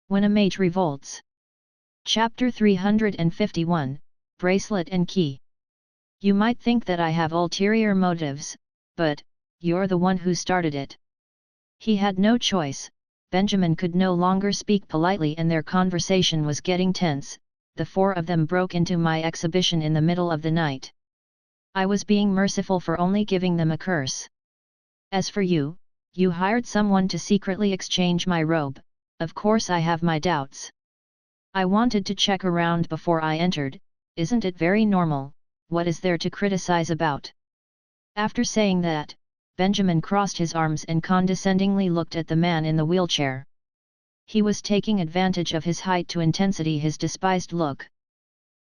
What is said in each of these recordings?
When a Mage Revolts. Chapter 351, Bracelet and Key. You might think that I have ulterior motives, but you're the one who started it. He had no choice. Benjamin could no longer speak politely and their conversation was getting tense. The four of them broke into my exhibition in the middle of the night. I was being merciful for only giving them a curse. As for you, you hired someone to secretly exchange my robe. Of course I have my doubts. I wanted to check around before I entered. Isn't it very normal? What is there to criticize about? After saying that, Benjamin crossed his arms and condescendingly looked at the man in the wheelchair. He was taking advantage of his height to intensity his despised look.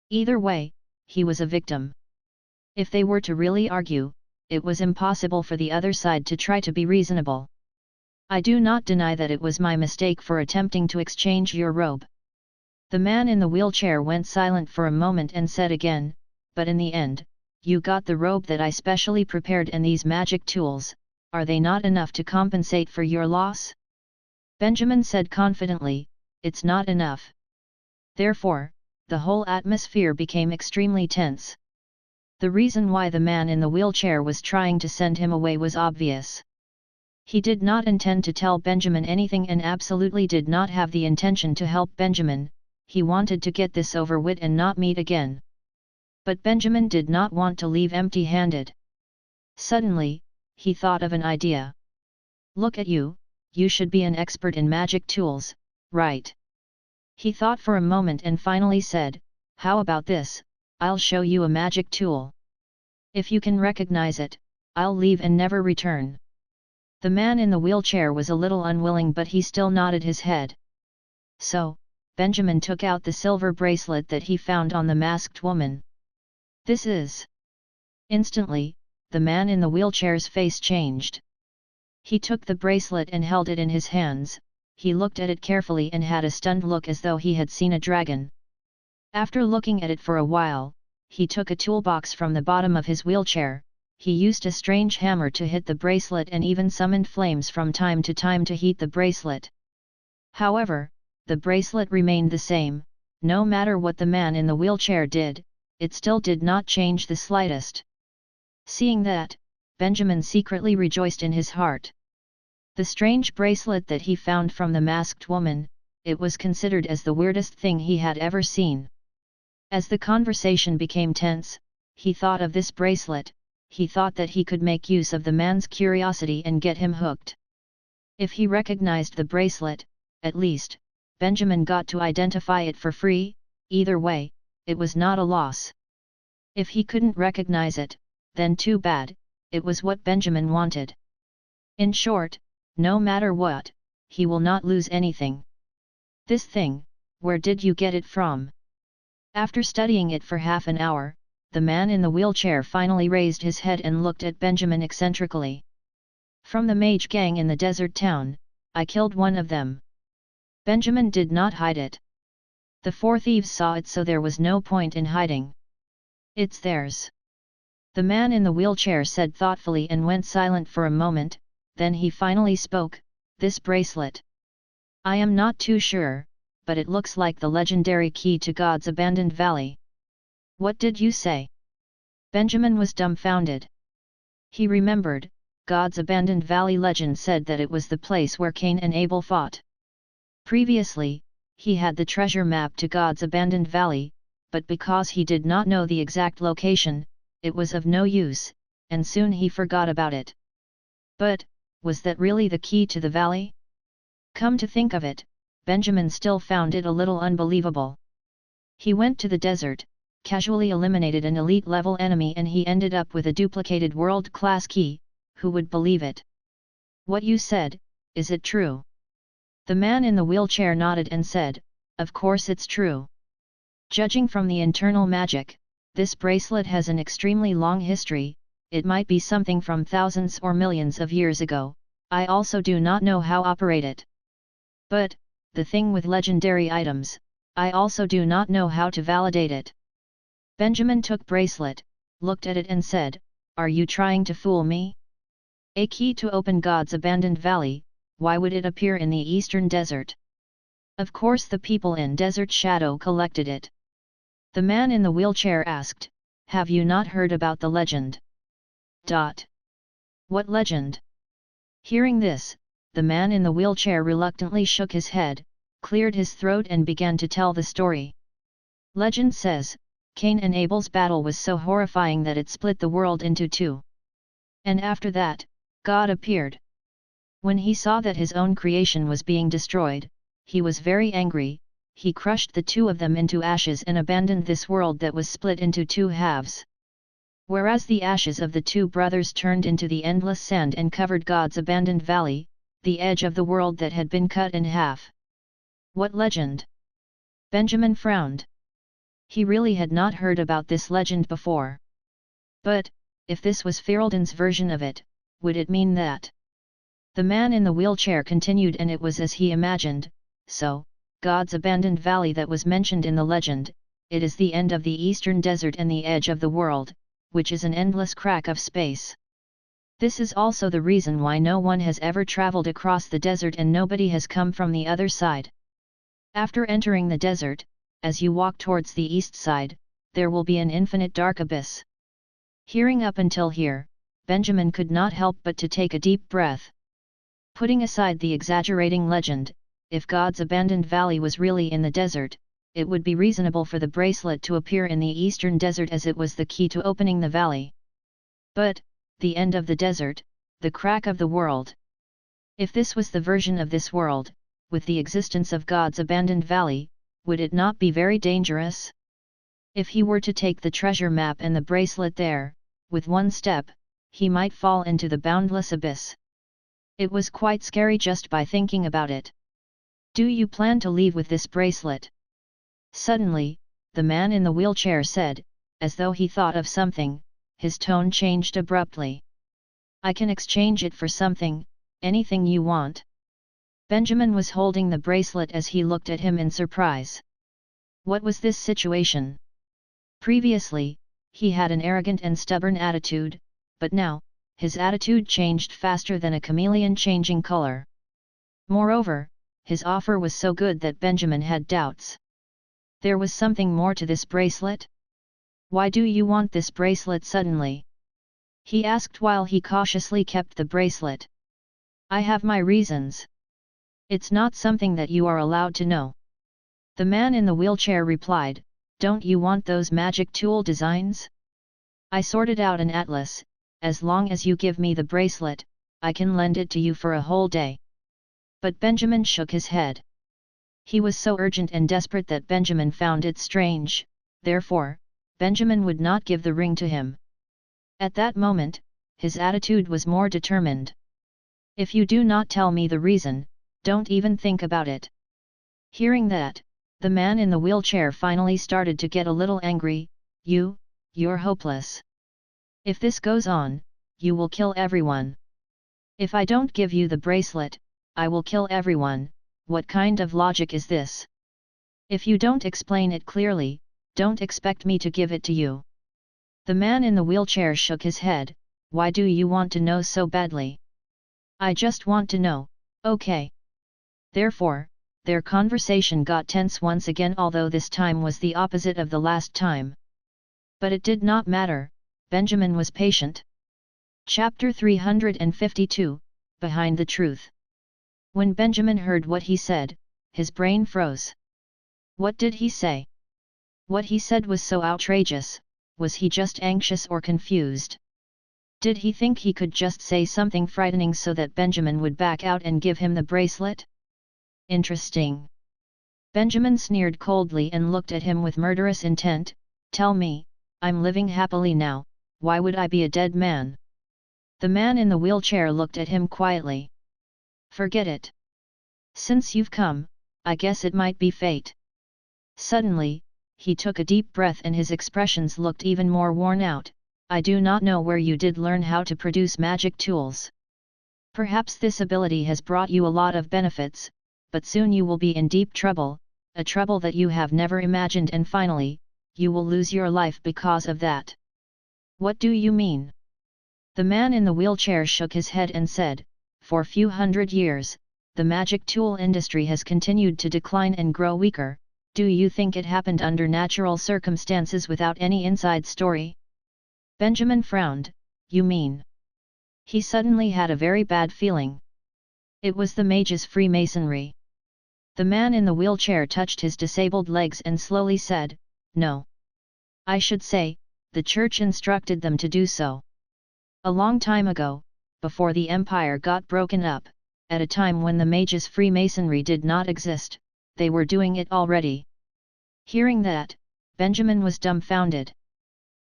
Either way, he was a victim. If they were to really argue, it was impossible for the other side to try to be reasonable. I do not deny that it was my mistake for attempting to exchange your robe. The man in the wheelchair went silent for a moment and said again, but in the end, you got the robe that I specially prepared and these magic tools, are they not enough to compensate for your loss? Benjamin said confidently, it's not enough. Therefore, the whole atmosphere became extremely tense. The reason why the man in the wheelchair was trying to send him away was obvious. He did not intend to tell Benjamin anything and absolutely did not have the intention to help Benjamin. He wanted to get this over with and not meet again. But Benjamin did not want to leave empty-handed. Suddenly, he thought of an idea. Look at you, you should be an expert in magic tools, right? He thought for a moment and finally said, how about this, I'll show you a magic tool. If you can recognize it, I'll leave and never return. The man in the wheelchair was a little unwilling but he still nodded his head. So, Benjamin took out the silver bracelet that he found on the masked woman. This is. Instantly, the man in the wheelchair's face changed. He took the bracelet and held it in his hands. He looked at it carefully and had a stunned look as though he had seen a dragon. After looking at it for a while, he took a toolbox from the bottom of his wheelchair. He used a strange hammer to hit the bracelet and even summoned flames from time to time to heat the bracelet. However, the bracelet remained the same. No matter what the man in the wheelchair did, it still did not change the slightest. Seeing that, Benjamin secretly rejoiced in his heart. The strange bracelet that he found from the masked woman, it was considered as the weirdest thing he had ever seen. As the conversation became tense, he thought of this bracelet. He thought that he could make use of the man's curiosity and get him hooked. If he recognized the bracelet, at least, Benjamin got to identify it for free. Either way, it was not a loss. If he couldn't recognize it, then too bad, it was what Benjamin wanted. In short, no matter what, he will not lose anything. This thing, where did you get it from? After studying it for half an hour, the man in the wheelchair finally raised his head and looked at Benjamin eccentrically. From the mage gang in the desert town, I killed one of them. Benjamin did not hide it. The four thieves saw it, so there was no point in hiding. It's theirs. The man in the wheelchair said thoughtfully and went silent for a moment, then he finally spoke, this bracelet. I am not too sure, but it looks like the legendary key to God's abandoned valley. What did you say? Benjamin was dumbfounded. He remembered, God's abandoned valley legend said that it was the place where Cain and Abel fought. Previously, he had the treasure map to God's abandoned valley, but because he did not know the exact location, it was of no use, and soon he forgot about it. But, was that really the key to the valley? Come to think of it, Benjamin still found it a little unbelievable. He went to the desert, casually eliminated an elite-level enemy and he ended up with a duplicated world-class key. Who would believe it? What you said, is it true? The man in the wheelchair nodded and said, of course it's true. Judging from the internal magic, this bracelet has an extremely long history. It might be something from thousands or millions of years ago. I also do not know how to operate it. But, the thing with legendary items, I also do not know how to validate it. Benjamin took bracelet, looked at it and said, are you trying to fool me? A key to open God's abandoned valley, why would it appear in the eastern desert? Of course the people in Desert Shadow collected it. The man in the wheelchair asked, "Have you not heard about the legend?" What legend? Hearing this, the man in the wheelchair reluctantly shook his head, cleared his throat and began to tell the story. Legend says, Cain and Abel's battle was so horrifying that it split the world into two. And after that, God appeared. When he saw that his own creation was being destroyed, he was very angry. He crushed the two of them into ashes and abandoned this world that was split into two halves. Whereas the ashes of the two brothers turned into the endless sand and covered God's abandoned valley, the edge of the world that had been cut in half. What legend? Benjamin frowned. He really had not heard about this legend before. But, if this was Ferelden's version of it, would it mean that? The man in the wheelchair continued, and it was as he imagined. So, God's abandoned valley that was mentioned in the legend, it is the end of the eastern desert and the edge of the world, which is an endless crack of space. This is also the reason why no one has ever traveled across the desert and nobody has come from the other side. After entering the desert, as you walk towards the east side, there will be an infinite dark abyss. Hearing up until here, Benjamin could not help but to take a deep breath. Putting aside the exaggerating legend, if God's abandoned valley was really in the desert, it would be reasonable for the bracelet to appear in the eastern desert as it was the key to opening the valley. But, the end of the desert, the crack of the world. If this was the version of this world, with the existence of God's abandoned valley, would it not be very dangerous? If he were to take the treasure map and the bracelet there, with one step, he might fall into the boundless abyss. It was quite scary just by thinking about it. Do you plan to leave with this bracelet? Suddenly, the man in the wheelchair said, as though he thought of something, his tone changed abruptly. I can exchange it for something, anything you want. Benjamin was holding the bracelet as he looked at him in surprise. What was this situation? Previously, he had an arrogant and stubborn attitude, but now, his attitude changed faster than a chameleon changing color. Moreover, his offer was so good that Benjamin had doubts. There was something more to this bracelet? Why do you want this bracelet suddenly? He asked while he cautiously kept the bracelet. I have my reasons. It's not something that you are allowed to know. The man in the wheelchair replied, Don't you want those magic tool designs? I sorted out an atlas. As long as you give me the bracelet, I can lend it to you for a whole day. But Benjamin shook his head. He was so urgent and desperate that Benjamin found it strange, therefore, Benjamin would not give the ring to him. At that moment, his attitude was more determined. If you do not tell me the reason, don't even think about it. Hearing that, the man in the wheelchair finally started to get a little angry. You're hopeless. If this goes on, you will kill everyone. If I don't give you the bracelet, I will kill everyone. What kind of logic is this? If you don't explain it clearly, don't expect me to give it to you. The man in the wheelchair shook his head. Why do you want to know so badly? I just want to know, okay. Therefore, their conversation got tense once again, although this time was the opposite of the last time. But it did not matter, Benjamin was patient. Chapter 352, Behind the Truth. When Benjamin heard what he said, his brain froze. What did he say? What he said was so outrageous. Was he just anxious or confused? Did he think he could just say something frightening so that Benjamin would back out and give him the bracelet? Interesting. Benjamin sneered coldly and looked at him with murderous intent. Tell me, I'm living happily now, why would I be a dead man? The man in the wheelchair looked at him quietly. Forget it. Since you've come, I guess it might be fate. Suddenly, he took a deep breath and his expressions looked even more worn out. I do not know where you did learn how to produce magic tools. Perhaps this ability has brought you a lot of benefits, but soon you will be in deep trouble, a trouble that you have never imagined, and finally, you will lose your life because of that. What do you mean? The man in the wheelchair shook his head and said, For few hundred years, the magic tool industry has continued to decline and grow weaker. Do you think it happened under natural circumstances without any inside story? Benjamin frowned. You mean? He suddenly had a very bad feeling. It was the mage's Freemasonry. The man in the wheelchair touched his disabled legs and slowly said, No. I should say, the church instructed them to do so. A long time ago, before the empire got broken up, at a time when the mage's Freemasonry did not exist, they were doing it already. Hearing that, Benjamin was dumbfounded.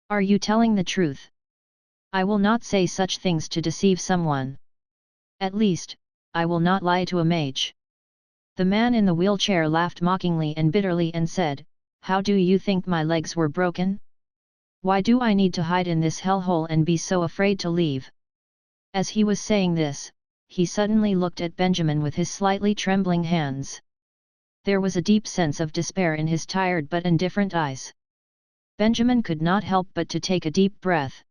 Are you telling the truth? I will not say such things to deceive someone. At least, I will not lie to a mage. The man in the wheelchair laughed mockingly and bitterly and said, How do you think my legs were broken? Why do I need to hide in this hellhole and be so afraid to leave? As he was saying this, he suddenly looked at Benjamin with his slightly trembling hands. There was a deep sense of despair in his tired but indifferent eyes. Benjamin could not help but to take a deep breath.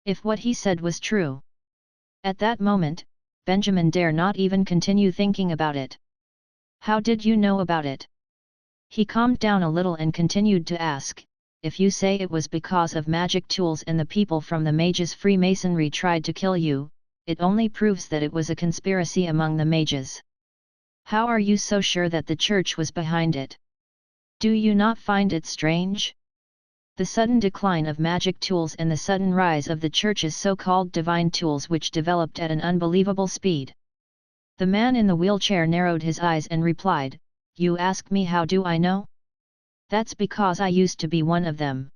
If what he said was true. At that moment, Benjamin dare not even continue thinking about it. How did you know about it? He calmed down a little and continued to ask, If you say it was because of magic tools and the people from the mages' Freemasonry tried to kill you, it only proves that it was a conspiracy among the mages. How are you so sure that the church was behind it? Do you not find it strange? The sudden decline of magic tools and the sudden rise of the church's so-called divine tools which developed at an unbelievable speed. The man in the wheelchair narrowed his eyes and replied, You ask me how do I know? That's because I used to be one of them.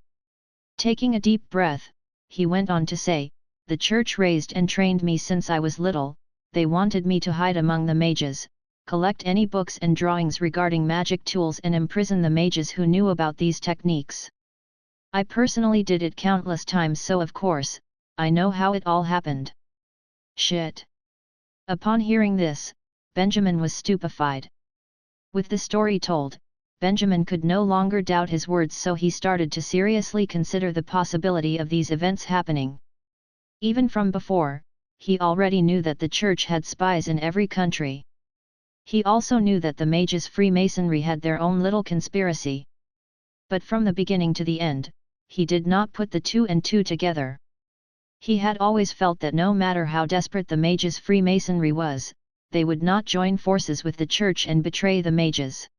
Taking a deep breath, he went on to say, The church raised and trained me since I was little. They wanted me to hide among the mages, collect any books and drawings regarding magic tools and imprison the mages who knew about these techniques. I personally did it countless times, so of course, I know how it all happened. Shit. Upon hearing this, Benjamin was stupefied. With the story told, Benjamin could no longer doubt his words, so he started to seriously consider the possibility of these events happening. Even from before, he already knew that the church had spies in every country. He also knew that the mages' Freemasonry had their own little conspiracy. But from the beginning to the end, he did not put the two and two together. He had always felt that no matter how desperate the mages' Freemasonry was, they would not join forces with the church and betray the mages.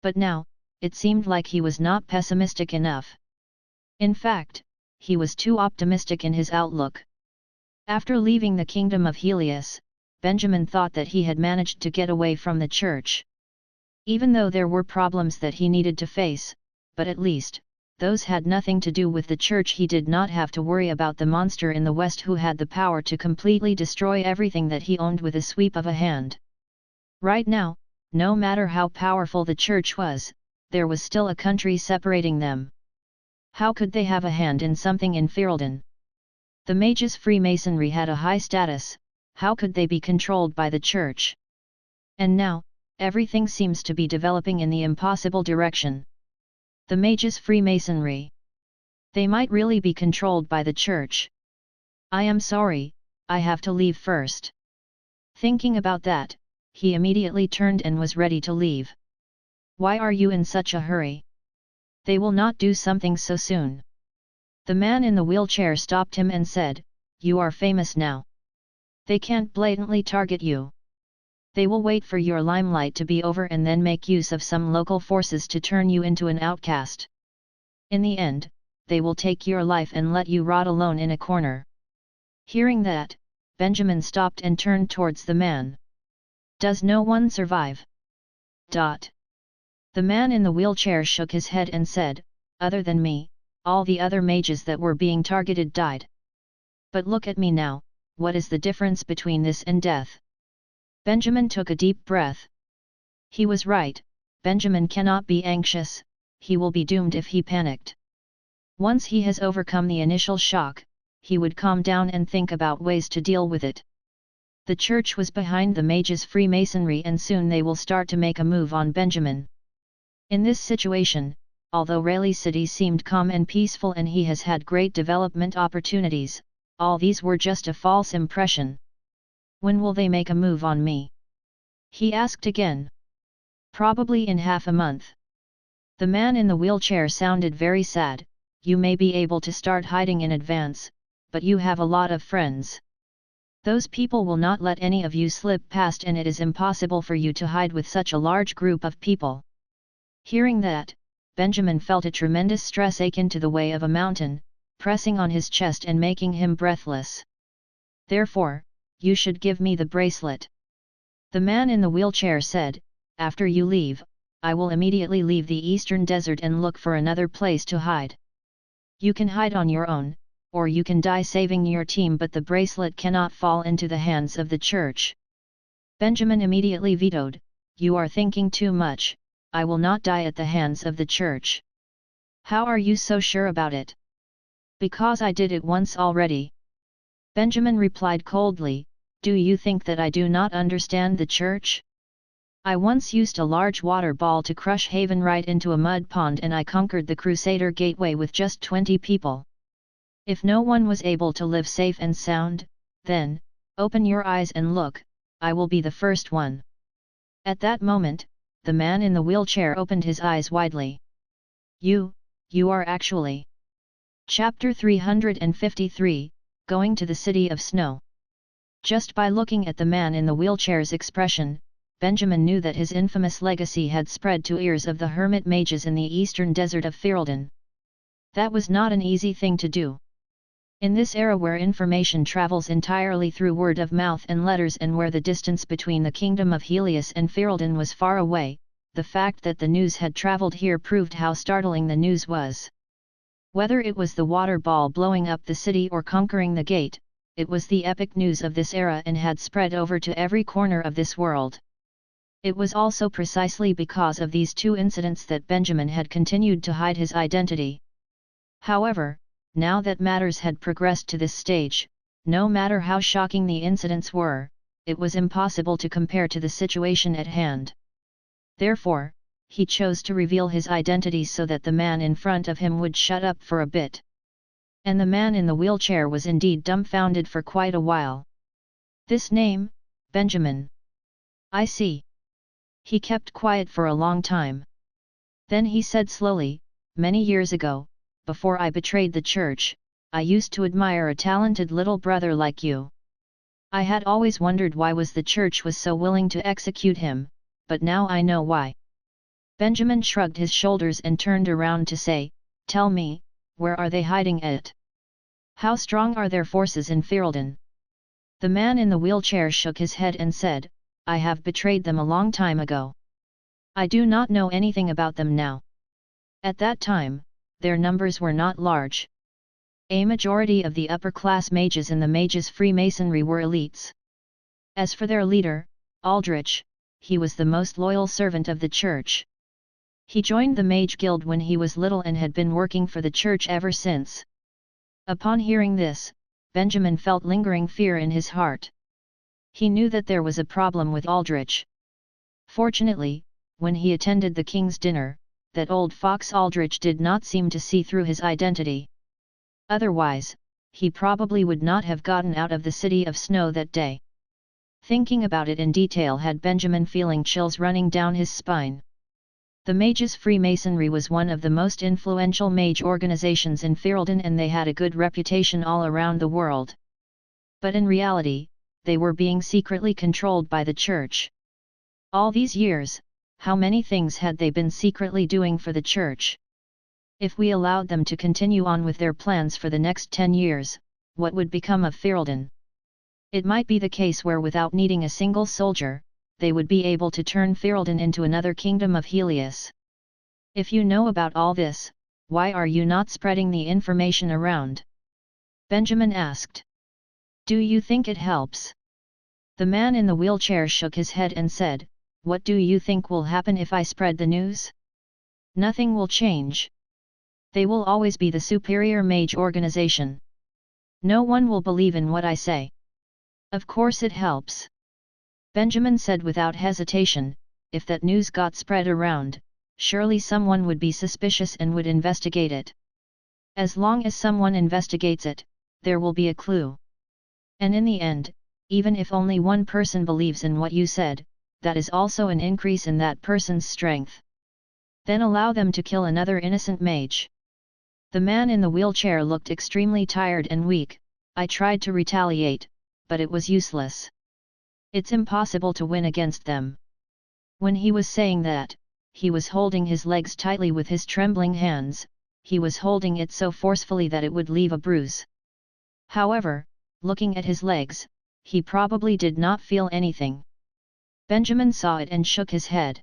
But now, it seemed like he was not pessimistic enough. In fact, he was too optimistic in his outlook. After leaving the Kingdom of Helius, Benjamin thought that he had managed to get away from the church. Even though there were problems that he needed to face, but at least, those had nothing to do with the church. He did not have to worry about the monster in the west who had the power to completely destroy everything that he owned with a sweep of a hand. Right now, no matter how powerful the church was, there was still a country separating them. How could they have a hand in something in Ferelden? The mages' Freemasonry had a high status, how could they be controlled by the church? And now, everything seems to be developing in the impossible direction. The mages' Freemasonry. They might really be controlled by the church. I am sorry, I have to leave first. Thinking about that, he immediately turned and was ready to leave. Why are you in such a hurry? They will not do something so soon. The man in the wheelchair stopped him and said, You are famous now. They can't blatantly target you. They will wait for your limelight to be over and then make use of some local forces to turn you into an outcast. In the end, they will take your life and let you rot alone in a corner. Hearing that, Benjamin stopped and turned towards the man. Does no one survive? The man in the wheelchair shook his head and said, Other than me, all the other mages that were being targeted died. But look at me now, what is the difference between this and death? Benjamin took a deep breath. He was right, Benjamin cannot be anxious, he will be doomed if he panicked. Once he has overcome the initial shock, he would calm down and think about ways to deal with it. The church was behind the mages' Freemasonry and soon they will start to make a move on Benjamin. In this situation, although Rayleigh City seemed calm and peaceful and he has had great development opportunities, all these were just a false impression. When will they make a move on me? He asked again. Probably in half a month. The man in the wheelchair sounded very sad. You may be able to start hiding in advance, but you have a lot of friends. Those people will not let any of you slip past, and it is impossible for you to hide with such a large group of people. Hearing that, Benjamin felt a tremendous stress ache into the way of a mountain, pressing on his chest and making him breathless. Therefore, you should give me the bracelet. The man in the wheelchair said, after you leave, I will immediately leave the eastern desert and look for another place to hide. You can hide on your own, or you can die saving your team, but the bracelet cannot fall into the hands of the church. Benjamin immediately vetoed, you are thinking too much, I will not die at the hands of the church. How are you so sure about it? Because I did it once already. Benjamin replied coldly, do you think that I do not understand the church? I once used a large water ball to crush Haven right into a mud pond, and I conquered the Crusader Gateway with just 20 people. If no one was able to live safe and sound, then, open your eyes and look, I will be the first one. At that moment, the man in the wheelchair opened his eyes widely. You are actually... Chapter 353, Going to the City of Snow. Just by looking at the man in the wheelchair's expression, Benjamin knew that his infamous legacy had spread to ears of the hermit mages in the eastern desert of Ferelden. That was not an easy thing to do. In this era where information travels entirely through word of mouth and letters, and where the distance between the Kingdom of Helius and Ferelden was far away, the fact that the news had traveled here proved how startling the news was. Whether it was the water ball blowing up the city or conquering the gate, it was the epic news of this era and had spread over to every corner of this world. It was also precisely because of these two incidents that Benjamin had continued to hide his identity. However, now that matters had progressed to this stage, no matter how shocking the incidents were, it was impossible to compare to the situation at hand. Therefore, he chose to reveal his identity so that the man in front of him would shut up for a bit. And the man in the wheelchair was indeed dumbfounded for quite a while. This name, Benjamin. I see. He kept quiet for a long time. Then he said slowly, many years ago, before I betrayed the church, I used to admire a talented little brother like you. I had always wondered why the church was so willing to execute him, but now I know why. Benjamin shrugged his shoulders and turned around to say, tell me, where are they hiding it? How strong are their forces in Ferelden? The man in the wheelchair shook his head and said, I have betrayed them a long time ago. I do not know anything about them now. At that time, their numbers were not large. A majority of the upper-class mages in the mages' Freemasonry were elites. As for their leader, Aldrich, he was the most loyal servant of the church. He joined the Mage Guild when he was little and had been working for the church ever since. Upon hearing this, Benjamin felt lingering fear in his heart. He knew that there was a problem with Aldrich. Fortunately, when he attended the king's dinner, that old fox Aldrich did not seem to see through his identity. Otherwise, he probably would not have gotten out of the City of Snow that day. Thinking about it in detail had Benjamin feeling chills running down his spine. The Mages' Freemasonry was one of the most influential mage organizations in Ferelden, and they had a good reputation all around the world. But in reality, they were being secretly controlled by the church. All these years, how many things had they been secretly doing for the church? If we allowed them to continue on with their plans for the next 10 years, what would become of Ferelden? It might be the case where without needing a single soldier, they would be able to turn Ferelden into another Kingdom of Helius. If you know about all this, why are you not spreading the information around? Benjamin asked. Do you think it helps? The man in the wheelchair shook his head and said, what do you think will happen if I spread the news? Nothing will change. They will always be the superior mage organization. No one will believe in what I say. Of course it helps. Benjamin said without hesitation, if that news got spread around, surely someone would be suspicious and would investigate it. As long as someone investigates it, there will be a clue. And in the end, even if only one person believes in what you said, that is also an increase in that person's strength. Then allow them to kill another innocent mage. The man in the wheelchair looked extremely tired and weak. I tried to retaliate, but it was useless. It's impossible to win against them. When he was saying that, he was holding his legs tightly with his trembling hands. He was holding it so forcefully that it would leave a bruise. However, looking at his legs, he probably did not feel anything. Benjamin saw it and shook his head.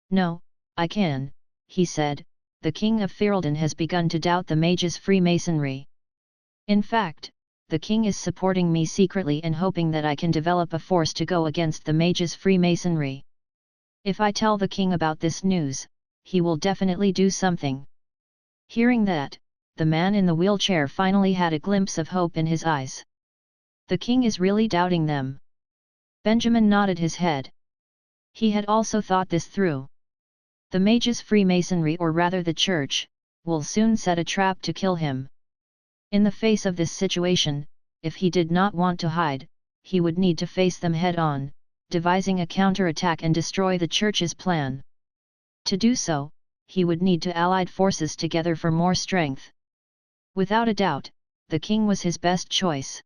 "No, I can," he said. "The king of Ferelden has begun to doubt the mage's Freemasonry. In fact, the king is supporting me secretly and hoping that I can develop a force to go against the mage's Freemasonry. If I tell the king about this news, he will definitely do something." Hearing that, the man in the wheelchair finally had a glimpse of hope in his eyes. The king is really doubting them. Benjamin nodded his head. He had also thought this through. The mage's Freemasonry, or rather the church, will soon set a trap to kill him. In the face of this situation, if he did not want to hide, he would need to face them head-on, devising a counter-attack and destroy the church's plan. To do so, he would need to allied forces together for more strength. Without a doubt, the king was his best choice.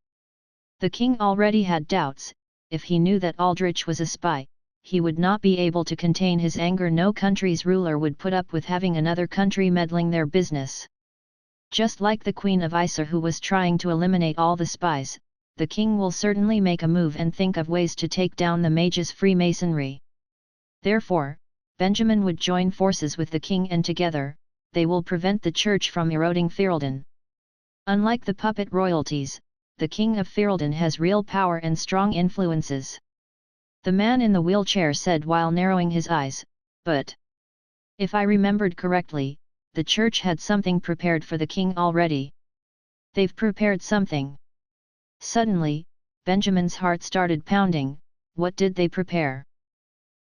The king already had doubts. If he knew that Aldrich was a spy, he would not be able to contain his anger. No country's ruler would put up with having another country meddling their business. Just like the Queen of Isar, who was trying to eliminate all the spies, the king will certainly make a move and think of ways to take down the mage's Freemasonry. Therefore, Benjamin would join forces with the king, and together, they will prevent the church from eroding Ferelden. Unlike the puppet royalties, the king of Ferelden has real power and strong influences. The man in the wheelchair said while narrowing his eyes, "But if I remembered correctly, the church had something prepared for the king already." "They've prepared something." Suddenly, Benjamin's heart started pounding. What did they prepare?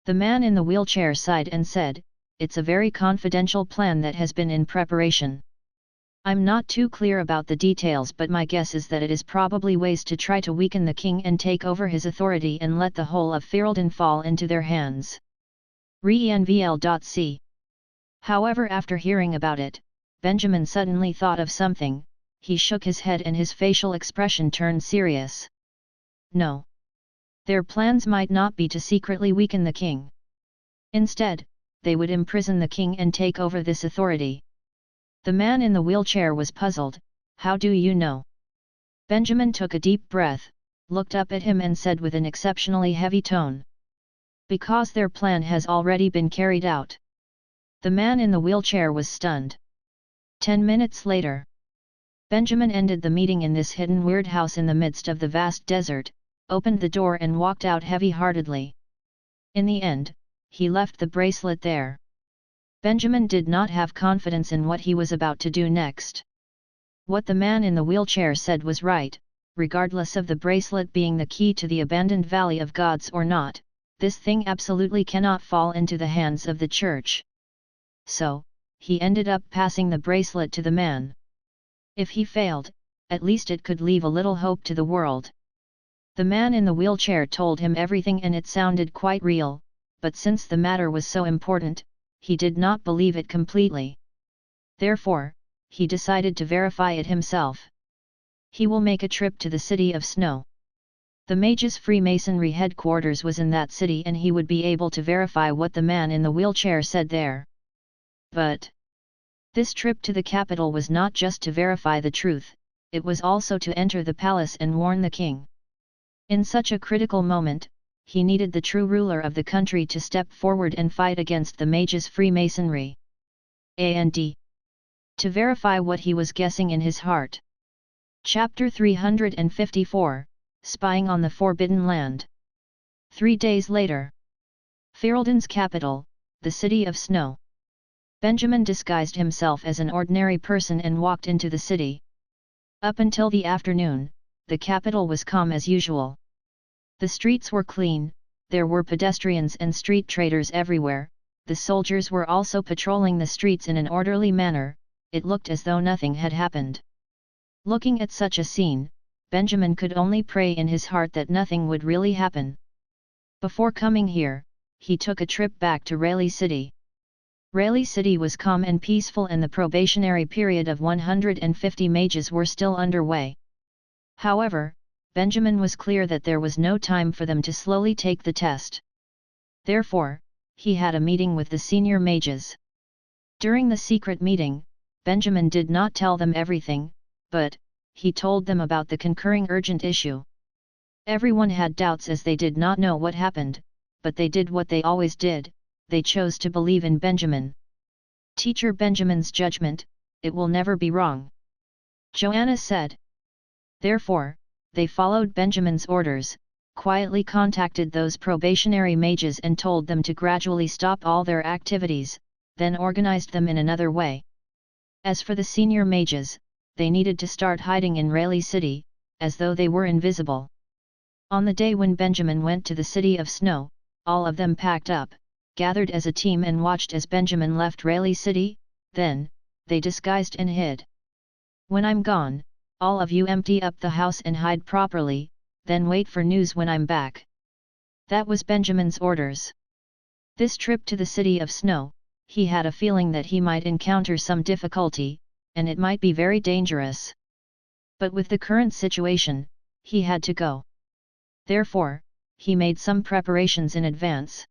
The man in the wheelchair sighed and said, "It's a very confidential plan that has been in preparation. I'm not too clear about the details, but my guess is that it is probably ways to try to weaken the king and take over his authority and let the whole of Ferelden fall into their hands." RENVL.C. However, after hearing about it, Benjamin suddenly thought of something. He shook his head and his facial expression turned serious. No. Their plans might not be to secretly weaken the king. Instead, they would imprison the king and take over this authority. The man in the wheelchair was puzzled. "How do you know?" Benjamin took a deep breath, looked up at him and said with an exceptionally heavy tone, "Because their plan has already been carried out." The man in the wheelchair was stunned. 10 minutes later, Benjamin ended the meeting in this hidden weird house in the midst of the vast desert, opened the door and walked out heavy-heartedly. In the end, he left the bracelet there. Benjamin did not have confidence in what he was about to do next. What the man in the wheelchair said was right. Regardless of the bracelet being the key to the abandoned Valley of Gods or not, this thing absolutely cannot fall into the hands of the church. So, he ended up passing the bracelet to the man. If he failed, at least it could leave a little hope to the world. The man in the wheelchair told him everything and it sounded quite real, but since the matter was so important, he did not believe it completely. Therefore, he decided to verify it himself. He will make a trip to the city of Snow. The mage's Freemasonry headquarters was in that city and he would be able to verify what the man in the wheelchair said there. But this trip to the capital was not just to verify the truth, it was also to enter the palace and warn the king. In such a critical moment, he needed the true ruler of the country to step forward and fight against the mage's Freemasonry. And to verify what he was guessing in his heart. Chapter 354, Spying on the Forbidden Land. 3 days later. Ferelden's capital, the city of Snow. Benjamin disguised himself as an ordinary person and walked into the city. Up until the afternoon, the capital was calm as usual. The streets were clean, there were pedestrians and street traders everywhere, the soldiers were also patrolling the streets in an orderly manner, it looked as though nothing had happened. Looking at such a scene, Benjamin could only pray in his heart that nothing would really happen. Before coming here, he took a trip back to Rayleigh City. Rayleigh City was calm and peaceful, and the probationary period of 150 mages were still underway. However, Benjamin was clear that there was no time for them to slowly take the test. Therefore, he had a meeting with the senior mages. During the secret meeting, Benjamin did not tell them everything, but he told them about the concurring urgent issue. Everyone had doubts as they did not know what happened, but they did what they always did, they chose to believe in Benjamin. Teacher Benjamin's judgment, it will never be wrong, Joanna said. Therefore, they followed Benjamin's orders, quietly contacted those probationary mages and told them to gradually stop all their activities, then organized them in another way. As for the senior mages, they needed to start hiding in Rayleigh City, as though they were invisible. On the day when Benjamin went to the City of Snow, all of them packed up, gathered as a team and watched as Benjamin left Rayleigh City, then, they disguised and hid. When I'm gone, all of you empty up the house and hide properly, then wait for news when I'm back. That was Benjamin's orders. This trip to the City of Snow, he had a feeling that he might encounter some difficulty, and it might be very dangerous. But with the current situation, he had to go. Therefore, he made some preparations in advance.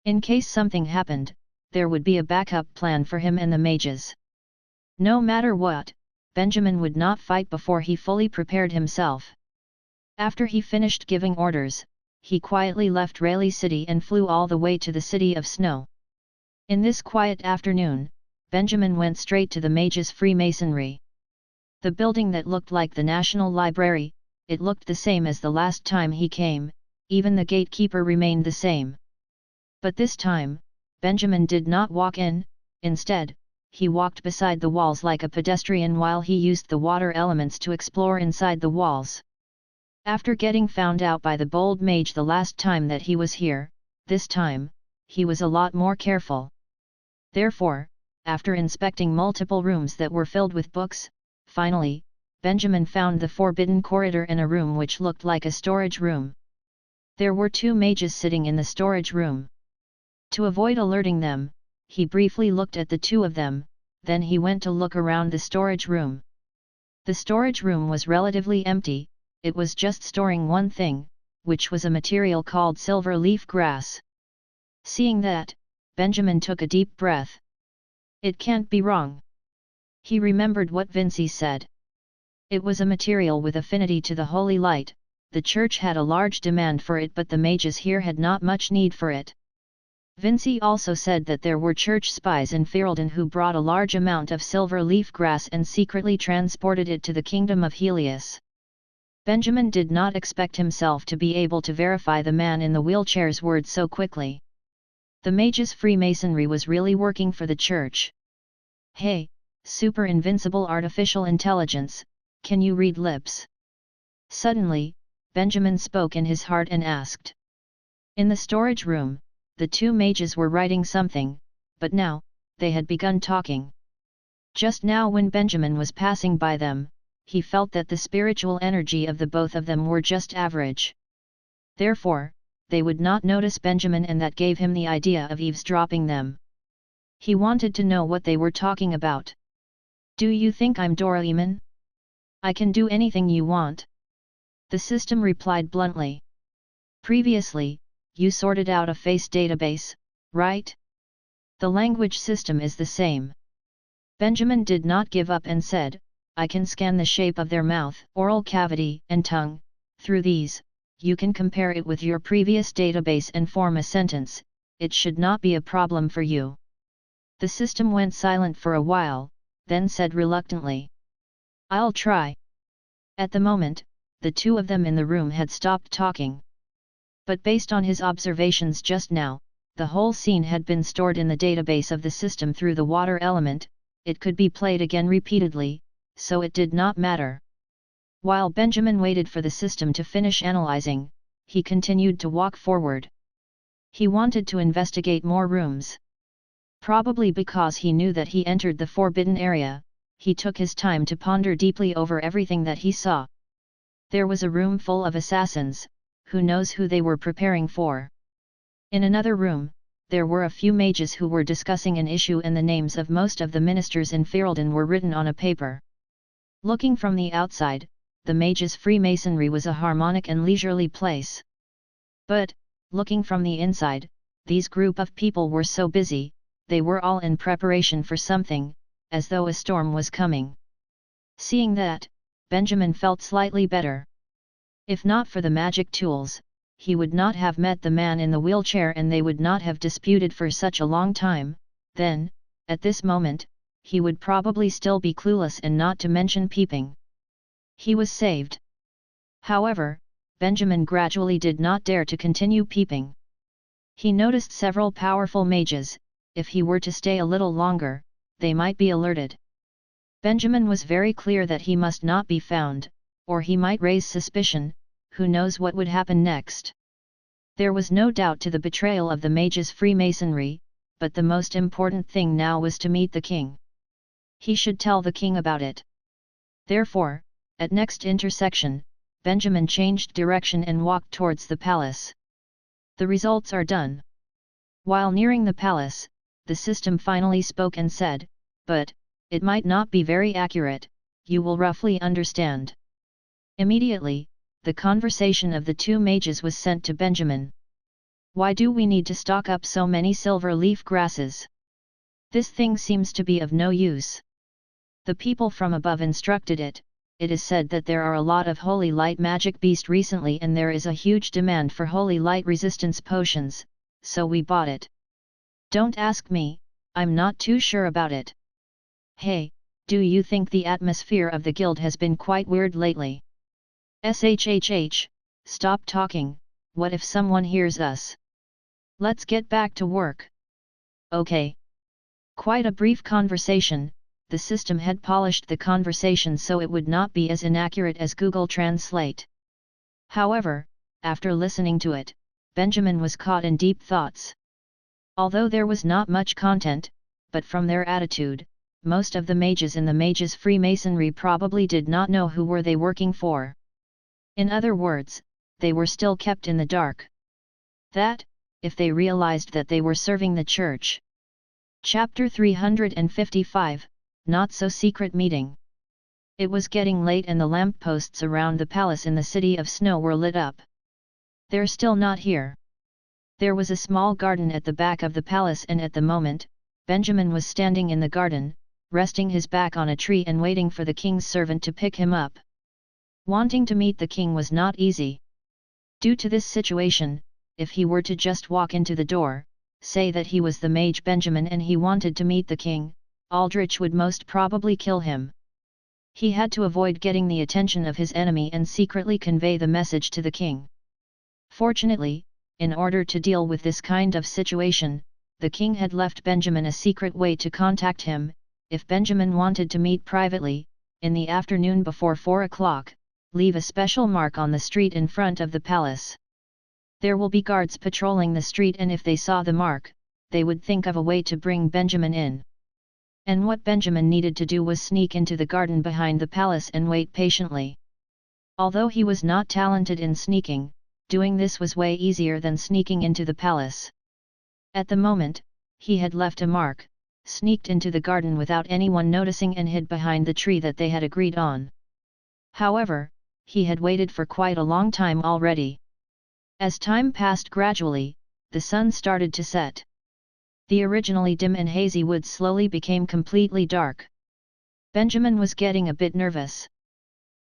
In case something happened, there would be a backup plan for him and the mages. No matter what, Benjamin would not fight before he fully prepared himself. After he finished giving orders, he quietly left Rayleigh City and flew all the way to the City of Snow. In this quiet afternoon, Benjamin went straight to the mages' Freemasonry. The building that looked like the National Library, it looked the same as the last time he came, even the gatekeeper remained the same. But this time, Benjamin did not walk in, instead, he walked beside the walls like a pedestrian while he used the water elements to explore inside the walls. After getting found out by the bold mage the last time that he was here, this time, he was a lot more careful. Therefore, after inspecting multiple rooms that were filled with books, finally, Benjamin found the forbidden corridor and a room which looked like a storage room. There were 2 mages sitting in the storage room. To avoid alerting them, he briefly looked at the 2 of them, then he went to look around the storage room. The storage room was relatively empty, it was just storing one thing, which was a material called silver leaf grass. Seeing that, Benjamin took a deep breath. It can't be wrong. He remembered what Vinci said. It was a material with affinity to the holy light, the church had a large demand for it but the mages here had not much need for it. Vinci also said that there were church spies in Ferelden who brought a large amount of silver leaf grass and secretly transported it to the Kingdom of Helius. Benjamin did not expect himself to be able to verify the man in the wheelchair's words so quickly. The mage's Freemasonry was really working for the church. Hey, super invincible artificial intelligence, can you read lips? Suddenly, Benjamin spoke in his heart and asked. In the storage room, the 2 mages were writing something, but now, they had begun talking. Just now when Benjamin was passing by them, he felt that the spiritual energy of the both of them were just average. Therefore, they would not notice Benjamin and that gave him the idea of eavesdropping them. He wanted to know what they were talking about. Do you think I'm Doraemon? I can do anything you want. The system replied bluntly. Previously, you sorted out a face database, right? The language system is the same. Benjamin did not give up and said, I can scan the shape of their mouth, oral cavity, and tongue. Through these, you can compare it with your previous database and form a sentence. It should not be a problem for you. The system went silent for a while, then said reluctantly, I'll try. At the moment, the 2 of them in the room had stopped talking. But based on his observations just now, the whole scene had been stored in the database of the system through the water element, it could be played again repeatedly, so it did not matter. While Benjamin waited for the system to finish analyzing, he continued to walk forward. He wanted to investigate more rooms. Probably because he knew that he entered the forbidden area, he took his time to ponder deeply over everything that he saw. There was a room full of assassins, who knows who they were preparing for. In another room, there were a few mages who were discussing an issue, and the names of most of the ministers in Ferelden were written on a paper. Looking from the outside, the mages' Freemasonry was a harmonic and leisurely place. But, looking from the inside, these group of people were so busy, they were all in preparation for something, as though a storm was coming. Seeing that, Benjamin felt slightly better. If not for the magic tools, he would not have met the man in the wheelchair and they would not have disputed for such a long time. Then, at this moment, he would probably still be clueless and not to mention peeping. He was saved. However, Benjamin gradually did not dare to continue peeping. He noticed several powerful mages. If he were to stay a little longer, they might be alerted. Benjamin was very clear that he must not be found, or he might raise suspicion. Who knows what would happen next? There was no doubt to the betrayal of the mages' Freemasonry, but the most important thing now was to meet the king. He should tell the king about it. Therefore, at next intersection, Benjamin changed direction and walked towards the palace. The results are done. While nearing the palace, the system finally spoke and said, "But, it might not be very accurate, you will roughly understand." Immediately, the conversation of the two mages was sent to Benjamin. "Why do we need to stock up so many silver leaf grasses? This thing seems to be of no use." The people from above instructed it. "It is said that there are a lot of holy light magic beasts recently and there is a huge demand for holy light resistance potions, so we bought it. Don't ask me, I'm not too sure about it. Hey, do you think the atmosphere of the guild has been quite weird lately? Shhh, stop talking, what if someone hears us? Let's get back to work." Okay. Quite a brief conversation. The system had polished the conversation so it would not be as inaccurate as Google Translate. However, after listening to it, Benjamin was caught in deep thoughts. Although there was not much content, but from their attitude, most of the mages in the mages' Freemasonry probably did not know who were they working for. In other words, they were still kept in the dark. That, if they realized that they were serving the church. Chapter 355, Not So Secret Meeting. It was getting late and the lampposts around the palace in the city of snow were lit up. "They're still not here." There was a small garden at the back of the palace and at the moment, Benjamin was standing in the garden, resting his back on a tree and waiting for the king's servant to pick him up. Wanting to meet the king was not easy. Due to this situation, if he were to just walk into the door, say that he was the mage Benjamin and he wanted to meet the king, Aldrich would most probably kill him. He had to avoid getting the attention of his enemy and secretly convey the message to the king. Fortunately, in order to deal with this kind of situation, the king had left Benjamin a secret way to contact him. If Benjamin wanted to meet privately, in the afternoon before 4 o'clock, leave a special mark on the street in front of the palace. There will be guards patrolling the street and if they saw the mark, they would think of a way to bring Benjamin in. And what Benjamin needed to do was sneak into the garden behind the palace and wait patiently. Although he was not talented in sneaking, doing this was way easier than sneaking into the palace. At the moment, he had left a mark, sneaked into the garden without anyone noticing and hid behind the tree that they had agreed on. However, he had waited for quite a long time already. As time passed gradually, the sun started to set. The originally dim and hazy woods slowly became completely dark. Benjamin was getting a bit nervous.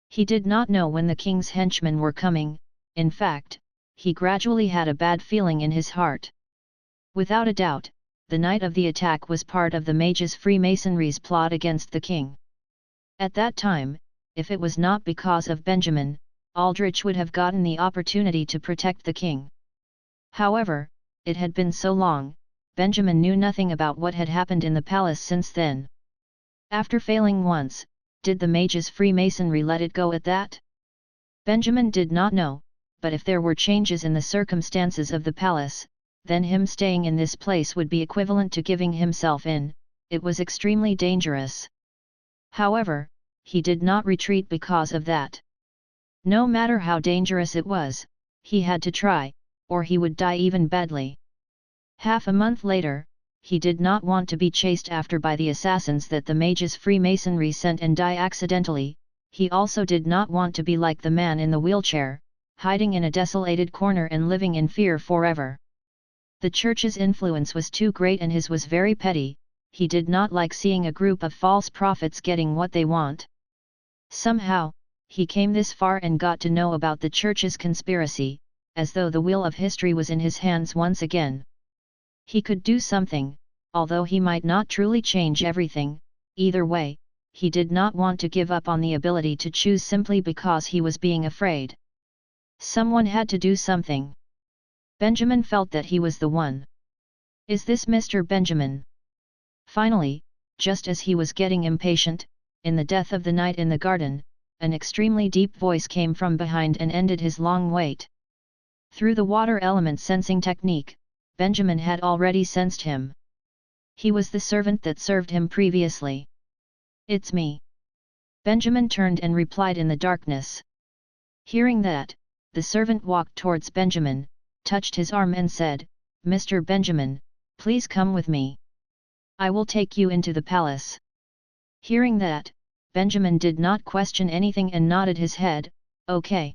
He did not know when the king's henchmen were coming. In fact, he gradually had a bad feeling in his heart. Without a doubt, the night of the attack was part of the mages' Freemasonry's plot against the king. At that time, if it was not because of Benjamin, Aldrich would have gotten the opportunity to protect the king. However, it had been so long, Benjamin knew nothing about what had happened in the palace since then. After failing once, did the mages' Freemasonry let it go at that? Benjamin did not know, but if there were changes in the circumstances of the palace, then him staying in this place would be equivalent to giving himself in. It was extremely dangerous. However, he did not retreat because of that. No matter how dangerous it was, he had to try, or he would die even badly. Half a month later, he did not want to be chased after by the assassins that the mage's Freemasonry sent and die accidentally. He also did not want to be like the man in the wheelchair, hiding in a desolated corner and living in fear forever. The church's influence was too great and his was very petty. He did not like seeing a group of false prophets getting what they want. Somehow, he came this far and got to know about the church's conspiracy, as though the wheel of history was in his hands once again. He could do something, although he might not truly change everything. Either way, he did not want to give up on the ability to choose simply because he was being afraid. Someone had to do something. Benjamin felt that he was the one. Is this Mr. Benjamin? Finally, just as he was getting impatient, in the death of the night in the garden, an extremely deep voice came from behind and ended his long wait. Through the water element sensing technique, Benjamin had already sensed him. He was the servant that served him previously. It's me. Benjamin turned and replied in the darkness. Hearing that, the servant walked towards Benjamin, touched his arm and said, Mr. Benjamin, please come with me. I will take you into the palace. Hearing that, Benjamin did not question anything and nodded his head, okay.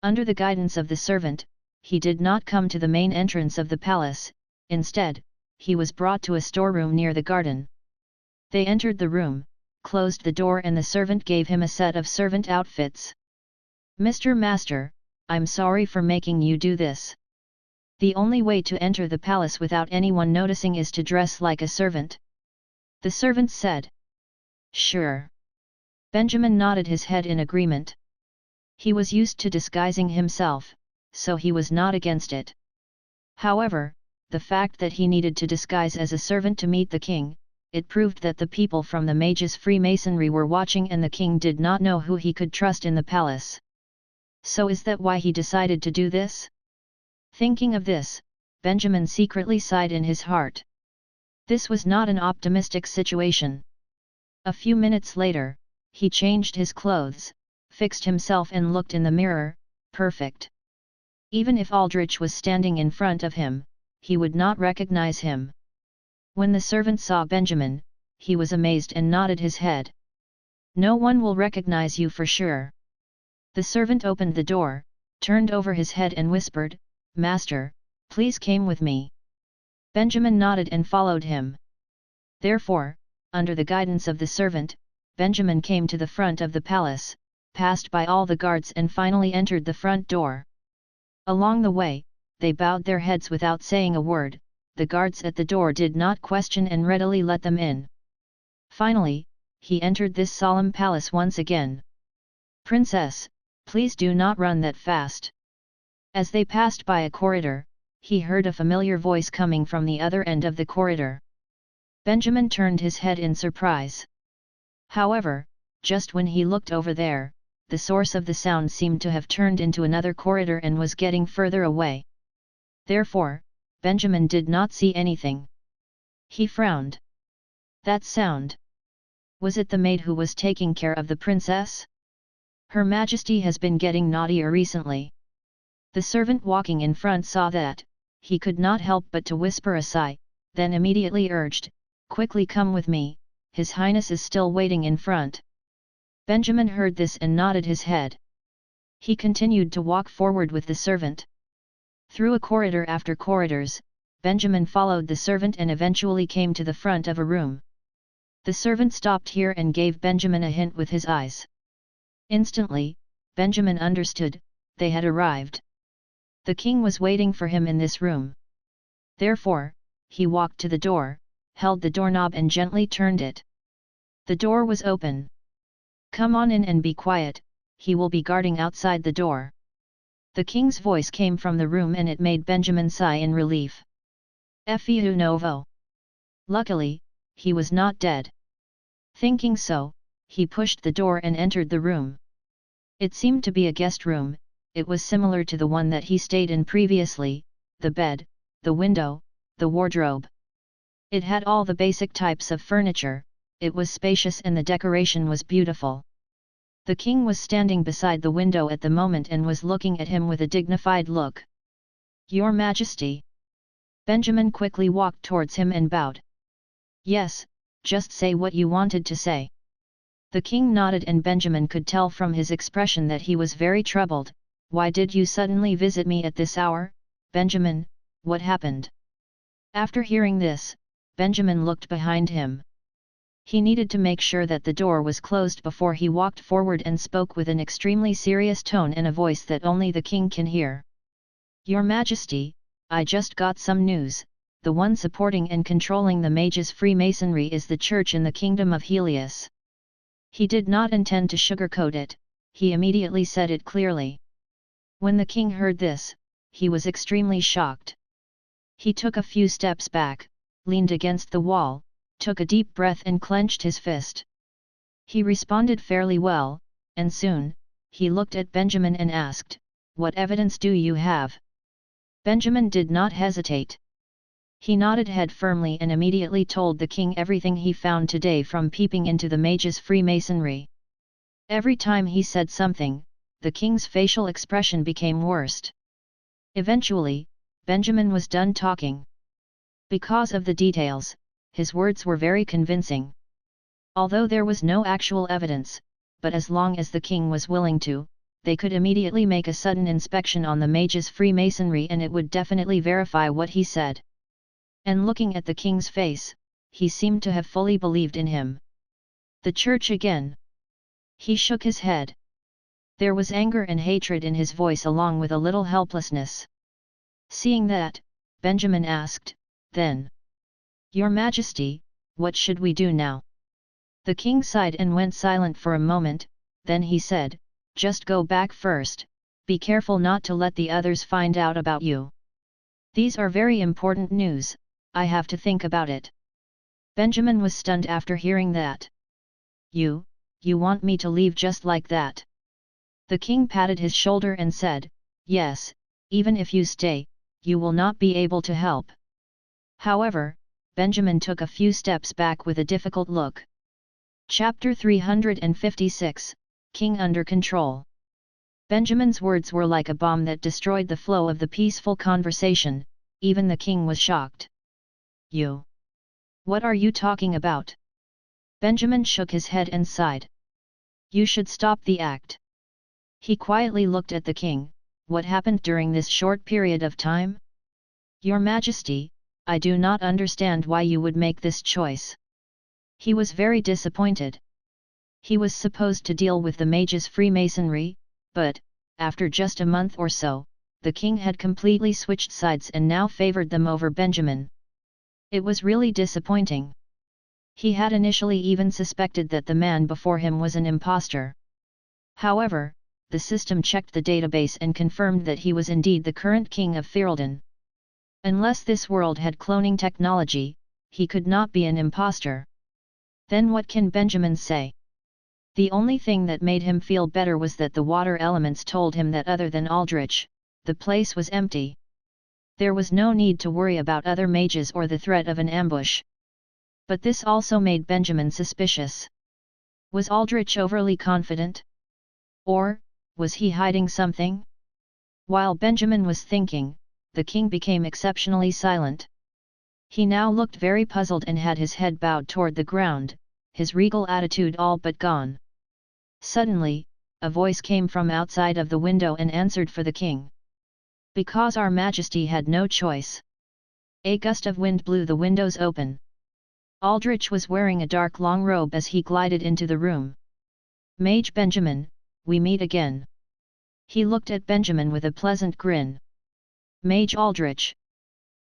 Under the guidance of the servant, he did not come to the main entrance of the palace. Instead, he was brought to a storeroom near the garden. They entered the room, closed the door and the servant gave him a set of servant outfits. Mr. Master, I'm sorry for making you do this. The only way to enter the palace without anyone noticing is to dress like a servant. The servant said. Sure. Benjamin nodded his head in agreement. He was used to disguising himself, so he was not against it. However, the fact that he needed to disguise as a servant to meet the king, it proved that the people from the mage's Freemasonry were watching and the king did not know who he could trust in the palace. So is that why he decided to do this? Thinking of this, Benjamin secretly sighed in his heart. This was not an optimistic situation. A few minutes later, he changed his clothes, fixed himself and looked in the mirror. Perfect. Even if Aldrich was standing in front of him, he would not recognize him. When the servant saw Benjamin, he was amazed and nodded his head. No one will recognize you for sure. The servant opened the door, turned over his head and whispered, Master, please come with me. Benjamin nodded and followed him. Therefore, under the guidance of the servant, Benjamin came to the front of the palace, passed by all the guards and finally entered the front door. Along the way, they bowed their heads without saying a word. The guards at the door did not question and readily let them in. Finally, he entered this solemn palace once again. Princess, please do not run that fast. As they passed by a corridor, he heard a familiar voice coming from the other end of the corridor. Benjamin turned his head in surprise. However, just when he looked over there, the source of the sound seemed to have turned into another corridor and was getting further away. Therefore, Benjamin did not see anything. He frowned. That sound. Was it the maid who was taking care of the princess? Her Majesty has been getting naughtier recently. The servant walking in front saw that. He could not help but to whisper a sigh, then immediately urged, Quickly come with me, His Highness is still waiting in front. Benjamin heard this and nodded his head. He continued to walk forward with the servant. Through a corridor after corridors, Benjamin followed the servant and eventually came to the front of a room. The servant stopped here and gave Benjamin a hint with his eyes. Instantly, Benjamin understood, they had arrived. The king was waiting for him in this room. Therefore, he walked to the door, held the doorknob and gently turned it. The door was open. Come on in and be quiet, he will be guarding outside the door. The king's voice came from the room and it made Benjamin sigh in relief. Fiu novo. Luckily, he was not dead. Thinking so, he pushed the door and entered the room. It seemed to be a guest room. It was similar to the one that he stayed in previously, the bed, the window, the wardrobe. It had all the basic types of furniture, it was spacious and the decoration was beautiful. The king was standing beside the window at the moment and was looking at him with a dignified look. Your Majesty! Benjamin quickly walked towards him and bowed. Yes, just say what you wanted to say. The king nodded and Benjamin could tell from his expression that he was very troubled. Why did you suddenly visit me at this hour, Benjamin? What happened? After hearing this, Benjamin looked behind him. He needed to make sure that the door was closed before he walked forward and spoke with an extremely serious tone and a voice that only the king can hear. Your Majesty, I just got some news. The one supporting and controlling the mages' Freemasonry is the church in the Kingdom of Helius. He did not intend to sugarcoat it, he immediately said it clearly. When the king heard this, he was extremely shocked. He took a few steps back, leaned against the wall, took a deep breath and clenched his fist. He responded fairly well, and soon, he looked at Benjamin and asked, "What evidence do you have?" Benjamin did not hesitate. He nodded head firmly and immediately told the king everything he found today from peeping into the mages' Freemasonry. Every time he said something, the king's facial expression became worse. Eventually, Benjamin was done talking. Because of the details, his words were very convincing. Although there was no actual evidence, but as long as the king was willing to, they could immediately make a sudden inspection on the mages' Freemasonry and it would definitely verify what he said. And looking at the king's face, he seemed to have fully believed in him. The church again. He shook his head. There was anger and hatred in his voice along with a little helplessness. Seeing that, Benjamin asked, "Then, Your Majesty, what should we do now?" The king sighed and went silent for a moment, then he said, "Just go back first, be careful not to let the others find out about you. These are very important news, I have to think about it." Benjamin was stunned after hearing that. You want me to leave just like that?" The king patted his shoulder and said, "Yes, even if you stay, you will not be able to help." However, Benjamin took a few steps back with a difficult look. Chapter 356, King Under Control. Benjamin's words were like a bomb that destroyed the flow of the peaceful conversation, even the king was shocked. "You? What are you talking about?" Benjamin shook his head and sighed. "You should stop the act." He quietly looked at the king. "What happened during this short period of time?" "Your Majesty, I do not understand why you would make this choice." He was very disappointed. He was supposed to deal with the mages' Freemasonry, but, after just a month or so, the king had completely switched sides and now favored them over Benjamin. It was really disappointing. He had initially even suspected that the man before him was an impostor. However, the system checked the database and confirmed that he was indeed the current king of Ferelden. Unless this world had cloning technology, he could not be an impostor. Then what can Benjamin say? The only thing that made him feel better was that the water elements told him that other than Aldrich, the place was empty. There was no need to worry about other mages or the threat of an ambush. But this also made Benjamin suspicious. Was Aldrich overly confident? Or, was he hiding something? While Benjamin was thinking, the king became exceptionally silent. He now looked very puzzled and had his head bowed toward the ground, his regal attitude all but gone. Suddenly, a voice came from outside of the window and answered for the king. "Because our Majesty had no choice." A gust of wind blew the windows open. Aldrich was wearing a dark long robe as he glided into the room. "Mage Benjamin, we meet again." He looked at Benjamin with a pleasant grin. "Mage Aldrich."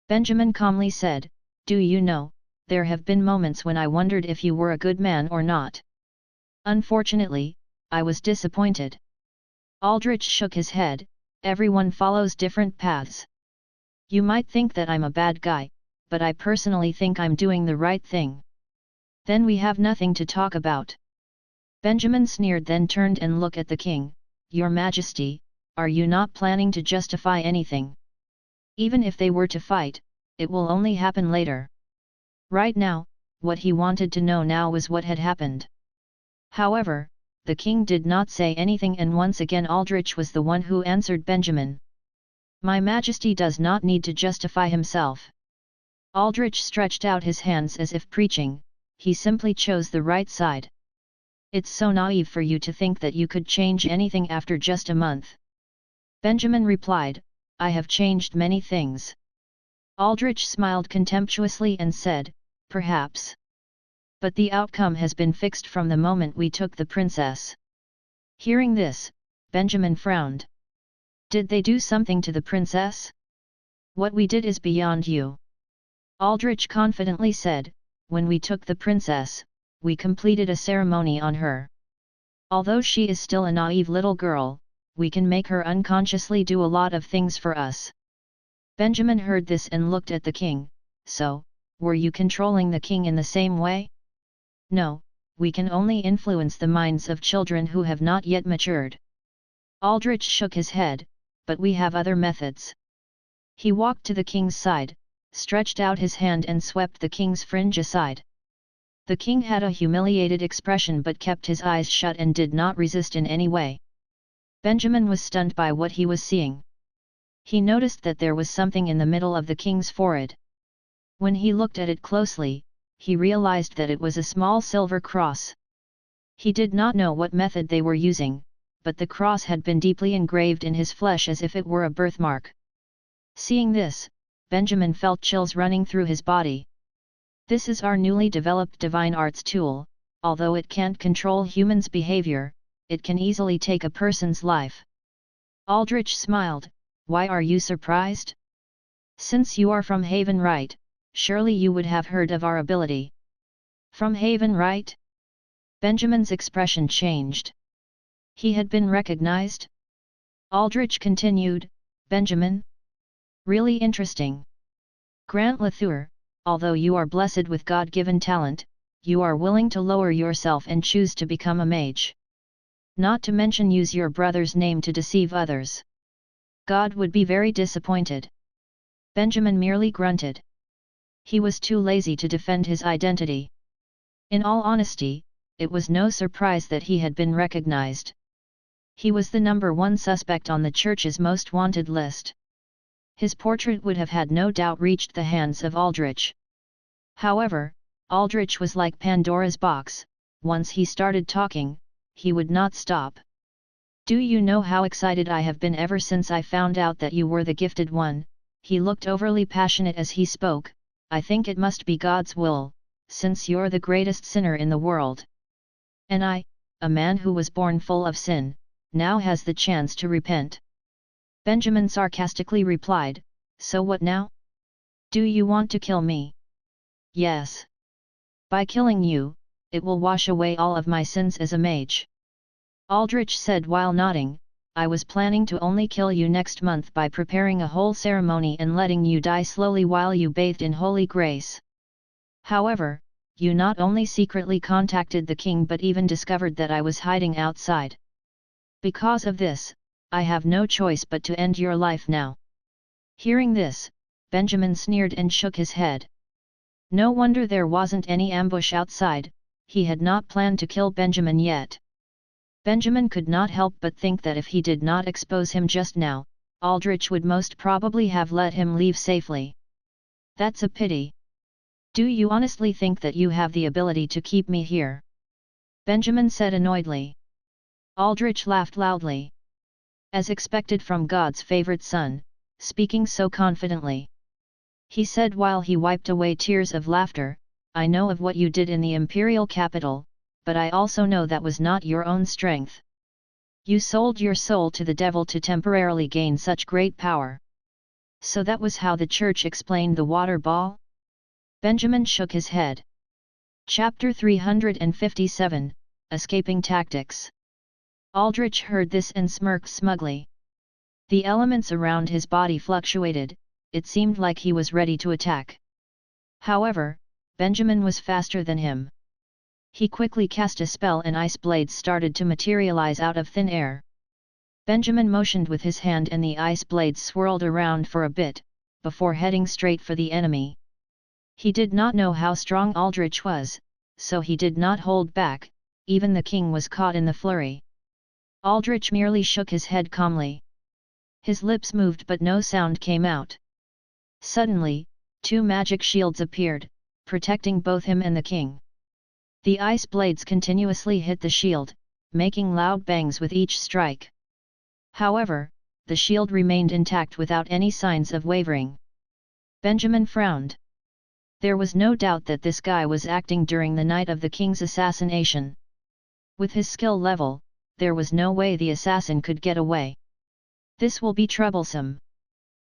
Benjamin calmly said, "Do you know, there have been moments when I wondered if you were a good man or not. Unfortunately, I was disappointed." Aldrich shook his head. "Everyone follows different paths. You might think that I'm a bad guy, but I personally think I'm doing the right thing." "Then we have nothing to talk about." Benjamin sneered, then turned and looked at the king. "Your Majesty, are you not planning to justify anything? Even if they were to fight, it will only happen later." Right now, what he wanted to know now was what had happened. However, the king did not say anything, and once again Aldrich was the one who answered Benjamin. "My Majesty does not need to justify himself. Aldrich stretched out his hands as if preaching, he simply chose the right side. It's so naive for you to think that you could change anything after just a month. Benjamin replied, I have changed many things. Aldrich smiled contemptuously and said, perhaps. But the outcome has been fixed from the moment we took the princess. Hearing this, Benjamin frowned. Did they do something to the princess? What we did is beyond you. Aldrich confidently said, when we took the princess, we completed a ceremony on her. Although she is still a naive little girl, we can make her unconsciously do a lot of things for us. Benjamin heard this and looked at the king. So, were you controlling the king in the same way? No, we can only influence the minds of children who have not yet matured. Aldrich shook his head, but we have other methods. He walked to the king's side, stretched out his hand and swept the king's fringe aside. The king had a humiliated expression but kept his eyes shut and did not resist in any way. Benjamin was stunned by what he was seeing. He noticed that there was something in the middle of the king's forehead. When he looked at it closely, he realized that it was a small silver cross. He did not know what method they were using, but the cross had been deeply engraved in his flesh as if it were a birthmark. Seeing this, Benjamin felt chills running through his body. This is our newly developed divine arts tool. Although it can't control humans' behavior, it can easily take a person's life. Aldrich smiled, why are you surprised? Since you are from Haven, right? Surely you would have heard of our ability. From Haven, right? Benjamin's expression changed. He had been recognized? Aldrich continued, Benjamin? Really interesting. Grant Lethur, although you are blessed with God-given talent, you are willing to lower yourself and choose to become a mage. Not to mention use your brother's name to deceive others. God would be very disappointed. Benjamin merely grunted. He was too lazy to defend his identity. In all honesty, it was no surprise that he had been recognized. He was the #1 suspect on the church's most wanted list. His portrait would have had no doubt reached the hands of Aldrich. However, Aldrich was like Pandora's box, once he started talking, he would not stop. Do you know how excited I have been ever since I found out that you were the gifted one? He looked overly passionate as he spoke. I think it must be God's will, since you're the greatest sinner in the world. And I, a man who was born full of sin, now has the chance to repent. Benjamin sarcastically replied, so what now? Do you want to kill me? Yes. By killing you, it will wash away all of my sins as a mage. Aldrich said while nodding, I was planning to only kill you next month by preparing a whole ceremony and letting you die slowly while you bathed in holy grace. However, you not only secretly contacted the king but even discovered that I was hiding outside. Because of this, I have no choice but to end your life now. Hearing this, Benjamin sneered and shook his head. No wonder there wasn't any ambush outside, he had not planned to kill Benjamin yet. Benjamin could not help but think that if he did not expose him just now, Aldrich would most probably have let him leave safely. That's a pity. Do you honestly think that you have the ability to keep me here? Benjamin said annoyedly. Aldrich laughed loudly. As expected from God's favorite son, speaking so confidently. He said while he wiped away tears of laughter, I know of what you did in the imperial capital, but I also know that was not your own strength. You sold your soul to the devil to temporarily gain such great power. So that was how the church explained the water ball? Benjamin shook his head. Chapter 357, Escaping Tactics. Aldrich heard this and smirked smugly. The elements around his body fluctuated, it seemed like he was ready to attack. However, Benjamin was faster than him. He quickly cast a spell and ice blades started to materialize out of thin air. Benjamin motioned with his hand and the ice blades swirled around for a bit, before heading straight for the enemy. He did not know how strong Aldrich was, so he did not hold back, even the king was caught in the flurry. Aldrich merely shook his head calmly. His lips moved but no sound came out. Suddenly, 2 magic shields appeared, protecting both him and the king. The ice blades continuously hit the shield, making loud bangs with each strike. However, the shield remained intact without any signs of wavering. Benjamin frowned. There was no doubt that this guy was acting during the night of the king's assassination. With his skill level, there was no way the assassin could get away. This will be troublesome.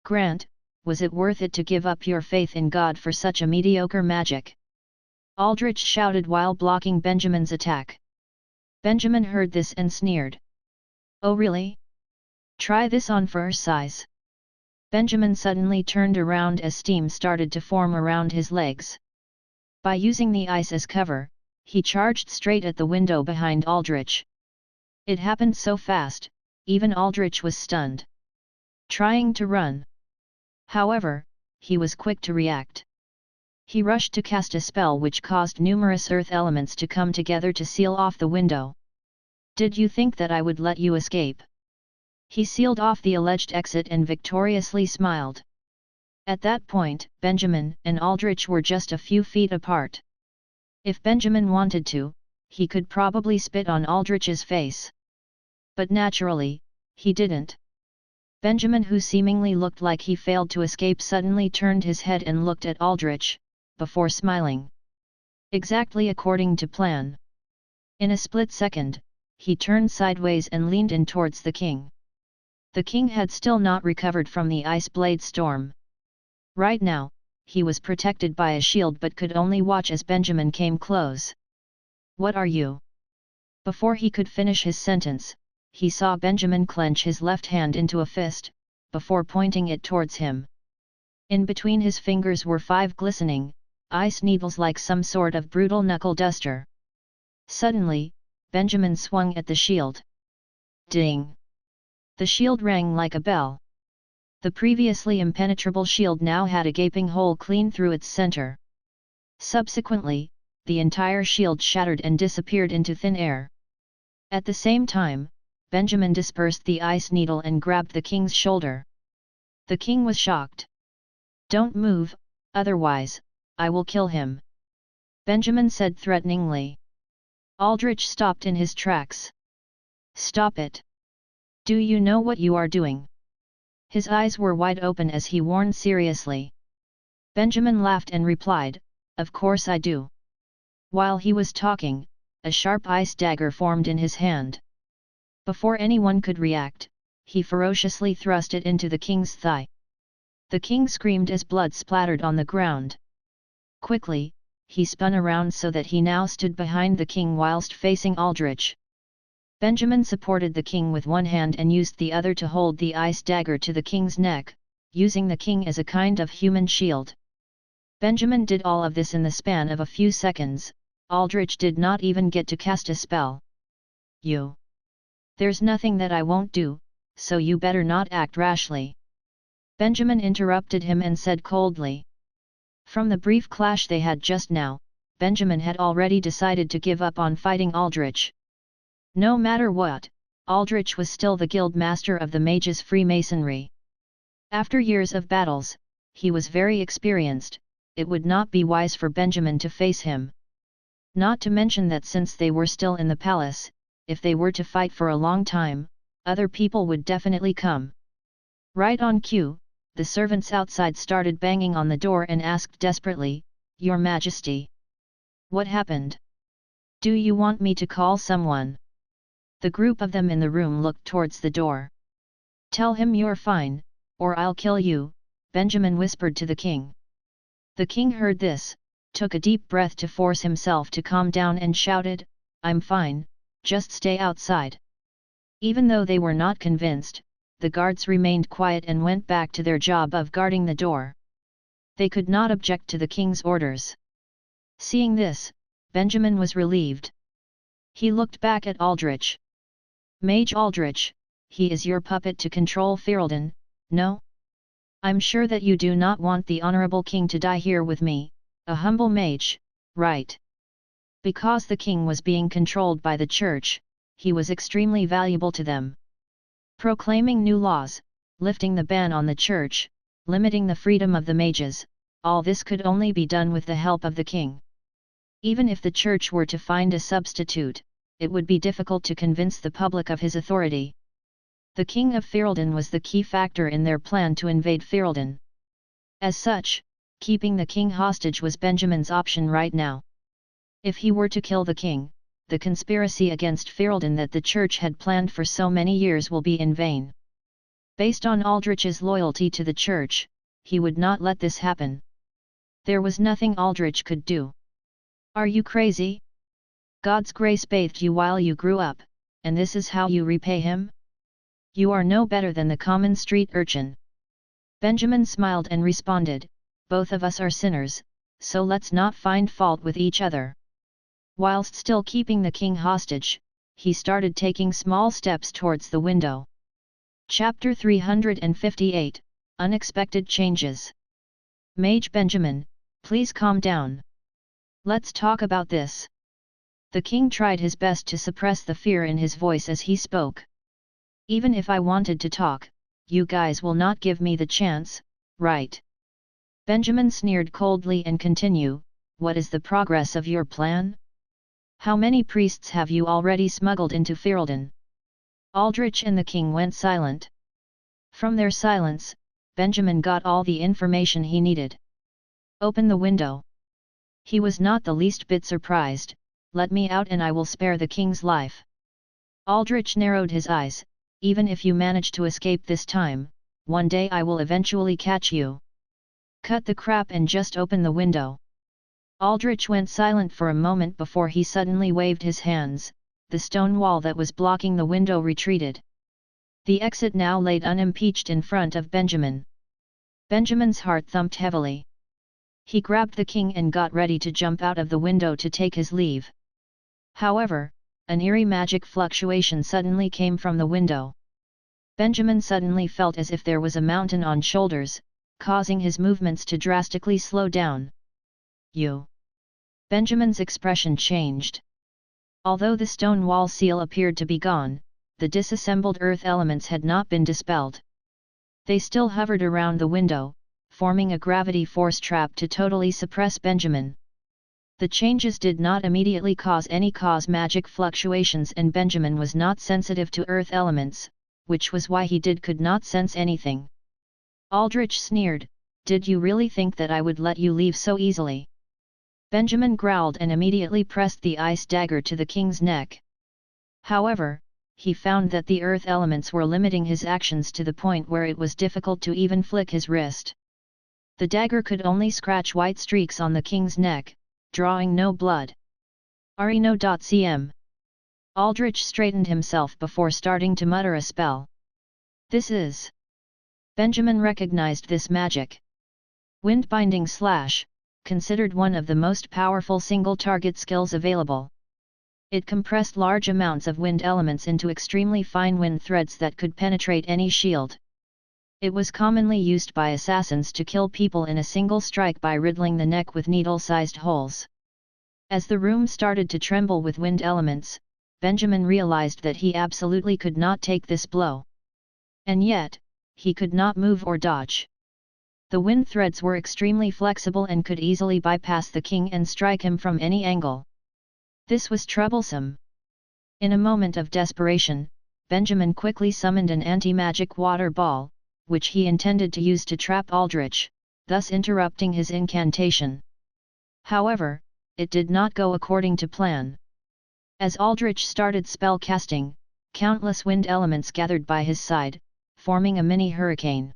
Grant, was it worth it to give up your faith in God for such a mediocre magic? Aldrich shouted while blocking Benjamin's attack. Benjamin heard this and sneered. Oh really? Try this on for size. Benjamin suddenly turned around as steam started to form around his legs. By using the ice as cover, he charged straight at the window behind Aldrich. It happened so fast, even Aldrich was stunned. Trying to run. However, he was quick to react. He rushed to cast a spell which caused numerous earth elements to come together to seal off the window. Did you think that I would let you escape? He sealed off the alleged exit and victoriously smiled. At that point, Benjamin and Aldrich were just a few feet apart. If Benjamin wanted to, he could probably spit on Aldrich's face. But naturally, he didn't. Benjamin, who seemingly looked like he failed to escape, suddenly turned his head and looked at Aldrich, before smiling. Exactly according to plan. In a split second, he turned sideways and leaned in towards the king. The king had still not recovered from the ice blade storm. Right now, he was protected by a shield but could only watch as Benjamin came close. What are you? Before he could finish his sentence, he saw Benjamin clench his left hand into a fist, before pointing it towards him. In between his fingers were 5 glistening, ice needles like some sort of brutal knuckle duster. Suddenly, Benjamin swung at the shield. Ding! The shield rang like a bell. The previously impenetrable shield now had a gaping hole clean through its center. Subsequently, the entire shield shattered and disappeared into thin air. At the same time, Benjamin dispersed the ice needle and grabbed the king's shoulder. The king was shocked. Don't move, otherwise, I will kill him. Benjamin said threateningly. Aldrich stopped in his tracks. Stop it. Do you know what you are doing? His eyes were wide open as he warned seriously. Benjamin laughed and replied, Of course I do. While he was talking, a sharp ice dagger formed in his hand. Before anyone could react, he ferociously thrust it into the king's thigh. The king screamed as blood splattered on the ground. Quickly, he spun around so that he now stood behind the king whilst facing Aldrich. Benjamin supported the king with one hand and used the other to hold the ice dagger to the king's neck, using the king as a kind of human shield. Benjamin did all of this in the span of a few seconds. Aldrich did not even get to cast a spell. There's nothing that I won't do, so you better not act rashly. Benjamin interrupted him and said coldly. From the brief clash they had just now, Benjamin had already decided to give up on fighting Aldrich. No matter what, Aldrich was still the guild master of the mages' Freemasonry. After years of battles, he was very experienced. It would not be wise for Benjamin to face him. Not to mention that since they were still in the palace, if they were to fight for a long time, other people would definitely come. Right on cue, the servants outside started banging on the door and asked desperately, Your Majesty. What happened? Do you want me to call someone? The group of them in the room looked towards the door. Tell him you're fine, or I'll kill you, Benjamin whispered to the king. The king heard this, took a deep breath to force himself to calm down and shouted, I'm fine, just stay outside. Even though they were not convinced, the guards remained quiet and went back to their job of guarding the door. They could not object to the king's orders. Seeing this, Benjamin was relieved. He looked back at Aldrich. Mage Aldrich, he is your puppet to control Ferelden, no? I'm sure that you do not want the honorable king to die here with me, a humble mage, right? Because the king was being controlled by the church, he was extremely valuable to them. Proclaiming new laws, lifting the ban on the church, limiting the freedom of the mages, all this could only be done with the help of the king. Even if the church were to find a substitute, it would be difficult to convince the public of his authority. The king of Ferelden was the key factor in their plan to invade Ferelden. As such, keeping the king hostage was Benjamin's option right now. If he were to kill the king, the conspiracy against Ferelden that the church had planned for so many years will be in vain. Based on Aldrich's loyalty to the church, he would not let this happen. There was nothing Aldrich could do. Are you crazy? God's grace bathed you while you grew up, and this is how you repay him? You are no better than the common street urchin. Benjamin smiled and responded, both of us are sinners, so let's not find fault with each other. Whilst still keeping the king hostage, he started taking small steps towards the window. Chapter 358, Unexpected Changes. Mage Benjamin, please calm down. Let's talk about this. The king tried his best to suppress the fear in his voice as he spoke. Even if I wanted to talk, you guys will not give me the chance, right? Benjamin sneered coldly and continued, what is the progress of your plan? How many priests have you already smuggled into Ferelden? Aldrich and the king went silent. From their silence, Benjamin got all the information he needed. Open the window. He was not the least bit surprised. Let me out and I will spare the king's life. Aldrich narrowed his eyes. Even if you manage to escape this time, one day I will eventually catch you. Cut the crap and just open the window. Aldrich went silent for a moment before he suddenly waved his hands. The stone wall that was blocking the window retreated. The exit now laid unimpeached in front of Benjamin. Benjamin's heart thumped heavily. He grabbed the king and got ready to jump out of the window to take his leave. However, an eerie magic fluctuation suddenly came from the window. Benjamin suddenly felt as if there was a mountain on shoulders, causing his movements to drastically slow down. You! Benjamin's expression changed. Although the stone wall seal appeared to be gone, the disassembled earth elements had not been dispelled. They still hovered around the window, forming a gravity force trap to totally suppress Benjamin. The changes did not immediately cause any magic fluctuations, and Benjamin was not sensitive to earth elements, which was why he could not sense anything. Aldrich sneered, did you really think that I would let you leave so easily? Benjamin growled and immediately pressed the ice dagger to the king's neck. However, he found that the earth elements were limiting his actions to the point where it was difficult to even flick his wrist. The dagger could only scratch white streaks on the king's neck, drawing no blood. Arino.cm. Aldrich straightened himself before starting to mutter a spell. This is... Benjamin recognized this magic. Windbinding Slash, considered one of the most powerful single-target skills available. It compressed large amounts of wind elements into extremely fine wind threads that could penetrate any shield. It was commonly used by assassins to kill people in a single strike by riddling the neck with needle-sized holes. As the room started to tremble with wind elements, Benjamin realized that he absolutely could not take this blow. And yet, he could not move or dodge. The wind threads were extremely flexible and could easily bypass the king and strike him from any angle. This was troublesome. In a moment of desperation, Benjamin quickly summoned an anti-magic water ball, which he intended to use to trap Aldrich, thus interrupting his incantation. However, it did not go according to plan. As Aldrich started spell casting, countless wind elements gathered by his side, forming a mini hurricane.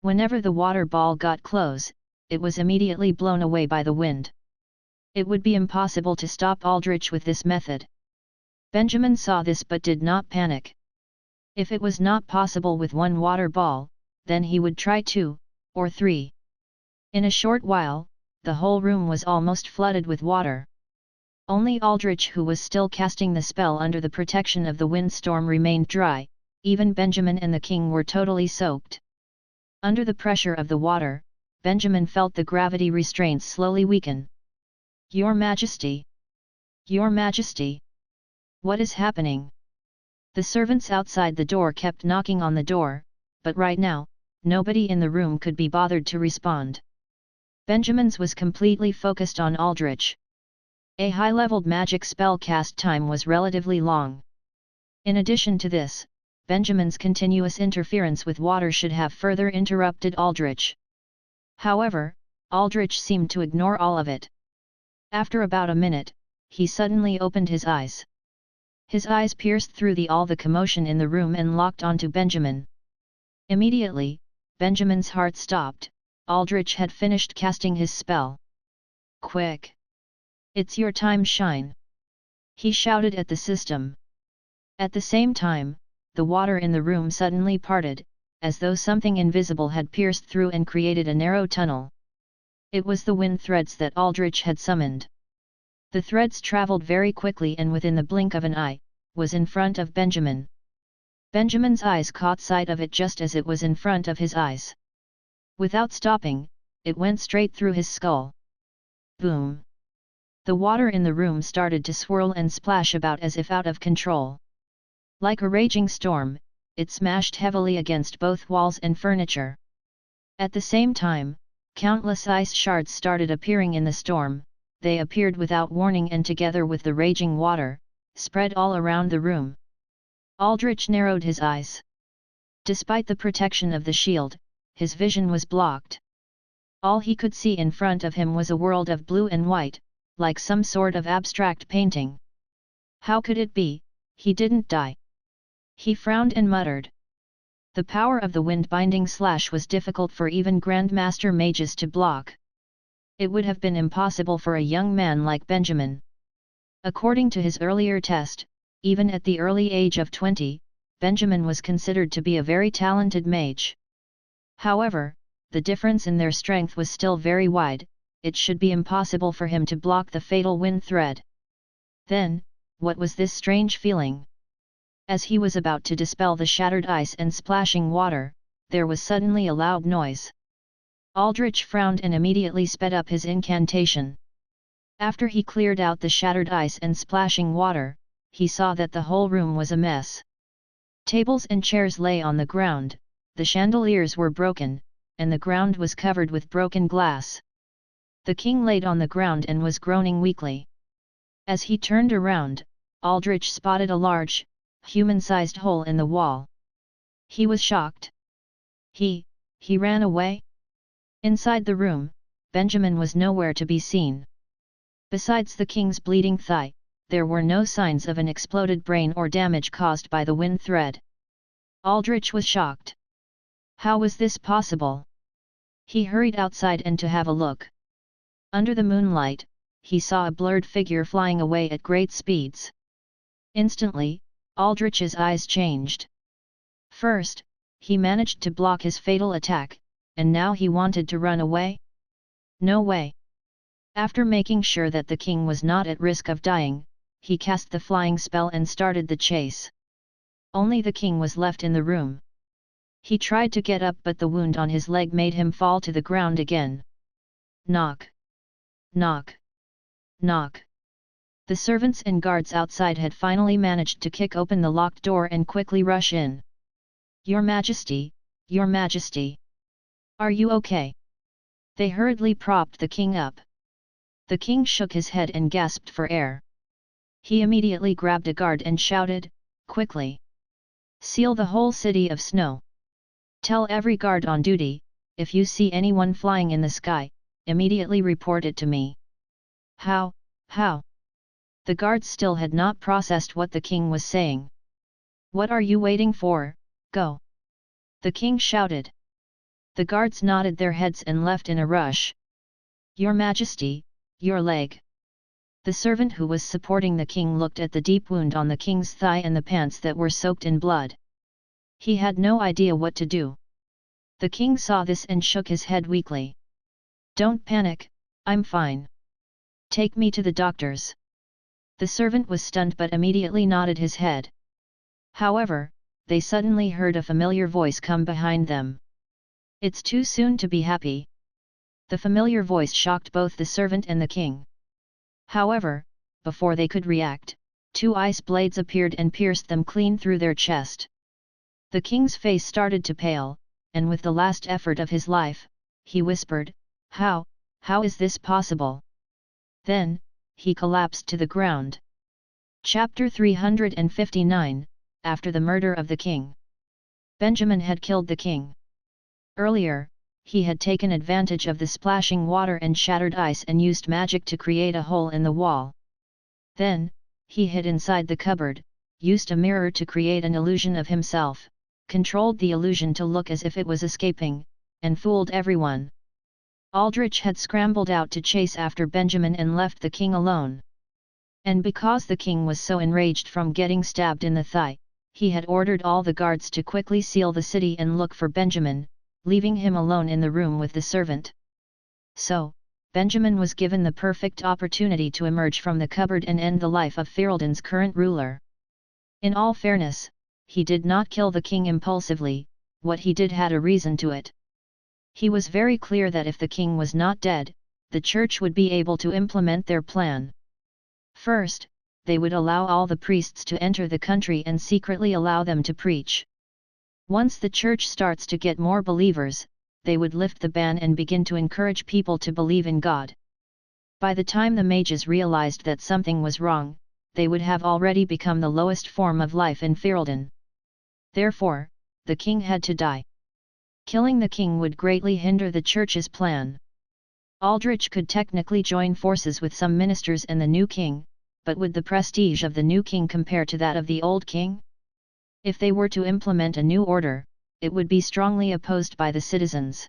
Whenever the water ball got close, it was immediately blown away by the wind. It would be impossible to stop Aldrich with this method. Benjamin saw this but did not panic. If it was not possible with one water ball, then he would try 2, or 3. In a short while, the whole room was almost flooded with water. Only Aldrich, who was still casting the spell under the protection of the windstorm, remained dry. Even Benjamin and the king were totally soaked. Under the pressure of the water, Benjamin felt the gravity restraints slowly weaken. Your Majesty! Your Majesty! What is happening? The servants outside the door kept knocking on the door, but right now, nobody in the room could be bothered to respond. Benjamin's was completely focused on Aldrich. A high-leveled magic spell cast time was relatively long. In addition to this, Benjamin's continuous interference with water should have further interrupted Aldrich. However, Aldrich seemed to ignore all of it. After about a minute, he suddenly opened his eyes. His eyes pierced through all the commotion in the room and locked onto Benjamin. Immediately, Benjamin's heart stopped. Aldrich had finished casting his spell. "Quick! It's your time shine!" he shouted at the system. At the same time, the water in the room suddenly parted, as though something invisible had pierced through and created a narrow tunnel. It was the wind threads that Aldrich had summoned. The threads traveled very quickly and within the blink of an eye, was in front of Benjamin. Benjamin's eyes caught sight of it just as it was in front of his eyes. Without stopping, it went straight through his skull. Boom! The water in the room started to swirl and splash about as if out of control. Like a raging storm, it smashed heavily against both walls and furniture. At the same time, countless ice shards started appearing in the storm. They appeared without warning and together with the raging water, spread all around the room. Aldrich narrowed his eyes. Despite the protection of the shield, his vision was blocked. All he could see in front of him was a world of blue and white, like some sort of abstract painting. How could it be, he didn't die? He frowned and muttered. The power of the wind-binding slash was difficult for even Grandmaster mages to block. It would have been impossible for a young man like Benjamin. According to his earlier test, even at the early age of 20, Benjamin was considered to be a very talented mage. However, the difference in their strength was still very wide. It should be impossible for him to block the fatal wind thread. Then, what was this strange feeling? As he was about to dispel the shattered ice and splashing water, there was suddenly a loud noise. Aldrich frowned and immediately sped up his incantation. After he cleared out the shattered ice and splashing water, he saw that the whole room was a mess. Tables and chairs lay on the ground, the chandeliers were broken, and the ground was covered with broken glass. The king laid on the ground and was groaning weakly. As he turned around, Aldrich spotted a large, human-sized hole in the wall. He was shocked. He ran away? Inside the room, Benjamin was nowhere to be seen. Besides the king's bleeding thigh, there were no signs of an exploded brain or damage caused by the wind thread. Aldrich was shocked. How was this possible? He hurried outside and to have a look. Under the moonlight, he saw a blurred figure flying away at great speeds. Instantly, Aldrich's eyes changed. First, he managed to block his fatal attack, and now he wanted to run away? No way! After making sure that the king was not at risk of dying, he cast the flying spell and started the chase. Only the king was left in the room. He tried to get up but the wound on his leg made him fall to the ground again. Knock! Knock! Knock! The servants and guards outside had finally managed to kick open the locked door and quickly rush in. "Your Majesty, Your Majesty! Are you okay?" They hurriedly propped the king up. The king shook his head and gasped for air. He immediately grabbed a guard and shouted, "Quickly! Seal the whole city of snow! Tell every guard on duty, if you see anyone flying in the sky, immediately report it to me." How? The guards still had not processed what the king was saying. "What are you waiting for? Go!" the king shouted. The guards nodded their heads and left in a rush. "Your Majesty, your leg!" The servant who was supporting the king looked at the deep wound on the king's thigh and the pants that were soaked in blood. He had no idea what to do. The king saw this and shook his head weakly. "Don't panic, I'm fine. Take me to the doctors." The servant was stunned but immediately nodded his head. However, they suddenly heard a familiar voice come behind them. "It's too soon to be happy." The familiar voice shocked both the servant and the king. However, before they could react, 2 ice blades appeared and pierced them clean through their chest. The king's face started to pale, and with the last effort of his life, he whispered, How How is this possible? Then, he collapsed to the ground. Chapter 359, After the murder of the king. Benjamin had killed the king. Earlier, he had taken advantage of the splashing water and shattered ice and used magic to create a hole in the wall. Then, he hid inside the cupboard, used a mirror to create an illusion of himself, controlled the illusion to look as if it was escaping, and fooled everyone. Aldrich had scrambled out to chase after Benjamin and left the king alone. And because the king was so enraged from getting stabbed in the thigh, he had ordered all the guards to quickly seal the city and look for Benjamin, leaving him alone in the room with the servant. So, Benjamin was given the perfect opportunity to emerge from the cupboard and end the life of Ferelden's current ruler. In all fairness, he did not kill the king impulsively, what he did had a reason to it. He was very clear that if the king was not dead, the church would be able to implement their plan. First, they would allow all the priests to enter the country and secretly allow them to preach. Once the church starts to get more believers, they would lift the ban and begin to encourage people to believe in God. By the time the mages realized that something was wrong, they would have already become the lowest form of life in Ferelden. Therefore, the king had to die. Killing the king would greatly hinder the church's plan. Aldrich could technically join forces with some ministers and the new king, but would the prestige of the new king compare to that of the old king? If they were to implement a new order, it would be strongly opposed by the citizens.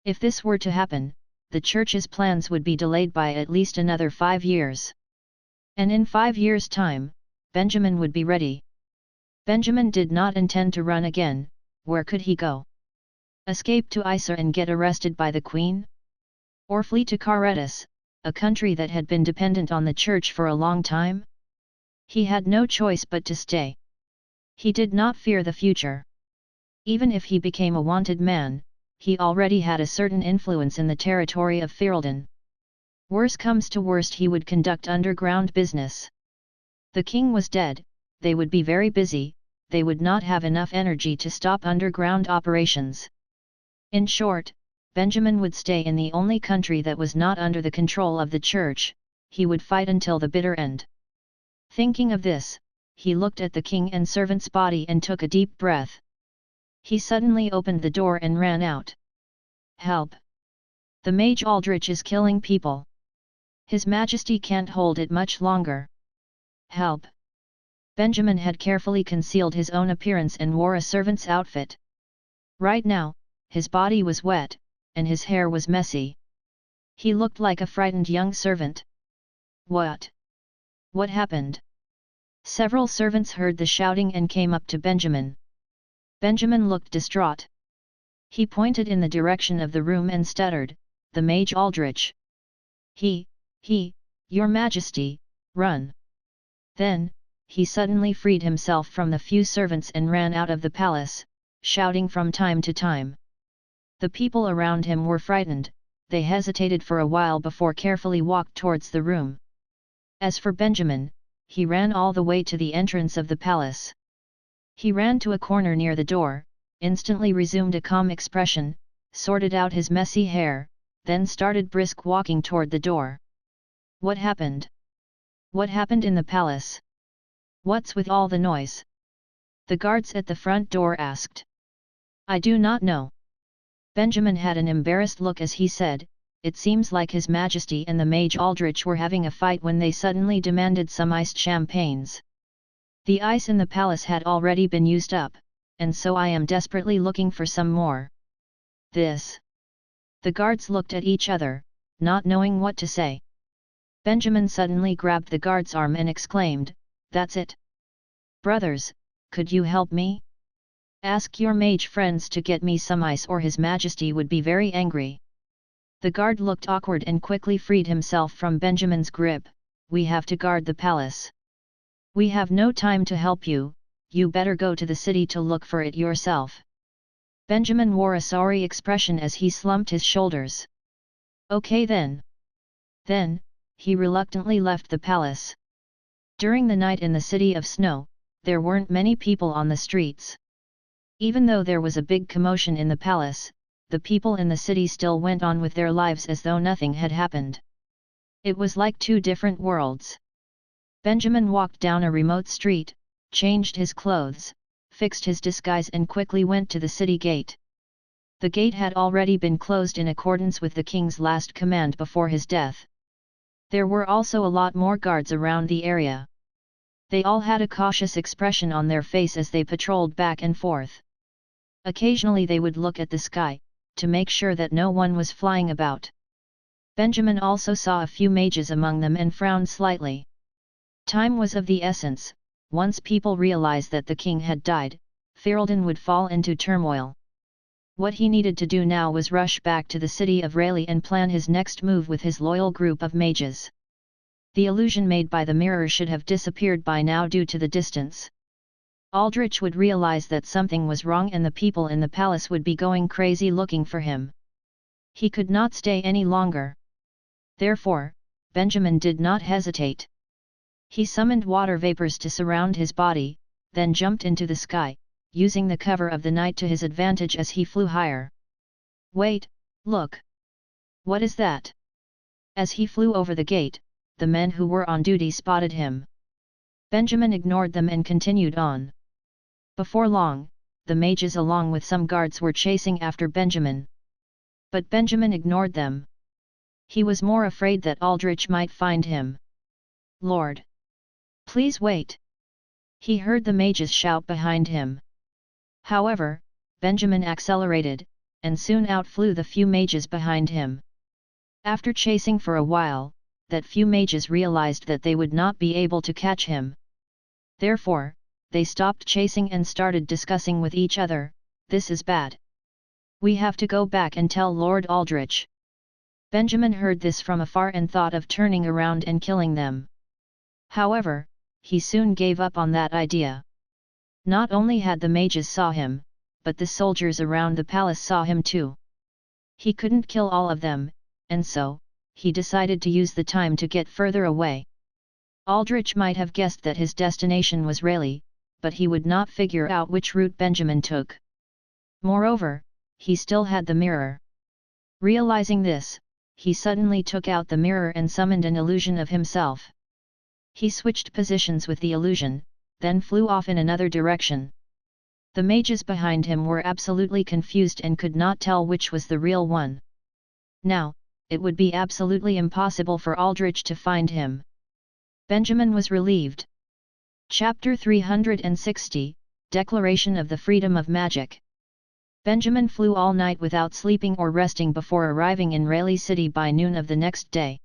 If this were to happen, the church's plans would be delayed by at least another 5 years. And in 5 years' time, Benjamin would be ready. Benjamin did not intend to run again. Where could he go? Escape to Isar and get arrested by the queen? Or flee to Caretus, a country that had been dependent on the church for a long time? He had no choice but to stay. He did not fear the future. Even if he became a wanted man, he already had a certain influence in the territory of Ferelden. Worse comes to worst, he would conduct underground business. The king was dead, they would be very busy, they would not have enough energy to stop underground operations. In short, Benjamin would stay in the only country that was not under the control of the church. He would fight until the bitter end. Thinking of this, he looked at the king and servant's body and took a deep breath. He suddenly opened the door and ran out. Help! The mage Aldrich is killing people. His Majesty can't hold it much longer. Help! Benjamin had carefully concealed his own appearance and wore a servant's outfit. Right now, his body was wet, and his hair was messy. He looked like a frightened young servant. What? What happened? Several servants heard the shouting and came up to Benjamin. Benjamin looked distraught. He pointed in the direction of the room and stuttered, "The mage Aldrich. Your Majesty, run!" Then, he suddenly freed himself from the few servants and ran out of the palace, shouting from time to time. The people around him were frightened, they hesitated for a while before carefully walked towards the room. As for Benjamin, he ran all the way to the entrance of the palace. He ran to a corner near the door, instantly resumed a calm expression, sorted out his messy hair, then started brisk walking toward the door. What happened? What happened in the palace? What's with all the noise? The guards at the front door asked. I do not know. Benjamin had an embarrassed look as he said, "It seems like His Majesty and the mage Aldrich were having a fight when they suddenly demanded some iced champagnes. The ice in the palace had already been used up, and so I am desperately looking for some more." This. The guards looked at each other, not knowing what to say. Benjamin suddenly grabbed the guard's arm and exclaimed, "That's it! Brothers, could you help me? Ask your mage friends to get me some ice or His Majesty would be very angry." The guard looked awkward and quickly freed himself from Benjamin's grip. "We have to guard the palace. We have no time to help you, you better go to the city to look for it yourself." Benjamin wore a sorry expression as he slumped his shoulders. "Okay then." Then, he reluctantly left the palace. During the night in the City of Snow, there weren't many people on the streets. Even though there was a big commotion in the palace, the people in the city still went on with their lives as though nothing had happened. It was like two different worlds. Benjamin walked down a remote street, changed his clothes, fixed his disguise and quickly went to the city gate. The gate had already been closed in accordance with the king's last command before his death. There were also a lot more guards around the area. They all had a cautious expression on their face as they patrolled back and forth. Occasionally they would look at the sky, to make sure that no one was flying about. Benjamin also saw a few mages among them and frowned slightly. Time was of the essence. Once people realized that the king had died, Ferelden would fall into turmoil. What he needed to do now was rush back to the city of Rayleigh and plan his next move with his loyal group of mages. The illusion made by the mirror should have disappeared by now due to the distance. Aldrich would realize that something was wrong and the people in the palace would be going crazy looking for him. He could not stay any longer. Therefore, Benjamin did not hesitate. He summoned water vapors to surround his body, then jumped into the sky, using the cover of the night to his advantage as he flew higher. Wait, look! What is that? As he flew over the gate, the men who were on duty spotted him. Benjamin ignored them and continued on. Before long, the mages along with some guards were chasing after Benjamin. But Benjamin ignored them. He was more afraid that Aldrich might find him. Lord! Please wait! He heard the mages shout behind him. However, Benjamin accelerated, and soon outflew the few mages behind him. After chasing for a while, that few mages realized that they would not be able to catch him. Therefore, they stopped chasing and started discussing with each other, "This is bad. We have to go back and tell Lord Aldrich." Benjamin heard this from afar and thought of turning around and killing them. However, he soon gave up on that idea. Not only had the mages saw him, but the soldiers around the palace saw him too. He couldn't kill all of them, and so, he decided to use the time to get further away. Aldrich might have guessed that his destination was Rayleigh, but he would not figure out which route Benjamin took. Moreover, he still had the mirror. Realizing this, he suddenly took out the mirror and summoned an illusion of himself. He switched positions with the illusion, then flew off in another direction. The mages behind him were absolutely confused and could not tell which was the real one. Now, it would be absolutely impossible for Aldrich to find him. Benjamin was relieved. Chapter 360, Declaration of the Freedom of Magic. Benjamin flew all night without sleeping or resting before arriving in Rayleigh City by noon of the next day.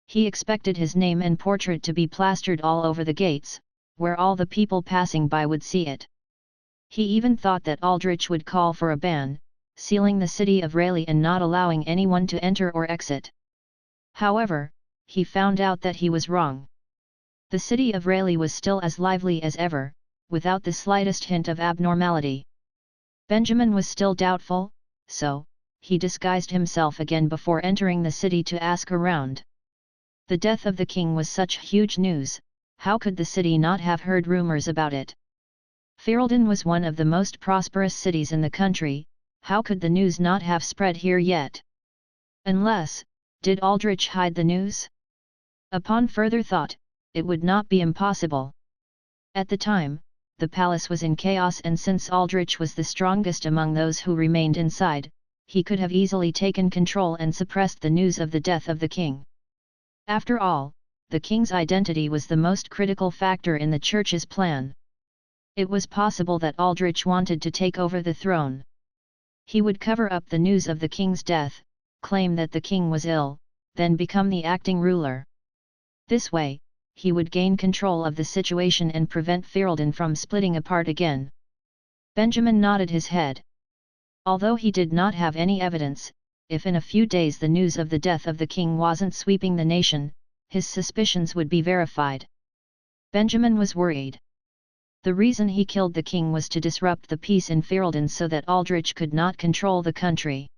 He expected his name and portrait to be plastered all over the gates, where all the people passing by would see it. He even thought that Aldrich would call for a ban, sealing the city of Rayleigh and not allowing anyone to enter or exit. However, he found out that he was wrong. The city of Rayleigh was still as lively as ever, without the slightest hint of abnormality. Benjamin was still doubtful, so, he disguised himself again before entering the city to ask around. The death of the king was such huge news, how could the city not have heard rumors about it? Ferelden was one of the most prosperous cities in the country, how could the news not have spread here yet? Unless, did Aldrich hide the news? Upon further thought, it would not be impossible. At the time, the palace was in chaos and since Aldrich was the strongest among those who remained inside, he could have easily taken control and suppressed the news of the death of the king. After all, the king's identity was the most critical factor in the church's plan. It was possible that Aldrich wanted to take over the throne. He would cover up the news of the king's death, claim that the king was ill, then become the acting ruler. This way, he would gain control of the situation and prevent Ferelden from splitting apart again. Benjamin nodded his head. Although he did not have any evidence, if in a few days the news of the death of the king wasn't sweeping the nation, his suspicions would be verified. Benjamin was worried. The reason he killed the king was to disrupt the peace in Ferelden so that Aldrich could not control the country.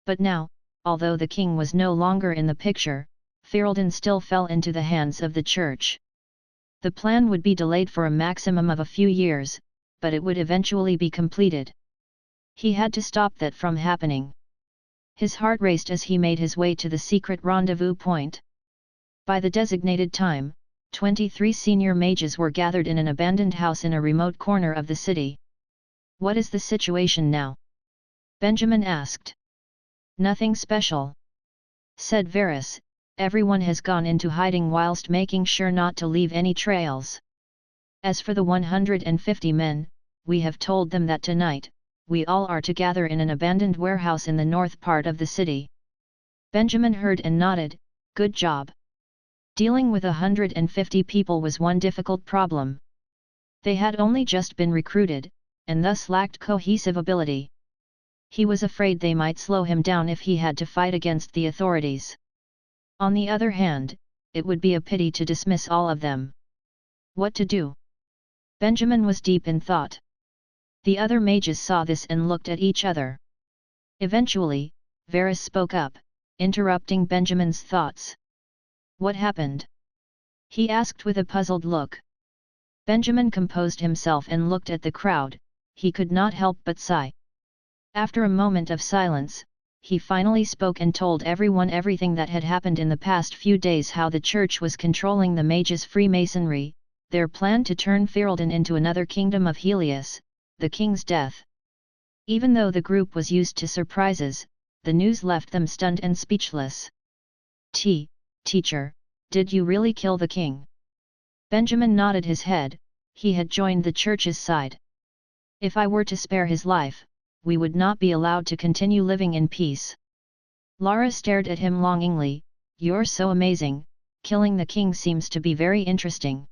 But now, although the king was no longer in the picture, Ferelden still fell into the hands of the church. The plan would be delayed for a maximum of a few years, but it would eventually be completed. He had to stop that from happening. His heart raced as he made his way to the secret rendezvous point. By the designated time, 23 senior mages were gathered in an abandoned house in a remote corner of the city. "What is the situation now?" Benjamin asked. "Nothing special," said Varus. "Everyone has gone into hiding whilst making sure not to leave any trails. As for the 150 men, we have told them that tonight, we all are to gather in an abandoned warehouse in the north part of the city." Benjamin heard and nodded. Good job. Dealing with 150 people was one difficult problem. They had only just been recruited, and thus lacked cohesive ability. He was afraid they might slow him down if he had to fight against the authorities. On the other hand, it would be a pity to dismiss all of them. What to do? Benjamin was deep in thought. The other mages saw this and looked at each other. Eventually, Varus spoke up, interrupting Benjamin's thoughts. "What happened?" he asked with a puzzled look. Benjamin composed himself and looked at the crowd. He could not help but sigh. After a moment of silence, he finally spoke and told everyone everything that had happened in the past few days, how the church was controlling the mages' Freemasonry, their plan to turn Ferelden into another Kingdom of Helius, the king's death. Even though the group was used to surprises, the news left them stunned and speechless. Teacher, did you really kill the king?" Benjamin nodded his head. He had joined the church's side. "If I were to spare his life, we would not be allowed to continue living in peace." Lara stared at him longingly. "You're so amazing, killing the king seems to be very interesting."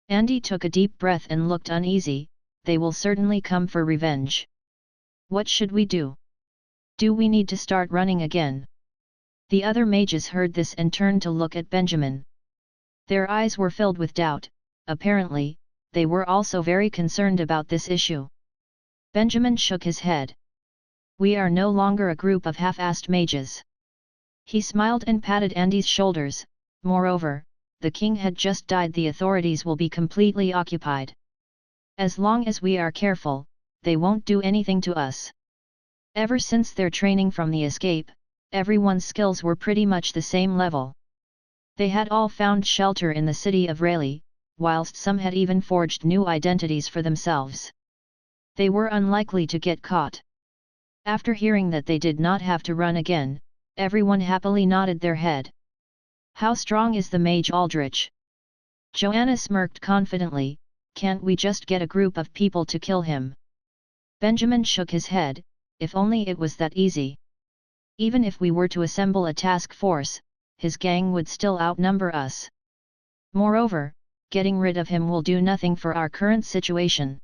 Andy took a deep breath and looked uneasy. "They will certainly come for revenge. What should we do? Do we need to start running again?" The other mages heard this and turned to look at Benjamin. Their eyes were filled with doubt. Apparently, they were also very concerned about this issue. Benjamin shook his head. "We are no longer a group of half-assed mages." He smiled and patted Andy's shoulders. "Moreover, the king had just died. The authorities will be completely occupied. As long as we are careful, they won't do anything to us." Ever since their training from the escape, everyone's skills were pretty much the same level. They had all found shelter in the city of Rayleigh, whilst some had even forged new identities for themselves. They were unlikely to get caught. After hearing that they did not have to run again, everyone happily nodded their head. "How strong is the mage Aldrich?" Joanna smirked confidently. "Can't we just get a group of people to kill him?" Benjamin shook his head. "If only it was that easy. Even if we were to assemble a task force, his gang would still outnumber us. Moreover, getting rid of him will do nothing for our current situation.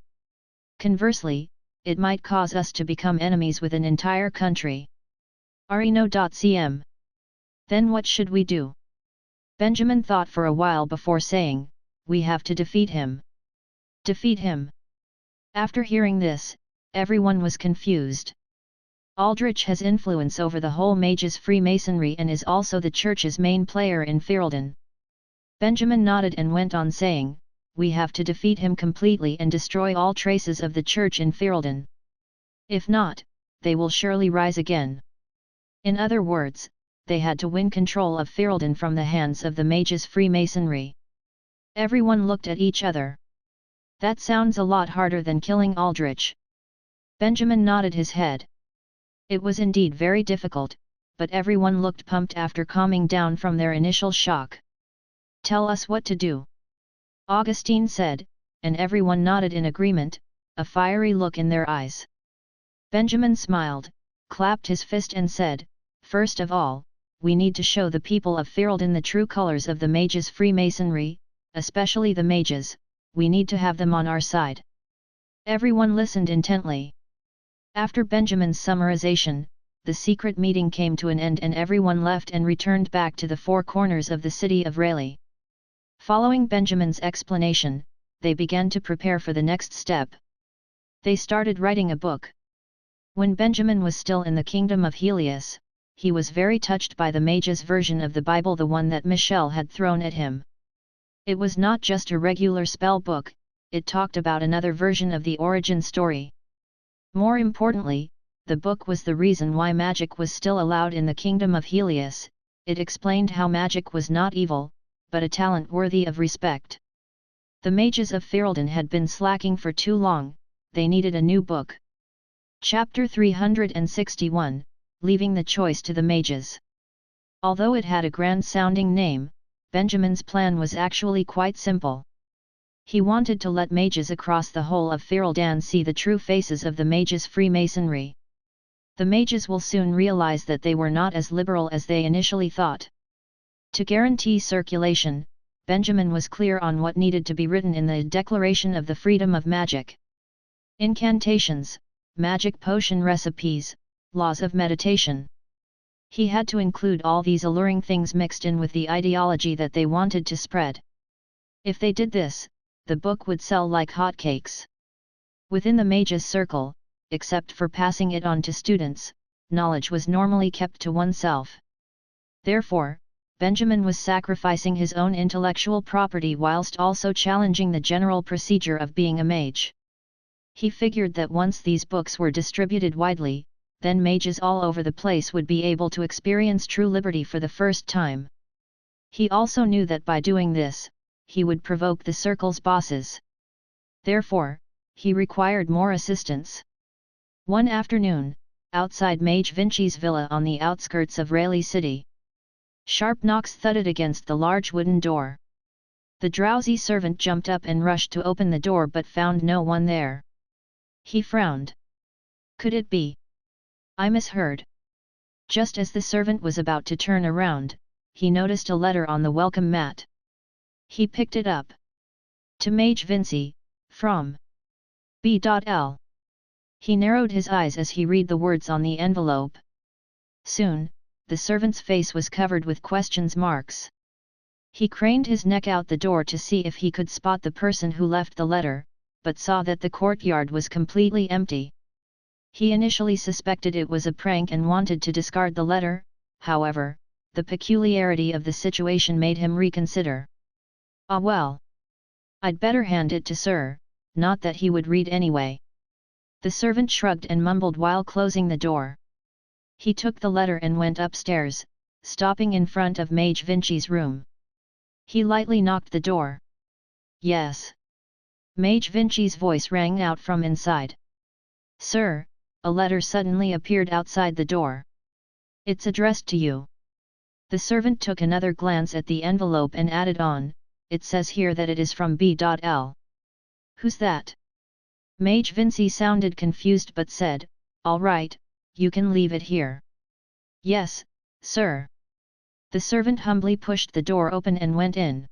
Conversely, it might cause us to become enemies with an entire country. Arino.cm. Then what should we do?" Benjamin thought for a while before saying, "We have to defeat him." Defeat him? After hearing this, everyone was confused. Aldrich has influence over the whole mages' Freemasonry and is also the church's main player in Ferelden. Benjamin nodded and went on saying, "We have to defeat him completely and destroy all traces of the church in Ferelden. If not, they will surely rise again." In other words, they had to win control of Ferelden from the hands of the mages' Freemasonry. Everyone looked at each other. "That sounds a lot harder than killing Aldrich." Benjamin nodded his head. It was indeed very difficult, but everyone looked pumped after calming down from their initial shock. "Tell us what to do," Augustine said, and everyone nodded in agreement, a fiery look in their eyes. Benjamin smiled, clapped his fist and said, "First of all, we need to show the people of Ferelden the true colors of the mages' Freemasonry, especially the mages. We need to have them on our side." Everyone listened intently. After Benjamin's summarization, the secret meeting came to an end and everyone left and returned back to the four corners of the city of Rayleigh. Following Benjamin's explanation, they began to prepare for the next step. They started writing a book. When Benjamin was still in the Kingdom of Helius, he was very touched by the mage's version of the Bible, the one that Michelle had thrown at him. It was not just a regular spell book, it talked about another version of the origin story. More importantly, the book was the reason why magic was still allowed in the Kingdom of Helius. It explained how magic was not evil, but a talent worthy of respect. The mages of Ferelden had been slacking for too long, they needed a new book. Chapter 361, Leaving the Choice to the Mages. Although it had a grand-sounding name, Benjamin's plan was actually quite simple. He wanted to let mages across the whole of Ferelden see the true faces of the mages' Freemasonry. The mages will soon realize that they were not as liberal as they initially thought. To guarantee circulation, Benjamin was clear on what needed to be written in the Declaration of the Freedom of Magic. Incantations, magic potion recipes, laws of meditation. He had to include all these alluring things mixed in with the ideology that they wanted to spread. If they did this, the book would sell like hotcakes. Within the mages' circle, except for passing it on to students, knowledge was normally kept to oneself. Therefore, Benjamin was sacrificing his own intellectual property whilst also challenging the general procedure of being a mage. He figured that once these books were distributed widely, then mages all over the place would be able to experience true liberty for the first time. He also knew that by doing this, he would provoke the circle's bosses. Therefore, he required more assistance. One afternoon, outside Mage Vinci's villa on the outskirts of Rayleigh City, sharp knocks thudded against the large wooden door. The drowsy servant jumped up and rushed to open the door but found no one there. He frowned. Could it be? I misheard. Just as the servant was about to turn around, he noticed a letter on the welcome mat. He picked it up. To Mage Vinci, from B.L. He narrowed his eyes as he read the words on the envelope. Soon, the servant's face was covered with question marks. He craned his neck out the door to see if he could spot the person who left the letter, but saw that the courtyard was completely empty. He initially suspected it was a prank and wanted to discard the letter, however, the peculiarity of the situation made him reconsider. Ah well. I'd better hand it to Sir, not that he would read anyway. The servant shrugged and mumbled while closing the door. He took the letter and went upstairs, stopping in front of Mage Vinci's room. He lightly knocked the door. Yes. Mage Vinci's voice rang out from inside. Sir, a letter suddenly appeared outside the door. It's addressed to you. The servant took another glance at the envelope and added on, it says here that it is from B.L. Who's that? Mage Vinci sounded confused but said, all right, you can leave it here. Yes, sir. The servant humbly pushed the door open and went in.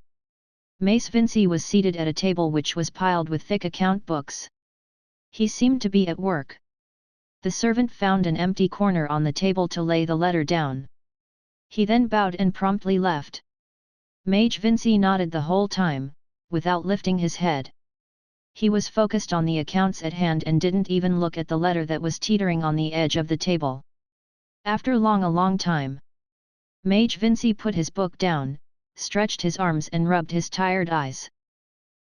Mace Vinci was seated at a table which was piled with thick account books. He seemed to be at work. The servant found an empty corner on the table to lay the letter down. He then bowed and promptly left. Mage Vinci nodded the whole time, without lifting his head. He was focused on the accounts at hand and didn't even look at the letter that was teetering on the edge of the table. After a long time, Mage Vinci put his book down, stretched his arms and rubbed his tired eyes.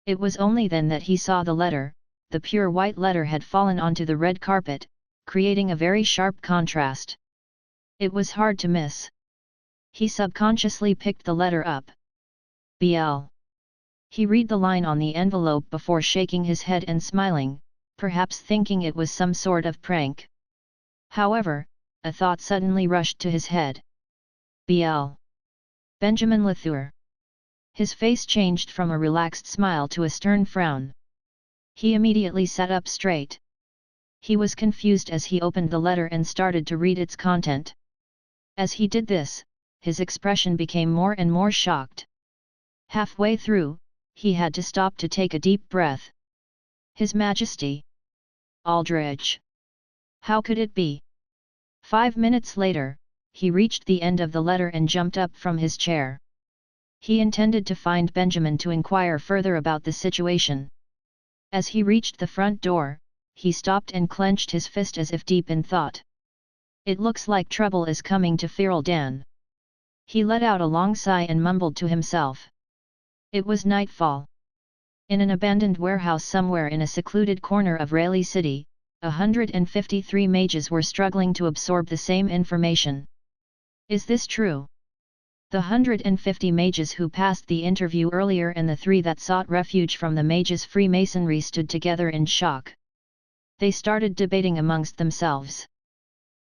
It was only then that he saw the letter. The pure white letter had fallen onto the red carpet, creating a very sharp contrast. It was hard to miss. He subconsciously picked the letter up. BL. He read the line on the envelope before shaking his head and smiling, perhaps thinking it was some sort of prank. However, a thought suddenly rushed to his head. BL. Benjamin Latour. His face changed from a relaxed smile to a stern frown. He immediately sat up straight. He was confused as he opened the letter and started to read its content. As he did this, his expression became more and more shocked. Halfway through, he had to stop to take a deep breath. His Majesty. Aldridge. How could it be? 5 minutes later, he reached the end of the letter and jumped up from his chair. He intended to find Benjamin to inquire further about the situation. As he reached the front door, he stopped and clenched his fist as if deep in thought. It looks like trouble is coming to Ferelden. He let out a long sigh and mumbled to himself. It was nightfall. In an abandoned warehouse somewhere in a secluded corner of Rayleigh City, 153 mages were struggling to absorb the same information. Is this true? The 150 mages who passed the interview earlier and the 3 that sought refuge from the mages' Freemasonry stood together in shock. They started debating amongst themselves.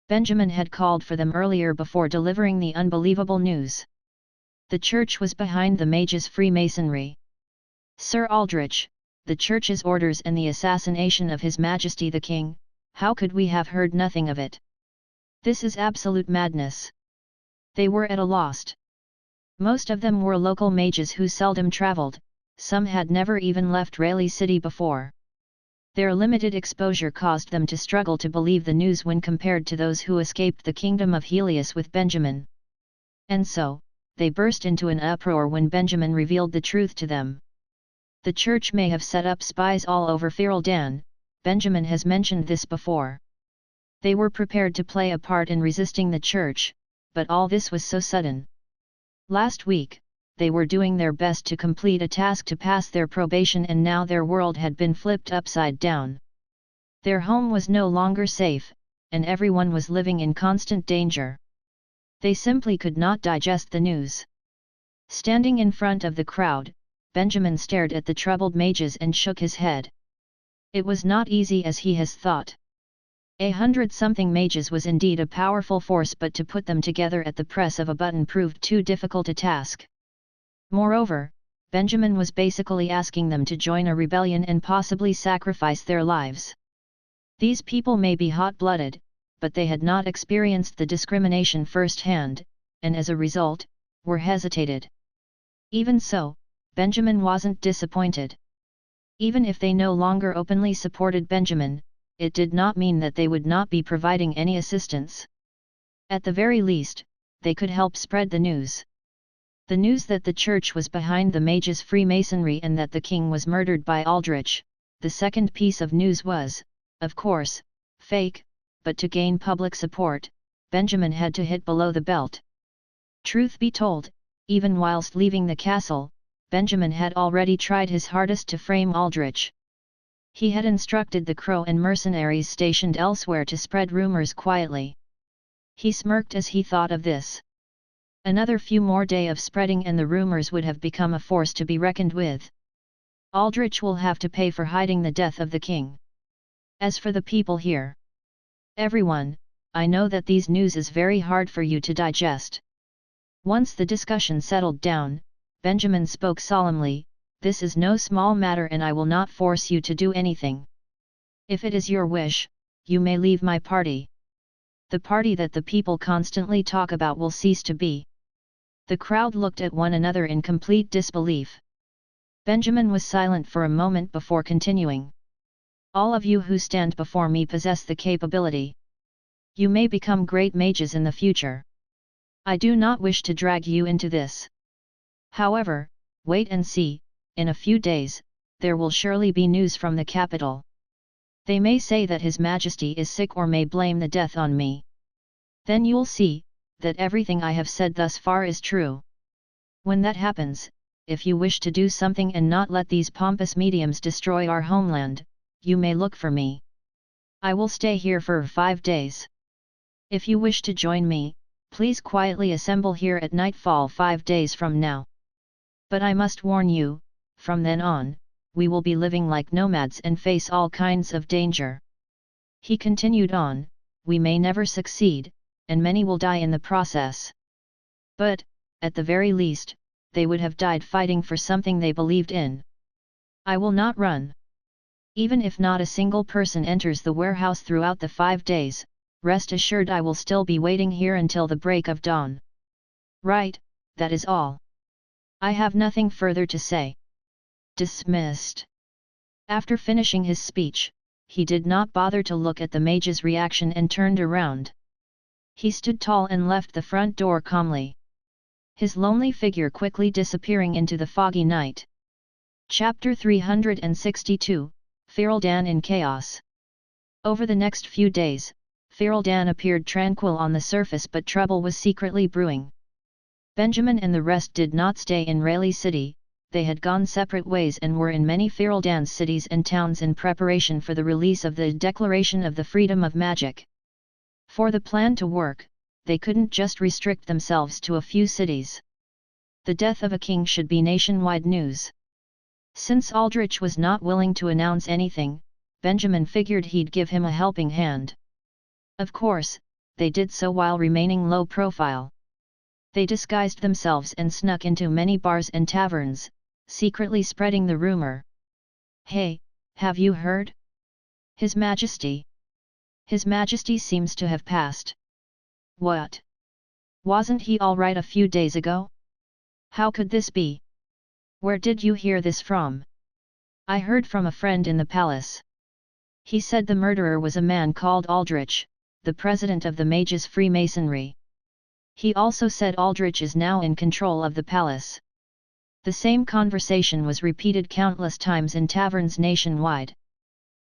Benjamin had called for them earlier before delivering the unbelievable news. The church was behind the mages' Freemasonry. Sir Aldrich, the church's orders and the assassination of His Majesty the King, how could we have heard nothing of it? This is absolute madness. They were at a loss. Most of them were local mages who seldom travelled, some had never even left Rayleigh City before. Their limited exposure caused them to struggle to believe the news when compared to those who escaped the Kingdom of Helius with Benjamin. And so, they burst into an uproar when Benjamin revealed the truth to them. The church may have set up spies all over Fereldan, Benjamin has mentioned this before. They were prepared to play a part in resisting the church, but all this was so sudden. Last week, they were doing their best to complete a task to pass their probation and now their world had been flipped upside down. Their home was no longer safe, and everyone was living in constant danger. They simply could not digest the news. Standing in front of the crowd, Benjamin stared at the troubled mages and shook his head. It was not easy as he has thought. 100-something mages was indeed a powerful force, but to put them together at the press of a button proved too difficult a task. Moreover, Benjamin was basically asking them to join a rebellion and possibly sacrifice their lives. These people may be hot-blooded, but they had not experienced the discrimination firsthand, and as a result, were hesitated. Even so, Benjamin wasn't disappointed. Even if they no longer openly supported Benjamin, it did not mean that they would not be providing any assistance. At the very least, they could help spread the news. The news that the church was behind the mages' Freemasonry and that the king was murdered by Aldrich. The second piece of news was, of course, fake, but to gain public support, Benjamin had to hit below the belt. Truth be told, even whilst leaving the castle, Benjamin had already tried his hardest to frame Aldrich. He had instructed the Crow and mercenaries stationed elsewhere to spread rumors quietly. He smirked as he thought of this. Another few more days of spreading and the rumors would have become a force to be reckoned with. Aldrich will have to pay for hiding the death of the king. As for the people here, everyone, I know that these news is very hard for you to digest. Once the discussion settled down, Benjamin spoke solemnly, this is no small matter and I will not force you to do anything. If it is your wish, you may leave my party. The party that the people constantly talk about will cease to be. The crowd looked at one another in complete disbelief. Benjamin was silent for a moment before continuing. All of you who stand before me possess the capability. You may become great mages in the future. I do not wish to drag you into this. However, wait and see, in a few days, there will surely be news from the capital. They may say that His Majesty is sick or may blame the death on me. Then you'll see, that everything I have said thus far is true. When that happens, if you wish to do something and not let these pompous mediums destroy our homeland, you may look for me. I will stay here for 5 days. If you wish to join me, please quietly assemble here at nightfall 5 days from now. But I must warn you, from then on, we will be living like nomads and face all kinds of danger. He continued on, we may never succeed, and many will die in the process. But, at the very least, they would have died fighting for something they believed in. I will not run. Even if not a single person enters the warehouse throughout the 5 days, rest assured I will still be waiting here until the break of dawn. Right, that is all. I have nothing further to say. Dismissed. After finishing his speech, he did not bother to look at the mage's reaction and turned around. He stood tall and left the front door calmly. His lonely figure quickly disappearing into the foggy night. Chapter 362, Fereldan in Chaos. Over the next few days, Fereldan appeared tranquil on the surface, but trouble was secretly brewing. Benjamin and the rest did not stay in Rayleigh City, they had gone separate ways and were in many Fereldan's cities and towns in preparation for the release of the Declaration of the Freedom of Magic. For the plan to work, they couldn't just restrict themselves to a few cities. The death of a king should be nationwide news. Since Aldrich was not willing to announce anything, Benjamin figured he'd give him a helping hand. Of course, they did so while remaining low profile. They disguised themselves and snuck into many bars and taverns, secretly spreading the rumor. "Hey, have you heard? His Majesty. His Majesty seems to have passed." "What? Wasn't he all right a few days ago? How could this be? Where did you hear this from?" "I heard from a friend in the palace. He said the murderer was a man called Aldrich, the president of the Mages' Freemasonry. He also said Aldrich is now in control of the palace." The same conversation was repeated countless times in taverns nationwide.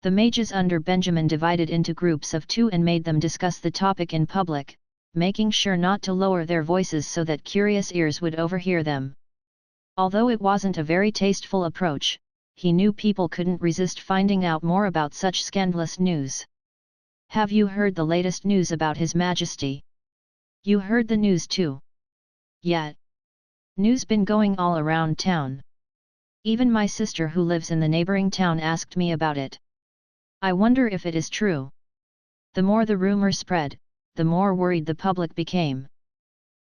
The mages under Benjamin divided into groups of 2 and made them discuss the topic in public, making sure not to lower their voices so that curious ears would overhear them. Although it wasn't a very tasteful approach, he knew people couldn't resist finding out more about such scandalous news. "Have you heard the latest news about His Majesty?" "You heard the news too?" "Yeah. News been going all around town. Even my sister who lives in the neighboring town asked me about it. I wonder if it is true." The more the rumor spread, the more worried the public became.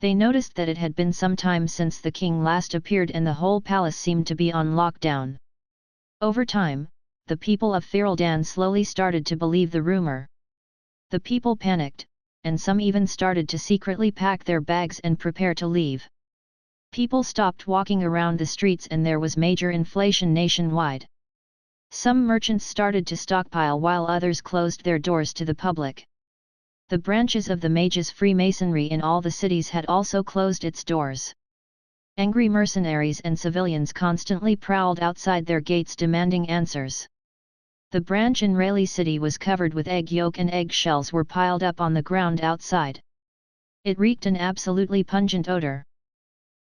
They noticed that it had been some time since the king last appeared and the whole palace seemed to be on lockdown. Over time, the people of Fereldan slowly started to believe the rumor. The people panicked, and some even started to secretly pack their bags and prepare to leave. People stopped walking around the streets and there was major inflation nationwide. Some merchants started to stockpile while others closed their doors to the public. The branches of the Mages' Freemasonry in all the cities had also closed its doors. Angry mercenaries and civilians constantly prowled outside their gates demanding answers. The branch in Rayleigh City was covered with egg yolk and egg shells were piled up on the ground outside. It reeked an absolutely pungent odor.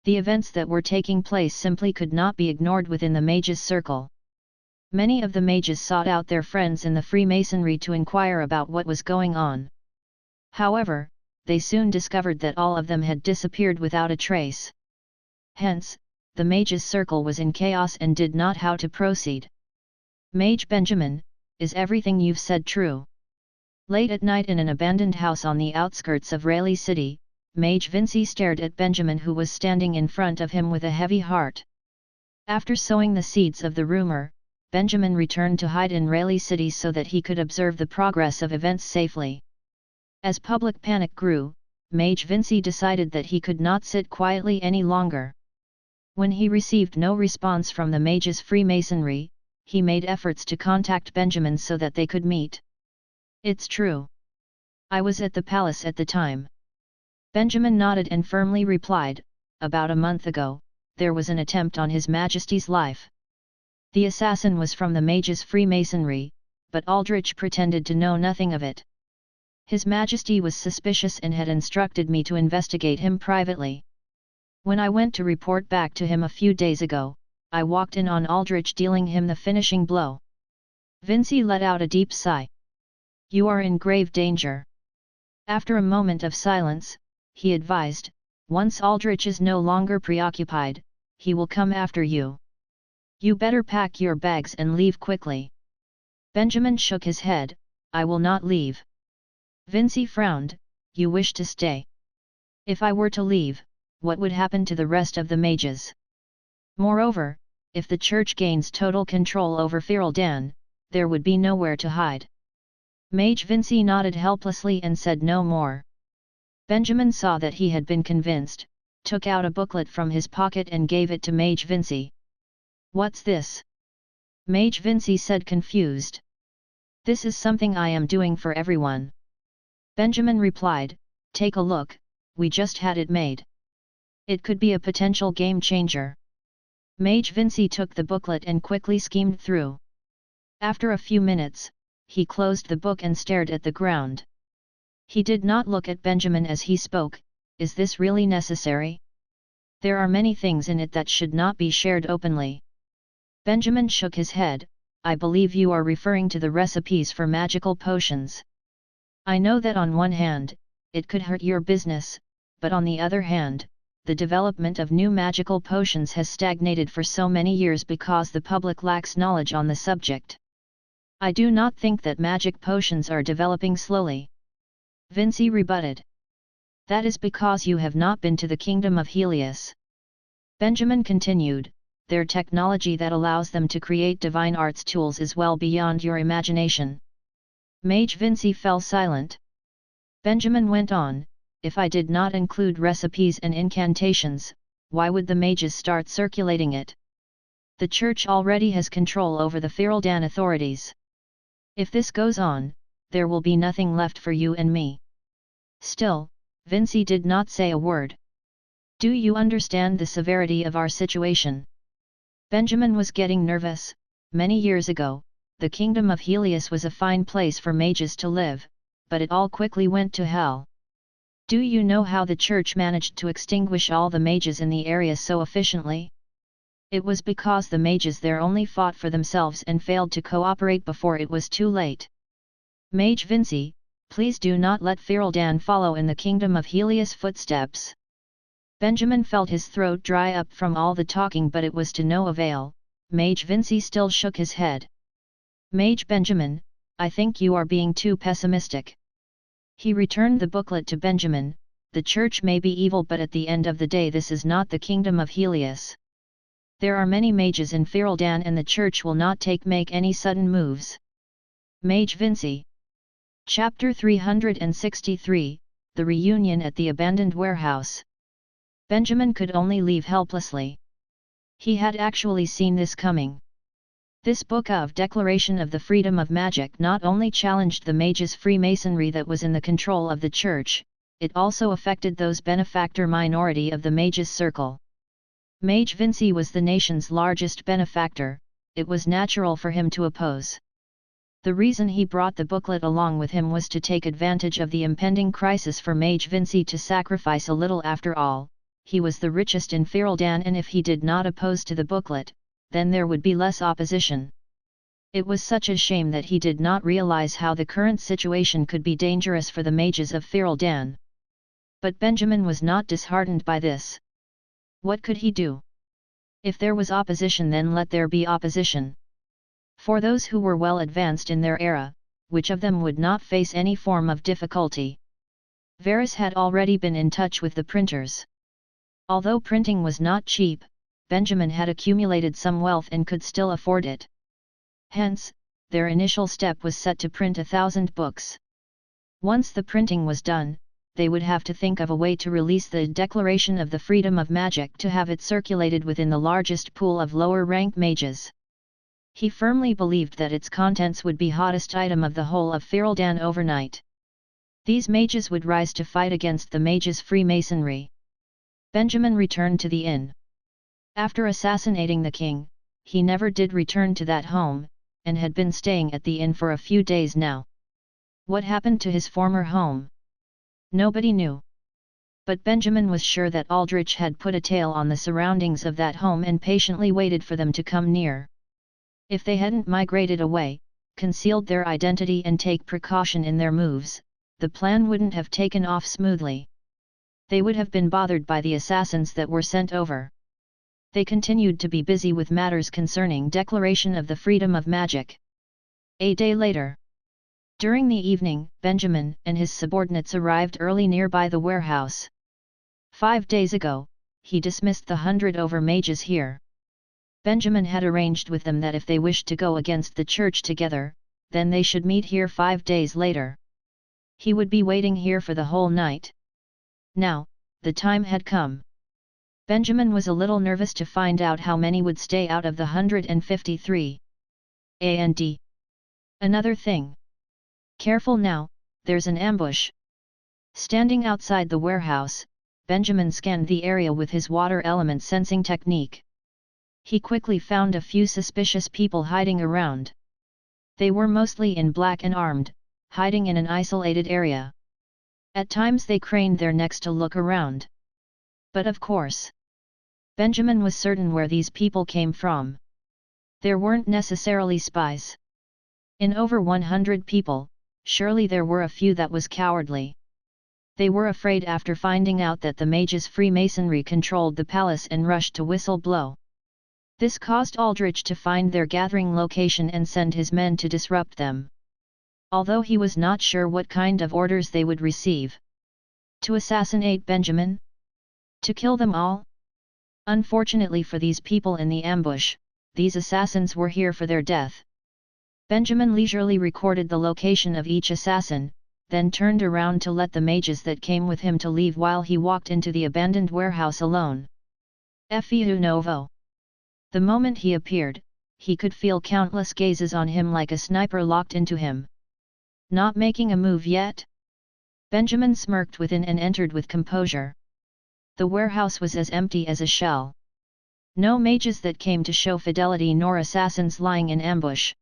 The events that were taking place simply could not be ignored within the mages' circle. Many of the mages sought out their friends in the Freemasonry to inquire about what was going on. However, they soon discovered that all of them had disappeared without a trace. Hence, the mages' circle was in chaos and did not know how to proceed. "Mage Benjamin, is everything you've said true?" Late at night in an abandoned house on the outskirts of Rayleigh City, Mage Vinci stared at Benjamin who was standing in front of him with a heavy heart. After sowing the seeds of the rumor, Benjamin returned to hide in Rayleigh City so that he could observe the progress of events safely. As public panic grew, Mage Vinci decided that he could not sit quietly any longer. When he received no response from the Mages' Freemasonry, he made efforts to contact Benjamin so that they could meet. "It's true. I was at the palace at the time." Benjamin nodded and firmly replied, "About a month ago, there was an attempt on His Majesty's life. The assassin was from the Mages' Freemasonry, but Aldrich pretended to know nothing of it. His Majesty was suspicious and had instructed me to investigate him privately. When I went to report back to him a few days ago, I walked in on Aldrich dealing him the finishing blow." Vinci let out a deep sigh. "You are in grave danger." After a moment of silence, he advised, "Once Aldrich is no longer preoccupied, he will come after you. You better pack your bags and leave quickly." Benjamin shook his head, "I will not leave." Vinci frowned, "You wish to stay? If I were to leave, what would happen to the rest of the mages? Moreover, if the church gains total control over Fereldan, there would be nowhere to hide." Mage Vinci nodded helplessly and said no more. Benjamin saw that he had been convinced, took out a booklet from his pocket and gave it to Mage Vinci. "What's this?" Mage Vinci said confused. "This is something I am doing for everyone." Benjamin replied, "Take a look, we just had it made. It could be a potential game changer." Mage Vinci took the booklet and quickly skimmed through. After a few minutes, he closed the book and stared at the ground. He did not look at Benjamin as he spoke, "Is this really necessary? There are many things in it that should not be shared openly. Benjamin shook his head. I believe you are referring to the recipes for magical potions. I know that on one hand, it could hurt your business, but on the other hand, the development of new magical potions has stagnated for so many years because the public lacks knowledge on the subject. I do not think that magic potions are developing slowly. Vinci rebutted. That is because you have not been to the Kingdom of Helius. Benjamin continued, their technology that allows them to create divine arts tools is well beyond your imagination. Mage Vinci fell silent. Benjamin went on, if I did not include recipes and incantations, why would the mages start circulating it? The church already has control over the Fereldan authorities. If this goes on, there will be nothing left for you and me. Still, Vinci did not say a word. Do you understand the severity of our situation? Benjamin was getting nervous. Many years ago, the Kingdom of Helius was a fine place for mages to live, but it all quickly went to hell. Do you know how the church managed to extinguish all the mages in the area so efficiently? It was because the mages there only fought for themselves and failed to cooperate before it was too late. Mage Vinci, please do not let Fereldan follow in the Kingdom of Helius footsteps. Benjamin felt his throat dry up from all the talking, but it was to no avail. Mage Vinci still shook his head. Mage Benjamin, I think you are being too pessimistic. He returned the booklet to Benjamin. The church may be evil, but at the end of the day this is not the Kingdom of Helius. There are many mages in Fereldan and the church will not make any sudden moves. Mage Vinci. Chapter 363, The Reunion at the Abandoned Warehouse. Benjamin could only leave helplessly. He had actually seen this coming. This book of Declaration of the Freedom of Magic not only challenged the mages' Freemasonry that was in the control of the church, it also affected those benefactor minority of the mages' circle. Mage Vinci was the nation's largest benefactor, it was natural for him to oppose. The reason he brought the booklet along with him was to take advantage of the impending crisis for Mage Vinci to sacrifice a little. After all, he was the richest in Fereldan, and if he did not oppose to the booklet, then there would be less opposition. It was such a shame that he did not realize how the current situation could be dangerous for the mages of Fereldan. But Benjamin was not disheartened by this. What could he do? If there was opposition, then let there be opposition. For those who were well advanced in their era, which of them would not face any form of difficulty? Varus had already been in touch with the printers. Although printing was not cheap, Benjamin had accumulated some wealth and could still afford it. Hence, their initial step was set to print 1,000 books. Once the printing was done, they would have to think of a way to release the Declaration of the Freedom of Magic to have it circulated within the largest pool of lower-rank mages. He firmly believed that its contents would be hottest item of the whole of Fereldan overnight. These mages would rise to fight against the mages' Freemasonry. Benjamin returned to the inn. After assassinating the king, he never did return to that home, and had been staying at the inn for a few days now. What happened to his former home? Nobody knew. But Benjamin was sure that Aldrich had put a tail on the surroundings of that home and patiently waited for them to come near. If they hadn't migrated away, concealed their identity and take precaution in their moves, the plan wouldn't have taken off smoothly. They would have been bothered by the assassins that were sent over. They continued to be busy with matters concerning Declaration of the Freedom of Magic. A day later. During the evening, Benjamin and his subordinates arrived early nearby the warehouse. 5 days ago, he dismissed the 100 over mages here. Benjamin had arranged with them that if they wished to go against the church together, then they should meet here 5 days later. He would be waiting here for the whole night. Now, the time had come. Benjamin was a little nervous to find out how many would stay out of the 153. And another thing. Careful now, there's an ambush. Standing outside the warehouse, Benjamin scanned the area with his water element sensing technique. He quickly found a few suspicious people hiding around. They were mostly in black and armed, hiding in an isolated area. At times they craned their necks to look around. But of course, Benjamin was certain where these people came from. There weren't necessarily spies. In over 100 people, surely there were a few that was cowardly. They were afraid after finding out that the mages' Freemasonry controlled the palace and rushed to whistle blow. This caused Aldrich to find their gathering location and send his men to disrupt them. Although he was not sure what kind of orders they would receive. To assassinate Benjamin? To kill them all? Unfortunately for these people in the ambush, these assassins were here for their death. Benjamin leisurely recorded the location of each assassin, then turned around to let the mages that came with him to leave while he walked into the abandoned warehouse alone. Feu novo. The moment he appeared, he could feel countless gazes on him like a sniper locked into him. Not making a move yet? Benjamin smirked within and entered with composure. The warehouse was as empty as a shell. No mages that came to show fidelity nor assassins lying in ambush.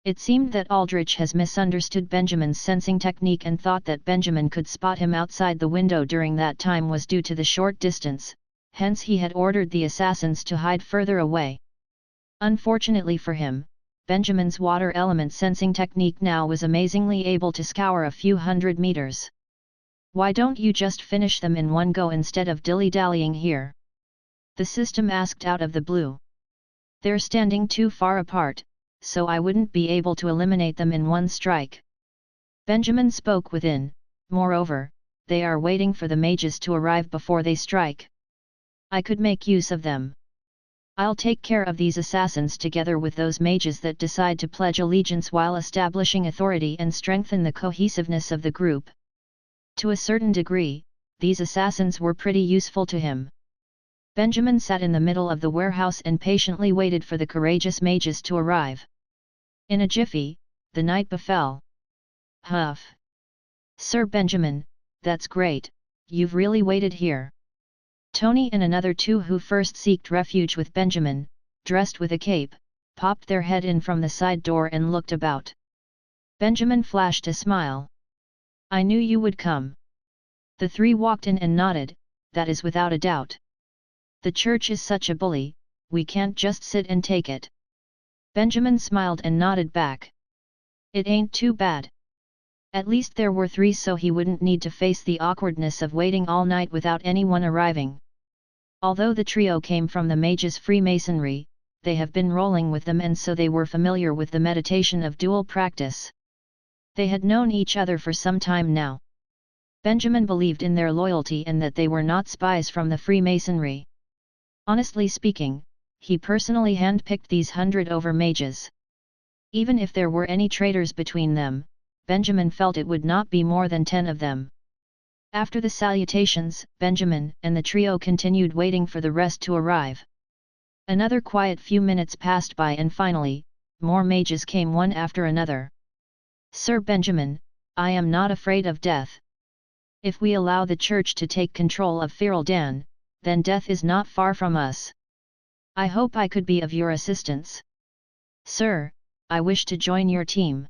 It seemed that Aldrich has misunderstood Benjamin's sensing technique and thought that Benjamin could spot him outside the window during that time was due to the short distance, hence he had ordered the assassins to hide further away. Unfortunately for him, Benjamin's water element sensing technique now was amazingly able to scour a few hundred meters. Why don't you just finish them in one go instead of dilly-dallying here? The system asked out of the blue. They're standing too far apart, so I wouldn't be able to eliminate them in one strike. Benjamin spoke within, moreover, they are waiting for the mages to arrive before they strike. I could make use of them. I'll take care of these assassins together with those mages that decide to pledge allegiance while establishing authority and strengthen the cohesiveness of the group. To a certain degree, these assassins were pretty useful to him. Benjamin sat in the middle of the warehouse and patiently waited for the courageous mages to arrive. In a jiffy, the night befell. Huff! Sir Benjamin, that's great, you've really waited here. Tony and another two who first sought refuge with Benjamin, dressed with a cape, popped their head in from the side door and looked about. Benjamin flashed a smile. I knew you would come. The three walked in and nodded, that is without a doubt. The church is such a bully, we can't just sit and take it. Benjamin smiled and nodded back. It ain't too bad. At least there were three so he wouldn't need to face the awkwardness of waiting all night without anyone arriving. Although the trio came from the mages' Freemasonry, they have been rolling with them and so they were familiar with the meditation of dual practice. They had known each other for some time now. Benjamin believed in their loyalty and that they were not spies from the Freemasonry. Honestly speaking, he personally handpicked these 100 over mages. Even if there were any traitors between them, Benjamin felt it would not be more than 10 of them. After the salutations, Benjamin and the trio continued waiting for the rest to arrive. Another quiet few minutes passed by and finally, more mages came one after another. Sir Benjamin, I am not afraid of death. If we allow the church to take control of Fereldan, then death is not far from us. I hope I could be of your assistance. Sir, I wish to join your team.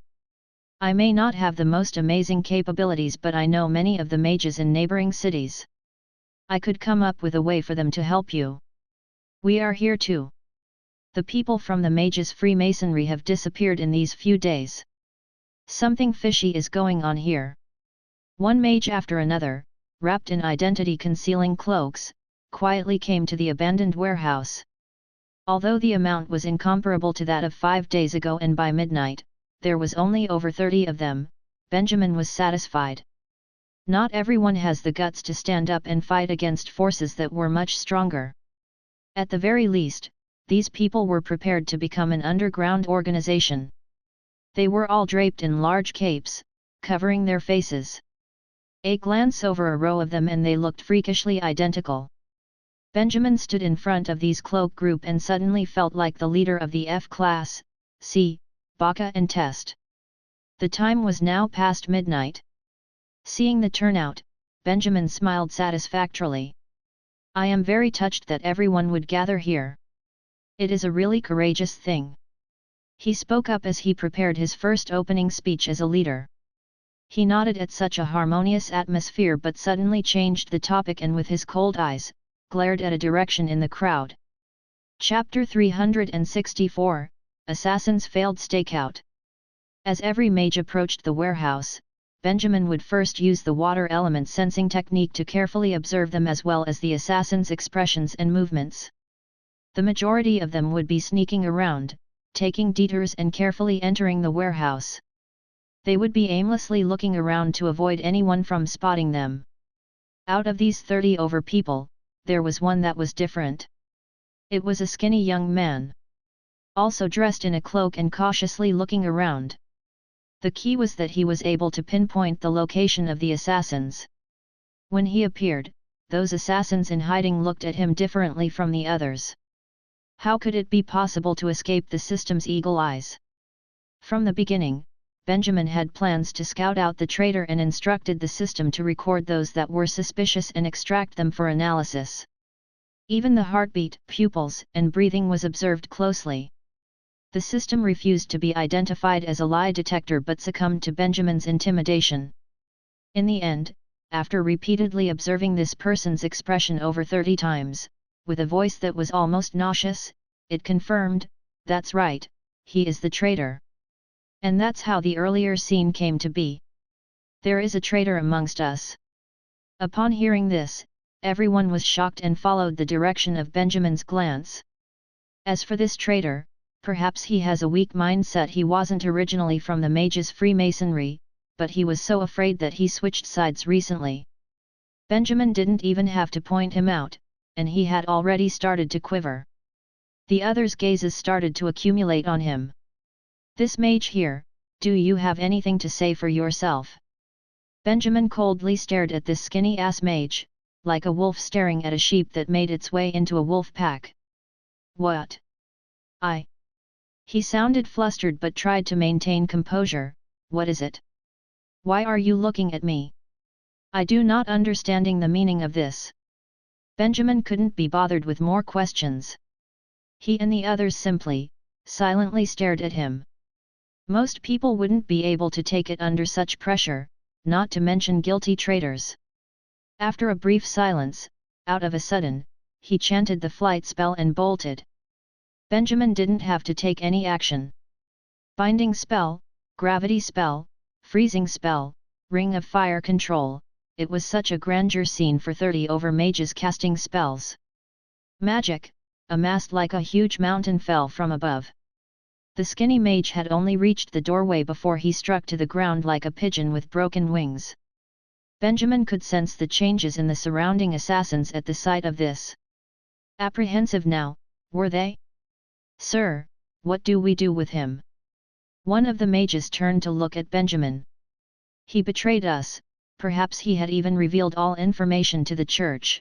I may not have the most amazing capabilities but I know many of the mages in neighboring cities. I could come up with a way for them to help you. We are here too. The people from the mages' Freemasonry have disappeared in these few days. Something fishy is going on here. One mage after another, wrapped in identity-concealing cloaks, quietly came to the abandoned warehouse. Although the amount was incomparable to that of 5 days ago and by midnight, there was only over 30 of them, Benjamin was satisfied. Not everyone has the guts to stand up and fight against forces that were much stronger. At the very least, these people were prepared to become an underground organization. They were all draped in large capes, covering their faces. A glance over a row of them and they looked freakishly identical. Benjamin stood in front of these cloak group and suddenly felt like the leader of the F-class, C, Baka and Test. The time was now past midnight. Seeing the turnout, Benjamin smiled satisfactorily. I am very touched that everyone would gather here. It is a really courageous thing. He spoke up as he prepared his first opening speech as a leader. He nodded at such a harmonious atmosphere but suddenly changed the topic and with his cold eyes, glared at a direction in the crowd. Chapter 364, Assassin's Failed Stakeout. As every mage approached the warehouse, Benjamin would first use the water element sensing technique to carefully observe them as well as the assassin's expressions and movements. The majority of them would be sneaking around, taking detours and carefully entering the warehouse. They would be aimlessly looking around to avoid anyone from spotting them. Out of these 30 over people, there was one that was different. It was a skinny young man, also dressed in a cloak and cautiously looking around. The key was that he was able to pinpoint the location of the assassins. When he appeared, those assassins in hiding looked at him differently from the others. How could it be possible to escape the system's eagle eyes? From the beginning, Benjamin had plans to scout out the traitor and instructed the system to record those that were suspicious and extract them for analysis. Even the heartbeat, pupils, and breathing was observed closely. The system refused to be identified as a lie detector but succumbed to Benjamin's intimidation. In the end, after repeatedly observing this person's expression over 30 times, with a voice that was almost nauseous, it confirmed, "That's right, he is the traitor." And that's how the earlier scene came to be. "There is a traitor amongst us." Upon hearing this, everyone was shocked and followed the direction of Benjamin's glance. As for this traitor, perhaps he has a weak mindset. He wasn't originally from the mages' Freemasonry, but he was so afraid that he switched sides recently. Benjamin didn't even have to point him out, and he had already started to quiver. The others' gazes started to accumulate on him. "This mage here, do you have anything to say for yourself?" Benjamin coldly stared at this skinny-ass mage, like a wolf staring at a sheep that made its way into a wolf pack. "What? He sounded flustered but tried to maintain composure. "What is it? Why are you looking at me? I do not understanding the meaning of this." Benjamin couldn't be bothered with more questions. He and the others simply, silently stared at him. Most people wouldn't be able to take it under such pressure, not to mention guilty traitors. After a brief silence, out of a sudden, he chanted the flight spell and bolted. Benjamin didn't have to take any action. Binding spell, gravity spell, freezing spell, ring of fire control, it was such a grandeur scene for 30 over mages casting spells. Magic, a mast like a huge mountain fell from above. The skinny mage had only reached the doorway before he struck to the ground like a pigeon with broken wings. Benjamin could sense the changes in the surrounding assassins at the sight of this. Apprehensive now, were they? "Sir, what do we do with him?" One of the mages turned to look at Benjamin. "He betrayed us, perhaps he had even revealed all information to the church."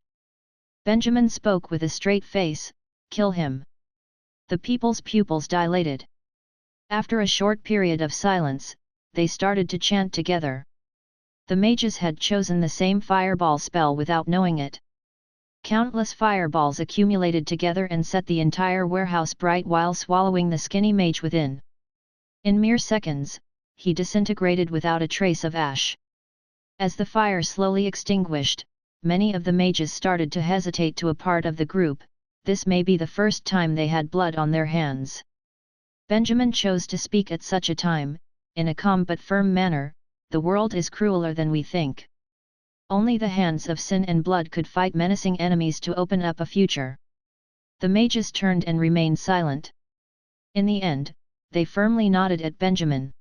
Benjamin spoke with a straight face, "Kill him." The people's pupils dilated. After a short period of silence, they started to chant together. The mages had chosen the same fireball spell without knowing it. Countless fireballs accumulated together and set the entire warehouse bright while swallowing the skinny mage within. In mere seconds, he disintegrated without a trace of ash. As the fire slowly extinguished, many of the mages started to hesitate to a part of the group. This may be the first time they had blood on their hands. Benjamin chose to speak at such a time, in a calm but firm manner. "The world is crueler than we think. Only the hands of sin and blood could fight menacing enemies to open up a future." The mages turned and remained silent. In the end, they firmly nodded at Benjamin.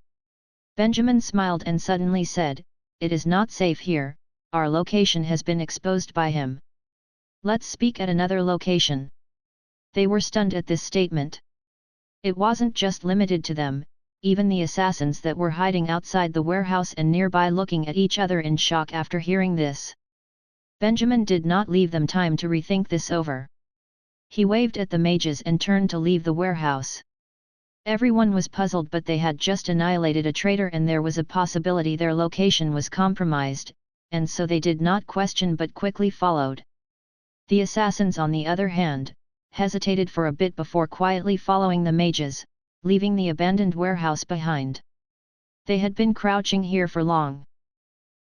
Benjamin smiled and suddenly said, "It is not safe here, our location has been exposed by him. Let's speak at another location." They were stunned at this statement. It wasn't just limited to them, even the assassins that were hiding outside the warehouse and nearby looking at each other in shock after hearing this. Benjamin did not leave them time to rethink this over. He waved at the mages and turned to leave the warehouse. Everyone was puzzled, but they had just annihilated a traitor and there was a possibility their location was compromised, and so they did not question but quickly followed. The assassins, on the other hand, hesitated for a bit before quietly following the mages, leaving the abandoned warehouse behind. They had been crouching here for long.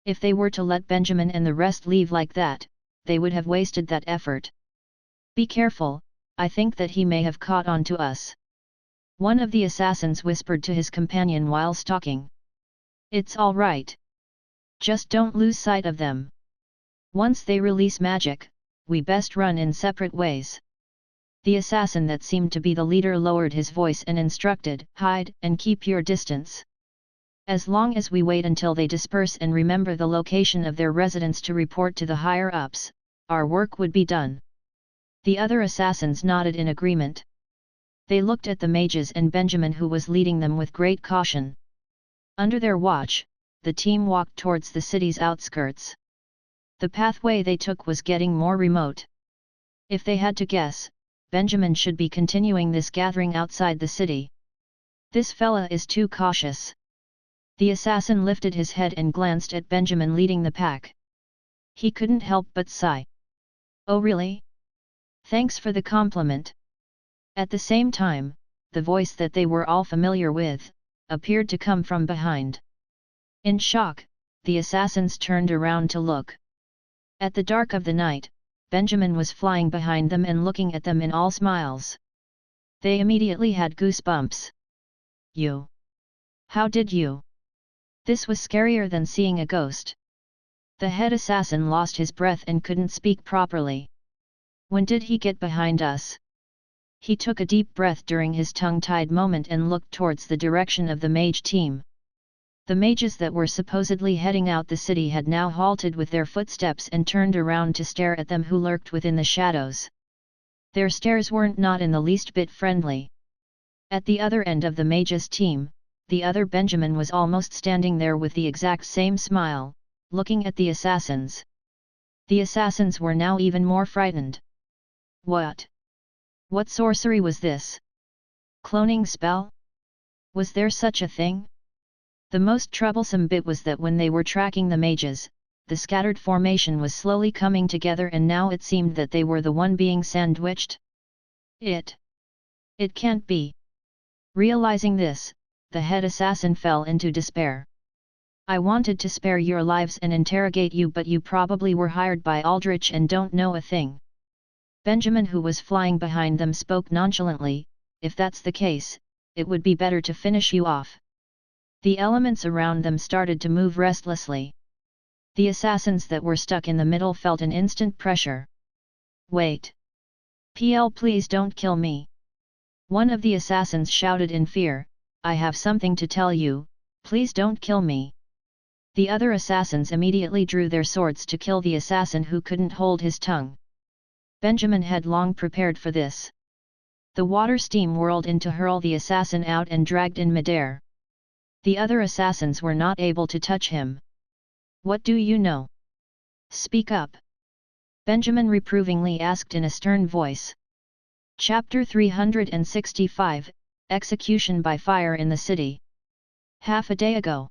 If they were to let Benjamin and the rest leave like that, they would have wasted that effort. Be careful, I think that he may have caught on to us. One of the assassins whispered to his companion while stalking. It's all right. Just don't lose sight of them. Once they release magic, we best run in separate ways. The assassin that seemed to be the leader lowered his voice and instructed, hide and keep your distance. As long as we wait until they disperse and remember the location of their residence to report to the higher-ups, our work would be done. The other assassins nodded in agreement. They looked at the mages and Benjamin, who was leading them, with great caution. Under their watch, the team walked towards the city's outskirts. The pathway they took was getting more remote. If they had to guess, Benjamin should be continuing this gathering outside the city. This fella is too cautious. The assassin lifted his head and glanced at Benjamin leading the pack. He couldn't help but sigh. Oh really? Thanks for the compliment. At the same time, the voice that they were all familiar with appeared to come from behind. In shock, the assassins turned around to look. At the dark of the night, Benjamin was flying behind them and looking at them in all smiles. They immediately had goosebumps. You? How did you? This was scarier than seeing a ghost. The head assassin lost his breath and couldn't speak properly. When did he get behind us? He took a deep breath during his tongue-tied moment and looked towards the direction of the mage team. The mages that were supposedly heading out the city had now halted with their footsteps and turned around to stare at them who lurked within the shadows. Their stares weren't not in the least bit friendly. At the other end of the mages team, the other Benjamin was almost standing there with the exact same smile, looking at the assassins. The assassins were now even more frightened. What? What sorcery was this? Cloning spell? Was there such a thing? The most troublesome bit was that when they were tracking the mages, the scattered formation was slowly coming together, and now it seemed that they were the one being sandwiched. It can't be. Realizing this, the head assassin fell into despair. I wanted to spare your lives and interrogate you, but you probably were hired by Aldrich and don't know a thing. Benjamin, who was flying behind them, spoke nonchalantly. If that's the case, it would be better to finish you off. The elements around them started to move restlessly. The assassins that were stuck in the middle felt an instant pressure. Wait. PL, please don't kill me. One of the assassins shouted in fear, I have something to tell you, please don't kill me. The other assassins immediately drew their swords to kill the assassin who couldn't hold his tongue. Benjamin had long prepared for this. The water steam whirled in to hurl the assassin out and dragged in midair. The other assassins were not able to touch him. What do you know? Speak up. Benjamin reprovingly asked in a stern voice. Chapter 365, Execution by Fire in the City. Half a day ago.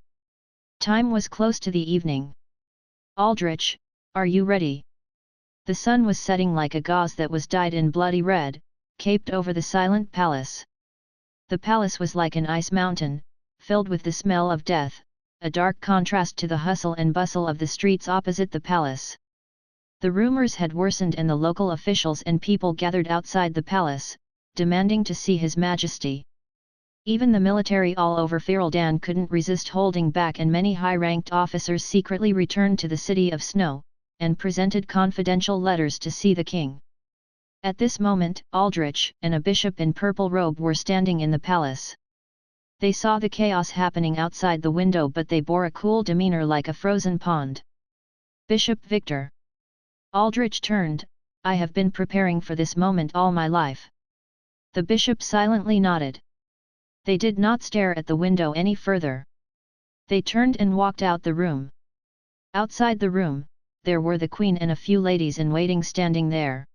Time was close to the evening. Aldrich, are you ready? The sun was setting like a gauze that was dyed in bloody red, caped over the silent palace. The palace was like an ice mountain, filled with the smell of death, a dark contrast to the hustle and bustle of the streets opposite the palace. The rumors had worsened and the local officials and people gathered outside the palace, demanding to see His Majesty. Even the military all over Fereldan couldn't resist holding back, and many high-ranked officers secretly returned to the City of Snow, and presented confidential letters to see the king. At this moment, Aldrich and a bishop in purple robe were standing in the palace. They saw the chaos happening outside the window, but they bore a cool demeanor like a frozen pond. Bishop Victor. Aldrich turned. I have been preparing for this moment all my life. The bishop silently nodded. They did not stare at the window any further. They turned and walked out the room. Outside the room, there were the queen and a few ladies in waiting standing there.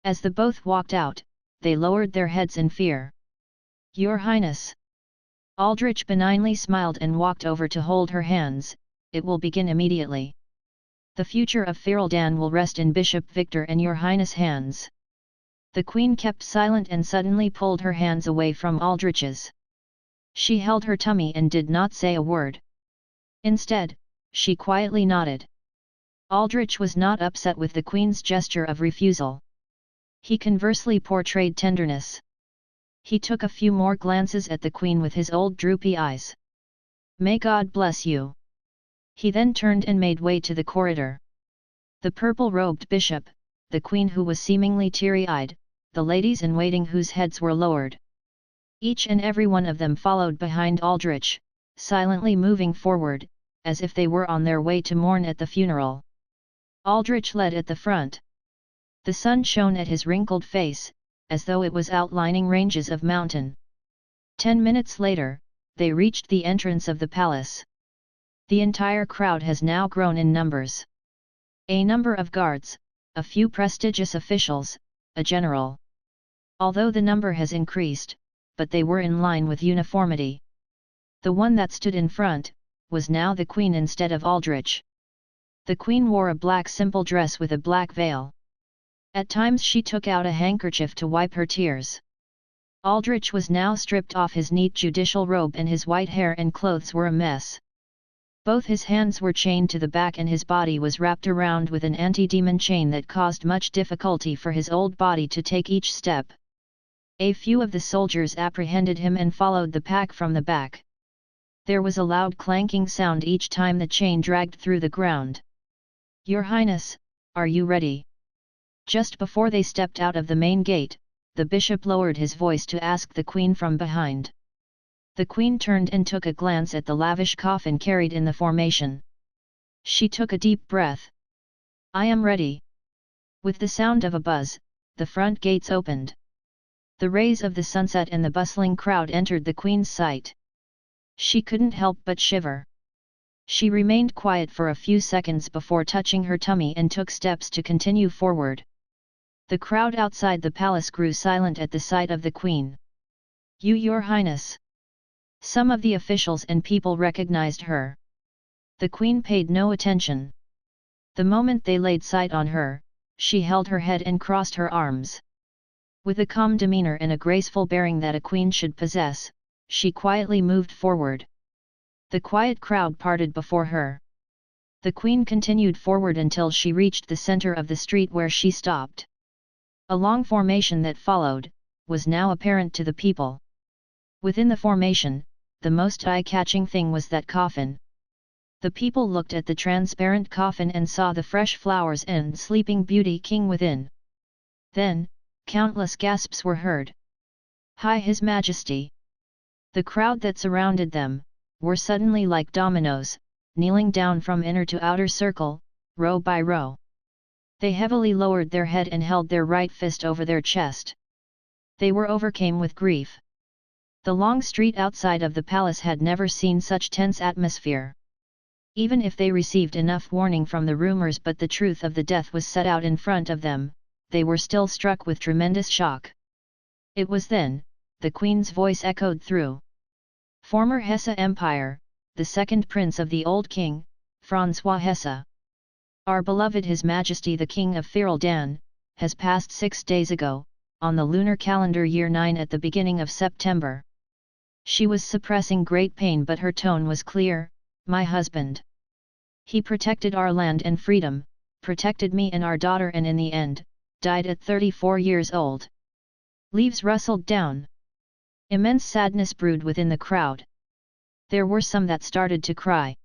As the both walked out, they lowered their heads in fear. Your Highness. Aldrich benignly smiled and walked over to hold her hands. It will begin immediately. The future of Fereldan will rest in Bishop Victor and your Highness' hands. The queen kept silent and suddenly pulled her hands away from Aldrich's. She held her tummy and did not say a word. Instead, she quietly nodded. Aldrich was not upset with the queen's gesture of refusal. He conversely portrayed tenderness. He took a few more glances at the queen with his old droopy eyes. "May God bless you." He then turned and made way to the corridor. The purple-robed bishop, the queen who was seemingly teary-eyed, the ladies-in-waiting whose heads were lowered. Each and every one of them followed behind Aldrich, silently moving forward, as if they were on their way to mourn at the funeral. Aldrich led at the front. The sun shone at his wrinkled face, as though it was outlining ranges of mountain. 10 minutes later, they reached the entrance of the palace. The entire crowd has now grown in numbers. A number of guards, a few prestigious officials, a general. Although the number has increased, but they were in line with uniformity. The one that stood in front was now the queen instead of Aldrich. The queen wore a black simple dress with a black veil. At times she took out a handkerchief to wipe her tears. Aldrich was now stripped off his neat judicial robe and his white hair and clothes were a mess. Both his hands were chained to the back and his body was wrapped around with an anti-demon chain that caused much difficulty for his old body to take each step. A few of the soldiers apprehended him and followed the pack from the back. There was a loud clanking sound each time the chain dragged through the ground. "Your Highness, are you ready?" Just before they stepped out of the main gate, the bishop lowered his voice to ask the queen from behind. The queen turned and took a glance at the lavish coffin carried in the formation. She took a deep breath. "I am ready." With the sound of a buzz, the front gates opened. The rays of the sunset and the bustling crowd entered the queen's sight. She couldn't help but shiver. She remained quiet for a few seconds before touching her tummy and took steps to continue forward. The crowd outside the palace grew silent at the sight of the queen. Your Highness." Some of the officials and people recognized her. The queen paid no attention. The moment they laid sight on her, she held her head and crossed her arms. With a calm demeanor and a graceful bearing that a queen should possess, she quietly moved forward. The quiet crowd parted before her. The queen continued forward until she reached the center of the street where she stopped. A long formation that followed was now apparent to the people. Within the formation, the most eye-catching thing was that coffin. The people looked at the transparent coffin and saw the fresh flowers and sleeping beauty king within. Then, countless gasps were heard. "Hi, His Majesty!" The crowd that surrounded them were suddenly like dominoes, kneeling down from inner to outer circle, row by row. They heavily lowered their head and held their right fist over their chest. They were overcome with grief. The long street outside of the palace had never seen such tense atmosphere. Even if they received enough warning from the rumors but the truth of the death was set out in front of them, they were still struck with tremendous shock. It was then, the queen's voice echoed through. "Former Hesse Empire, the second prince of the old king, Francois Hesse. Our beloved His Majesty the King of Fereldan, has passed 6 days ago, on the lunar calendar year 9 at the beginning of September." She was suppressing great pain but her tone was clear. "My husband. He protected our land and freedom, protected me and our daughter and in the end, died at 34 years old." Leaves rustled down. Immense sadness brewed within the crowd. There were some that started to cry.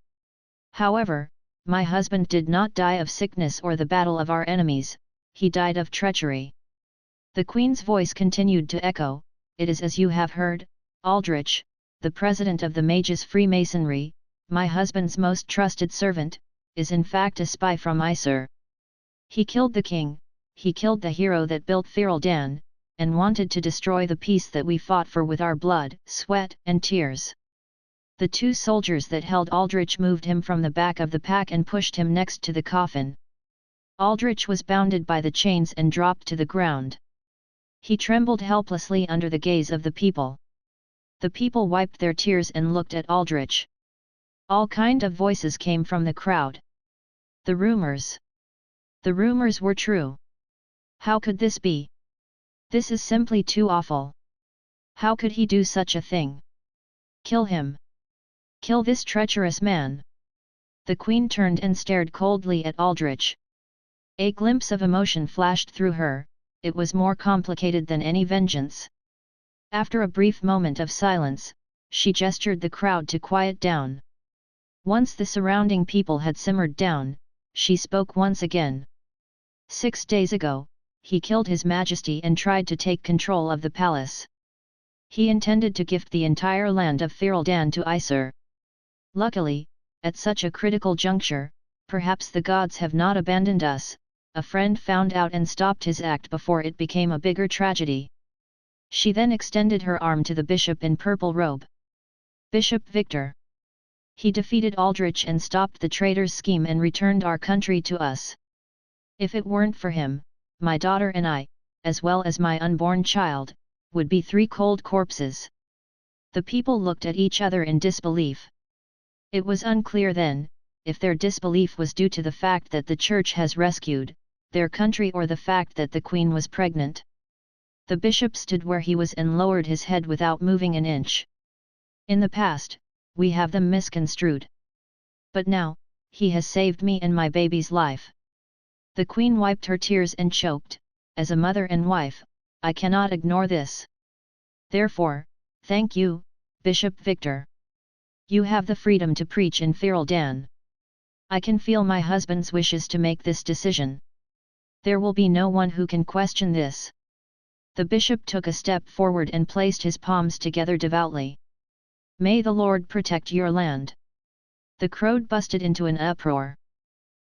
"However, my husband did not die of sickness or the battle of our enemies, he died of treachery." The queen's voice continued to echo. "It is as you have heard, Aldrich, the president of the Mages Freemasonry, my husband's most trusted servant, is in fact a spy from Isar. He killed the king, he killed the hero that built Fereldan, and wanted to destroy the peace that we fought for with our blood, sweat and tears." The 2 soldiers that held Aldrich moved him from the back of the pack and pushed him next to the coffin. Aldrich was bounded by the chains and dropped to the ground. He trembled helplessly under the gaze of the people. The people wiped their tears and looked at Aldrich. All kind of voices came from the crowd. The rumors were true. How could this be? This is simply too awful. How could he do such a thing? Kill him! Kill this treacherous man! The queen turned and stared coldly at Aldrich. A glimpse of emotion flashed through her, it was more complicated than any vengeance. After a brief moment of silence, she gestured the crowd to quiet down. Once the surrounding people had simmered down, she spoke once again. 6 days ago, he killed His Majesty and tried to take control of the palace. He intended to gift the entire land of Fereldan to Isur. Luckily, at such a critical juncture, perhaps the gods have not abandoned us, a friend found out and stopped his act before it became a bigger tragedy. She then extended her arm to the bishop in purple robe. Bishop Victor. He defeated Aldrich and stopped the traitor's scheme and returned our country to us. If it weren't for him, my daughter and I, as well as my unborn child, would be 3 cold corpses. The people looked at each other in disbelief. It was unclear then, if their disbelief was due to the fact that the church has rescued their country or the fact that the queen was pregnant. The bishop stood where he was and lowered his head without moving an inch. In the past, we have them misconstrued. But now, he has saved me and my baby's life. The queen wiped her tears and choked. As a mother and wife, I cannot ignore this. Therefore, thank you, Bishop Victor. You have the freedom to preach in Fereldan. I can feel my husband's wishes to make this decision. There will be no one who can question this. The bishop took a step forward and placed his palms together devoutly. May the Lord protect your land. The crowd busted into an uproar.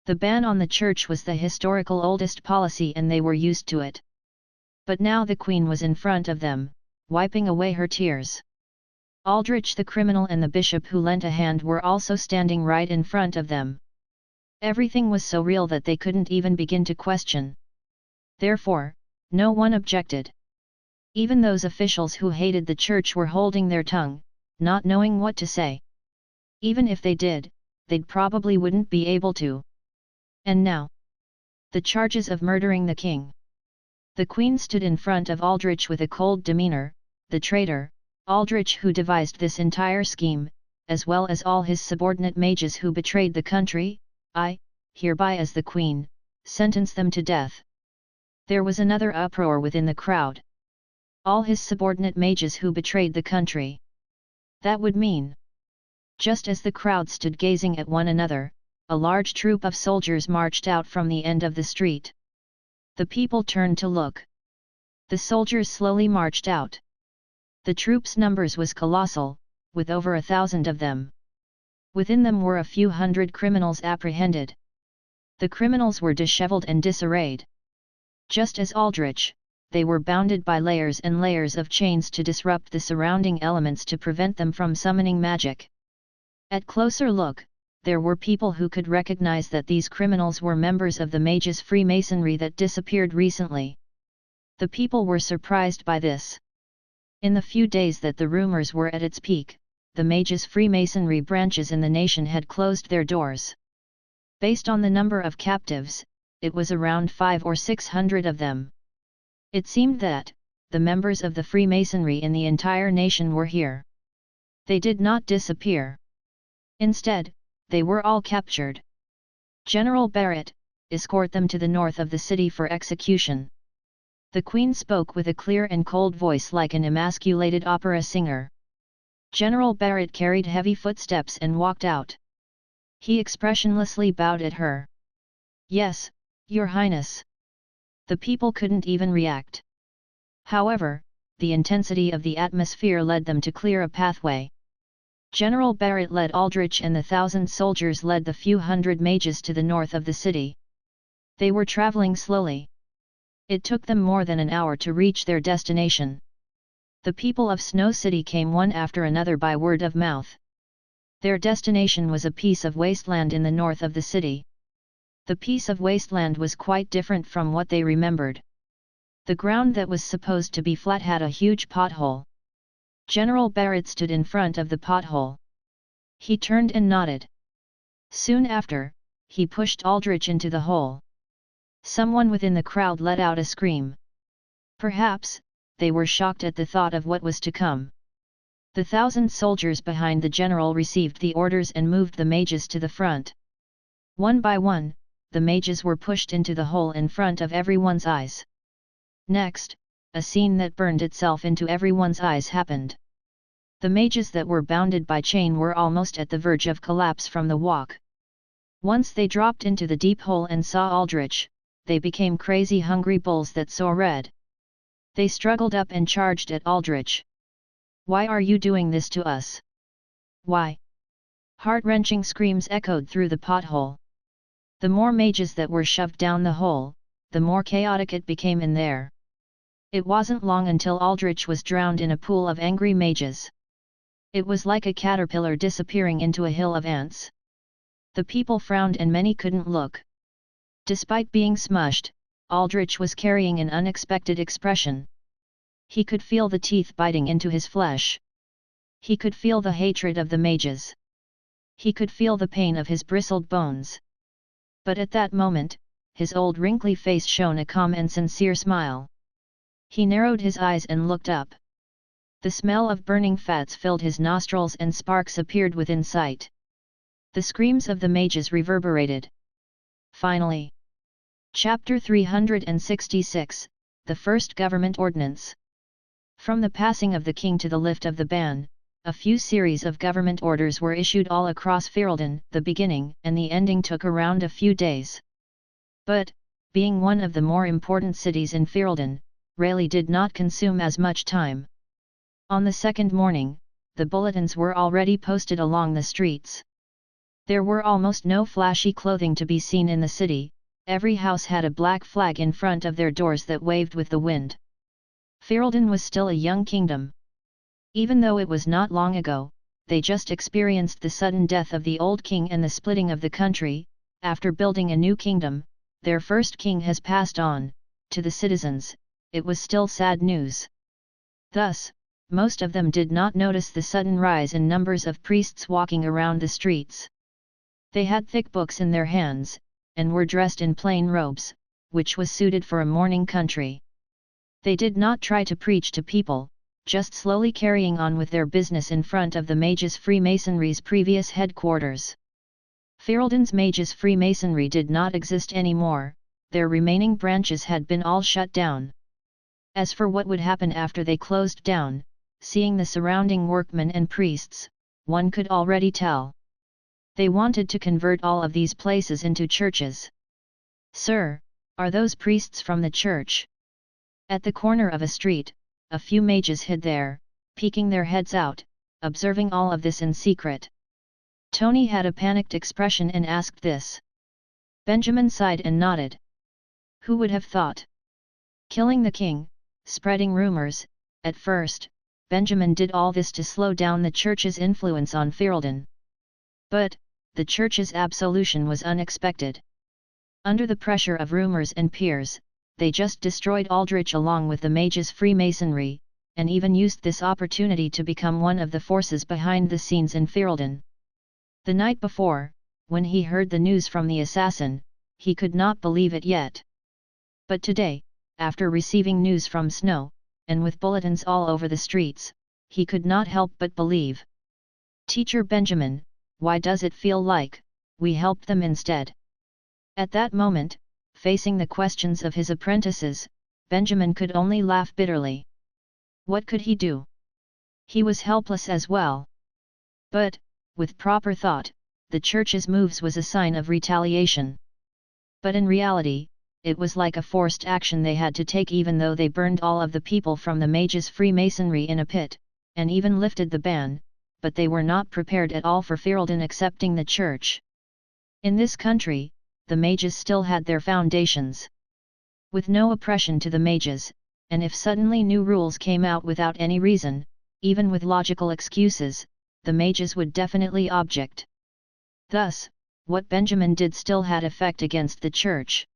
The ban on the church was the historical oldest policy and they were used to it. But now the queen was in front of them, wiping away her tears. Aldrich the criminal and the bishop who lent a hand were also standing right in front of them. Everything was so real that they couldn't even begin to question. Therefore, no one objected. Even those officials who hated the church were holding their tongue, not knowing what to say. Even if they did, they'd probably wouldn't be able to. And now, the charges of murdering the king. The queen stood in front of Aldrich with a cold demeanor. The traitor, Aldrich who devised this entire scheme, as well as all his subordinate mages who betrayed the country, I, hereby as the queen, sentence them to death. There was another uproar within the crowd. All his subordinate mages who betrayed the country. That would mean. Just as the crowd stood gazing at one another, a large troop of soldiers marched out from the end of the street. The people turned to look. The soldiers slowly marched out. The troop's numbers was colossal, with over 1,000 of them. Within them were a few hundred criminals apprehended. The criminals were disheveled and disarrayed. Just as Aldrich, they were bounded by layers and layers of chains to disrupt the surrounding elements to prevent them from summoning magic. At closer look, there were people who could recognize that these criminals were members of the Mages' Freemasonry that disappeared recently. The people were surprised by this. In the few days that the rumors were at its peak, the Mages' Freemasonry branches in the nation had closed their doors. Based on the number of captives, it was around 500 or 600 of them. It seemed that the members of the Freemasonry in the entire nation were here. They did not disappear. Instead, they were all captured. General Barrett, escort them to the north of the city for execution. The queen spoke with a clear and cold voice like an emasculated opera singer. General Barrett carried heavy footsteps and walked out. He expressionlessly bowed at her. Yes, Your Highness. The people couldn't even react. However, the intensity of the atmosphere led them to clear a pathway. General Barrett led Aldrich and the 1,000 soldiers led the few hundred mages to the north of the city. They were traveling slowly. It took them more than an hour to reach their destination. The people of Snow City came one after another by word of mouth. Their destination was a piece of wasteland in the north of the city. The piece of wasteland was quite different from what they remembered. The ground that was supposed to be flat had a huge pothole. General Barrett stood in front of the pothole. He turned and nodded. Soon after, he pushed Aldrich into the hole. Someone within the crowd let out a scream. Perhaps, they were shocked at the thought of what was to come. The 1,000 soldiers behind the general received the orders and moved the mages to the front. One by one, the mages were pushed into the hole in front of everyone's eyes. Next, a scene that burned itself into everyone's eyes happened. The mages that were bounded by chain were almost at the verge of collapse from the walk. Once they dropped into the deep hole and saw Aldrich, they became crazy hungry bulls that saw red. They struggled up and charged at Aldrich. "Why are you doing this to us? Why?" Heart-wrenching screams echoed through the pothole. The more mages that were shoved down the hole, the more chaotic it became in there. It wasn't long until Aldrich was drowned in a pool of angry mages. It was like a caterpillar disappearing into a hill of ants. The people frowned and many couldn't look. Despite being smushed, Aldrich was carrying an unexpected expression. He could feel the teeth biting into his flesh. He could feel the hatred of the mages. He could feel the pain of his bristled bones. But at that moment, his old wrinkly face shone a calm and sincere smile. He narrowed his eyes and looked up. The smell of burning fats filled his nostrils and sparks appeared within sight. The screams of the mages reverberated. Finally. Chapter 366, The First Government Ordinance. From the passing of the king to the lift of the ban, a few series of government orders were issued all across Ferelden. The beginning and the ending took around a few days. But, being one of the more important cities in Ferelden, Rayleigh did not consume as much time. On the second morning, the bulletins were already posted along the streets. There were almost no flashy clothing to be seen in the city. Every house had a black flag in front of their doors that waved with the wind. Ferelden was still a young kingdom. Even though it was not long ago, they just experienced the sudden death of the old king and the splitting of the country. After building a new kingdom, their first king has passed on. To the citizens, it was still sad news. Thus, most of them did not notice the sudden rise in numbers of priests walking around the streets. They had thick books in their hands, and were dressed in plain robes, which was suited for a mourning country. They did not try to preach to people, just slowly carrying on with their business in front of the Mages Freemasonry's previous headquarters. Ferelden's Mages Freemasonry did not exist anymore, their remaining branches had been all shut down. As for what would happen after they closed down, seeing the surrounding workmen and priests, one could already tell. They wanted to convert all of these places into churches. "Sir, are those priests from the church?" At the corner of a street, a few mages hid there, peeking their heads out, observing all of this in secret. Tony had a panicked expression and asked this. Benjamin sighed and nodded. Who would have thought? Killing the king, spreading rumors. At first, Benjamin did all this to slow down the church's influence on Ferelden. But, the church's absolution was unexpected. Under the pressure of rumors and peers, they just destroyed Aldrich along with the Mages Freemasonry, and even used this opportunity to become one of the forces behind the scenes in Ferelden. The night before, when he heard the news from the assassin, he could not believe it yet. But today, after receiving news from Snow, and with bulletins all over the streets, he could not help but believe. Teacher Benjamin, why does it feel like we helped them instead? At that moment, facing the questions of his apprentices, Benjamin could only laugh bitterly. What could he do? He was helpless as well. But, with proper thought, the church's moves was a sign of retaliation. But in reality, it was like a forced action they had to take, even though they burned all of the people from the Mages Freemasonry in a pit, and even lifted the ban, but they were not prepared at all for Ferelden accepting the church. In this country, the mages still had their foundations. With no oppression to the mages, and if suddenly new rules came out without any reason, even with logical excuses, the mages would definitely object. Thus, what Benjamin did still had effect against the church.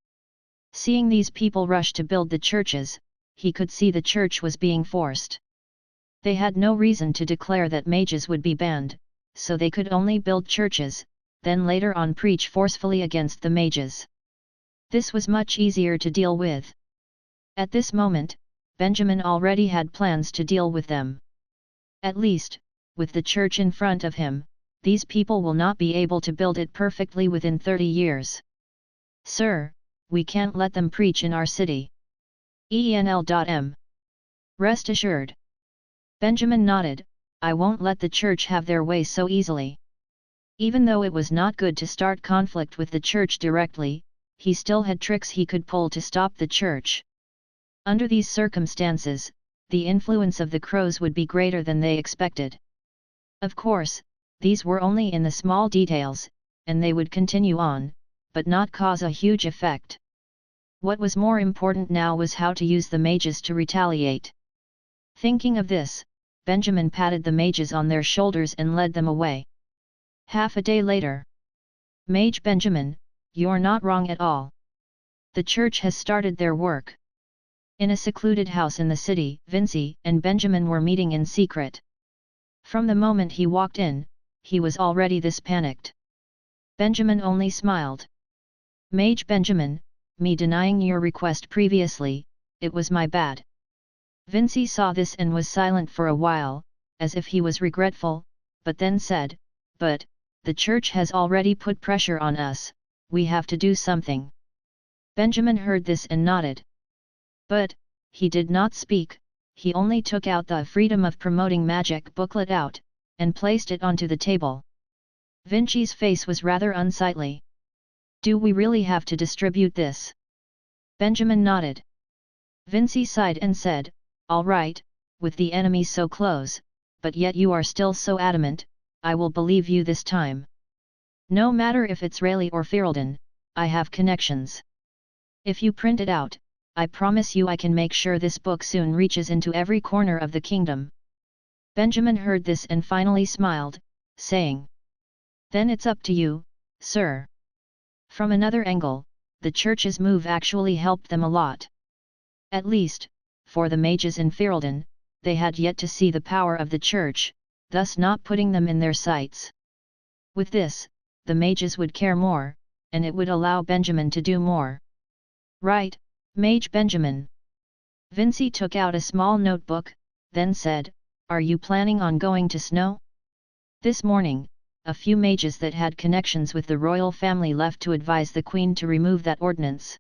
Seeing these people rush to build the churches, he could see the church was being forced. They had no reason to declare that mages would be banned, so they could only build churches, then later on preach forcefully against the mages. This was much easier to deal with. At this moment, Benjamin already had plans to deal with them. At least, with the church in front of him, these people will not be able to build it perfectly within 30 years. Sir, we can't let them preach in our city. ENL.M. Rest assured. Benjamin nodded, I won't let the church have their way so easily. Even though it was not good to start conflict with the church directly, he still had tricks he could pull to stop the church. Under these circumstances, the influence of the crows would be greater than they expected. Of course, these were only in the small details, and they would continue on, but not cause a huge effect. What was more important now was how to use the mages to retaliate. Thinking of this, Benjamin patted the mages on their shoulders and led them away. Half a day later. Mage Benjamin, you're not wrong at all. The church has started their work. In a secluded house in the city, Vinci and Benjamin were meeting in secret. From the moment he walked in, he was already this panicked. Benjamin only smiled. Mage Benjamin, me denying your request previously, it was my bad. Vinci saw this and was silent for a while, as if he was regretful, but then said, but, the church has already put pressure on us, we have to do something. Benjamin heard this and nodded. But, he did not speak, he only took out the Freedom of Promoting Magic booklet out, and placed it onto the table. Vinci's face was rather unsightly. Do we really have to distribute this? Benjamin nodded. Vinci sighed and said, all right, with the enemy so close, but yet you are still so adamant, I will believe you this time. No matter if it's Rayleigh or Ferelden, I have connections. If you print it out, I promise you I can make sure this book soon reaches into every corner of the kingdom. Benjamin heard this and finally smiled, saying, then it's up to you, sir. From another angle, the church's move actually helped them a lot. At least, for the mages in Ferelden, they had yet to see the power of the church, thus not putting them in their sights. With this, the mages would care more, and it would allow Benjamin to do more. Right, Mage Benjamin. Vinci took out a small notebook, then said, are you planning on going to Snow? This morning, a few mages that had connections with the royal family left to advise the Queen to remove that ordinance.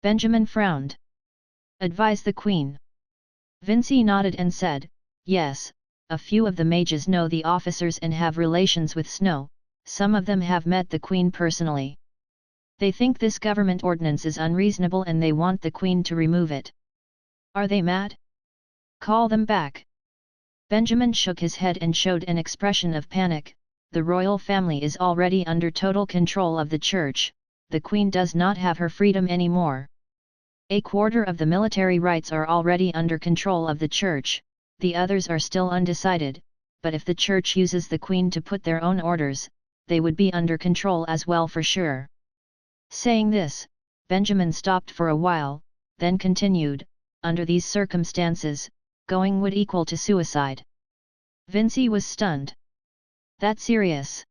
Benjamin frowned. Advise the Queen. Vinci nodded and said, yes, a few of the mages know the officers and have relations with Snow, some of them have met the Queen personally. They think this government ordinance is unreasonable and they want the Queen to remove it. Are they mad? Call them back. Benjamin shook his head and showed an expression of panic. The royal family is already under total control of the church, the Queen does not have her freedom anymore. A quarter of the military rights are already under control of the church, the others are still undecided, but if the church uses the Queen to put their own orders, they would be under control as well for sure. Saying this, Benjamin stopped for a while, then continued, under these circumstances, going would equal to suicide. Vinci was stunned. That serious?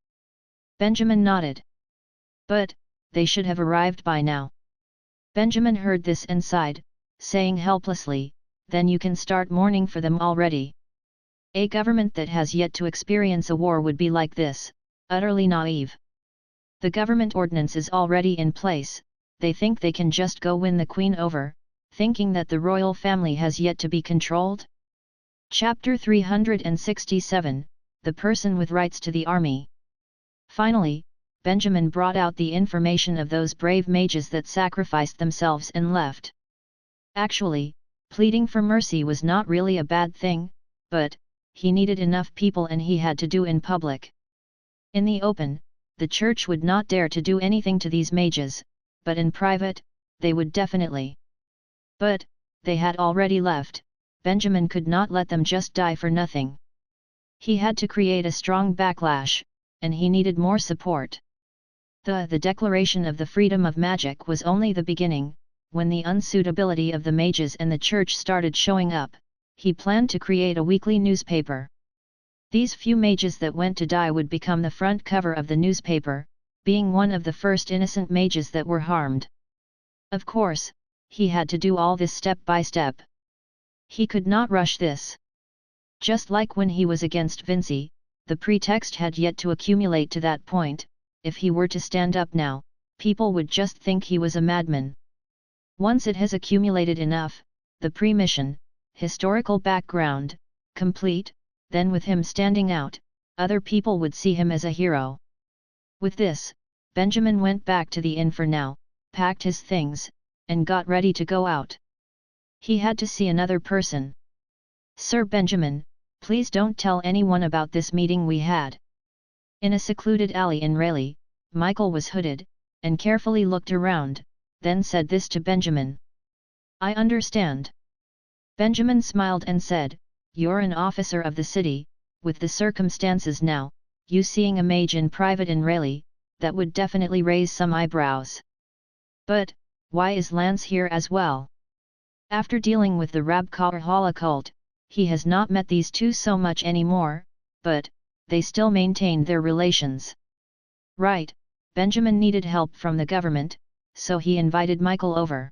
Benjamin nodded. But, they should have arrived by now. Benjamin heard this and sighed, saying helplessly, then you can start mourning for them already. A government that has yet to experience a war would be like this, utterly naive. The government ordinance is already in place, they think they can just go win the Queen over, thinking that the royal family has yet to be controlled? Chapter 367, The Person with Rights to the Army. Finally, Benjamin brought out the information of those brave mages that sacrificed themselves and left. Actually, pleading for mercy was not really a bad thing, but, he needed enough people and he had to do in public. In the open, the church would not dare to do anything to these mages, but in private, they would definitely. But, they had already left, Benjamin could not let them just die for nothing. He had to create a strong backlash, and he needed more support. The declaration of the freedom of magic was only the beginning. When the unsuitability of the mages and the church started showing up, he planned to create a weekly newspaper. These few mages that went to die would become the front cover of the newspaper, being one of the first innocent mages that were harmed. Of course, he had to do all this step by step. He could not rush this. Just like when he was against Vinci, the pretext had yet to accumulate to that point. If he were to stand up now, people would just think he was a madman. Once it has accumulated enough, the pre-mission, historical background, complete, then with him standing out, other people would see him as a hero. With this, Benjamin went back to the inn for now, packed his things, and got ready to go out. He had to see another person. "Sir Benjamin, please don't tell anyone about this meeting we had." In a secluded alley in Rayleigh, Michael was hooded, and carefully looked around, then said this to Benjamin. "I understand." Benjamin smiled and said, "You're an officer of the city, with the circumstances now, you seeing a mage in private in Rayleigh, that would definitely raise some eyebrows. But, why is Lance here as well?" After dealing with the Rabkahala cult, he has not met these two so much anymore, but, they still maintained their relations. Right, Benjamin needed help from the government, so he invited Michael over.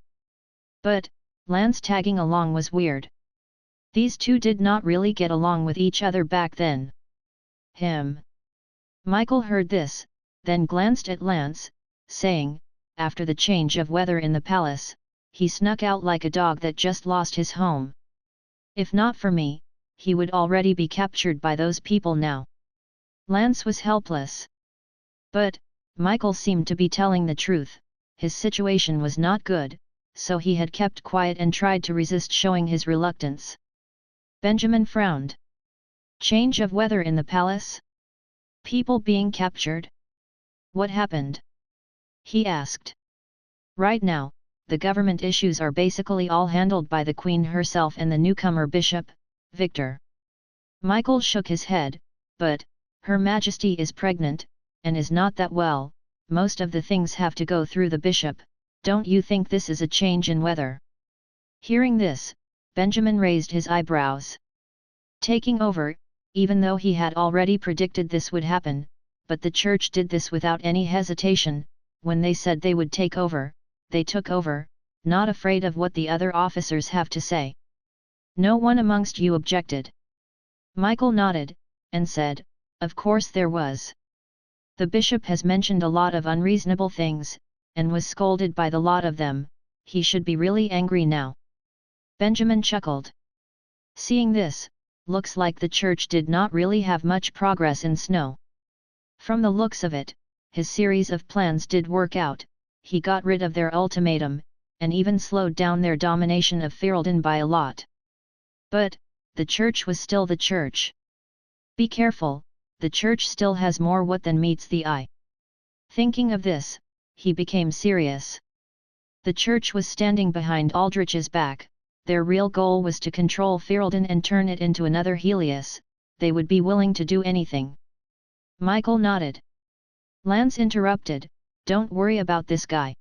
But, Lance tagging along was weird. These two did not really get along with each other back then. Michael heard this, then glanced at Lance, saying, after the change of weather in the palace, he snuck out like a dog that just lost his home. If not for me, he would already be captured by those people now. Lance was helpless. But, Michael seemed to be telling the truth, his situation was not good, so he had kept quiet and tried to resist showing his reluctance. Benjamin frowned. Change of weather in the palace? People being captured? What happened? He asked. Right now, the government issues are basically all handled by the Queen herself and the newcomer Bishop, Victor. Michael shook his head, but, Her Majesty is pregnant, and is not that well, most of the things have to go through the bishop, don't you think this is a change in weather? Hearing this, Benjamin raised his eyebrows. Taking over, even though he had already predicted this would happen, but the church did this without any hesitation, when they said they would take over, they took over, not afraid of what the other officers have to say. No one amongst you objected. Michael nodded, and said, of course there was. The bishop has mentioned a lot of unreasonable things, and was scolded by the lot of them, he should be really angry now. Benjamin chuckled. Seeing this, looks like the church did not really have much progress in snow. From the looks of it, his series of plans did work out, he got rid of their ultimatum, and even slowed down their domination of Ferelden by a lot. But, the church was still the church. Be careful, the church still has more what than meets the eye. Thinking of this, he became serious. The church was standing behind Aldrich's back, their real goal was to control Ferelden and turn it into another Helius, they would be willing to do anything. Michael nodded. Lance interrupted, don't worry about this guy.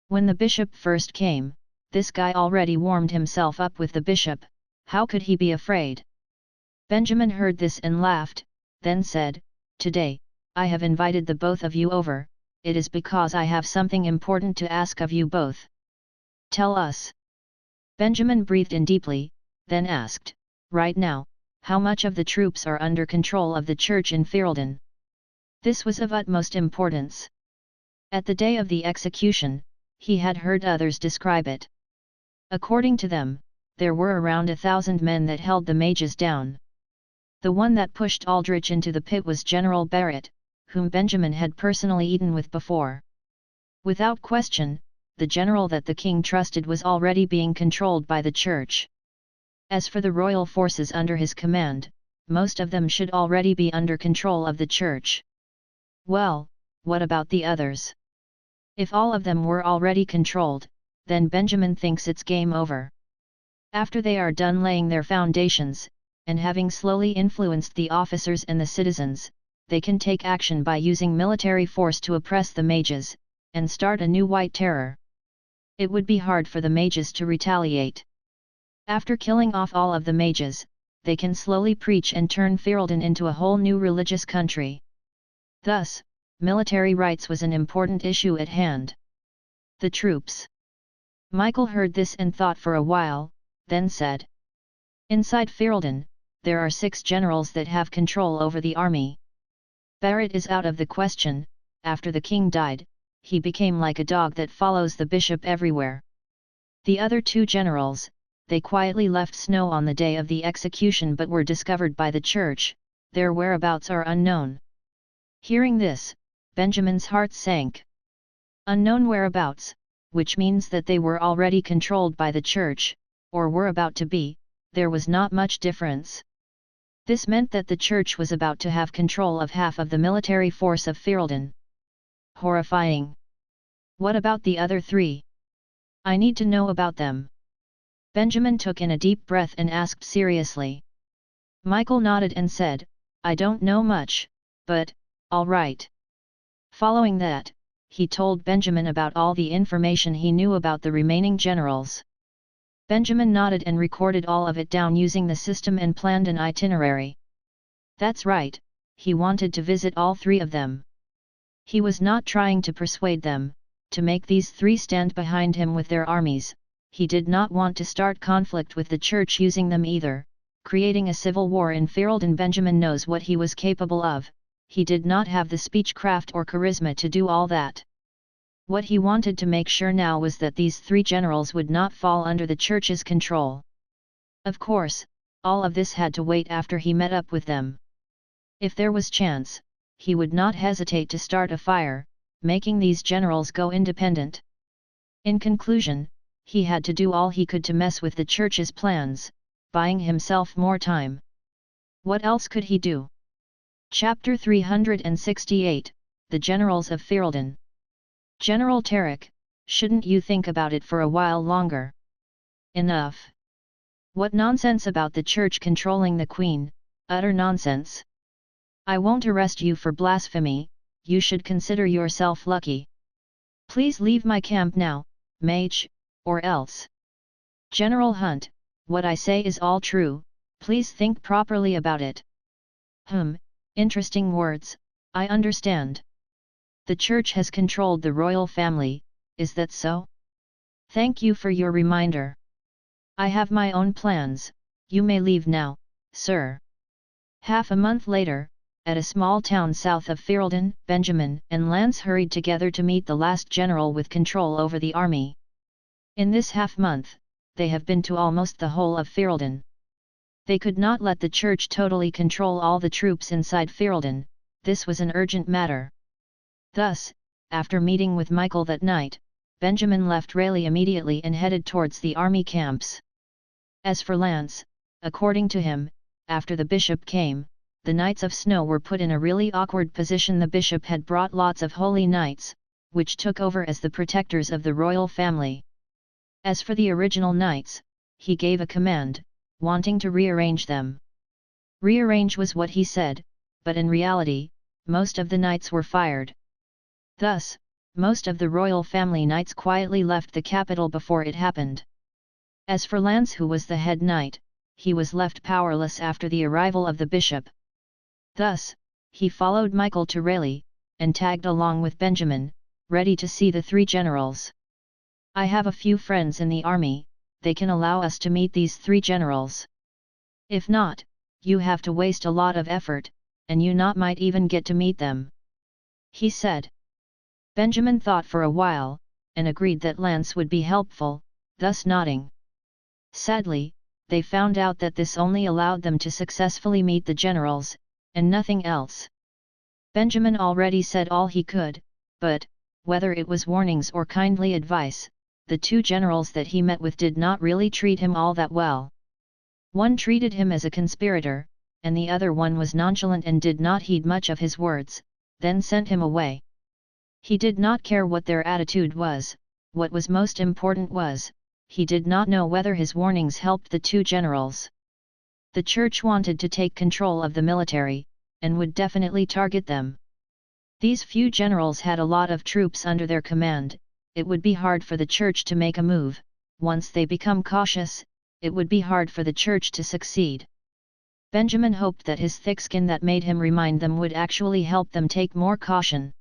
When the bishop first came, this guy already warmed himself up with the bishop, how could he be afraid? Benjamin heard this and laughed, then said, today, I have invited the both of you over, it is because I have something important to ask of you both. Tell us. Benjamin breathed in deeply, then asked, right now, how much of the troops are under control of the church in Ferelden? This was of utmost importance. At the day of the execution, he had heard others describe it. According to them, there were around 1,000 men that held the mages down. The one that pushed Aldrich into the pit was General Barrett, whom Benjamin had personally eaten with before. Without question, the general that the king trusted was already being controlled by the church. As for the royal forces under his command, most of them should already be under control of the church. Well, what about the others? If all of them were already controlled, then Benjamin thinks it's game over. After they are done laying their foundations, and having slowly influenced the officers and the citizens, they can take action by using military force to oppress the mages, and start a new white terror. It would be hard for the mages to retaliate. After killing off all of the mages, they can slowly preach and turn Ferelden into a whole new religious country. Thus, military rights was an important issue at hand. The troops. Michael heard this and thought for a while, then said. Inside Ferelden, there are 6 generals that have control over the army. Barrett is out of the question, after the king died, he became like a dog that follows the bishop everywhere. The other 2 generals, they quietly left Snow on the day of the execution but were discovered by the church. Their whereabouts are unknown. Hearing this, Benjamin's heart sank. Unknown whereabouts, which means that they were already controlled by the church, or were about to be. There was not much difference. This meant that the church was about to have control of half of the military force of Ferelden. Horrifying. What about the other three? I need to know about them. Benjamin took in a deep breath and asked seriously. Michael nodded and said, I don't know much, but, all right. Following that, he told Benjamin about all the information he knew about the remaining generals. Benjamin nodded and recorded all of it down using the system and planned an itinerary. That's right, he wanted to visit all three of them. He was not trying to persuade them to make these three stand behind him with their armies. He did not want to start conflict with the church using them either, creating a civil war in Ferelden. Benjamin knows what he was capable of. He did not have the speechcraft or charisma to do all that. What he wanted to make sure now was that these three generals would not fall under the church's control. Of course, all of this had to wait after he met up with them. If there was chance, he would not hesitate to start a fire, making these generals go independent. In conclusion, he had to do all he could to mess with the church's plans, buying himself more time. What else could he do? Chapter 368, The Generals of Ferelden. General Tarek, shouldn't you think about it for a while longer? Enough. What nonsense about the church controlling the queen, utter nonsense. I won't arrest you for blasphemy, you should consider yourself lucky. Please leave my camp now, mage, or else. General Hunt, what I say is all true, please think properly about it. Interesting words, I understand. The church has controlled the royal family, is that so? Thank you for your reminder. I have my own plans, you may leave now, sir. Half a month later, at a small town south of Ferelden, Benjamin and Lance hurried together to meet the last general with control over the army. In this half-month, they have been to almost the whole of Ferelden. They could not let the church totally control all the troops inside Ferelden. This was an urgent matter. Thus, after meeting with Michael that night, Benjamin left Rayleigh immediately and headed towards the army camps. As for Lance, according to him, after the bishop came, the Knights of Snow were put in a really awkward position. The bishop had brought lots of holy knights, which took over as the protectors of the royal family. As for the original knights, he gave a command, wanting to rearrange them. Rearrange was what he said, but in reality, most of the knights were fired. Thus, most of the royal family knights quietly left the capital before it happened. As for Lance, who was the head knight, he was left powerless after the arrival of the bishop. Thus, he followed Michael to Rayleigh, and tagged along with Benjamin, ready to see the three generals. I have a few friends in the army, they can allow us to meet these three generals. If not, you have to waste a lot of effort, and you not might even get to meet them. He said. Benjamin thought for a while, and agreed that Lance would be helpful, thus nodding. Sadly, they found out that this only allowed them to successfully meet the generals, and nothing else. Benjamin already said all he could, but, whether it was warnings or kindly advice, the two generals that he met with did not really treat him all that well. One treated him as a conspirator, and the other one was nonchalant and did not heed much of his words, then sent him away. He did not care what their attitude was. What was most important was, he did not know whether his warnings helped the two generals. The church wanted to take control of the military, and would definitely target them. These few generals had a lot of troops under their command. It would be hard for the church to make a move. Once they become cautious, it would be hard for the church to succeed. Benjamin hoped that his thick skin that made him remind them would actually help them take more caution.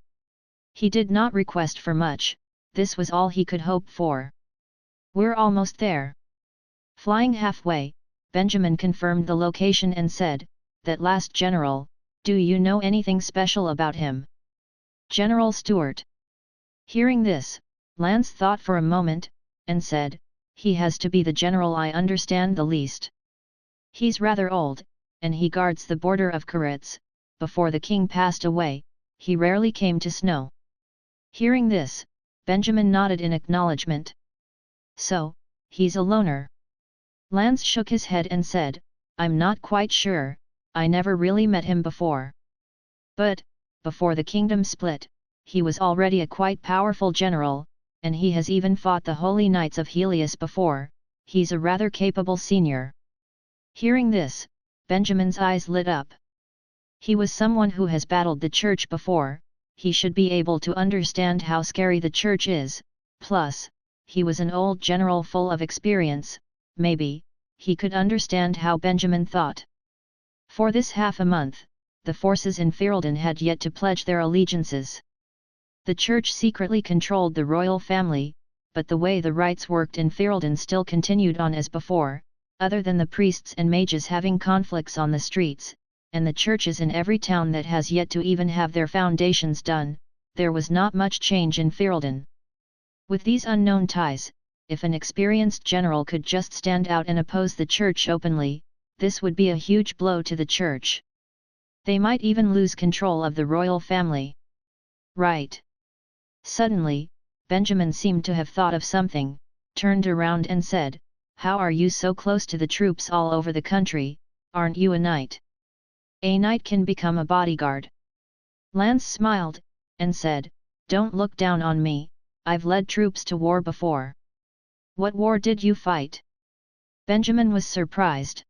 He did not request for much, this was all he could hope for. We're almost there. Flying halfway, Benjamin confirmed the location and said, that last general, do you know anything special about him? General Stuart. Hearing this, Lance thought for a moment, and said, He has to be the general I understand the least. He's rather old, and he guards the border of Koretz. Before the king passed away, he rarely came to Snow. Hearing this, Benjamin nodded in acknowledgement. So, he's a loner. Lance shook his head and said, I'm not quite sure, I never really met him before. But, before the kingdom split, he was already a quite powerful general, and he has even fought the Holy Knights of Helius before. He's a rather capable senior. Hearing this, Benjamin's eyes lit up. He was someone who has battled the church before, he should be able to understand how scary the church is, plus, he was an old general full of experience, maybe, he could understand how Benjamin thought. For this half a month, the forces in Ferelden had yet to pledge their allegiances. The church secretly controlled the royal family, but the way the rites worked in Ferelden still continued on as before, other than the priests and mages having conflicts on the streets, and the churches in every town that has yet to even have their foundations done, there was not much change in Ferelden. With these unknown ties, if an experienced general could just stand out and oppose the church openly, this would be a huge blow to the church. They might even lose control of the royal family. Right. Suddenly, Benjamin seemed to have thought of something, turned around and said, How are you so close to the troops all over the country, aren't you a knight? A knight can become a bodyguard. Lance smiled, and said, Don't look down on me, I've led troops to war before. What war did you fight? Benjamin was surprised.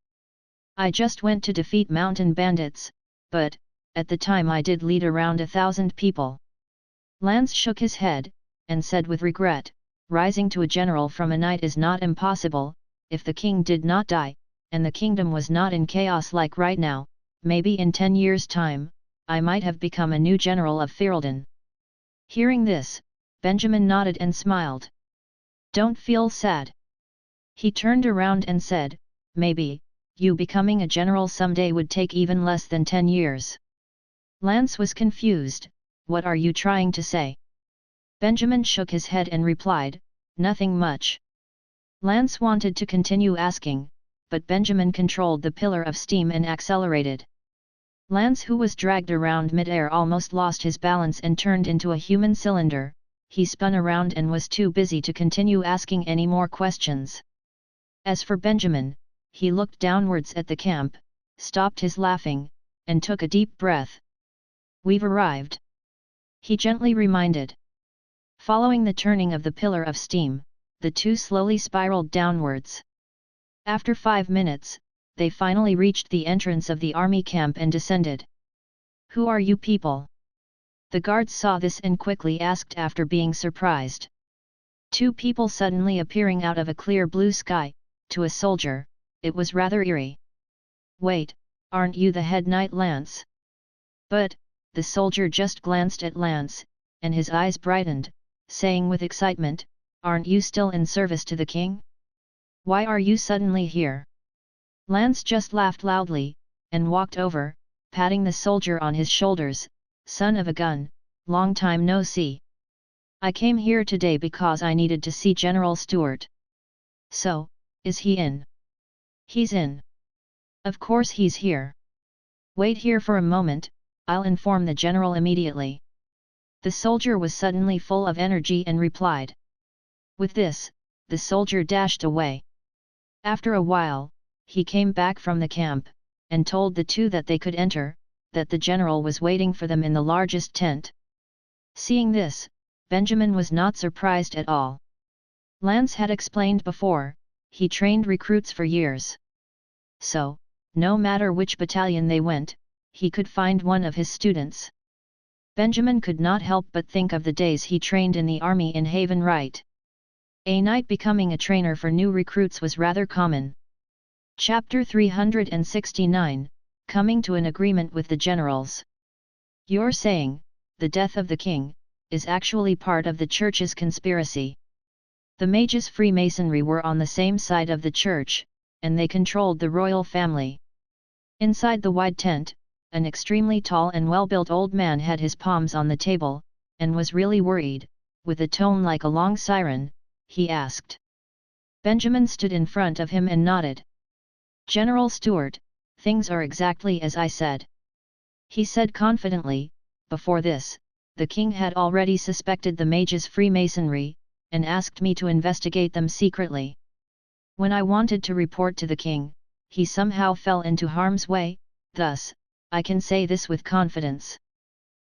I just went to defeat mountain bandits, but, at the time I did lead around 1,000 people. Lance shook his head, and said with regret, Rising to a general from a knight is not impossible, if the king did not die, and the kingdom was not in chaos like right now, maybe in 10 years' time, I might have become a new general of Ferelden. Hearing this, Benjamin nodded and smiled. Don't feel sad. He turned around and said, Maybe, you becoming a general someday would take even less than 10 years. Lance was confused, What are you trying to say? Benjamin shook his head and replied, Nothing much. Lance wanted to continue asking, but Benjamin controlled the pillar of steam and accelerated. Lance, who was dragged around mid-air, almost lost his balance and turned into a human cylinder. He spun around and was too busy to continue asking any more questions. As for Benjamin, he looked downwards at the camp, stopped his laughing, and took a deep breath. We've arrived. He gently reminded. Following the turning of the pillar of steam, the two slowly spiraled downwards. After 5 minutes, they finally reached the entrance of the army camp and descended. Who are you people? The guards saw this and quickly asked after being surprised. 2 people suddenly appearing out of a clear blue sky, to a soldier, it was rather eerie. Wait, aren't you the head knight Lance? But, the soldier just glanced at Lance, and his eyes brightened, saying with excitement, Aren't you still in service to the king? Why are you suddenly here? Lance just laughed loudly, and walked over, patting the soldier on his shoulders. Son of a gun, long time no see. I came here today because I needed to see General Stuart. So, is he in? He's in. Of course he's here. Wait here for a moment, I'll inform the general immediately. The soldier was suddenly full of energy and replied. With this, the soldier dashed away. After a while, he came back from the camp, and told the 2 that they could enter, that the general was waiting for them in the largest tent. Seeing this, Benjamin was not surprised at all. Lance had explained before, he trained recruits for years. So, no matter which battalion they went, he could find one of his students. Benjamin could not help but think of the days he trained in the army in Haven Right. A knight becoming a trainer for new recruits was rather common. Chapter 369, Coming to an agreement with the generals. You're saying, the death of the king, is actually part of the church's conspiracy. The mages Freemasonry were on the same side of the church, and they controlled the royal family. Inside the wide tent, an extremely tall and well-built old man had his palms on the table, and was really worried. With a tone like a long siren, he asked. Benjamin stood in front of him and nodded. "General Stewart, things are exactly as I said," he said confidently. Before this, the king had already suspected the mages' Freemasonry, and asked me to investigate them secretly. When I wanted to report to the king, he somehow fell into harm's way, thus, I can say this with confidence.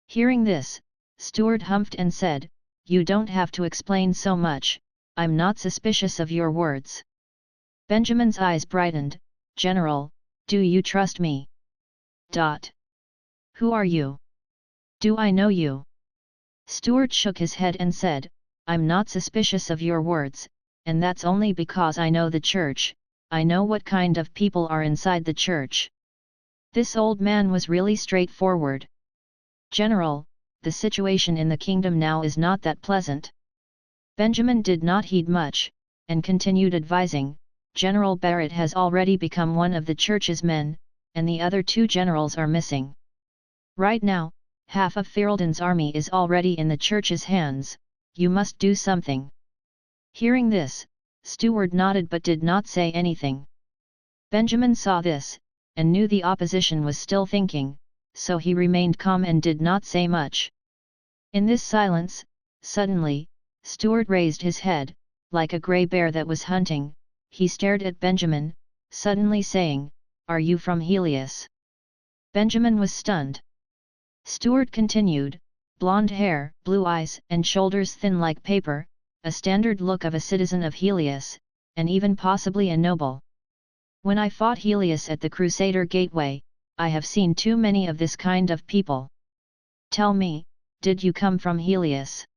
Hearing this, Stewart humphed and said, "You don't have to explain so much, I'm not suspicious of your words." Benjamin's eyes brightened. "General, do you trust me?" "Who are you? Do I know you?" Stewart shook his head and said, "I'm not suspicious of your words, and that's only because I know the church, I know what kind of people are inside the church." This old man was really straightforward. "General, the situation in the kingdom now is not that pleasant." Benjamin did not heed much, and continued advising, "General Barrett has already become one of the church's men, and the other 2 generals are missing. Right now, half of Ferelden's army is already in the church's hands, you must do something." Hearing this, Stewart nodded but did not say anything. Benjamin saw this, and knew the opposition was still thinking, so he remained calm and did not say much. In this silence, suddenly, Stewart raised his head, like a grey bear that was hunting. He stared at Benjamin, suddenly saying, "Are you from Helius?" Benjamin was stunned. Stewart continued, "Blonde hair, blue eyes and shoulders thin like paper, a standard look of a citizen of Helius, and even possibly a noble. When I fought Helius at the Crusader Gateway, I have seen too many of this kind of people. Tell me, did you come from Helius?"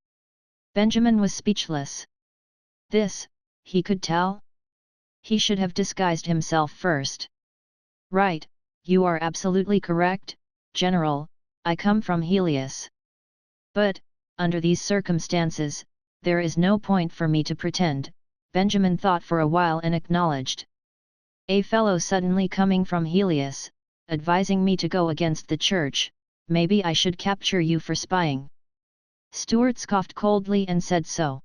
Benjamin was speechless. This, he could tell? He should have disguised himself first. "Right, you are absolutely correct, General, I come from Helius. But, under these circumstances, there is no point for me to pretend." Benjamin thought for a while and acknowledged. "A fellow suddenly coming from Helius, advising me to go against the church, maybe I should capture you for spying." Stewart scoffed coldly and said so.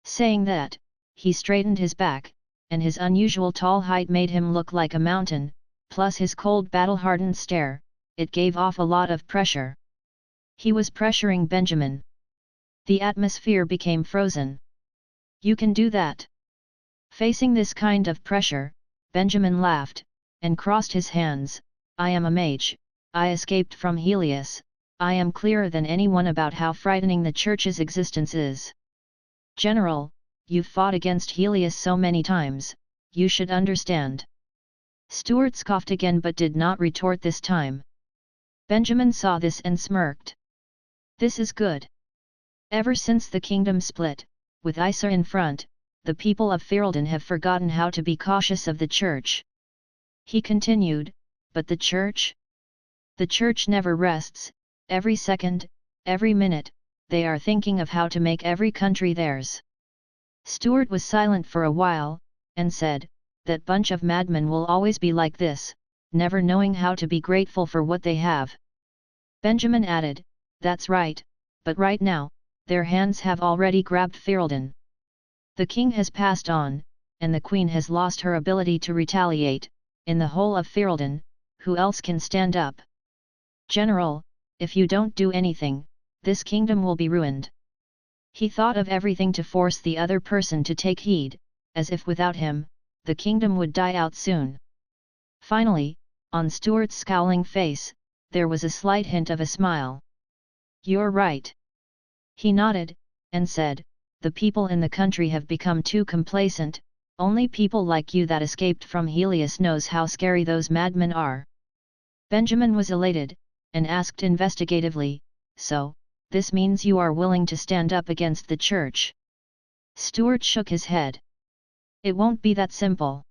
Saying that, he straightened his back, and his unusual tall height made him look like a mountain, plus his cold battle-hardened stare, it gave off a lot of pressure. He was pressuring Benjamin. The atmosphere became frozen. "You can do that?" Facing this kind of pressure, Benjamin laughed, and crossed his hands. "I am a mage, I escaped from Helius, I am clearer than anyone about how frightening the church's existence is. General, you've fought against Helius so many times, you should understand." Stewart scoffed again but did not retort this time. Benjamin saw this and smirked. "This is good. Ever since the kingdom split, with Isa in front, the people of Ferelden have forgotten how to be cautious of the church." He continued, "But the church? The church never rests, every second, every minute, they are thinking of how to make every country theirs." Stewart was silent for a while, and said, "That bunch of madmen will always be like this, never knowing how to be grateful for what they have." Benjamin added, "That's right, but right now, their hands have already grabbed Ferelden. The king has passed on, and the queen has lost her ability to retaliate. In the whole of Ferelden, who else can stand up? General, if you don't do anything, this kingdom will be ruined." He thought of everything to force the other person to take heed, as if without him, the kingdom would die out soon. Finally, on Stewart's scowling face, there was a slight hint of a smile. "You're right." He nodded, and said, "The people in the country have become too complacent, only people like you that escaped from Helius knows how scary those madmen are." Benjamin was elated, and asked investigatively, "So, this means you are willing to stand up against the church?" Stewart shook his head. "It won't be that simple."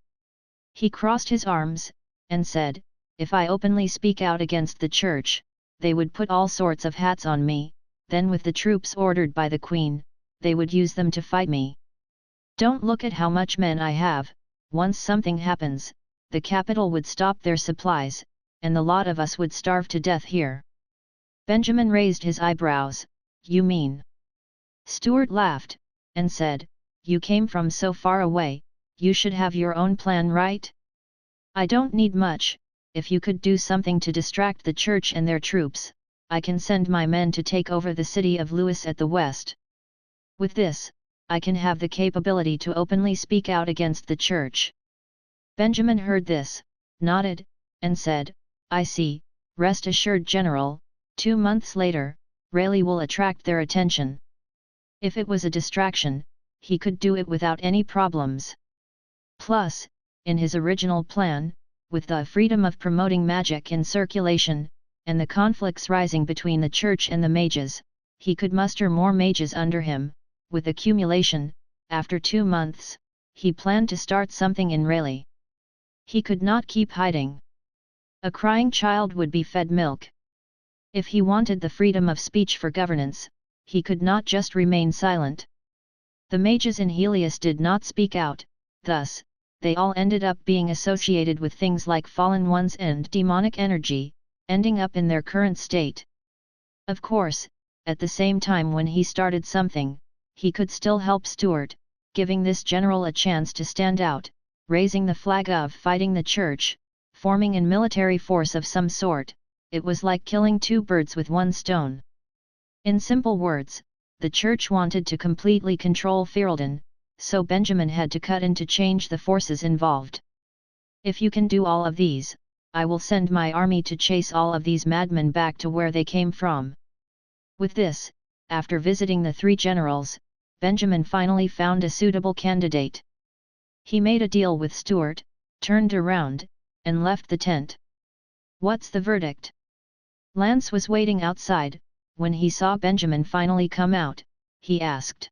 He crossed his arms, and said, "If I openly speak out against the church, they would put all sorts of hats on me, then with the troops ordered by the Queen, they would use them to fight me. Don't look at how much men I have, once something happens, the capital would stop their supplies, and the lot of us would starve to death here." Benjamin raised his eyebrows. "You mean?" Stewart laughed, and said, "You came from so far away, you should have your own plan, right? I don't need much. If you could do something to distract the church and their troops, I can send my men to take over the city of Lewis at the west. With this, I can have the capability to openly speak out against the church. Benjamin heard this, nodded, and said, I see, rest assured General, 2 months later, Rayleigh will attract their attention. If it was a distraction, he could do it without any problems. Plus, in his original plan, with the freedom of promoting magic in circulation, and the conflicts rising between the church and the mages, he could muster more mages under him. With accumulation, after 2 months, he planned to start something in Rayleigh. He could not keep hiding. A crying child would be fed milk. If he wanted the freedom of speech for governance, he could not just remain silent. The mages in Helius did not speak out, thus, they all ended up being associated with things like fallen ones and demonic energy, ending up in their current state. Of course, at the same time when he started something, he could still help Stuart, giving this general a chance to stand out, raising the flag of fighting the church, forming an military force of some sort. It was like killing 2 birds with 1 stone. In simple words, the church wanted to completely control Ferelden, so Benjamin had to cut in to change the forces involved. If you can do all of these, I will send my army to chase all of these madmen back to where they came from. With this, after visiting the 3 generals, Benjamin finally found a suitable candidate. He made a deal with Stuart, turned around, and left the tent. What's the verdict? Lance was waiting outside. When he saw Benjamin finally come out, he asked.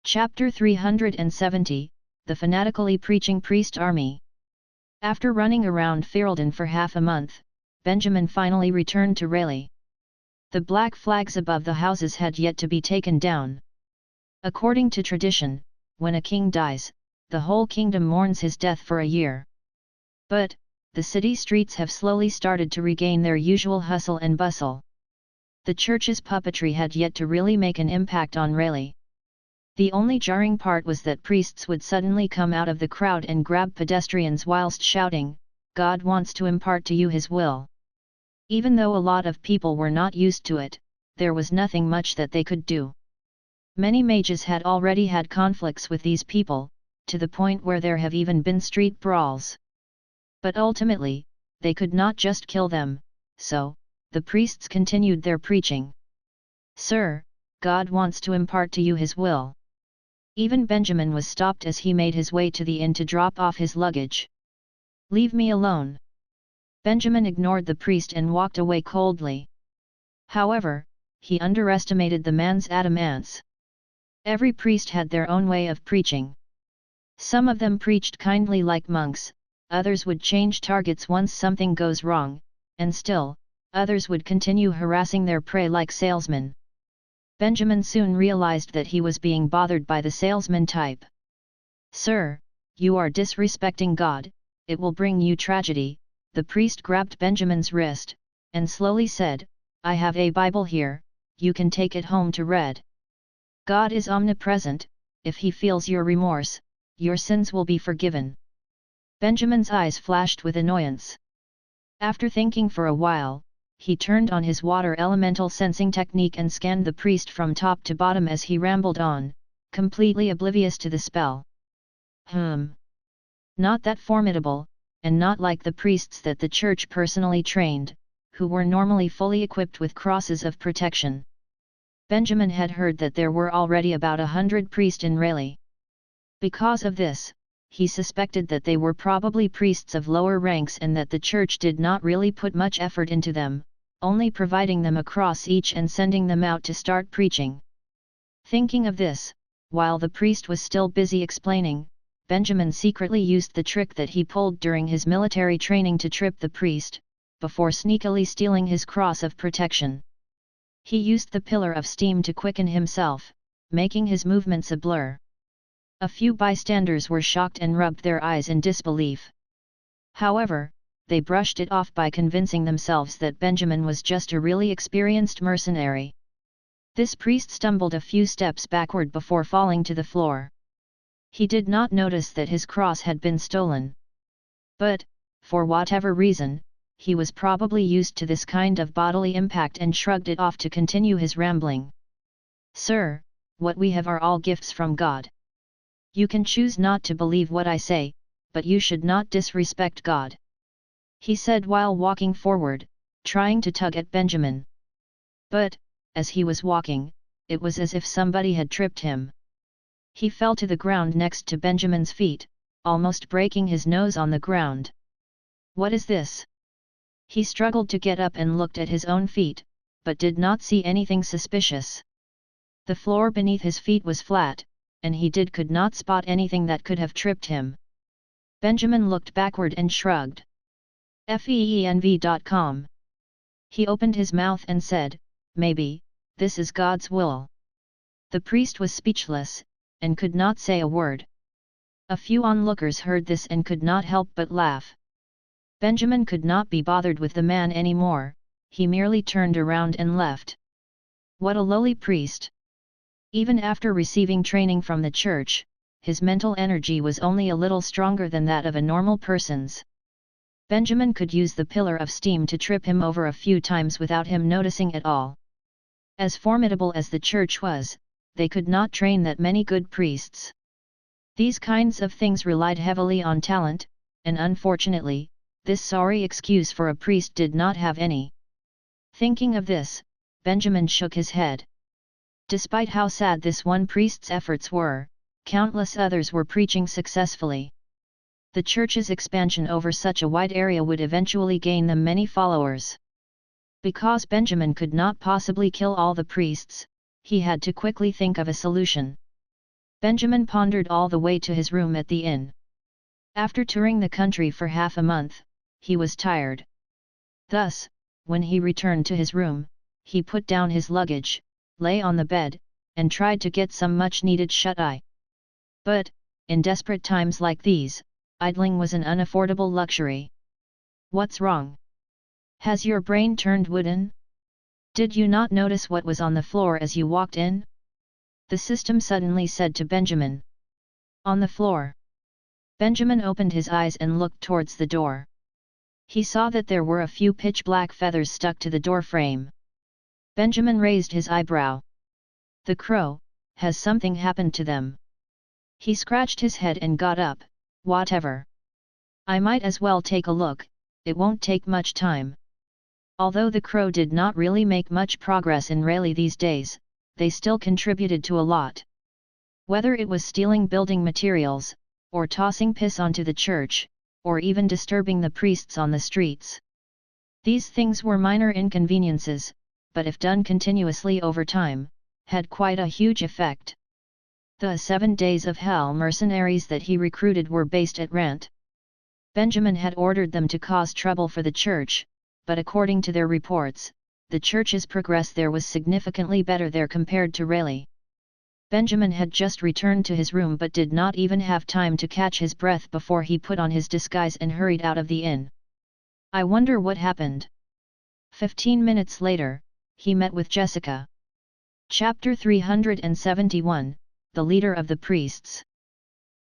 Chapter 370, The Fanatically Preaching Priest Army. After running around Ferelden for half a month, Benjamin finally returned to Rayleigh. The black flags above the houses had yet to be taken down. According to tradition, when a king dies, the whole kingdom mourns his death for a year. But, the city streets have slowly started to regain their usual hustle and bustle. The church's puppetry had yet to really make an impact on Rayleigh. The only jarring part was that priests would suddenly come out of the crowd and grab pedestrians whilst shouting, "God wants to impart to you his will." Even though a lot of people were not used to it, there was nothing much that they could do. Many mages had already had conflicts with these people, to the point where there have even been street brawls. But ultimately, they could not just kill them, so, the priests continued their preaching. "Sir, God wants to impart to you his will." Even Benjamin was stopped as he made his way to the inn to drop off his luggage. "Leave me alone." Benjamin ignored the priest and walked away coldly. However, he underestimated the man's adamance. Every priest had their own way of preaching. Some of them preached kindly like monks, others would change targets once something goes wrong, and still, others would continue harassing their prey like salesmen. Benjamin soon realized that he was being bothered by the salesman type. "Sir, you are disrespecting God, it will bring you tragedy." The priest grabbed Benjamin's wrist, and slowly said, "I have a Bible here, you can take it home to read. God is omnipresent, if he feels your remorse, your sins will be forgiven." Benjamin's eyes flashed with annoyance. After thinking for a while, he turned on his water elemental sensing technique and scanned the priest from top to bottom as he rambled on, completely oblivious to the spell. Not that formidable, and not like the priests that the church personally trained, who were normally fully equipped with crosses of protection. Benjamin had heard that there were already about 100 priests in Rayleigh. Because of this, he suspected that they were probably priests of lower ranks and that the church did not really put much effort into them, only providing them a cross each and sending them out to start preaching. Thinking of this, while the priest was still busy explaining, Benjamin secretly used the trick that he pulled during his military training to trip the priest, before sneakily stealing his cross of protection. He used the pillar of steam to quicken himself, making his movements a blur. A few bystanders were shocked and rubbed their eyes in disbelief. However, they brushed it off by convincing themselves that Benjamin was just a really experienced mercenary. This priest stumbled a few steps backward before falling to the floor. He did not notice that his cross had been stolen. But, for whatever reason, he was probably used to this kind of bodily impact and shrugged it off to continue his rambling. Sir, what we have are all gifts from God. You can choose not to believe what I say, but you should not disrespect God. He said while walking forward, trying to tug at Benjamin. But, as he was walking, it was as if somebody had tripped him. He fell to the ground next to Benjamin's feet, almost breaking his nose on the ground. What is this? He struggled to get up and looked at his own feet, but did not see anything suspicious. The floor beneath his feet was flat, and he could not spot anything that could have tripped him. Benjamin looked backward and shrugged. FEENV.com. He opened his mouth and said, maybe, this is God's will. The priest was speechless, and could not say a word. A few onlookers heard this and could not help but laugh. Benjamin could not be bothered with the man anymore, he merely turned around and left. What a lowly priest! Even after receiving training from the church, his mental energy was only a little stronger than that of a normal person's. Benjamin could use the pillar of steam to trip him over a few times without him noticing at all. As formidable as the church was, they could not train that many good priests. These kinds of things relied heavily on talent, and unfortunately, this sorry excuse for a priest did not have any. Thinking of this, Benjamin shook his head. Despite how sad this one priest's efforts were, countless others were preaching successfully. The church's expansion over such a wide area would eventually gain them many followers. Because Benjamin could not possibly kill all the priests, he had to quickly think of a solution. Benjamin pondered all the way to his room at the inn. After touring the country for half a month, he was tired. Thus, when he returned to his room, he put down his luggage, lay on the bed, and tried to get some much-needed shut-eye. But, in desperate times like these, idling was an unaffordable luxury. What's wrong? Has your brain turned wooden? Did you not notice what was on the floor as you walked in? The system suddenly said to Benjamin. On the floor. Benjamin opened his eyes and looked towards the door. He saw that there were a few pitch-black feathers stuck to the door frame. Benjamin raised his eyebrow. The crow, has something happened to them? He scratched his head and got up. Whatever. I might as well take a look, it won't take much time. Although the crow did not really make much progress in Rayleigh these days, they still contributed to a lot. Whether it was stealing building materials, or tossing piss onto the church, or even disturbing the priests on the streets. These things were minor inconveniences, but if done continuously over time, had quite a huge effect. The 7 Days of Hell mercenaries that he recruited were based at Rant. Benjamin had ordered them to cause trouble for the church, but according to their reports, the church's progress there was significantly better there compared to Rayleigh. Benjamin had just returned to his room but did not even have time to catch his breath before he put on his disguise and hurried out of the inn. I wonder what happened. 15 minutes later, he met with Jessica. Chapter 371, The Leader of the Priests.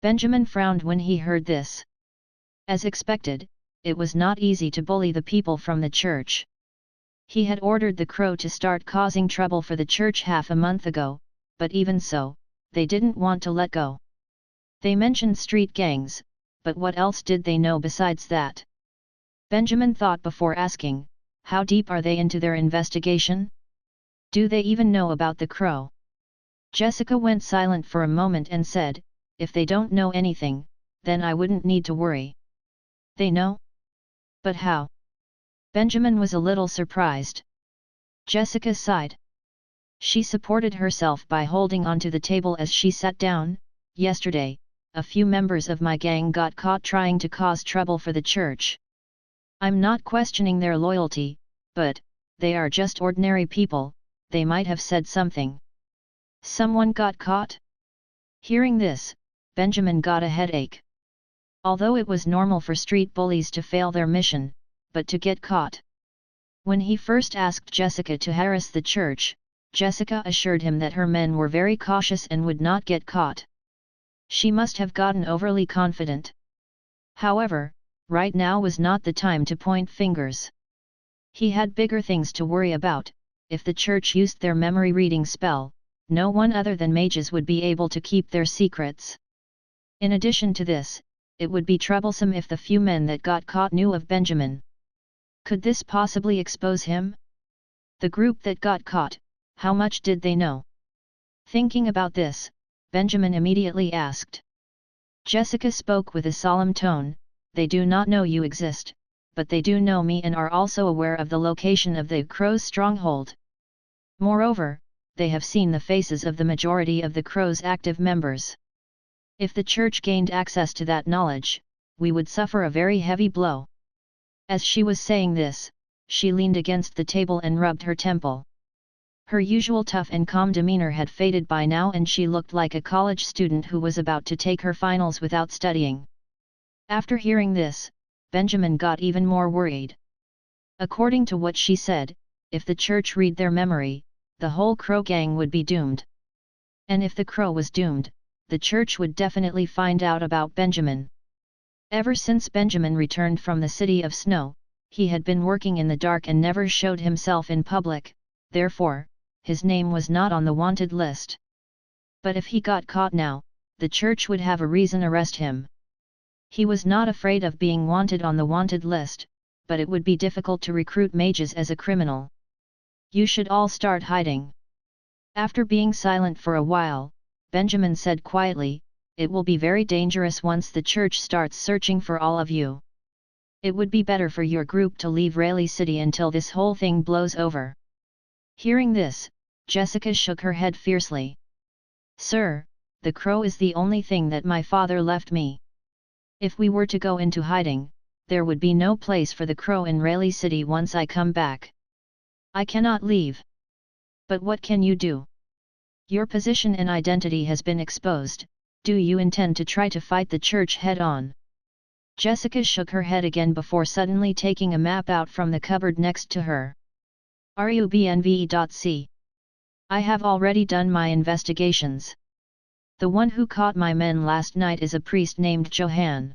Benjamin frowned when he heard this. As expected, it was not easy to bully the people from the church. He had ordered the crow to start causing trouble for the church half a month ago, but even so, they didn't want to let go. They mentioned street gangs, but what else did they know besides that? Benjamin thought before asking, how deep are they into their investigation? Do they even know about the crow? Jessica went silent for a moment and said, if they don't know anything, then I wouldn't need to worry. They know? But how? Benjamin was a little surprised. Jessica sighed. She supported herself by holding onto the table as she sat down. Yesterday, a few members of my gang got caught trying to cause trouble for the church. I'm not questioning their loyalty, but, they are just ordinary people, they might have said something. Someone got caught? Hearing this, Benjamin got a headache. Although it was normal for street bullies to fail their mission, but to get caught. When he first asked Jessica to harass the church, Jessica assured him that her men were very cautious and would not get caught. She must have gotten overly confident. However, right now was not the time to point fingers. He had bigger things to worry about. If the church used their memory reading spell, no one other than mages would be able to keep their secrets. In addition to this, it would be troublesome if the few men that got caught knew of Benjamin. Could this possibly expose him? The group that got caught, how much did they know? Thinking about this, Benjamin immediately asked. Jessica spoke with a solemn tone, "They do not know you exist, but they do know me and are also aware of the location of the Crow's stronghold. Moreover, they have seen the faces of the majority of the Crow's active members. If the church gained access to that knowledge, we would suffer a very heavy blow." As she was saying this, she leaned against the table and rubbed her temple. Her usual tough and calm demeanor had faded by now and she looked like a college student who was about to take her finals without studying. After hearing this, Benjamin got even more worried. According to what she said, if the church read their memory, the whole Crow gang would be doomed. And if the Crow was doomed, the church would definitely find out about Benjamin. Ever since Benjamin returned from the City of Snow, he had been working in the dark and never showed himself in public, therefore, his name was not on the wanted list. But if he got caught now, the church would have a reason to arrest him. He was not afraid of being wanted on the wanted list, but it would be difficult to recruit mages as a criminal. "You should all start hiding." After being silent for a while, Benjamin said quietly, "It will be very dangerous once the church starts searching for all of you. It would be better for your group to leave Rayleigh City until this whole thing blows over." Hearing this, Jessica shook her head fiercely. "Sir, the Crow is the only thing that my father left me. If we were to go into hiding, there would be no place for the Crow in Rayleigh City once I come back. I cannot leave." "But what can you do? Your position and identity has been exposed. Do you intend to try to fight the church head-on?" Jessica shook her head again before suddenly taking a map out from the cupboard next to her. "Rubnve.c. I have already done my investigations. The one who caught my men last night is a priest named Johann."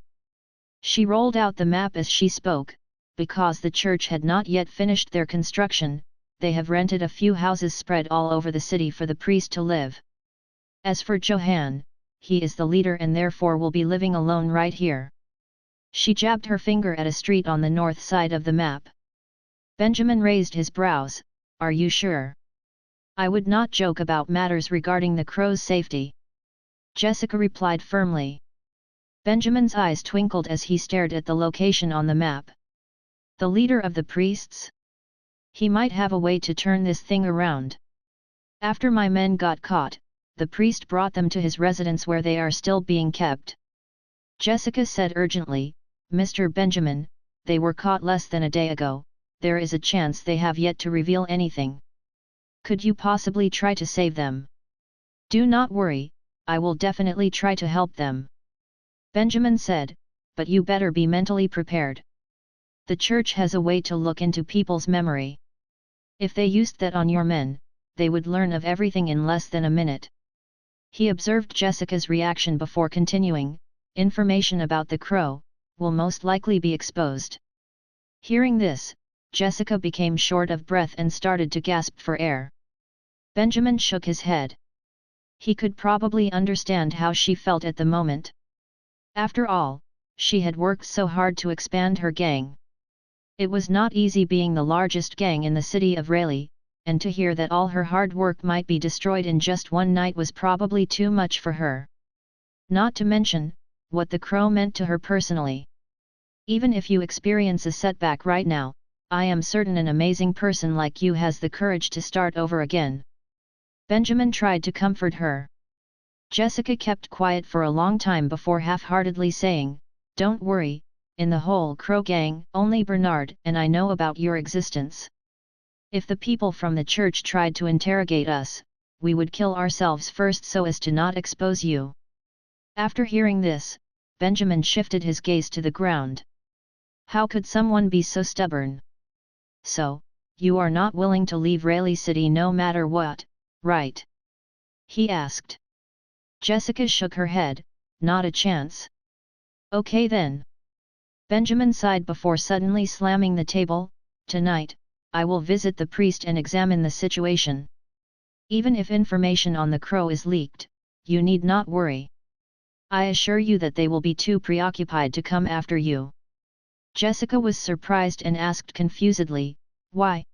She rolled out the map as she spoke. Because the church had not yet finished their construction, they have rented a few houses spread all over the city for the priest to live. As for Johann, he is the leader and therefore will be living alone right here. She jabbed her finger at a street on the north side of the map. Benjamin raised his brows. "Are you sure?" "I would not joke about matters regarding the Crow's safety," Jessica replied firmly. Benjamin's eyes twinkled as he stared at the location on the map. "The leader of the priests? He might have a way to turn this thing around. After my men got caught, the priest brought them to his residence where they are still being kept." Jessica said urgently, "Mr. Benjamin, they were caught less than a day ago, there is a chance they have yet to reveal anything. Could you possibly try to save them?" "Do not worry, I will definitely try to help them," Benjamin said, "but you better be mentally prepared. The church has a way to look into people's memory. If they used that on your men, they would learn of everything in less than a minute." He observed Jessica's reaction before continuing, "Information about the Crow will most likely be exposed." Hearing this, Jessica became short of breath and started to gasp for air. Benjamin shook his head. He could probably understand how she felt at the moment. After all, she had worked so hard to expand her gang. It was not easy being the largest gang in the city of Rayleigh, and to hear that all her hard work might be destroyed in just one night was probably too much for her. Not to mention, what the Crow meant to her personally. "Even if you experience a setback right now, I am certain an amazing person like you has the courage to start over again." Benjamin tried to comfort her. Jessica kept quiet for a long time before half-heartedly saying, "Don't worry, in the whole Crow gang, only Bernard and I know about your existence. If the people from the church tried to interrogate us, we would kill ourselves first so as to not expose you." After hearing this, Benjamin shifted his gaze to the ground. How could someone be so stubborn? "So, you are not willing to leave Rayleigh City no matter what, right?" he asked. Jessica shook her head. not a chance. Okay then. Benjamin sighed before suddenly slamming the table. Tonight, I will visit the priest and examine the situation. Even if information on the crow is leaked, you need not worry. I assure you that they will be too preoccupied to come after you. Jessica was surprised and asked confusedly, why?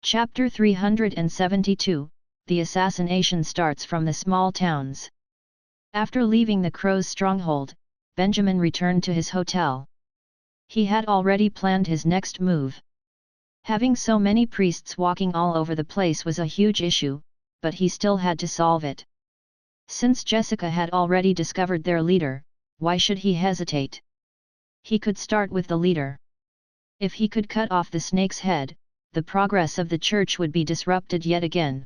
Chapter 372, The assassination starts from the small towns. After leaving the crow's stronghold, Benjamin returned to his hotel. He had already planned his next move. Having so many priests walking all over the place was a huge issue, but he still had to solve it. Since Jessica had already discovered their leader, why should he hesitate? He could start with the leader. If he could cut off the snake's head, the progress of the church would be disrupted yet again.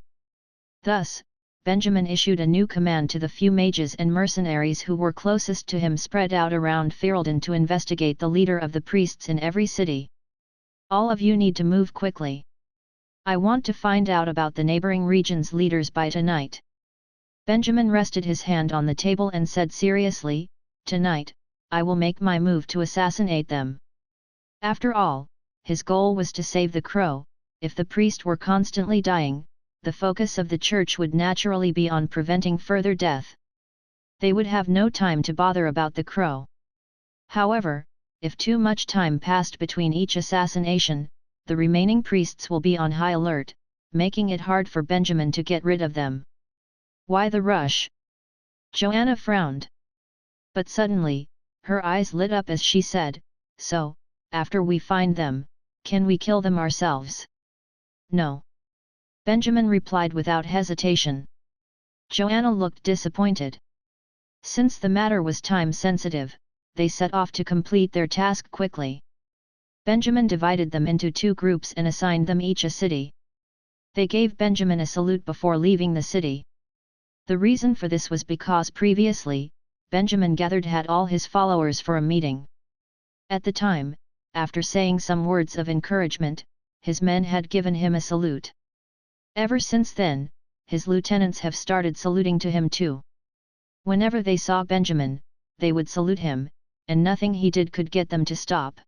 Thus, Benjamin issued a new command to the few mages and mercenaries who were closest to him spread out around Ferelden to investigate the leader of the priests in every city. All of you need to move quickly. I want to find out about the neighboring region's leaders by tonight. Benjamin rested his hand on the table and said seriously, tonight, I will make my move to assassinate them. After all, his goal was to save the crow. If the priest were constantly dying, the focus of the church would naturally be on preventing further death. They would have no time to bother about the crow. However, if too much time passed between each assassination, the remaining priests will be on high alert, making it hard for Benjamin to get rid of them. Why the rush? Joanna frowned. But suddenly, her eyes lit up as she said, so, after we find them, can we kill them ourselves? No. Benjamin replied without hesitation. Joanna looked disappointed. Since the matter was time-sensitive, they set off to complete their task quickly. Benjamin divided them into two groups and assigned them each a city. They gave Benjamin a salute before leaving the city. The reason for this was because previously, Benjamin had all his followers for a meeting. At the time, after saying some words of encouragement, his men had given him a salute. Ever since then, his lieutenants have started saluting to him too. Whenever they saw Benjamin, they would salute him, and nothing he did could get them to stop.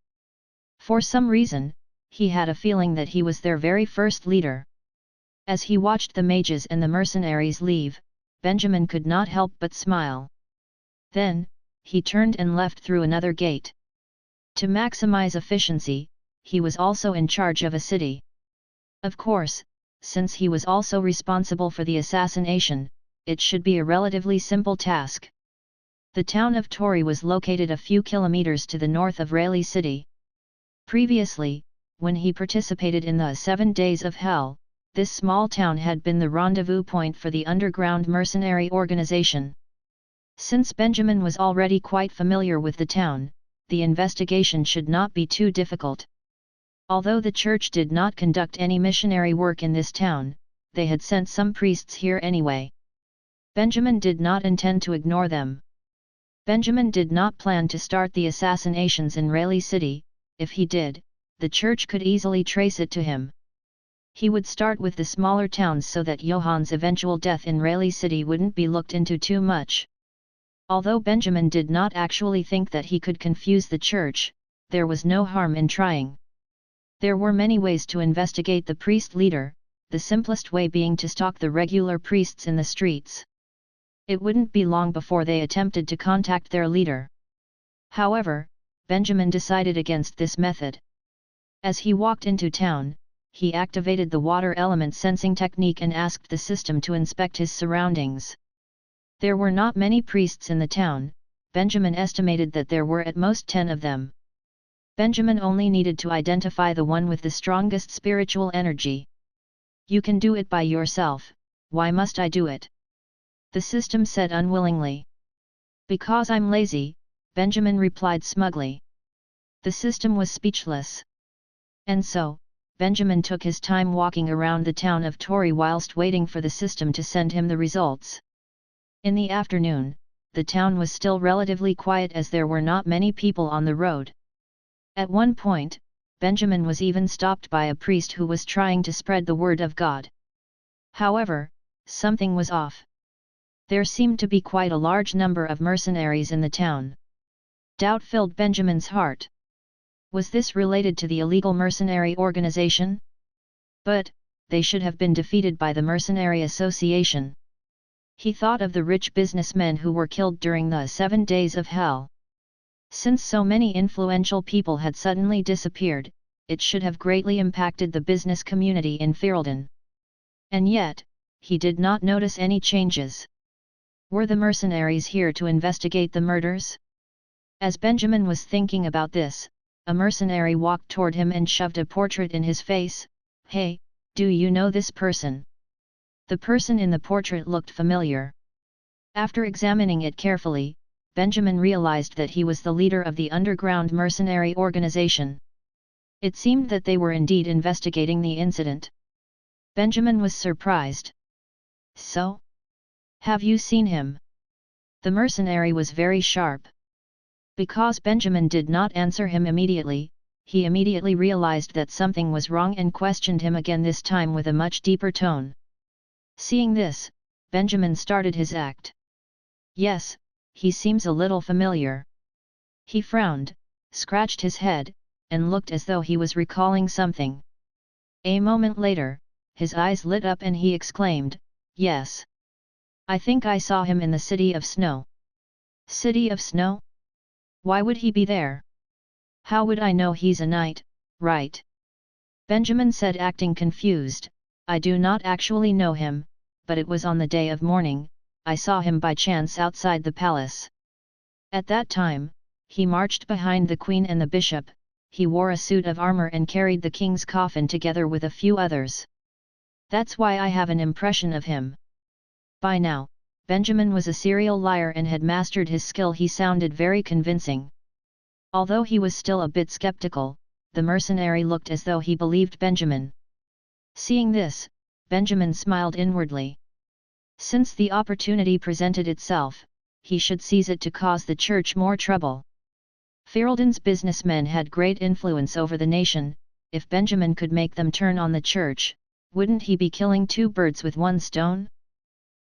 For some reason, he had a feeling that he was their very first leader. As he watched the mages and the mercenaries leave, Benjamin could not help but smile. Then, he turned and left through another gate. To maximize efficiency, he was also in charge of a city. Of course, since he was also responsible for the assassination, it should be a relatively simple task. The town of Tori was located a few kilometers to the north of Rayleigh City. Previously, when he participated in the 7 Days of Hell, this small town had been the rendezvous point for the underground mercenary organization. Since Benjamin was already quite familiar with the town, the investigation should not be too difficult. Although the church did not conduct any missionary work in this town, they had sent some priests here anyway. Benjamin did not intend to ignore them. Benjamin did not plan to start the assassinations in Rayleigh City. If he did, the church could easily trace it to him. He would start with the smaller towns so that Johann's eventual death in Rayleigh City wouldn't be looked into too much. Although Benjamin did not actually think that he could confuse the church, there was no harm in trying. There were many ways to investigate the priest leader, the simplest way being to stalk the regular priests in the streets. It wouldn't be long before they attempted to contact their leader. However, Benjamin decided against this method. As he walked into town, he activated the water element sensing technique and asked the system to inspect his surroundings. There were not many priests in the town. Benjamin estimated that there were at most 10 of them. Benjamin only needed to identify the one with the strongest spiritual energy. You can do it by yourself, why must I do it? The system said unwillingly. Because I'm lazy, Benjamin replied smugly. The system was speechless. And so, Benjamin took his time walking around the town of Tori whilst waiting for the system to send him the results. In the afternoon, the town was still relatively quiet as there were not many people on the road. At one point, Benjamin was even stopped by a priest who was trying to spread the word of God. However, something was off. There seemed to be quite a large number of mercenaries in the town. Doubt filled Benjamin's heart. Was this related to the illegal mercenary organization? But, they should have been defeated by the mercenary association. He thought of the rich businessmen who were killed during the 7 days of hell. Since so many influential people had suddenly disappeared, it should have greatly impacted the business community in Ferelden. And yet, he did not notice any changes. Were the mercenaries here to investigate the murders? As Benjamin was thinking about this, a mercenary walked toward him and shoved a portrait in his face. "Hey, do you know this person?" The person in the portrait looked familiar. After examining it carefully, Benjamin realized that he was the leader of the underground mercenary organization. It seemed that they were indeed investigating the incident. Benjamin was surprised. "So? Have you seen him?" The mercenary was very sharp. Because Benjamin did not answer him immediately, he immediately realized that something was wrong and questioned him again, this time with a much deeper tone. Seeing this, Benjamin started his act. "Yes, he seems a little familiar." He frowned, scratched his head, and looked as though he was recalling something. A moment later, his eyes lit up and he exclaimed, "Yes. I think I saw him in the City of Snow." City of Snow? Why would he be there? How would I know he's a knight, right? Benjamin said, acting confused. "I do not actually know him, but it was on the day of mourning. I saw him by chance outside the palace. At that time, he marched behind the queen and the bishop. He wore a suit of armor and carried the king's coffin together with a few others. That's why I have an impression of him." By now, Benjamin was a serial liar and had mastered his skill. He sounded very convincing. Although he was still a bit skeptical, the mercenary looked as though he believed Benjamin. Seeing this, Benjamin smiled inwardly. Since the opportunity presented itself, he should seize it to cause the church more trouble. Ferelden's businessmen had great influence over the nation. If Benjamin could make them turn on the church, wouldn't he be killing 2 birds with 1 stone?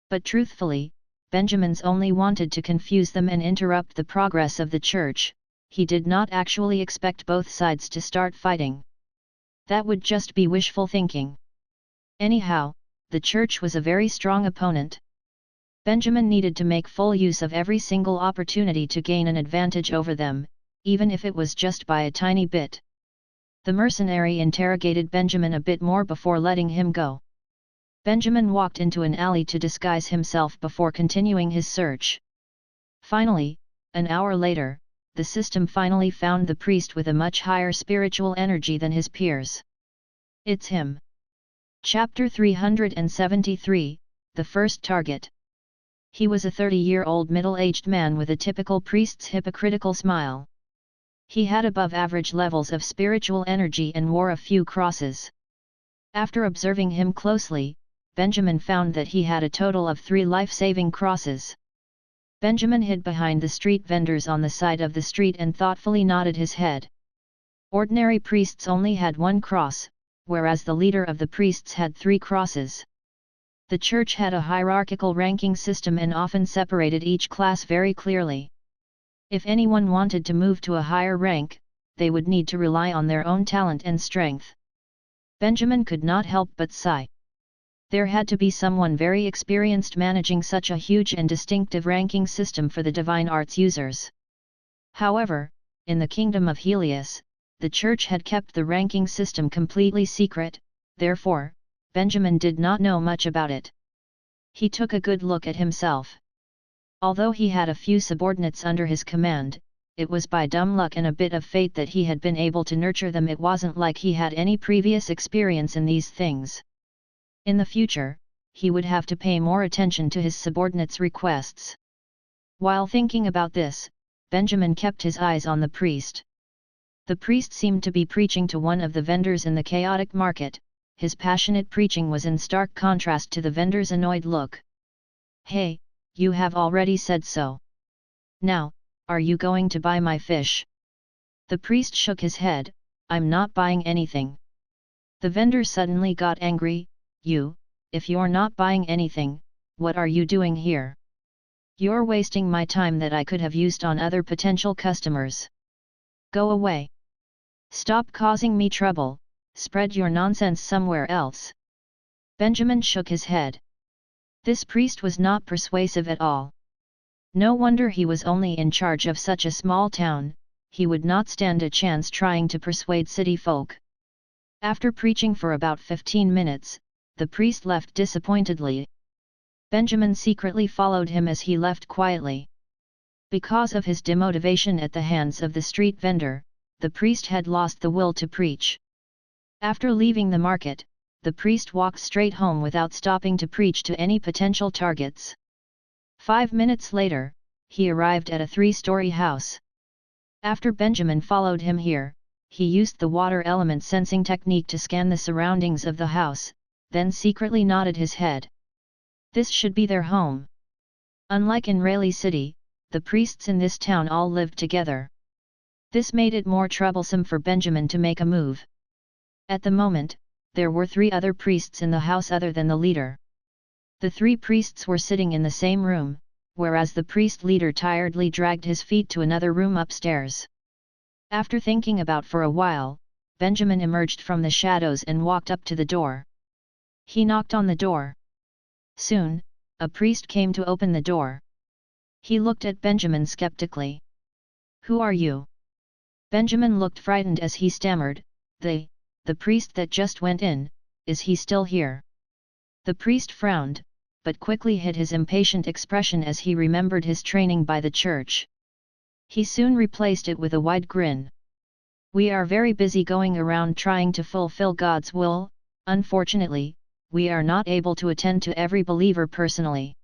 But truthfully, Benjamin's only wanted to confuse them and interrupt the progress of the church. He did not actually expect both sides to start fighting. That would just be wishful thinking. Anyhow, the church was a very strong opponent. Benjamin needed to make full use of every single opportunity to gain an advantage over them, even if it was just by a tiny bit. The mercenary interrogated Benjamin a bit more before letting him go. Benjamin walked into an alley to disguise himself before continuing his search. Finally, an hour later, the system finally found the priest with a much higher spiritual energy than his peers. It's him. Chapter 373, The First Target. He was a 30-year-old middle-aged man with a typical priest's hypocritical smile. He had above-average levels of spiritual energy and wore a few crosses. After observing him closely, Benjamin found that he had a total of 3 life-saving crosses. Benjamin hid behind the street vendors on the side of the street and thoughtfully nodded his head. Ordinary priests only had 1 cross, whereas the leader of the priests had 3 crosses. The church had a hierarchical ranking system and often separated each class very clearly. If anyone wanted to move to a higher rank, they would need to rely on their own talent and strength. Benjamin could not help but sigh. There had to be someone very experienced managing such a huge and distinctive ranking system for the divine arts users. However, in the Kingdom of Helius, the church had kept the ranking system completely secret, therefore, Benjamin did not know much about it. He took a good look at himself. Although he had a few subordinates under his command, it was by dumb luck and a bit of fate that he had been able to nurture them. It wasn't like he had any previous experience in these things. In the future, he would have to pay more attention to his subordinates' requests. While thinking about this, Benjamin kept his eyes on the priest. The priest seemed to be preaching to one of the vendors in the chaotic market. His passionate preaching was in stark contrast to the vendor's annoyed look. "Hey, you have already said so. Now, are you going to buy my fish?" The priest shook his head. "I'm not buying anything." The vendor suddenly got angry. If you're not buying anything, what are you doing here?" You're wasting my time that I could have used on other potential customers. Go away. Stop causing me trouble, spread your nonsense somewhere else. Benjamin shook his head. This priest was not persuasive at all. No wonder he was only in charge of such a small town, he would not stand a chance trying to persuade city folk. After preaching for about 15 minutes, the priest left disappointedly. Benjamin secretly followed him as he left quietly. Because of his demotivation at the hands of the street vendor, the priest had lost the will to preach. After leaving the market, the priest walked straight home without stopping to preach to any potential targets. 5 minutes later, he arrived at a 3-story house. After Benjamin followed him here, he used the water element sensing technique to scan the surroundings of the house, then secretly nodded his head. This should be their home. Unlike in Raleigh City, the priests in this town all lived together. This made it more troublesome for Benjamin to make a move. At the moment, there were 3 other priests in the house other than the leader. The 3 priests were sitting in the same room, whereas the priest leader tiredly dragged his feet to another room upstairs. After thinking about for a while, Benjamin emerged from the shadows and walked up to the door. He knocked on the door. Soon, a priest came to open the door. He looked at Benjamin skeptically. "Who are you?" Benjamin looked frightened as he stammered, The priest that just went in, is he still here?" The priest frowned, but quickly hid his impatient expression as he remembered his training by the church. He soon replaced it with a wide grin. "We are very busy going around trying to fulfill God's will. Unfortunately, we are not able to attend to every believer personally.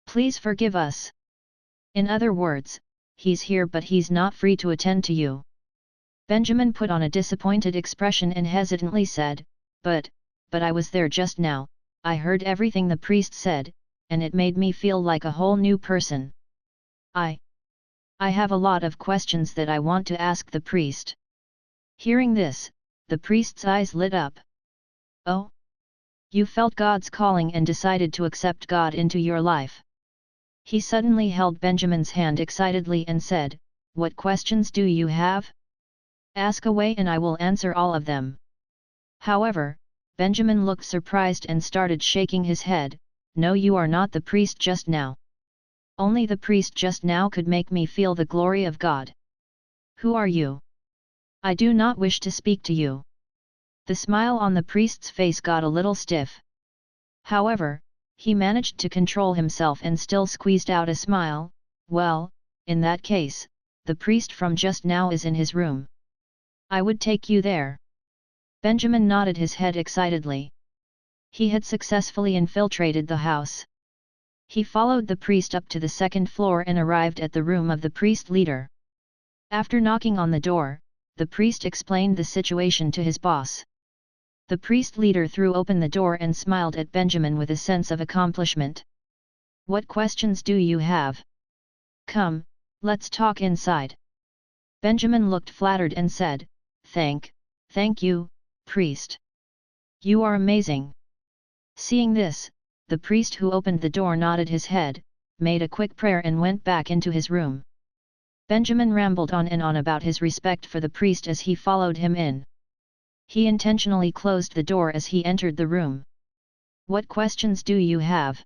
Please forgive us." In other words, he's here but he's not free to attend to you. Benjamin put on a disappointed expression and hesitantly said, But I was there just now, I heard everything the priest said, and it made me feel like a whole new person. I have a lot of questions that I want to ask the priest." Hearing this, the priest's eyes lit up. "Oh? You felt God's calling and decided to accept God into your life." He suddenly held Benjamin's hand excitedly and said, "What questions do you have? Ask away and I will answer all of them." However, Benjamin looked surprised and started shaking his head. "No, you are not the priest just now. Only the priest just now could make me feel the glory of God. Who are you? I do not wish to speak to you." The smile on the priest's face got a little stiff. However, he managed to control himself and still squeezed out a smile. "Well, in that case, the priest from just now is in his room. I would take you there." Benjamin nodded his head excitedly. He had successfully infiltrated the house. He followed the priest up to the 2nd floor and arrived at the room of the priest leader. After knocking on the door, the priest explained the situation to his boss. The priest leader threw open the door and smiled at Benjamin with a sense of accomplishment. "What questions do you have? Come, let's talk inside." Benjamin looked flattered and said, Thank you, priest. You are amazing." Seeing this, the priest who opened the door nodded his head, made a quick prayer and went back into his room. Benjamin rambled on and on about his respect for the priest as he followed him in. He intentionally closed the door as he entered the room. "What questions do you have?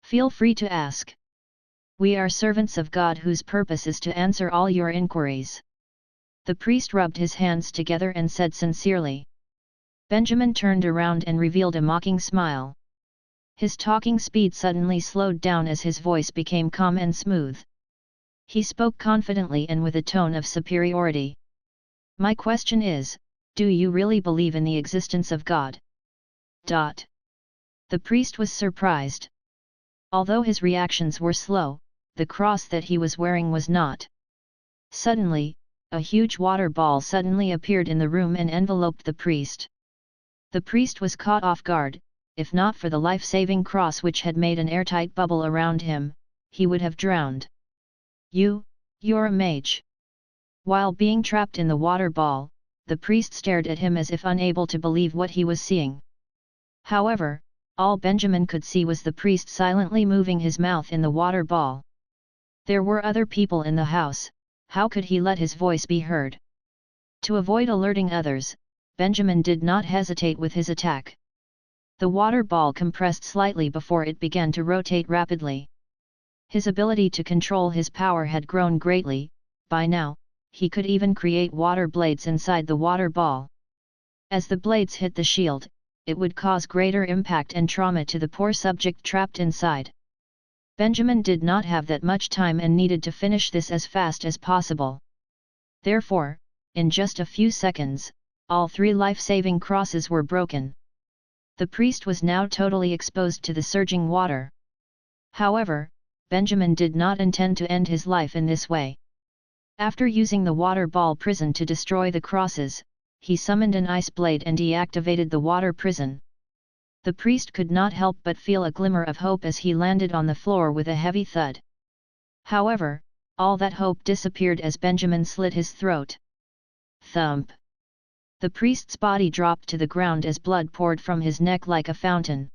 Feel free to ask. We are servants of God whose purpose is to answer all your inquiries." The priest rubbed his hands together and said sincerely. Benjamin turned around and revealed a mocking smile. His talking speed suddenly slowed down as his voice became calm and smooth. He spoke confidently and with a tone of superiority. "My question is, do you really believe in the existence of God?" The priest was surprised. Although his reactions were slow, the cross that he was wearing was not. Suddenly, a huge water ball suddenly appeared in the room and enveloped the priest. The priest was caught off guard. If not for the life-saving cross which had made an airtight bubble around him, he would have drowned. You're a mage." While being trapped in the water ball, the priest stared at him as if unable to believe what he was seeing. However, All Benjamin could see was the priest silently moving his mouth in the water ball. There were other people in the house, how could he let his voice be heard? To avoid alerting others, Benjamin did not hesitate with his attack. The water ball compressed slightly before it began to rotate rapidly. His ability to control his power had grown greatly. By now, he could even create water blades inside the water ball. As the blades hit the shield, it would cause greater impact and trauma to the poor subject trapped inside. Benjamin did not have that much time and needed to finish this as fast as possible. Therefore, in just a few seconds, all 3 life-saving crosses were broken. The priest was now totally exposed to the surging water. However, Benjamin did not intend to end his life in this way. After using the water ball prison to destroy the crosses, he summoned an ice blade and deactivated the water prison. The priest could not help but feel a glimmer of hope as he landed on the floor with a heavy thud. However, all that hope disappeared as Benjamin slit his throat. Thump! The priest's body dropped to the ground as blood poured from his neck like a fountain.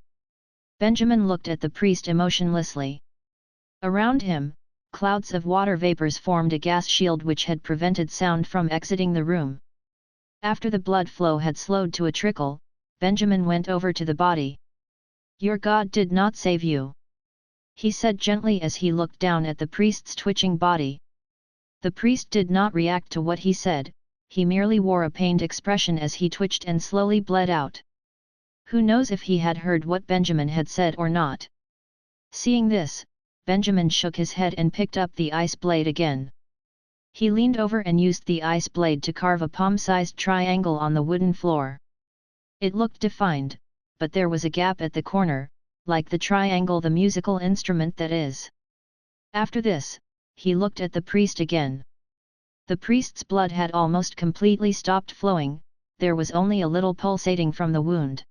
Benjamin looked at the priest emotionlessly. Around him, clouds of water vapors formed a gas shield which had prevented sound from exiting the room. After the blood flow had slowed to a trickle, Benjamin went over to the body. "Your God did not save you," he said gently as he looked down at the priest's twitching body. The priest did not react to what he said, he merely wore a pained expression as he twitched and slowly bled out. Who knows if he had heard what Benjamin had said or not? Seeing this, Benjamin shook his head and picked up the ice blade again. He leaned over and used the ice blade to carve a palm-sized triangle on the wooden floor. It looked defined, but there was a gap at the corner, like the triangle, the musical instrument that is. After this, he looked at the priest again. The priest's blood had almost completely stopped flowing, there was only a little pulsating from the wound.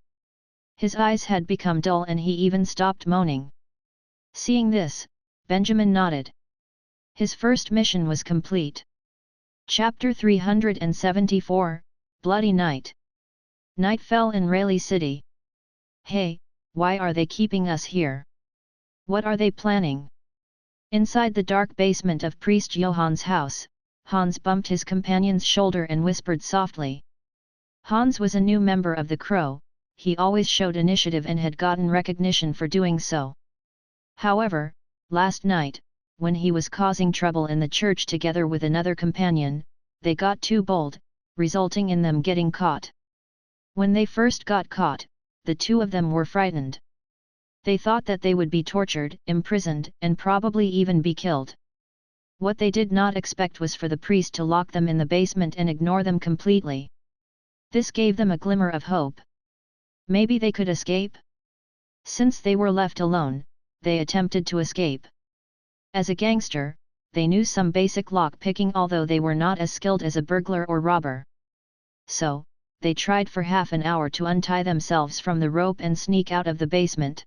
His eyes had become dull and he even stopped moaning. Seeing this, Benjamin nodded. His first mission was complete. Chapter 374, Bloody Night. Night fell in Rayleigh City. "Hey, why are they keeping us here? What are they planning?" Inside the dark basement of Priest Johann's house, Hans bumped his companion's shoulder and whispered softly. Hans was a new member of the Crow, he always showed initiative and had gotten recognition for doing so. However, last night, when he was causing trouble in the church together with another companion, they got too bold, resulting in them getting caught. When they first got caught, the 2 of them were frightened. They thought that they would be tortured, imprisoned, and probably even be killed. What they did not expect was for the priest to lock them in the basement and ignore them completely. This gave them a glimmer of hope. Maybe they could escape? Since they were left alone, they attempted to escape. As a gangster, they knew some basic lock-picking although they were not as skilled as a burglar or robber. So, they tried for half an hour to untie themselves from the rope and sneak out of the basement.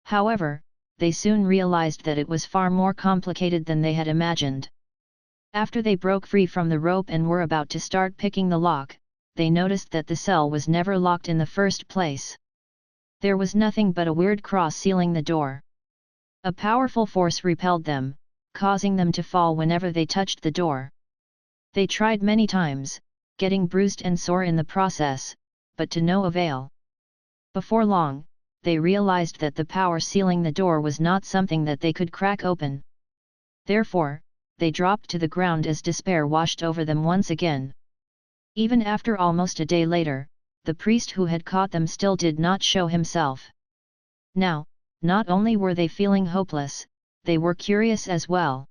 However, they soon realized that it was far more complicated than they had imagined. After they broke free from the rope and were about to start picking the lock, they noticed that the cell was never locked in the first place. There was nothing but a weird cross sealing the door. A powerful force repelled them, causing them to fall whenever they touched the door. They tried many times, getting bruised and sore in the process, but to no avail. Before long, they realized that the power sealing the door was not something that they could crack open. Therefore, they dropped to the ground as despair washed over them once again. Even after almost a day later, the priest who had caught them still did not show himself. Now, not only were they feeling hopeless, they were curious as well.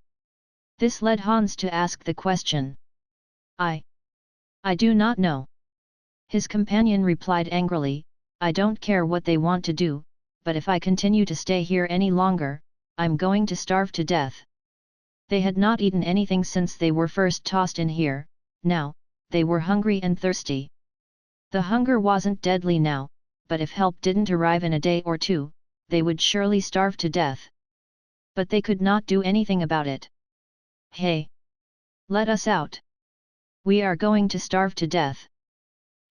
This led Hans to ask the question. I do not know." His companion replied angrily, "I don't care what they want to do, but if I continue to stay here any longer, I'm going to starve to death." They had not eaten anything since they were first tossed in here, now, they were hungry and thirsty. The hunger wasn't deadly now, but if help didn't arrive in a day or 2, they would surely starve to death. But they could not do anything about it. "Hey! Let us out! We are going to starve to death!"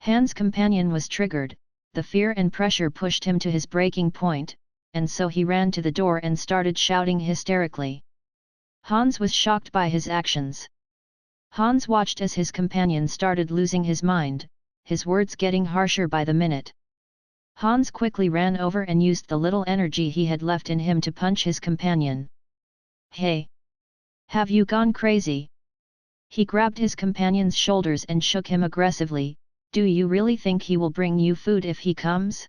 Hans' companion was triggered, the fear and pressure pushed him to his breaking point, and so he ran to the door and started shouting hysterically. Hans was shocked by his actions. Hans watched as his companion started losing his mind, his words getting harsher by the minute. Hans quickly ran over and used the little energy he had left in him to punch his companion. "Hey! Have you gone crazy?" He grabbed his companion's shoulders and shook him aggressively. "Do you really think he will bring you food if he comes?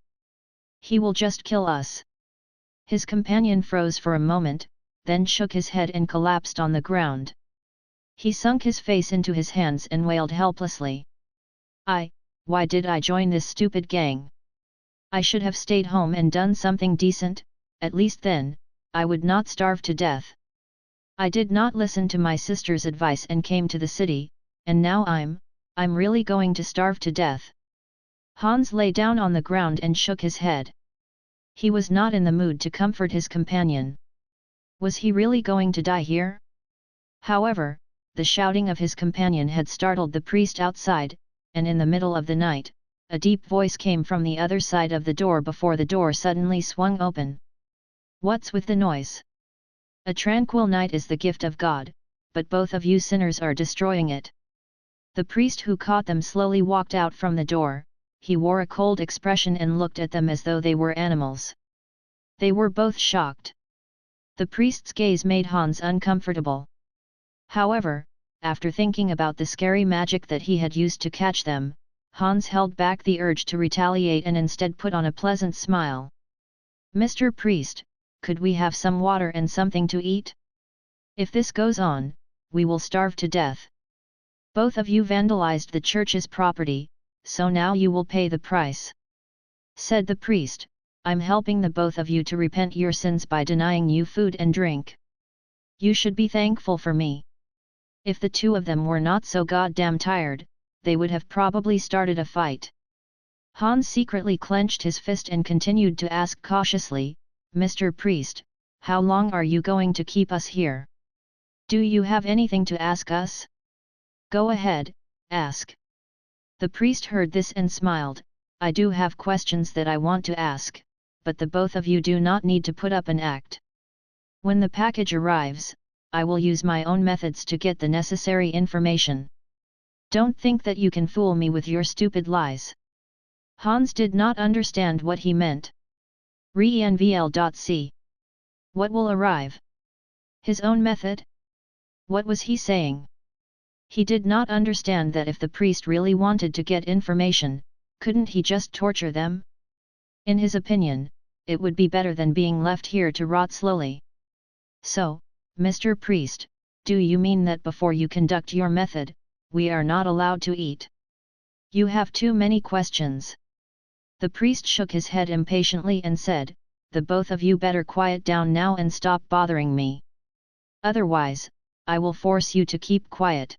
He will just kill us." His companion froze for a moment, then shook his head and collapsed on the ground. He sunk his face into his hands and wailed helplessly. Why did I join this stupid gang? I should have stayed home and done something decent, at least then, I would not starve to death. I did not listen to my sister's advice and came to the city, and now I'm really going to starve to death." Hans lay down on the ground and shook his head. He was not in the mood to comfort his companion. Was he really going to die here? However, the shouting of his companion had startled the priest outside, and in the middle of the night, a deep voice came from the other side of the door before the door suddenly swung open. "What's with the noise? A tranquil night is the gift of God, but both of you sinners are destroying it." The priest who caught them slowly walked out from the door. He wore a cold expression and looked at them as though they were animals. They were both shocked. The priest's gaze made Hans uncomfortable. However, after thinking about the scary magic that he had used to catch them, Hans held back the urge to retaliate and instead put on a pleasant smile. "Mr. Priest, could we have some water and something to eat? If this goes on, we will starve to death. Both of you vandalized the church's property, so now you will pay the price," said the priest. "I'm helping the both of you to repent your sins by denying you food and drink. You should be thankful for me." If the two of them were not so goddamn tired, they would have probably started a fight. Hans secretly clenched his fist and continued to ask cautiously, "Mr. Priest, how long are you going to keep us here? Do you have anything to ask us? Go ahead, ask." The priest heard this and smiled. "I do have questions that I want to ask, but the both of you do not need to put up an act. When the package arrives, I will use my own methods to get the necessary information. Don't think that you can fool me with your stupid lies." Hans did not understand what he meant. Re-NVL.C. What will arrive? His own method? What was he saying? He did not understand that if the priest really wanted to get information, couldn't he just torture them? In his opinion, it would be better than being left here to rot slowly. "So, Mr. Priest, do you mean that before you conduct your method, we are not allowed to eat? You have too many questions." The priest shook his head impatiently and said, "The both of you better quiet down now and stop bothering me. Otherwise, I will force you to keep quiet."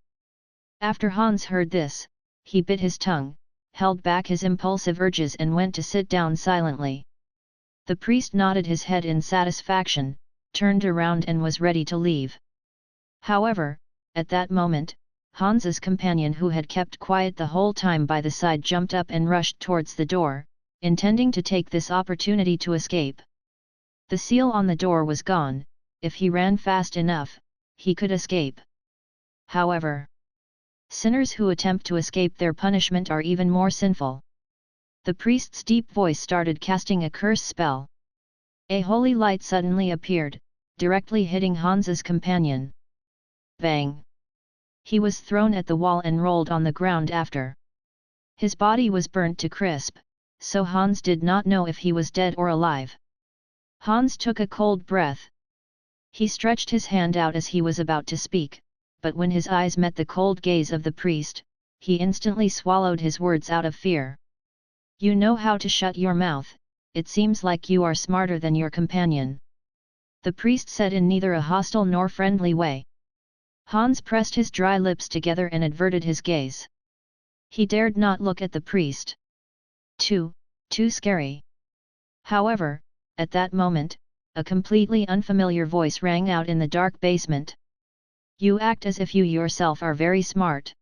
After Hans heard this, he bit his tongue, held back his impulsive urges and went to sit down silently. The priest nodded his head in satisfaction, turned around and was ready to leave. However, at that moment, Hans's companion who had kept quiet the whole time by the side jumped up and rushed towards the door, intending to take this opportunity to escape. The seal on the door was gone. If he ran fast enough, he could escape. However, sinners who attempt to escape their punishment are even more sinful. The priest's deep voice started casting a curse spell. A holy light suddenly appeared, directly hitting Hans's companion. Bang! He was thrown at the wall and rolled on the ground after. His body was burnt to crisp, so Hans did not know if he was dead or alive. Hans took a cold breath. He stretched his hand out as he was about to speak, but when his eyes met the cold gaze of the priest, he instantly swallowed his words out of fear. "You know how to shut your mouth, it seems like you are smarter than your companion," the priest said in neither a hostile nor friendly way. Hans pressed his dry lips together and averted his gaze. He dared not look at the priest. Too scary. However, at that moment, a completely unfamiliar voice rang out in the dark basement. "You act as if you yourself are very smart."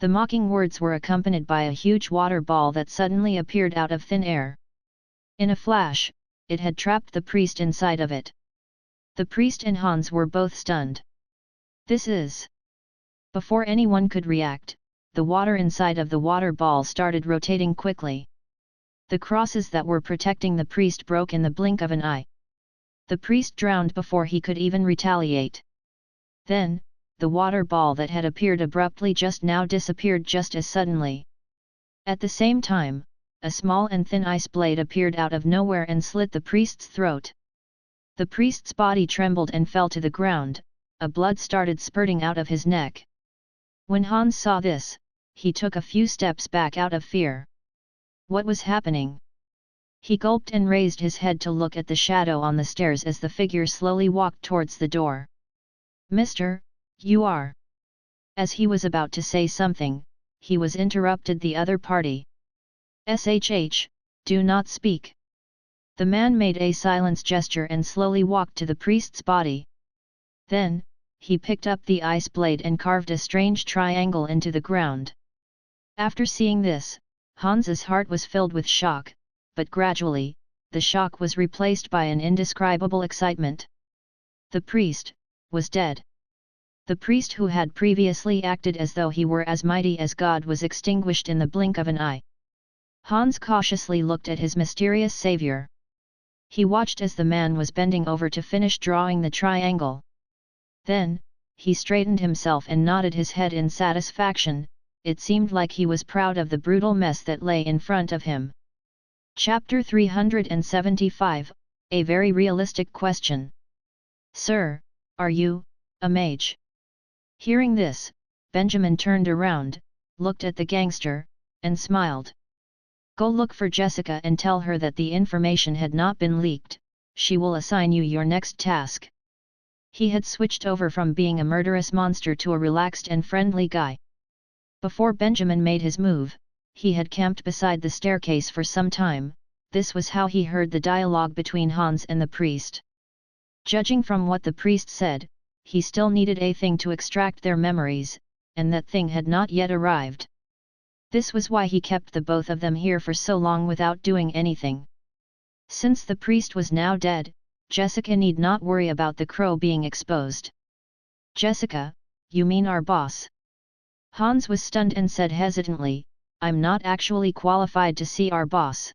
The mocking words were accompanied by a huge water ball that suddenly appeared out of thin air. In a flash, it had trapped the priest inside of it. The priest and Hans were both stunned. This is... Before anyone could react, the water inside of the water ball started rotating quickly. The crosses that were protecting the priest broke in the blink of an eye. The priest drowned before he could even retaliate. Then, the water ball that had appeared abruptly just now disappeared just as suddenly. At the same time, a small and thin ice blade appeared out of nowhere and slit the priest's throat. The priest's body trembled and fell to the ground, blood started spurting out of his neck. When Hans saw this, he took a few steps back out of fear. What was happening? He gulped and raised his head to look at the shadow on the stairs as the figure slowly walked towards the door. "Mister, you are..." As he was about to say something, he was interrupted the other party. "Shh, do not speak." The man made a silence gesture and slowly walked to the priest's body. Then, he picked up the ice blade and carved a strange triangle into the ground. After seeing this, Hans's heart was filled with shock, but gradually, the shock was replaced by an indescribable excitement. The priest was dead. The priest who had previously acted as though he were as mighty as God was extinguished in the blink of an eye. Hans cautiously looked at his mysterious savior. He watched as the man was bending over to finish drawing the triangle. Then, he straightened himself and nodded his head in satisfaction. It seemed like he was proud of the brutal mess that lay in front of him. Chapter 375, a very realistic question. "Sir, are you a mage?" Hearing this, Benjamin turned around, looked at the gangster, and smiled. "Go look for Jessica and tell her that the information had not been leaked. She will assign you your next task." He had switched over from being a murderous monster to a relaxed and friendly guy. Before Benjamin made his move, he had camped beside the staircase for some time. This was how he heard the dialogue between Hans and the priest. Judging from what the priest said, he still needed a thing to extract their memories, and that thing had not yet arrived. This was why he kept the both of them here for so long without doing anything. Since the priest was now dead, Jessica need not worry about the crow being exposed. "Jessica, you mean our boss?" Hans was stunned and said hesitantly, "I'm not actually qualified to see our boss."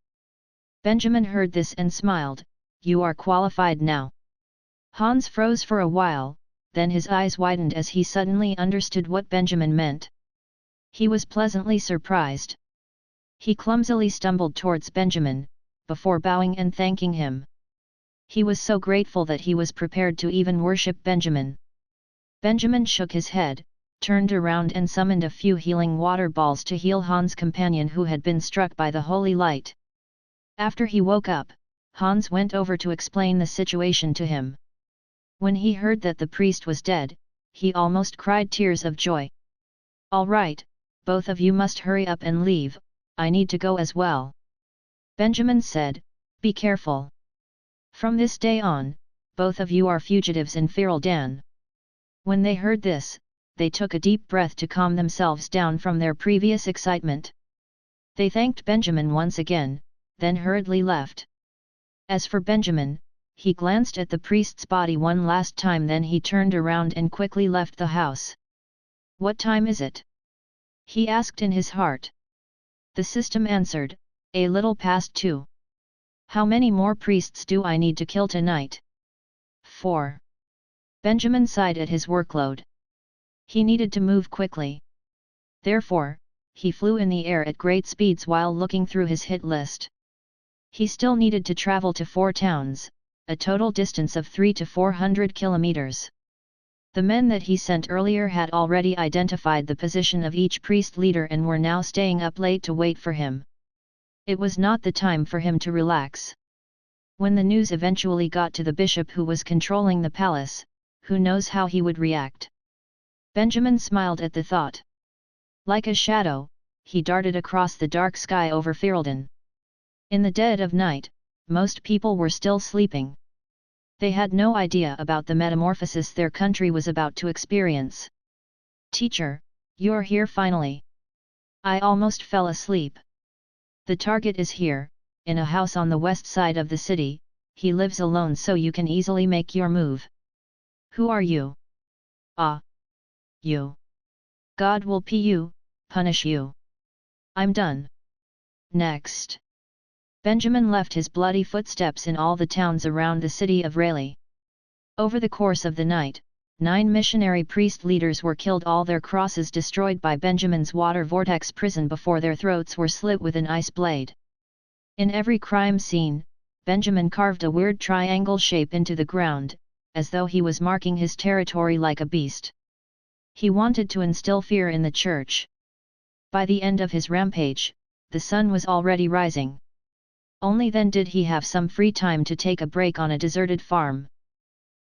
Benjamin heard this and smiled, "You are qualified now." Hans froze for a while, then his eyes widened as he suddenly understood what Benjamin meant. He was pleasantly surprised. He clumsily stumbled towards Benjamin, before bowing and thanking him. He was so grateful that he was prepared to even worship Benjamin. Benjamin shook his head, turned around and summoned a few healing water balls to heal Hans' companion who had been struck by the holy light. After he woke up, Hans went over to explain the situation to him. When he heard that the priest was dead, he almost cried tears of joy. "All right, both of you must hurry up and leave, I need to go as well." Benjamin said, "Be careful. From this day on, both of you are fugitives in Fereldan." When they heard this, they took a deep breath to calm themselves down from their previous excitement. They thanked Benjamin once again, then hurriedly left. As for Benjamin, he glanced at the priest's body one last time, then he turned around and quickly left the house. "What time is it?" he asked in his heart. The system answered, "A little past 2. How many more priests do I need to kill tonight?" 4. Benjamin sighed at his workload. He needed to move quickly. Therefore, he flew in the air at great speeds while looking through his hit list. He still needed to travel to 4 towns, a total distance of 300 to 400 kilometers. The men that he sent earlier had already identified the position of each priest leader and were now staying up late to wait for him. It was not the time for him to relax. When the news eventually got to the bishop who was controlling the palace, who knows how he would react? Benjamin smiled at the thought. Like a shadow, he darted across the dark sky over Fereldan. In the dead of night, most people were still sleeping. They had no idea about the metamorphosis their country was about to experience. "Teacher, you're here finally." I almost fell asleep. The target is here, in a house on the west side of the city. He lives alone so you can easily make your move. Who are you? Ah. You. God will punish you. I'm done. Next. Benjamin left his bloody footsteps in all the towns around the city of Rayleigh. Over the course of the night, 9 missionary priest leaders were killed, all their crosses destroyed by Benjamin's water vortex prison before their throats were slit with an ice blade. In every crime scene, Benjamin carved a weird triangle shape into the ground, as though he was marking his territory like a beast. He wanted to instill fear in the church. By the end of his rampage, the sun was already rising. Only then did he have some free time to take a break on a deserted farm.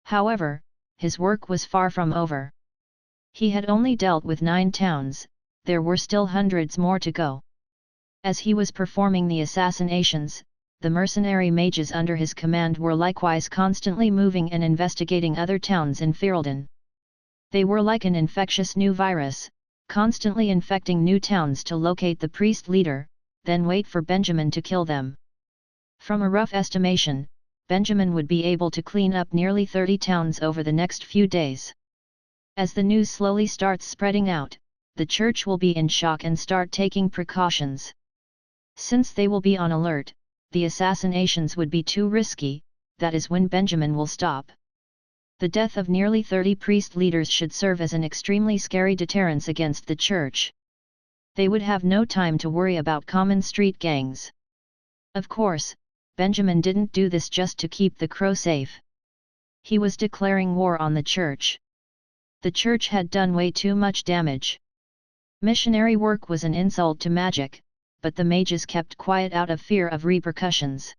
However, his work was far from over. He had only dealt with 9 towns, there were still hundreds more to go. As he was performing the assassinations, the mercenary mages under his command were likewise constantly moving and investigating other towns in Ferelden. They were like an infectious new virus, constantly infecting new towns to locate the priest leader, then wait for Benjamin to kill them. From a rough estimation, Benjamin would be able to clean up nearly 30 towns over the next few days. As the news slowly starts spreading out, the church will be in shock and start taking precautions. Since they will be on alert, the assassinations would be too risky, that is when Benjamin will stop. The death of nearly 30 priest leaders should serve as an extremely scary deterrence against the church. They would have no time to worry about common street gangs. Of course, Benjamin didn't do this just to keep the crow safe. He was declaring war on the church. The church had done way too much damage. Missionary work was an insult to magic, but the mages kept quiet out of fear of repercussions.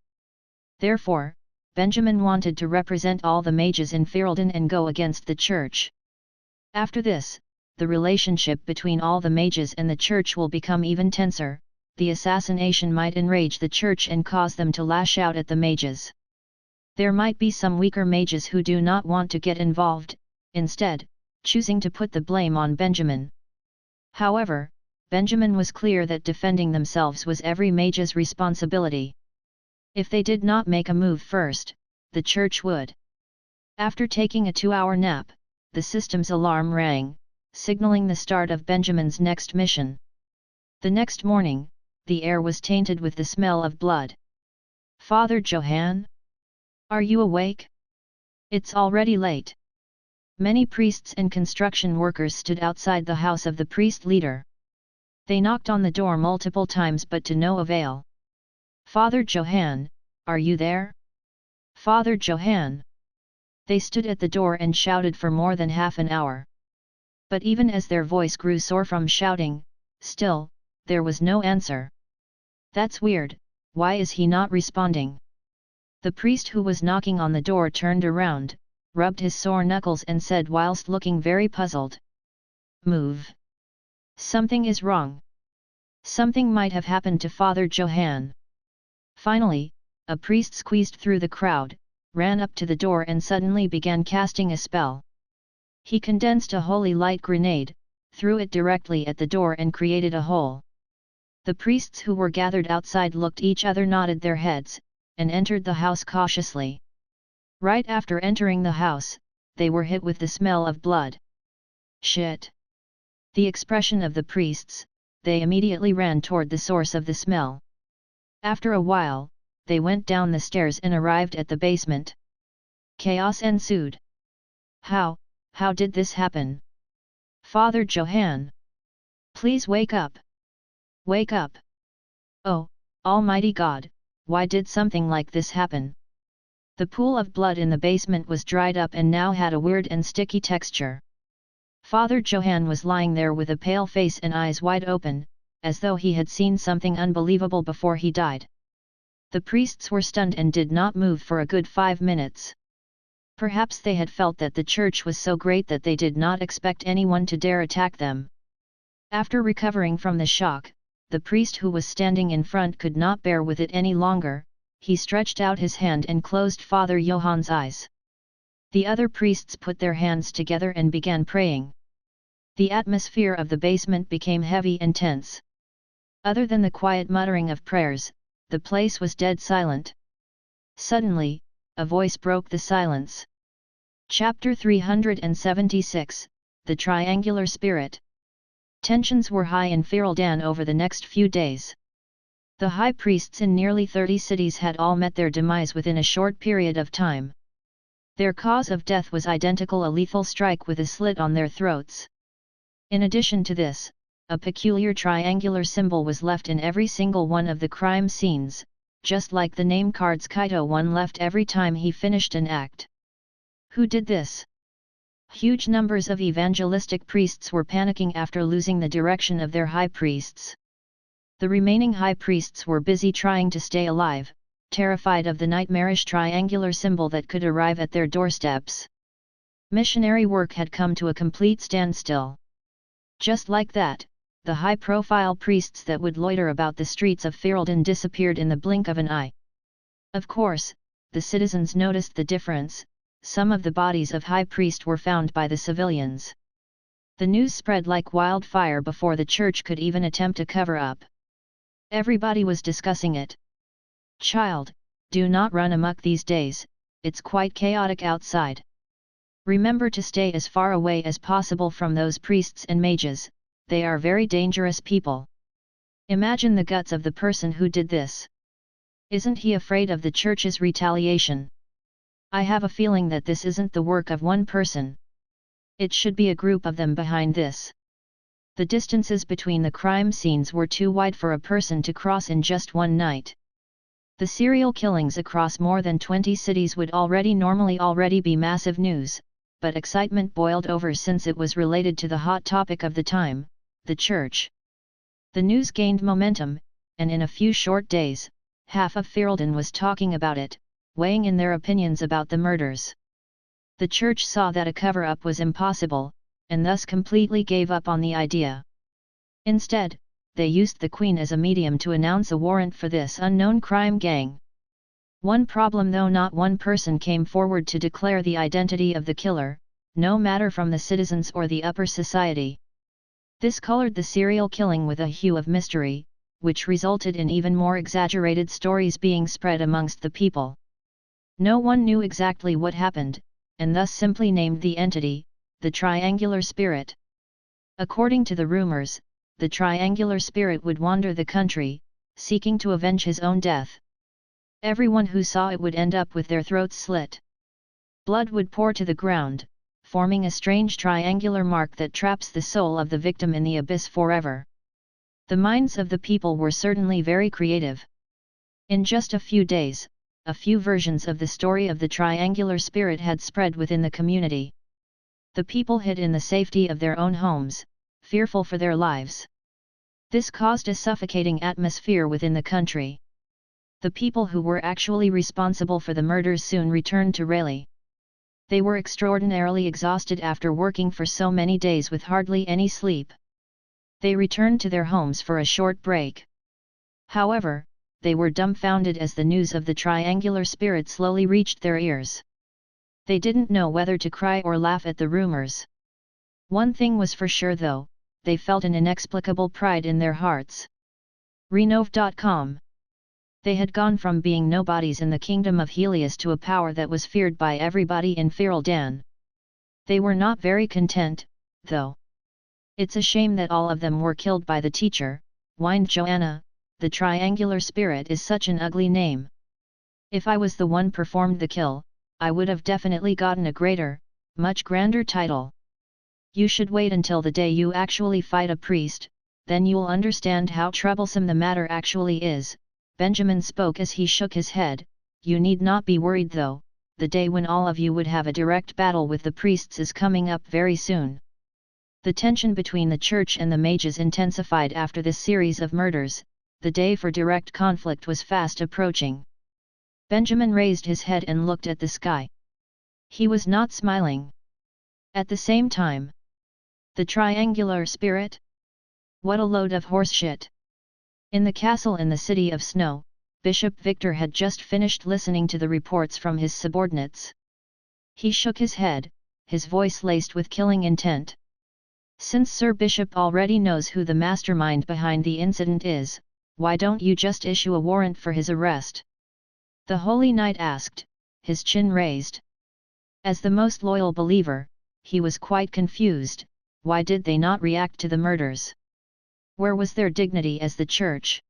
Therefore, Benjamin wanted to represent all the mages in Ferelden and go against the church. After this, the relationship between all the mages and the church will become even tenser. The assassination might enrage the church and cause them to lash out at the mages. There might be some weaker mages who do not want to get involved, instead, choosing to put the blame on Benjamin. However, Benjamin was clear that defending themselves was every mage's responsibility. If they did not make a move first, the church would. After taking a 2-hour nap, the system's alarm rang, signaling the start of Benjamin's next mission. The next morning, the air was tainted with the smell of blood. Father Johann? Are you awake? It's already late. Many priests and construction workers stood outside the house of the priest leader. They knocked on the door multiple times but to no avail. Father Johann, are you there? Father Johann! They stood at the door and shouted for more than half an hour. But even as their voice grew sore from shouting, still, there was no answer. That's weird, why is he not responding? The priest who was knocking on the door turned around, rubbed his sore knuckles and said whilst looking very puzzled. Move. Something is wrong. Something might have happened to Father Johann. Finally, a priest squeezed through the crowd, ran up to the door and suddenly began casting a spell. He condensed a holy light grenade, threw it directly at the door and created a hole. The priests who were gathered outside looked each other, nodded their heads, and entered the house cautiously. Right after entering the house, they were hit with the smell of blood. Shit! The expression of the priests, they immediately ran toward the source of the smell. After a while, they went down the stairs and arrived at the basement. Chaos ensued. How did this happen? Father Johann! Please wake up! Wake up! Oh, Almighty God, why did something like this happen? The pool of blood in the basement was dried up and now had a weird and sticky texture. Father Johann was lying there with a pale face and eyes wide open, as though he had seen something unbelievable before he died. The priests were stunned and did not move for a good 5 minutes. Perhaps they had felt that the church was so great that they did not expect anyone to dare attack them. After recovering from the shock, the priest who was standing in front could not bear with it any longer. He stretched out his hand and closed Father Johann's eyes. The other priests put their hands together and began praying. The atmosphere of the basement became heavy and tense. Other than the quiet muttering of prayers, the place was dead silent. Suddenly, a voice broke the silence. Chapter 376, The Triangular Spirit. Tensions were high in Fereldan over the next few days. The high priests in nearly 30 cities had all met their demise within a short period of time. Their cause of death was identical: a lethal strike with a slit on their throats. In addition to this, a peculiar triangular symbol was left in every single one of the crime scenes, just like the name cards Kaito one left every time he finished an act. Who did this? Huge numbers of evangelistic priests were panicking after losing the direction of their high priests. The remaining high priests were busy trying to stay alive, terrified of the nightmarish triangular symbol that could arrive at their doorsteps. Missionary work had come to a complete standstill. Just like that, the high-profile priests that would loiter about the streets of Fereldan disappeared in the blink of an eye. Of course, the citizens noticed the difference. Some of the bodies of high priest were found by the civilians. The news spread like wildfire before the church could even attempt a cover-up. Everybody was discussing it. Child, do not run amok these days, it's quite chaotic outside. Remember to stay as far away as possible from those priests and mages, they are very dangerous people. Imagine the guts of the person who did this. Isn't he afraid of the church's retaliation? I have a feeling that this isn't the work of one person. It should be a group of them behind this. The distances between the crime scenes were too wide for a person to cross in just one night. The serial killings across more than 20 cities would normally be massive news, but excitement boiled over since it was related to the hot topic of the time, the church. The news gained momentum, and in a few short days, half of Fereldan was talking about it, weighing in their opinions about the murders. The church saw that a cover-up was impossible, and thus completely gave up on the idea. Instead, they used the Queen as a medium to announce a warrant for this unknown crime gang. One problem though: not one person came forward to declare the identity of the killer, no matter from the citizens or the upper society. This colored the serial killing with a hue of mystery, which resulted in even more exaggerated stories being spread amongst the people. No one knew exactly what happened, and thus simply named the entity, the Triangular Spirit. According to the rumors, the Triangular Spirit would wander the country, seeking to avenge his own death. Everyone who saw it would end up with their throats slit. Blood would pour to the ground, forming a strange triangular mark that traps the soul of the victim in the abyss forever. The minds of the people were certainly very creative. In just a few days, a few versions of the story of the Triangular Spirit had spread within the community. The people hid in the safety of their own homes, fearful for their lives. This caused a suffocating atmosphere within the country. The people who were actually responsible for the murders soon returned to Rayleigh. They were extraordinarily exhausted after working for so many days with hardly any sleep. They returned to their homes for a short break. However, they were dumbfounded as the news of the Triangular Spirit slowly reached their ears. They didn't know whether to cry or laugh at the rumors. One thing was for sure though, they felt an inexplicable pride in their hearts. Renove.com. They had gone from being nobodies in the Kingdom of Helius to a power that was feared by everybody in Fereldan. They were not very content, though. It's a shame that all of them were killed by the teacher, whined Joanna. The Triangular Spirit is such an ugly name. If I was the one performed the kill, I would have definitely gotten a greater, much grander title. You should wait until the day you actually fight a priest, then you'll understand how troublesome the matter actually is. Benjamin spoke as he shook his head. You need not be worried though, the day when all of you would have a direct battle with the priests is coming up very soon. The tension between the church and the mages intensified after this series of murders. The day for direct conflict was fast approaching. Benjamin raised his head and looked at the sky. He was not smiling. At the same time, the Triangular Spirit? What a load of horseshit! In the castle in the city of Snow, Bishop Victor had just finished listening to the reports from his subordinates. He shook his head, his voice laced with killing intent. Since Sir Bishop already knows who the mastermind behind the incident is, why don't you just issue a warrant for his arrest? The Holy Knight asked, his chin raised. As the most loyal believer, he was quite confused. Why did they not react to the murders? Where was their dignity as the church?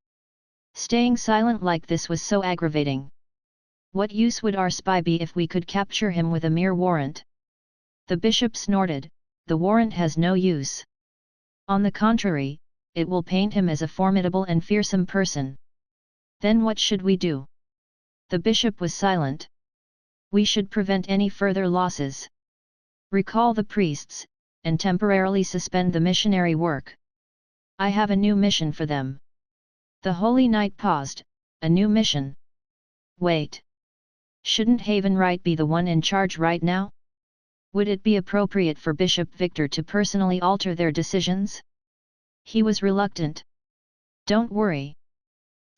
Staying silent like this was so aggravating. What use would our spy be if we could capture him with a mere warrant? The bishop snorted, the warrant has no use. On the contrary, it will paint him as a formidable and fearsome person. Then what should we do? The bishop was silent. We should prevent any further losses. Recall the priests, and temporarily suspend the missionary work. I have a new mission for them. The Holy Knight paused, a new mission. Wait. Shouldn't Havenwright be the one in charge right now? Would it be appropriate for Bishop Victor to personally alter their decisions? He was reluctant. Don't worry.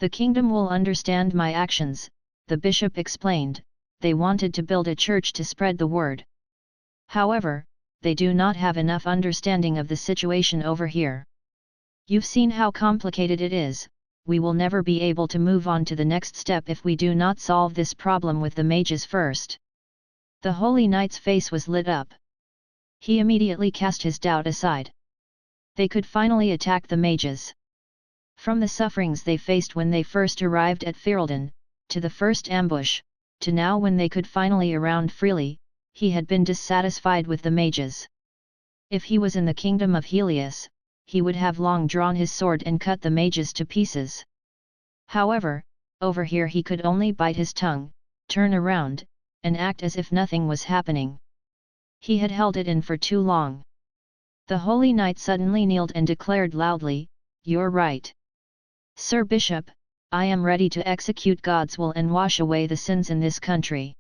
The kingdom will understand my actions, the bishop explained. They wanted to build a church to spread the word. However, they do not have enough understanding of the situation over here. You've seen how complicated it is. We will never be able to move on to the next step if we do not solve this problem with the mages first. The Holy Knight's face was lit up. He immediately cast his doubt aside. They could finally attack the mages. From the sufferings they faced when they first arrived at Ferelden, to the first ambush, to now when they could finally around freely, he had been dissatisfied with the mages. If he was in the Kingdom of Helius, he would have long drawn his sword and cut the mages to pieces. However, over here he could only bite his tongue, turn around, and act as if nothing was happening. He had held it in for too long. The Holy Knight suddenly kneeled and declared loudly, "You're right. Sir Bishop, I am ready to execute God's will and wash away the sins in this country."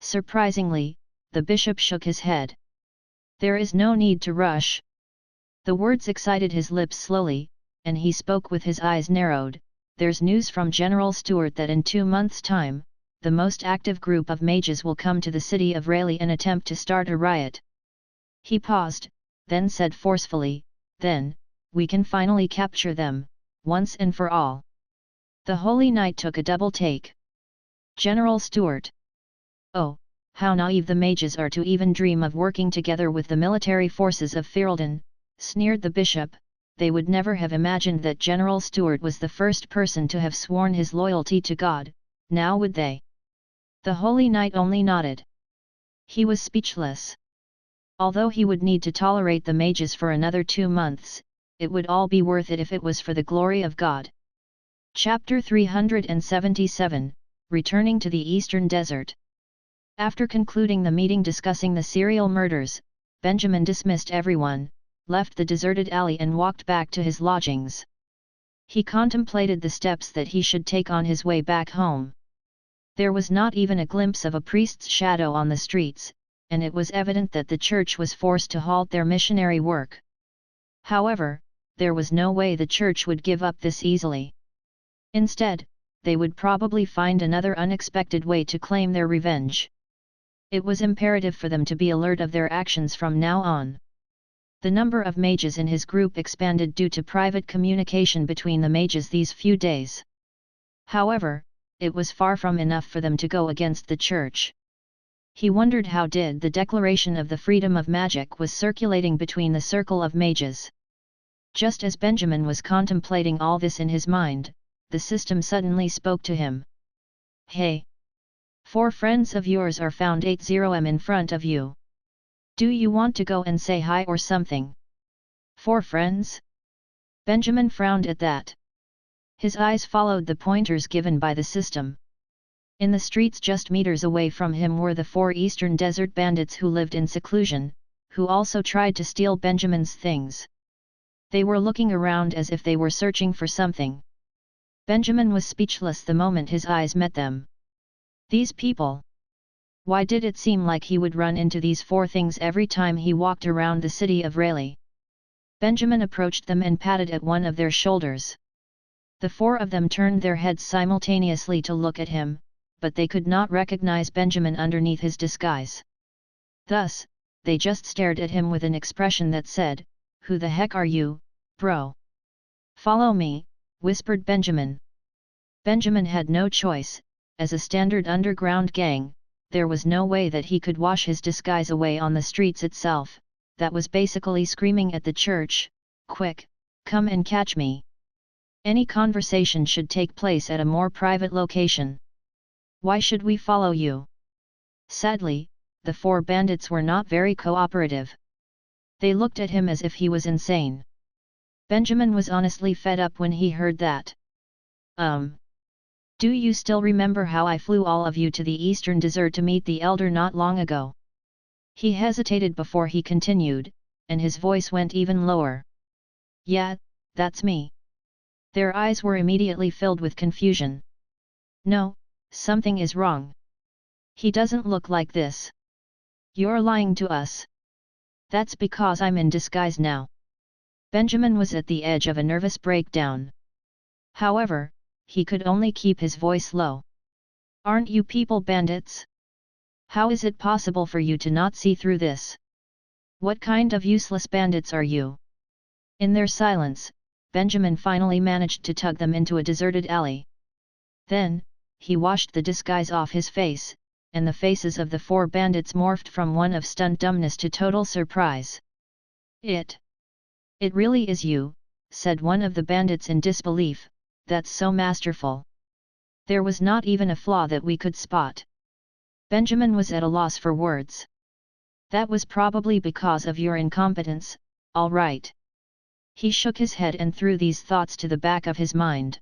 Surprisingly, the bishop shook his head. There is no need to rush. The words excited his lips slowly, and he spoke with his eyes narrowed. There's news from General Stewart that in 2 months' time, the most active group of mages will come to the city of Rayleigh and attempt to start a riot. He paused, then said forcefully, "Then, we can finally capture them, once and for all." The Holy Knight took a double take. General Stewart. Oh, how naive the mages are to even dream of working together with the military forces of Ferelden, sneered the bishop. They would never have imagined that General Stewart was the first person to have sworn his loyalty to God, now would they? The Holy Knight only nodded. He was speechless. Although he would need to tolerate the mages for another 2 months, it would all be worth it if it was for the glory of God. Chapter 377, Returning to the Eastern Desert. After concluding the meeting discussing the serial murders, Benjamin dismissed everyone, left the deserted alley and walked back to his lodgings. He contemplated the steps that he should take on his way back home. There was not even a glimpse of a priest's shadow on the streets, and it was evident that the church was forced to halt their missionary work. However, there was no way the church would give up this easily. Instead, they would probably find another unexpected way to claim their revenge. It was imperative for them to be alert of their actions from now on. The number of mages in his group expanded due to private communication between the mages these few days. However, it was far from enough for them to go against the church. He wondered how did the declaration of the freedom of magic was circulating between the circle of mages. Just as Benjamin was contemplating all this in his mind, the system suddenly spoke to him. "Hey! 4 friends of yours are found 80m in front of you. Do you want to go and say hi or something?" 4 friends? Benjamin frowned at that. His eyes followed the pointers given by the system. In the streets just meters away from him were the 4 Eastern Desert bandits who lived in seclusion, who also tried to steal Benjamin's things. They were looking around as if they were searching for something. Benjamin was speechless the moment his eyes met them. These people. Why did it seem like he would run into these 4 things every time he walked around the city of Rayleigh? Benjamin approached them and patted at one of their shoulders. The 4 of them turned their heads simultaneously to look at him, but they could not recognize Benjamin underneath his disguise. Thus, they just stared at him with an expression that said, Who the heck are you, bro? Follow me, whispered Benjamin. Benjamin had no choice. As a standard underground gang, there was no way that he could wash his disguise away on the streets itself. That was basically screaming at the church, "Quick, come and catch me." Any conversation should take place at a more private location. Why should we follow you? Sadly, the four bandits were not very cooperative. They looked at him as if he was insane. Benjamin was honestly fed up when he heard that. Do you still remember how I flew all of you to the eastern desert to meet the elder not long ago? He hesitated before he continued, and his voice went even lower. Yeah, that's me. Their eyes were immediately filled with confusion. No, something is wrong. He doesn't look like this. You're lying to us. That's because I'm in disguise now. Benjamin was at the edge of a nervous breakdown. However, he could only keep his voice low. Aren't you people bandits? How is it possible for you to not see through this? What kind of useless bandits are you? In their silence, Benjamin finally managed to tug them into a deserted alley. Then, he washed the disguise off his face, and the faces of the four bandits morphed from one of stunned dumbness to total surprise. It really is you, said one of the bandits in disbelief. That's so masterful. There was not even a flaw that we could spot. Benjamin was at a loss for words. That was probably because of your incompetence, all right. He shook his head and threw these thoughts to the back of his mind.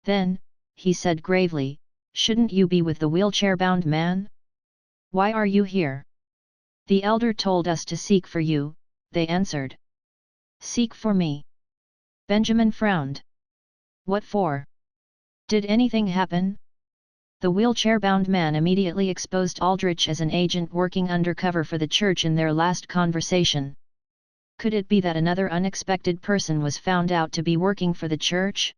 Then, he said gravely, shouldn't you be with the wheelchair-bound man? Why are you here? The elder told us to seek for you, they answered. Seek for me? Benjamin frowned. What for? Did anything happen? The wheelchair-bound man immediately exposed Aldrich as an agent working undercover for the church in their last conversation. Could it be that another unexpected person was found out to be working for the church?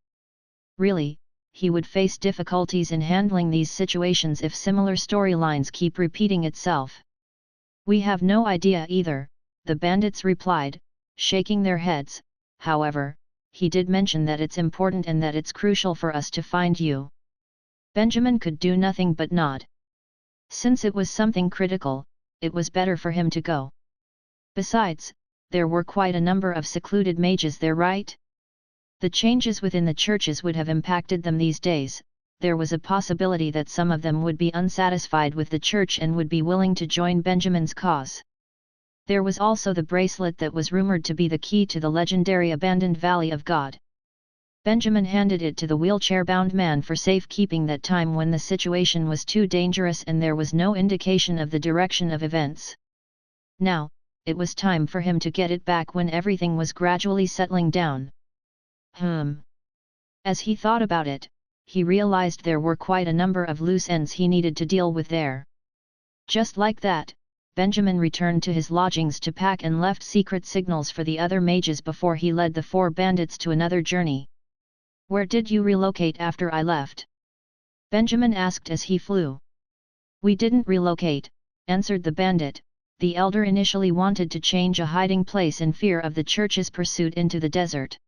Really, he would face difficulties in handling these situations if similar storylines keep repeating itself. We have no idea either, the bandits replied, shaking their heads. However, he did mention that it's important and that it's crucial for us to find you. Benjamin could do nothing but nod. Since it was something critical, it was better for him to go. Besides, there were quite a number of secluded mages there, right? The changes within the churches would have impacted them these days. There was a possibility that some of them would be unsatisfied with the church and would be willing to join Benjamin's cause. There was also the bracelet that was rumored to be the key to the legendary abandoned Valley of God. Benjamin handed it to the wheelchair-bound man for safekeeping that time when the situation was too dangerous and there was no indication of the direction of events. Now, it was time for him to get it back when everything was gradually settling down. As he thought about it, he realized there were quite a number of loose ends he needed to deal with there. Just like that, Benjamin returned to his lodgings to pack and left secret signals for the other mages before he led the four bandits to another journey. Where did you relocate after I left? Benjamin asked as he flew. We didn't relocate, answered the bandit. The elder initially wanted to change a hiding place in fear of the church's pursuit into the desert.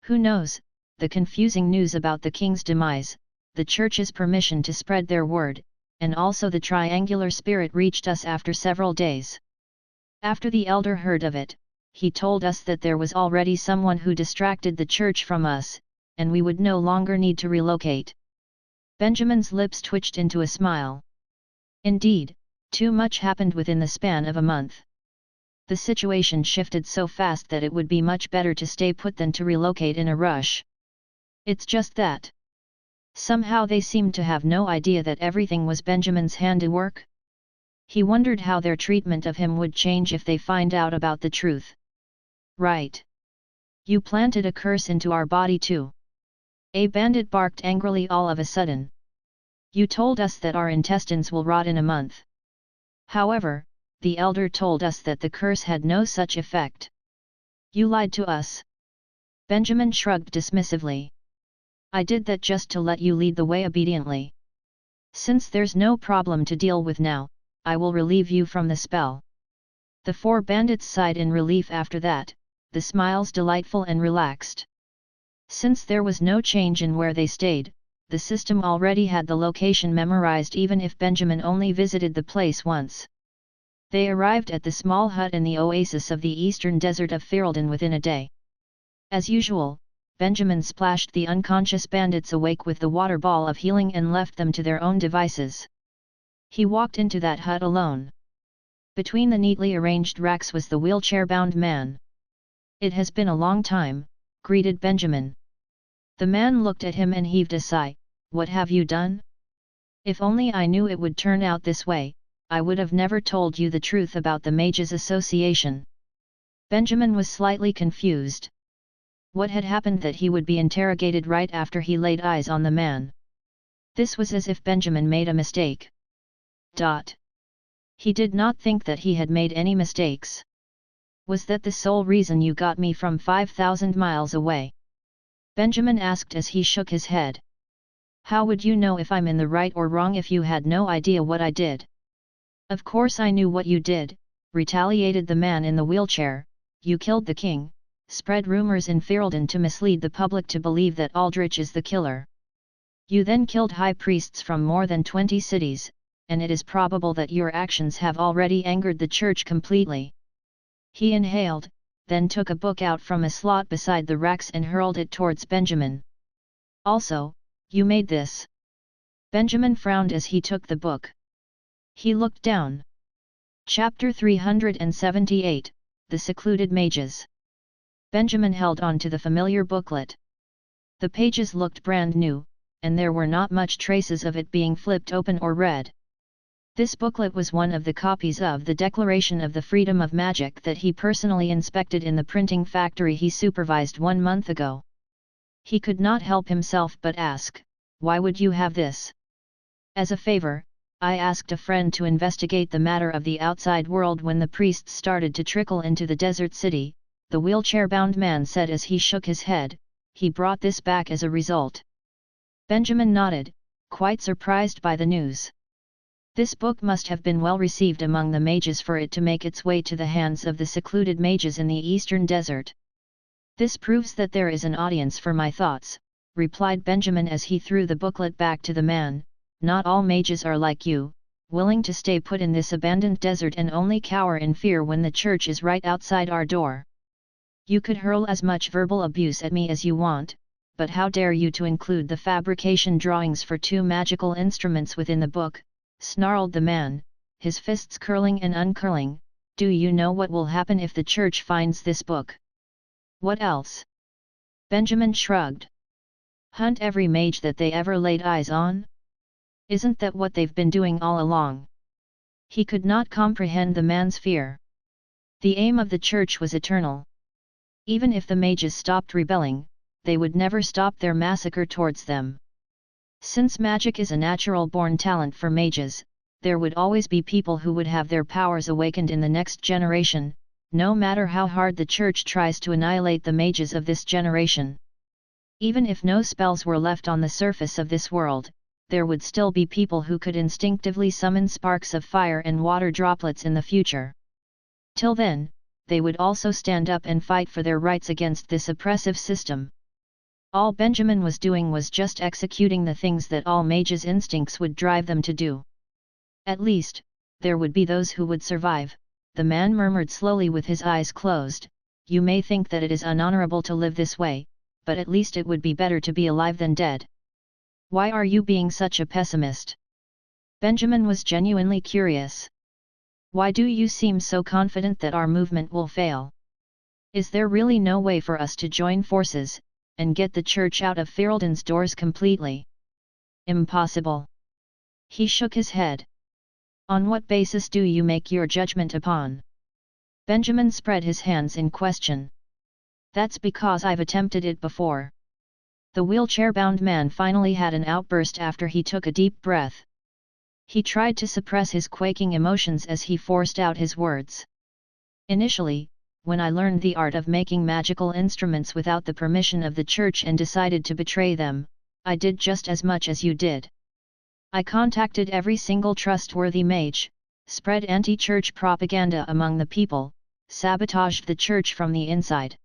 Who knows, the confusing news about the king's demise, the church's permission to spread their word, and also the triangular spirit reached us after several days. After the elder heard of it, he told us that there was already someone who distracted the church from us, and we would no longer need to relocate. Benjamin's lips twitched into a smile. Indeed, too much happened within the span of a month. The situation shifted so fast that it would be much better to stay put than to relocate in a rush. It's just that. Somehow they seemed to have no idea that everything was Benjamin's handiwork. He wondered how their treatment of him would change if they find out about the truth. Right. You planted a curse into our body too. A bandit barked angrily all of a sudden. You told us that our intestines will rot in a month. However, the elder told us that the curse had no such effect. You lied to us. Benjamin shrugged dismissively. I did that just to let you lead the way obediently. Since there's no problem to deal with now, I will relieve you from the spell. The four bandits sighed in relief after that, the smiles delightful and relaxed. Since there was no change in where they stayed, the system already had the location memorized even if Benjamin only visited the place once. They arrived at the small hut in the oasis of the eastern desert of Ferelden within a day. As usual, Benjamin splashed the unconscious bandits awake with the water ball of healing and left them to their own devices. He walked into that hut alone. Between the neatly arranged racks was the wheelchair-bound man. "It has been a long time," greeted Benjamin. The man looked at him and heaved a sigh. "What have you done? If only I knew it would turn out this way, I would have never told you the truth about the Mages Association." Benjamin was slightly confused. What had happened that he would be interrogated right after he laid eyes on the man? This was as if Benjamin made a mistake. He did not think that he had made any mistakes. "Was that the sole reason you got me from 5,000 miles away?" Benjamin asked as he shook his head. "How would you know if I'm in the right or wrong if you had no idea what I did?" "Of course I knew what you did," retaliated the man in the wheelchair. "You killed the king, spread rumors in Ferelden to mislead the public to believe that Aldrich is the killer. You then killed high priests from more than 20 cities, and it is probable that your actions have already angered the church completely." He inhaled, then took a book out from a slot beside the racks and hurled it towards Benjamin. "Also, you made this." Benjamin frowned as he took the book. He looked down. Chapter 378, The Secluded Mages. Benjamin held on to the familiar booklet. The pages looked brand new, and there were not much traces of it being flipped open or read. This booklet was one of the copies of the Declaration of the Freedom of Magic that he personally inspected in the printing factory he supervised 1 month ago. He could not help himself but ask, "Why would you have this?" "As a favor, I asked a friend to investigate the matter of the outside world when the priests started to trickle into the desert city," the wheelchair-bound man said as he shook his head. "He brought this back as a result." Benjamin nodded, quite surprised by the news. This book must have been well received among the mages for it to make its way to the hands of the secluded mages in the eastern desert. "This proves that there is an audience for my thoughts," replied Benjamin as he threw the booklet back to the man. "Not all mages are like you, willing to stay put in this abandoned desert and only cower in fear when the church is right outside our door. You could hurl as much verbal abuse at me as you want, but how dare you to include the fabrication drawings for 2 magical instruments within the book?" snarled the man, his fists curling and uncurling. "Do you know what will happen if the church finds this book?" "What else?" Benjamin shrugged. "Hunt every mage that they ever laid eyes on? Isn't that what they've been doing all along?" He could not comprehend the man's fear. The aim of the church was eternal. Even if the mages stopped rebelling, they would never stop their massacre towards them. Since magic is a natural-born talent for mages, there would always be people who would have their powers awakened in the next generation, no matter how hard the church tries to annihilate the mages of this generation. Even if no spells were left on the surface of this world, there would still be people who could instinctively summon sparks of fire and water droplets in the future. Till then, they would also stand up and fight for their rights against this oppressive system. All Benjamin was doing was just executing the things that all mages' instincts would drive them to do. "At least, there would be those who would survive," the man murmured slowly with his eyes closed. "You may think that it is unhonorable to live this way, but at least it would be better to be alive than dead." "Why are you being such a pessimist?" Benjamin was genuinely curious. "Why do you seem so confident that our movement will fail? Is there really no way for us to join forces, and get the church out of Ferelden's doors completely?" "Impossible." He shook his head. "On what basis do you make your judgment upon?" Benjamin spread his hands in question. "That's because I've attempted it before." The wheelchair-bound man finally had an outburst after he took a deep breath. He tried to suppress his quaking emotions as he forced out his words. "Initially, when I learned the art of making magical instruments without the permission of the church and decided to betray them, I did just as much as you did. I contacted every single trustworthy mage, spread anti-church propaganda among the people, sabotaged the church from the inside.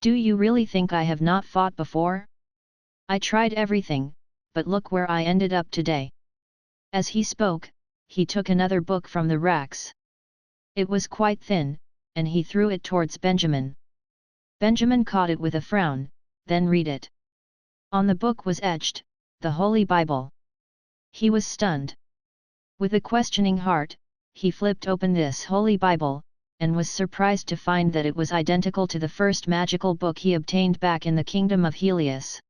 Do you really think I have not fought before? I tried everything, but look where I ended up today. As he spoke, he took another book from the racks. It was quite thin, and he threw it towards Benjamin. Benjamin caught it with a frown, then read it. On the book was etched, the Holy Bible. He was stunned. With a questioning heart, he flipped open this Holy Bible, and was surprised to find that it was identical to the first magical book he obtained back in the Kingdom of Helius.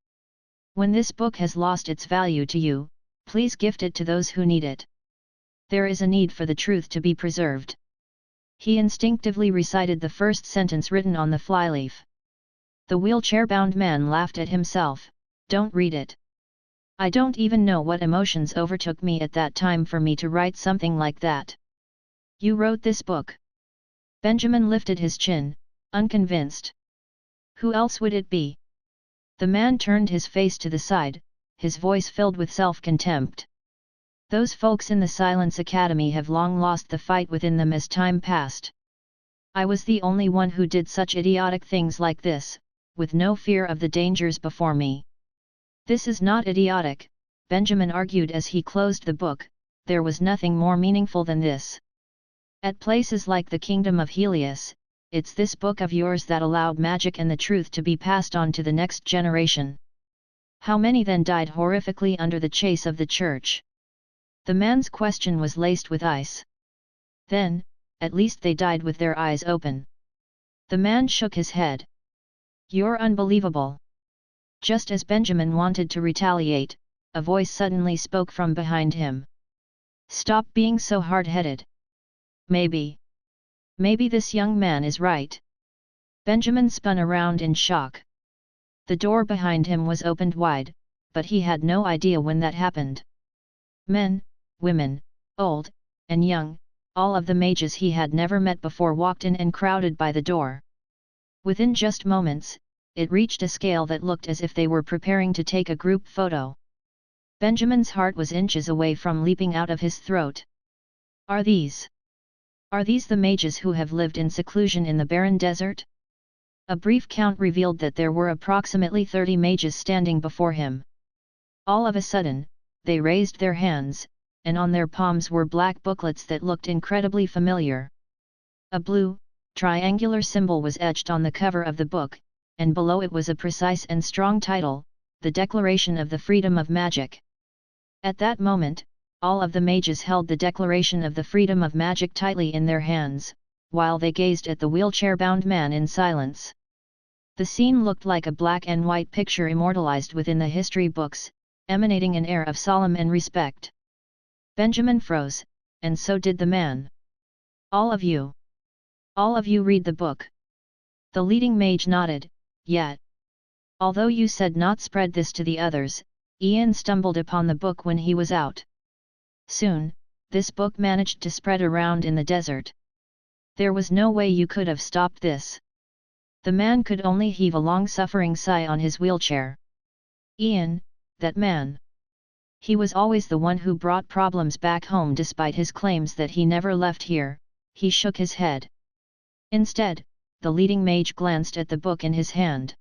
When this book has lost its value to you, please gift it to those who need it. There is a need for the truth to be preserved. He instinctively recited the first sentence written on the flyleaf. The wheelchair-bound man laughed at himself. Don't read it. I don't even know what emotions overtook me at that time for me to write something like that. You wrote this book. Benjamin lifted his chin, unconvinced. Who else would it be? The man turned his face to the side, his voice filled with self-contempt. Those folks in the Silence Academy have long lost the fight within them as time passed. I was the only one who did such idiotic things like this, with no fear of the dangers before me. This is not idiotic, Benjamin argued as he closed the book, there was nothing more meaningful than this. At places like the Kingdom of Helius, it's this book of yours that allowed magic and the truth to be passed on to the next generation. How many then died horrifically under the chase of the church? The man's question was laced with ice. Then, at least they died with their eyes open. The man shook his head. You're unbelievable. Just as Benjamin wanted to retaliate, a voice suddenly spoke from behind him. Stop being so hard-headed. Maybe this young man is right. Benjamin spun around in shock. The door behind him was opened wide, but he had no idea when that happened. Men, women, old, and young, all of the mages he had never met before walked in and crowded by the door. Within just moments, it reached a scale that looked as if they were preparing to take a group photo. Benjamin's heart was inches away from leaping out of his throat. Are these the mages who have lived in seclusion in the barren desert? A brief count revealed that there were approximately 30 mages standing before him. All of a sudden, they raised their hands, and on their palms were black booklets that looked incredibly familiar. A blue, triangular symbol was etched on the cover of the book, and below it was a precise and strong title, The Declaration of the Freedom of Magic. At that moment, all of the mages held the Declaration of the Freedom of Magic tightly in their hands, while they gazed at the wheelchair-bound man in silence. The scene looked like a black and white picture immortalized within the history books, emanating an air of solemn and respect. Benjamin froze, and so did the man. All of you read the book. The leading mage nodded, yet. Although you said not spread this to the others, Ian stumbled upon the book when he was out. Soon, this book managed to spread around in the desert. There was no way you could have stopped this. The man could only heave a long-suffering sigh on his wheelchair. Ian, that man. He was always the one who brought problems back home despite his claims that he never left here, he shook his head. Instead, the leading mage glanced at the book in his hand.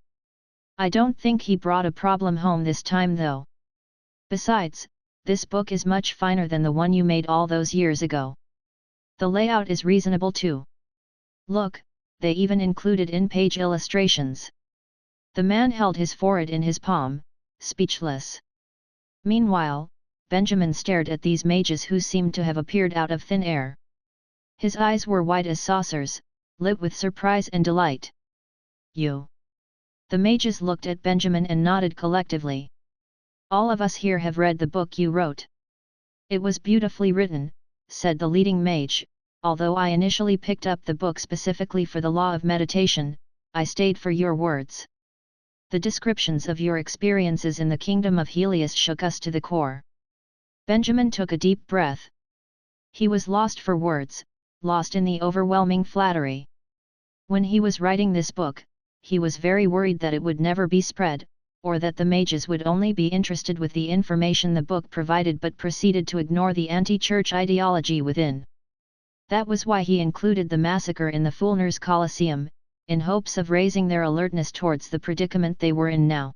I don't think he brought a problem home this time though. Besides, this book is much finer than the one you made all those years ago. The layout is reasonable too. Look, they even included in-page illustrations. The man held his forehead in his palm, speechless. Meanwhile, Benjamin stared at these mages who seemed to have appeared out of thin air. His eyes were wide as saucers, lit with surprise and delight. You. The mages looked at Benjamin and nodded collectively. All of us here have read the book you wrote. It was beautifully written, said the leading mage, although I initially picked up the book specifically for the law of meditation, I stayed for your words. The descriptions of your experiences in the Kingdom of Helius shook us to the core. Benjamin took a deep breath. He was lost for words, lost in the overwhelming flattery. When he was writing this book, he was very worried that it would never be spread, or that the mages would only be interested with the information the book provided but proceeded to ignore the anti-church ideology within. That was why he included the massacre in the Fulner's Colosseum, in hopes of raising their alertness towards the predicament they were in now.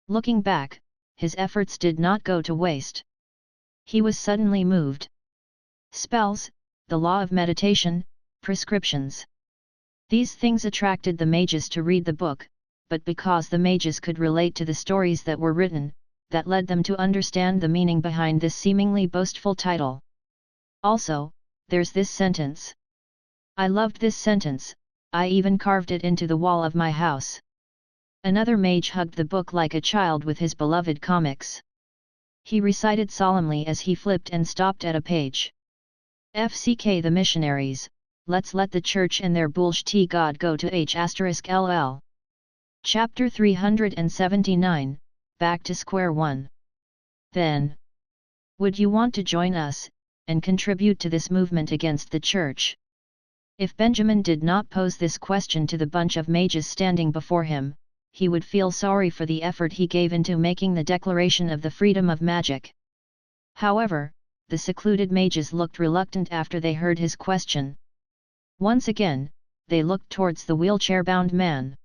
Looking back, his efforts did not go to waste. He was suddenly moved. Spells, the law of meditation, prescriptions. These things attracted the mages to read the book, but because the mages could relate to the stories that were written, that led them to understand the meaning behind this seemingly boastful title. Also, there's this sentence. I loved this sentence, I even carved it into the wall of my house. Another mage hugged the book like a child with his beloved comics. He recited solemnly as he flipped and stopped at a page. FCK the missionaries, let's let the church and their bullshit god go to H*LL. Chapter 379, Back to Square One. Then, would you want to join us, and contribute to this movement against the church? If Benjamin did not pose this question to the bunch of mages standing before him, he would feel sorry for the effort he gave into making the declaration of the freedom of magic. However, the secluded mages looked reluctant after they heard his question. Once again, they looked towards the wheelchair-bound man.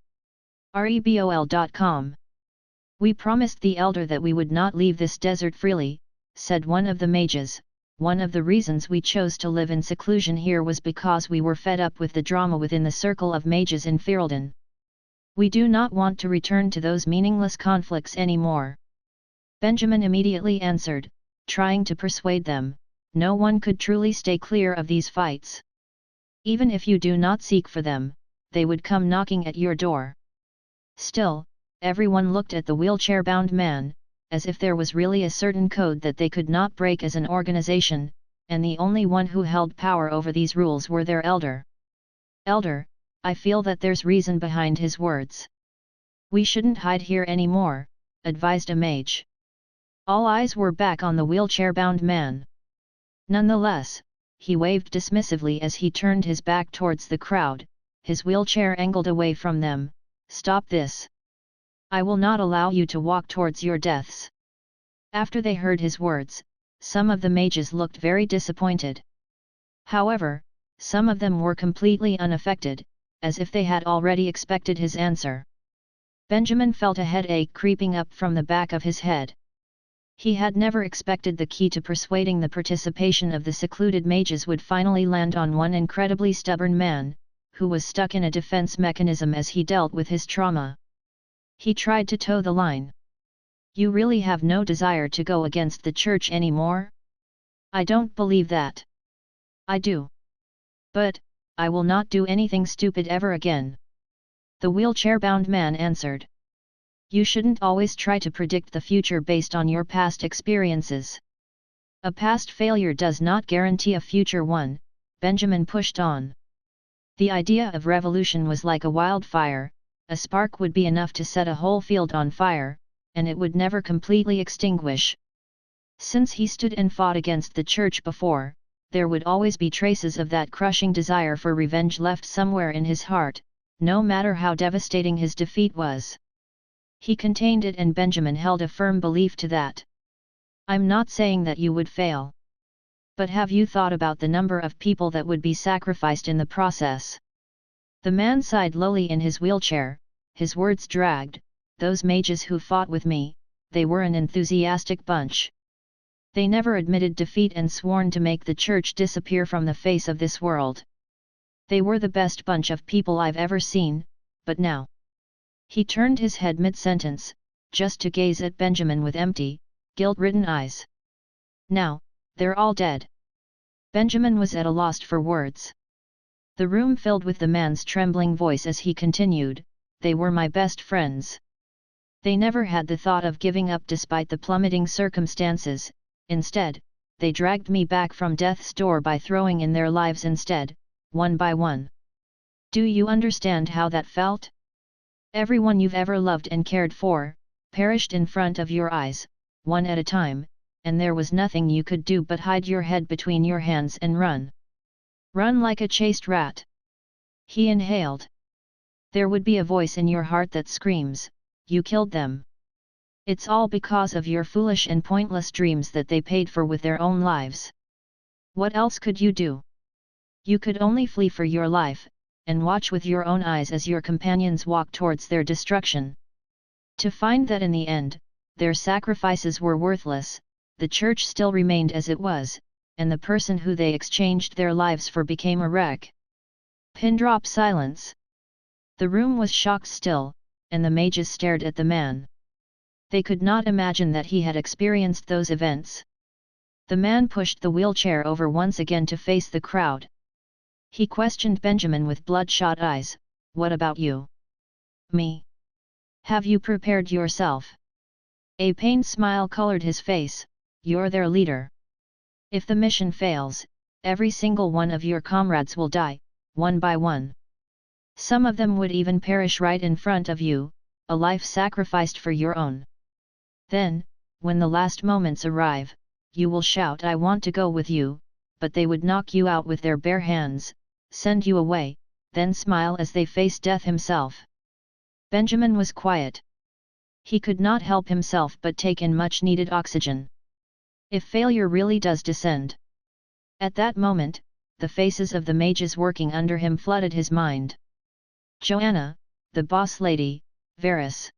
Rebol.com. We promised the elder that we would not leave this desert freely, said one of the mages. One of the reasons we chose to live in seclusion here was because we were fed up with the drama within the circle of mages in Ferelden. We do not want to return to those meaningless conflicts anymore. Benjamin immediately answered, trying to persuade them, no one could truly stay clear of these fights. Even if you do not seek for them, they would come knocking at your door. Still, everyone looked at the wheelchair-bound man, as if there was really a certain code that they could not break as an organization, and the only one who held power over these rules were their elder. Elder, I feel that there's reason behind his words. We shouldn't hide here anymore, advised a mage. All eyes were back on the wheelchair-bound man. Nonetheless, he waved dismissively as he turned his back towards the crowd, his wheelchair angled away from them. Stop this. I will not allow you to walk towards your deaths. After they heard his words, some of the mages looked very disappointed. However, some of them were completely unaffected, as if they had already expected his answer. Benjamin felt a headache creeping up from the back of his head. He had never expected the key to persuading the participation of the secluded mages would finally land on one incredibly stubborn man, who was stuck in a defense mechanism as he dealt with his trauma. He tried to toe the line. You really have no desire to go against the church anymore? I don't believe that. I do. But, I will not do anything stupid ever again. The wheelchair-bound man answered. You shouldn't always try to predict the future based on your past experiences. A past failure does not guarantee a future one, Benjamin pushed on. The idea of revolution was like a wildfire. A spark would be enough to set a whole field on fire, and it would never completely extinguish. Since he stood and fought against the church before, there would always be traces of that crushing desire for revenge left somewhere in his heart, no matter how devastating his defeat was. He contained it, and Benjamin held a firm belief to that. I'm not saying that you would fail. But have you thought about the number of people that would be sacrificed in the process? The man sighed lowly in his wheelchair, his words dragged. Those mages who fought with me, they were an enthusiastic bunch. They never admitted defeat and sworn to make the church disappear from the face of this world. They were the best bunch of people I've ever seen, but now. He turned his head mid-sentence, just to gaze at Benjamin with empty, guilt-ridden eyes. Now, they're all dead. Benjamin was at a loss for words. The room filled with the man's trembling voice as he continued, they were my best friends. They never had the thought of giving up despite the plummeting circumstances. Instead, they dragged me back from death's door by throwing in their lives instead, one by one. Do you understand how that felt? Everyone you've ever loved and cared for, perished in front of your eyes, one at a time, and there was nothing you could do but hide your head between your hands and run. Run like a chased rat. He inhaled. There would be a voice in your heart that screams, you killed them. It's all because of your foolish and pointless dreams that they paid for with their own lives. What else could you do? You could only flee for your life, and watch with your own eyes as your companions walk towards their destruction. To find that in the end, their sacrifices were worthless, the church still remained as it was, and the person who they exchanged their lives for became a wreck. Pin-drop silence. The room was shocked still, and the mages stared at the man. They could not imagine that he had experienced those events. The man pushed the wheelchair over once again to face the crowd. He questioned Benjamin with bloodshot eyes, "What about you?" "Me? Have you prepared yourself?" A pained smile colored his face, "You're their leader. If the mission fails, every single one of your comrades will die, one by one. Some of them would even perish right in front of you, a life sacrificed for your own. Then, when the last moments arrive, you will shout, 'I want to go with you,' but they would knock you out with their bare hands, send you away, then smile as they face death himself." Benjamin was quiet. He could not help himself but take in much needed oxygen. If failure really does descend. At that moment, the faces of the mages working under him flooded his mind. Joanna, the boss lady, Varys.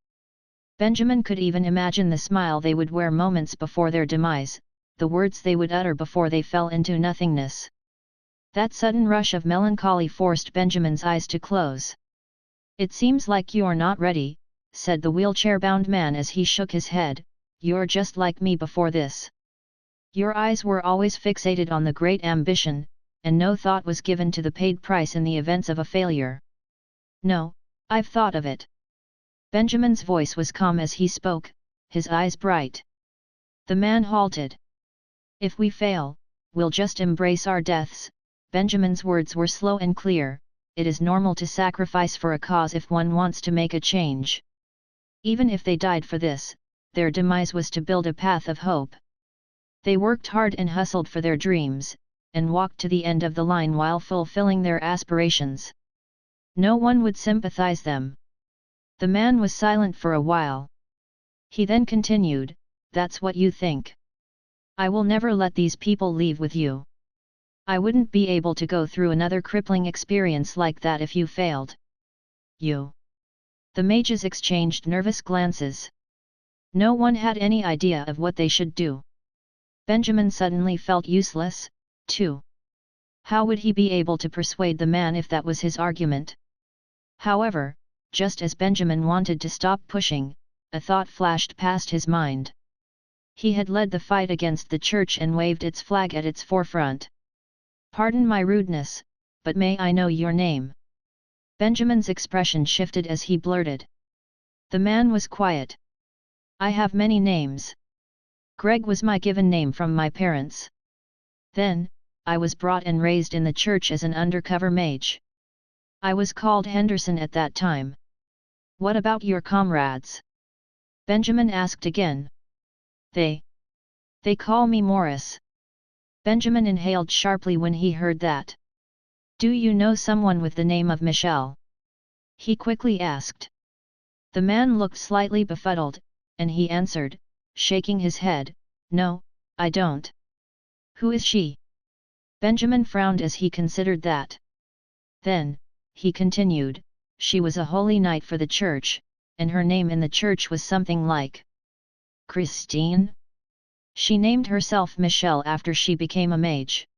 Benjamin could even imagine the smile they would wear moments before their demise, the words they would utter before they fell into nothingness. That sudden rush of melancholy forced Benjamin's eyes to close. "It seems like you're not ready," said the wheelchair-bound man as he shook his head, "You're just like me before this. Your eyes were always fixated on the great ambition, and no thought was given to the paid price in the events of a failure." "No, I've thought of it." Benjamin's voice was calm as he spoke, his eyes bright. The man halted. "If we fail, we'll just embrace our deaths." Benjamin's words were slow and clear. "It is normal to sacrifice for a cause if one wants to make a change. Even if they died for this, their demise was to build a path of hope. They worked hard and hustled for their dreams, and walked to the end of the line while fulfilling their aspirations. No one would sympathize them." The man was silent for a while. He then continued, "That's what you think. I will never let these people leave with you. I wouldn't be able to go through another crippling experience like that if you failed." "You?" The mages exchanged nervous glances. No one had any idea of what they should do. Benjamin suddenly felt useless, too. How would he be able to persuade the man if that was his argument? However, just as Benjamin wanted to stop pushing, a thought flashed past his mind. He had led the fight against the church and waved its flag at its forefront. "Pardon my rudeness, but may I know your name?" Benjamin's expression shifted as he blurted. The man was quiet. "I have many names. Greg was my given name from my parents. Then, I was brought and raised in the church as an undercover mage. I was called Henderson at that time." "What about your comrades?" Benjamin asked again. They call me Morris." Benjamin inhaled sharply when he heard that. "Do you know someone with the name of Michelle?" he quickly asked. The man looked slightly befuddled, and he answered, shaking his head, "No, I don't." "Who is she?" Benjamin frowned as he considered that. Then, he continued, "She was a holy knight for the church, and her name in the church was something like Christine. She named herself Michelle after she became a mage."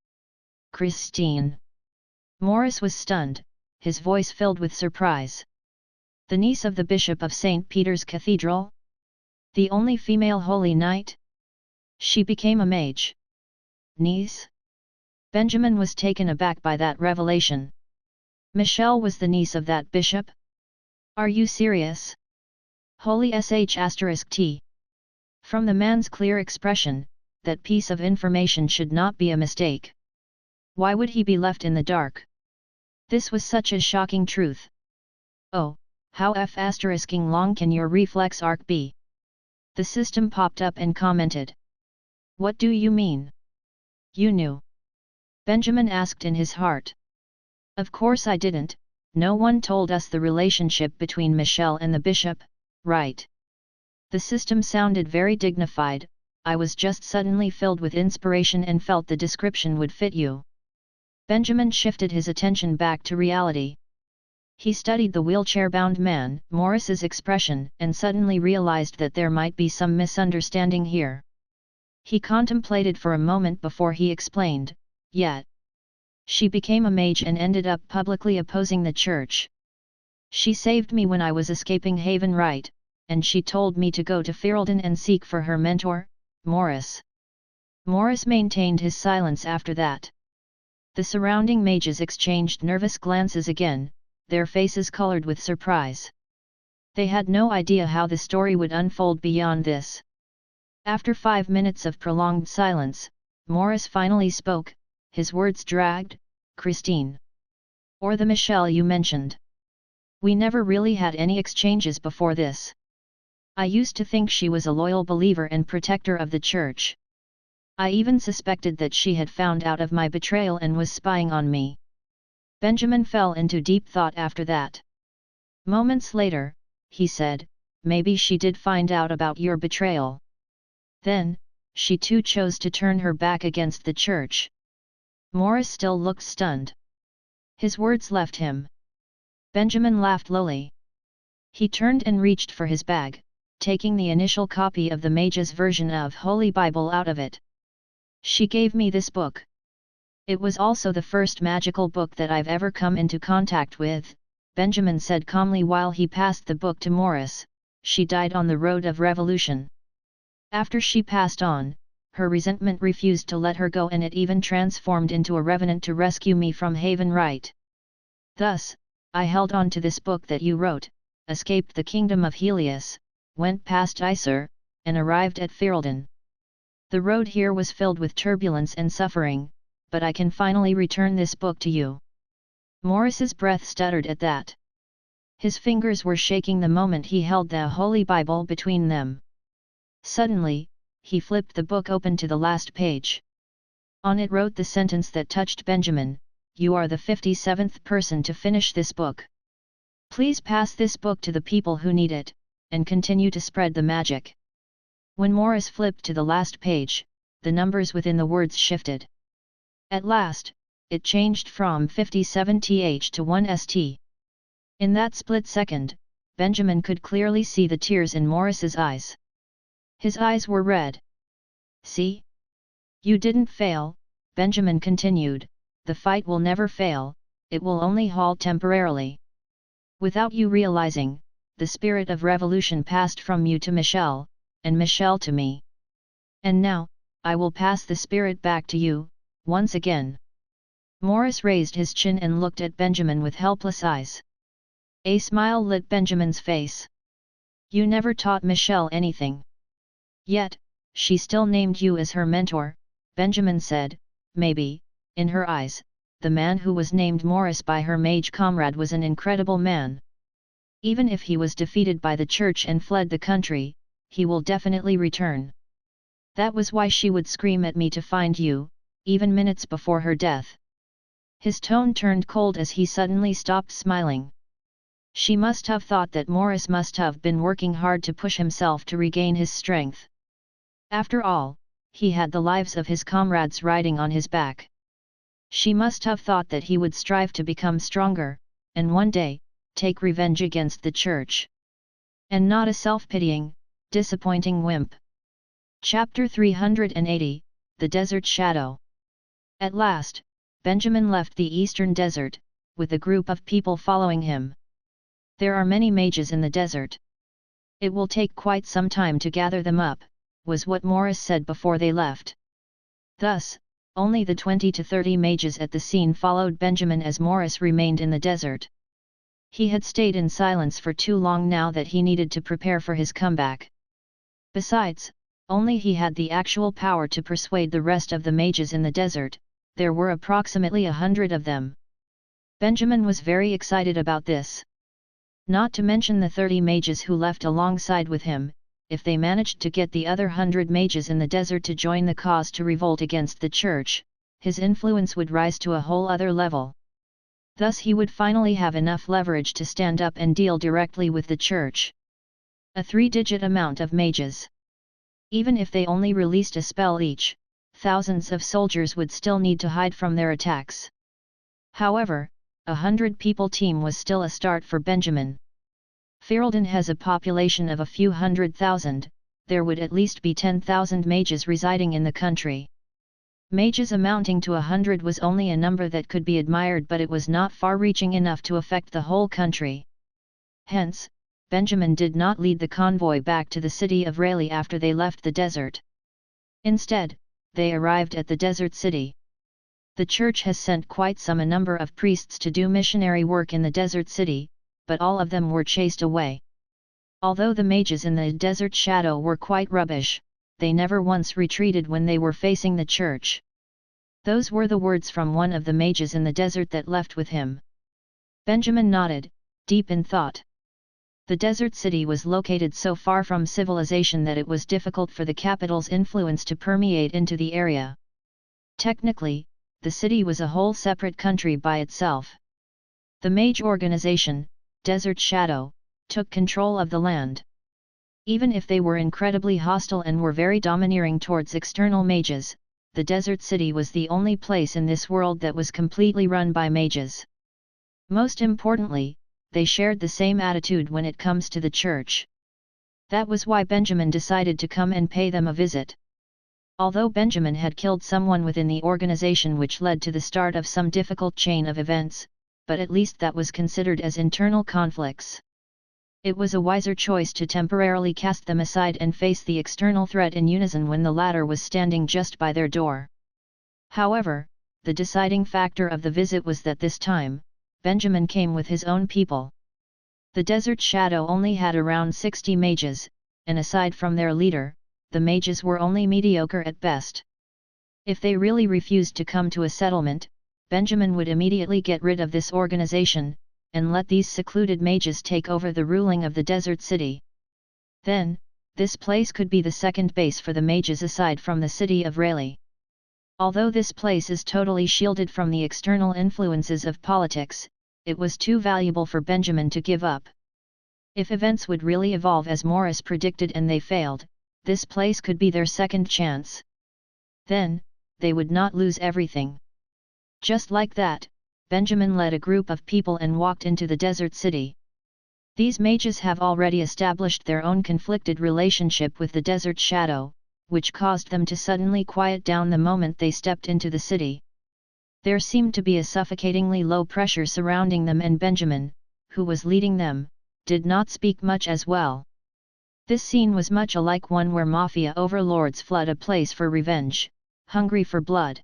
"Christine?" Morris was stunned, his voice filled with surprise. "The niece of the Bishop of St. Peter's Cathedral? The only female holy knight? She became a mage." "Niece?" Benjamin was taken aback by that revelation. Michelle was the niece of that bishop? "Are you serious?" Holy sh*t. From the man's clear expression, that piece of information should not be a mistake. Why would he be left in the dark? This was such a shocking truth. "Oh, how long can your reflex arc be?" The system popped up and commented. "What do you mean?" "You knew?" Benjamin asked in his heart. "Of course I didn't, no one told us the relationship between Michelle and the bishop, right?" The system sounded very dignified. "I was just suddenly filled with inspiration and felt the description would fit you." Benjamin shifted his attention back to reality. He studied the wheelchair-bound man, Morris's expression, and suddenly realized that there might be some misunderstanding here. He contemplated for a moment before he explained, "Yet she became a mage and ended up publicly opposing the church. She saved me when I was escaping Haven Right, and she told me to go to Ferelden and seek for her mentor, Morris." Morris maintained his silence after that. The surrounding mages exchanged nervous glances again, their faces colored with surprise. They had no idea how the story would unfold beyond this. After 5 minutes of prolonged silence, Morris finally spoke, his words dragged, "Christine. Or the Michelle you mentioned. We never really had any exchanges before this. I used to think she was a loyal believer and protector of the church. I even suspected that she had found out of my betrayal and was spying on me." Benjamin fell into deep thought after that. Moments later, he said, "Maybe she did find out about your betrayal. Then, she too chose to turn her back against the church." Morris still looked stunned. His words left him. Benjamin laughed lowly. He turned and reached for his bag, taking the initial copy of the mage's version of Holy Bible out of it. "She gave me this book. It was also the first magical book that I've ever come into contact with," Benjamin said calmly while he passed the book to Morris. "She died on the road of revolution. After she passed on, her resentment refused to let her go and it even transformed into a revenant to rescue me from Haven Right. Thus, I held on to this book that you wrote, escaped the Kingdom of Helius, went past Isar, and arrived at Ferelden. The road here was filled with turbulence and suffering, but I can finally return this book to you." Morris's breath stuttered at that. His fingers were shaking the moment he held the Holy Bible between them. Suddenly, he flipped the book open to the last page. On it wrote the sentence that touched Benjamin, "You are the 57th person to finish this book. Please pass this book to the people who need it, and continue to spread the magic." When Morris flipped to the last page, the numbers within the words shifted. At last, it changed from 57th to 1st. In that split second, Benjamin could clearly see the tears in Morris's eyes. His eyes were red. "See? You didn't fail," Benjamin continued, "the fight will never fail, it will only halt temporarily. Without you realizing, the spirit of revolution passed from you to Michelle, and Michelle to me. And now, I will pass the spirit back to you, once again." Morris raised his chin and looked at Benjamin with helpless eyes. A smile lit Benjamin's face. "You never taught Michelle anything. Yet, she still named you as her mentor," Benjamin said. "Maybe, in her eyes, the man who was named Morris by her mage comrade was an incredible man. Even if he was defeated by the church and fled the country, he will definitely return. That was why she would scream at me to find you, even minutes before her death." His tone turned cold as he suddenly stopped smiling. She must have thought that Morris must have been working hard to push himself to regain his strength. After all, he had the lives of his comrades riding on his back. She must have thought that he would strive to become stronger, and one day, take revenge against the church. And not a self-pitying, disappointing wimp. Chapter 380, The Desert Shadow. At last, Benjamin left the eastern desert, with a group of people following him. There are many mages in the desert. It will take quite some time to gather them up, was what Morris said before they left. Thus, only the 20 to 30 mages at the scene followed Benjamin as Morris remained in the desert. He had stayed in silence for too long now that he needed to prepare for his comeback. Besides, only he had the actual power to persuade the rest of the mages in the desert. There were approximately 100 of them. Benjamin was very excited about this. Not to mention the 30 mages who left alongside with him. If they managed to get the other 100 mages in the desert to join the cause to revolt against the church, his influence would rise to a whole other level. Thus he would finally have enough leverage to stand up and deal directly with the church. A 3-digit amount of mages. Even if they only released a spell each, thousands of soldiers would still need to hide from their attacks. However, 100-people team was still a start for Benjamin. Ferelden has a population of a few 100,000, there would at least be 10,000 mages residing in the country. Mages amounting to 100 was only a number that could be admired, but it was not far-reaching enough to affect the whole country. Hence, Benjamin did not lead the convoy back to the city of Rayleigh after they left the desert. Instead, they arrived at the desert city. The church has sent quite a number of priests to do missionary work in the desert city, but all of them were chased away. Although the mages in the desert shadow were quite rubbish, they never once retreated when they were facing the church. Those were the words from one of the mages in the desert that left with him. Benjamin nodded, deep in thought. The desert city was located so far from civilization that it was difficult for the capital's influence to permeate into the area. Technically, the city was a whole separate country by itself. The mage organization, Desert Shadow, took control of the land. Even if they were incredibly hostile and were very domineering towards external mages, the desert city was the only place in this world that was completely run by mages. Most importantly, they shared the same attitude when it comes to the church. That was why Benjamin decided to come and pay them a visit. Although Benjamin had killed someone within the organization, which led to the start of some difficult chain of events, but at least that was considered as internal conflicts. It was a wiser choice to temporarily cast them aside and face the external threat in unison when the latter was standing just by their door. However, the deciding factor of the visit was that this time, Benjamin came with his own people. The Desert Shadow only had around 60 mages, and aside from their leader, the mages were only mediocre at best. If they really refused to come to a settlement, Benjamin would immediately get rid of this organization, and let these secluded mages take over the ruling of the desert city. Then, this place could be the second base for the mages aside from the city of Rayleigh. Although this place is totally shielded from the external influences of politics, it was too valuable for Benjamin to give up. If events would really evolve as Morris predicted and they failed, this place could be their second chance. Then, they would not lose everything. Just like that, Benjamin led a group of people and walked into the desert city. These mages have already established their own conflicted relationship with the Desert Shadow, which caused them to suddenly quiet down the moment they stepped into the city. There seemed to be a suffocatingly low pressure surrounding them, and Benjamin, who was leading them, did not speak much as well. This scene was much alike one where mafia overlords flood a place for revenge, hungry for blood.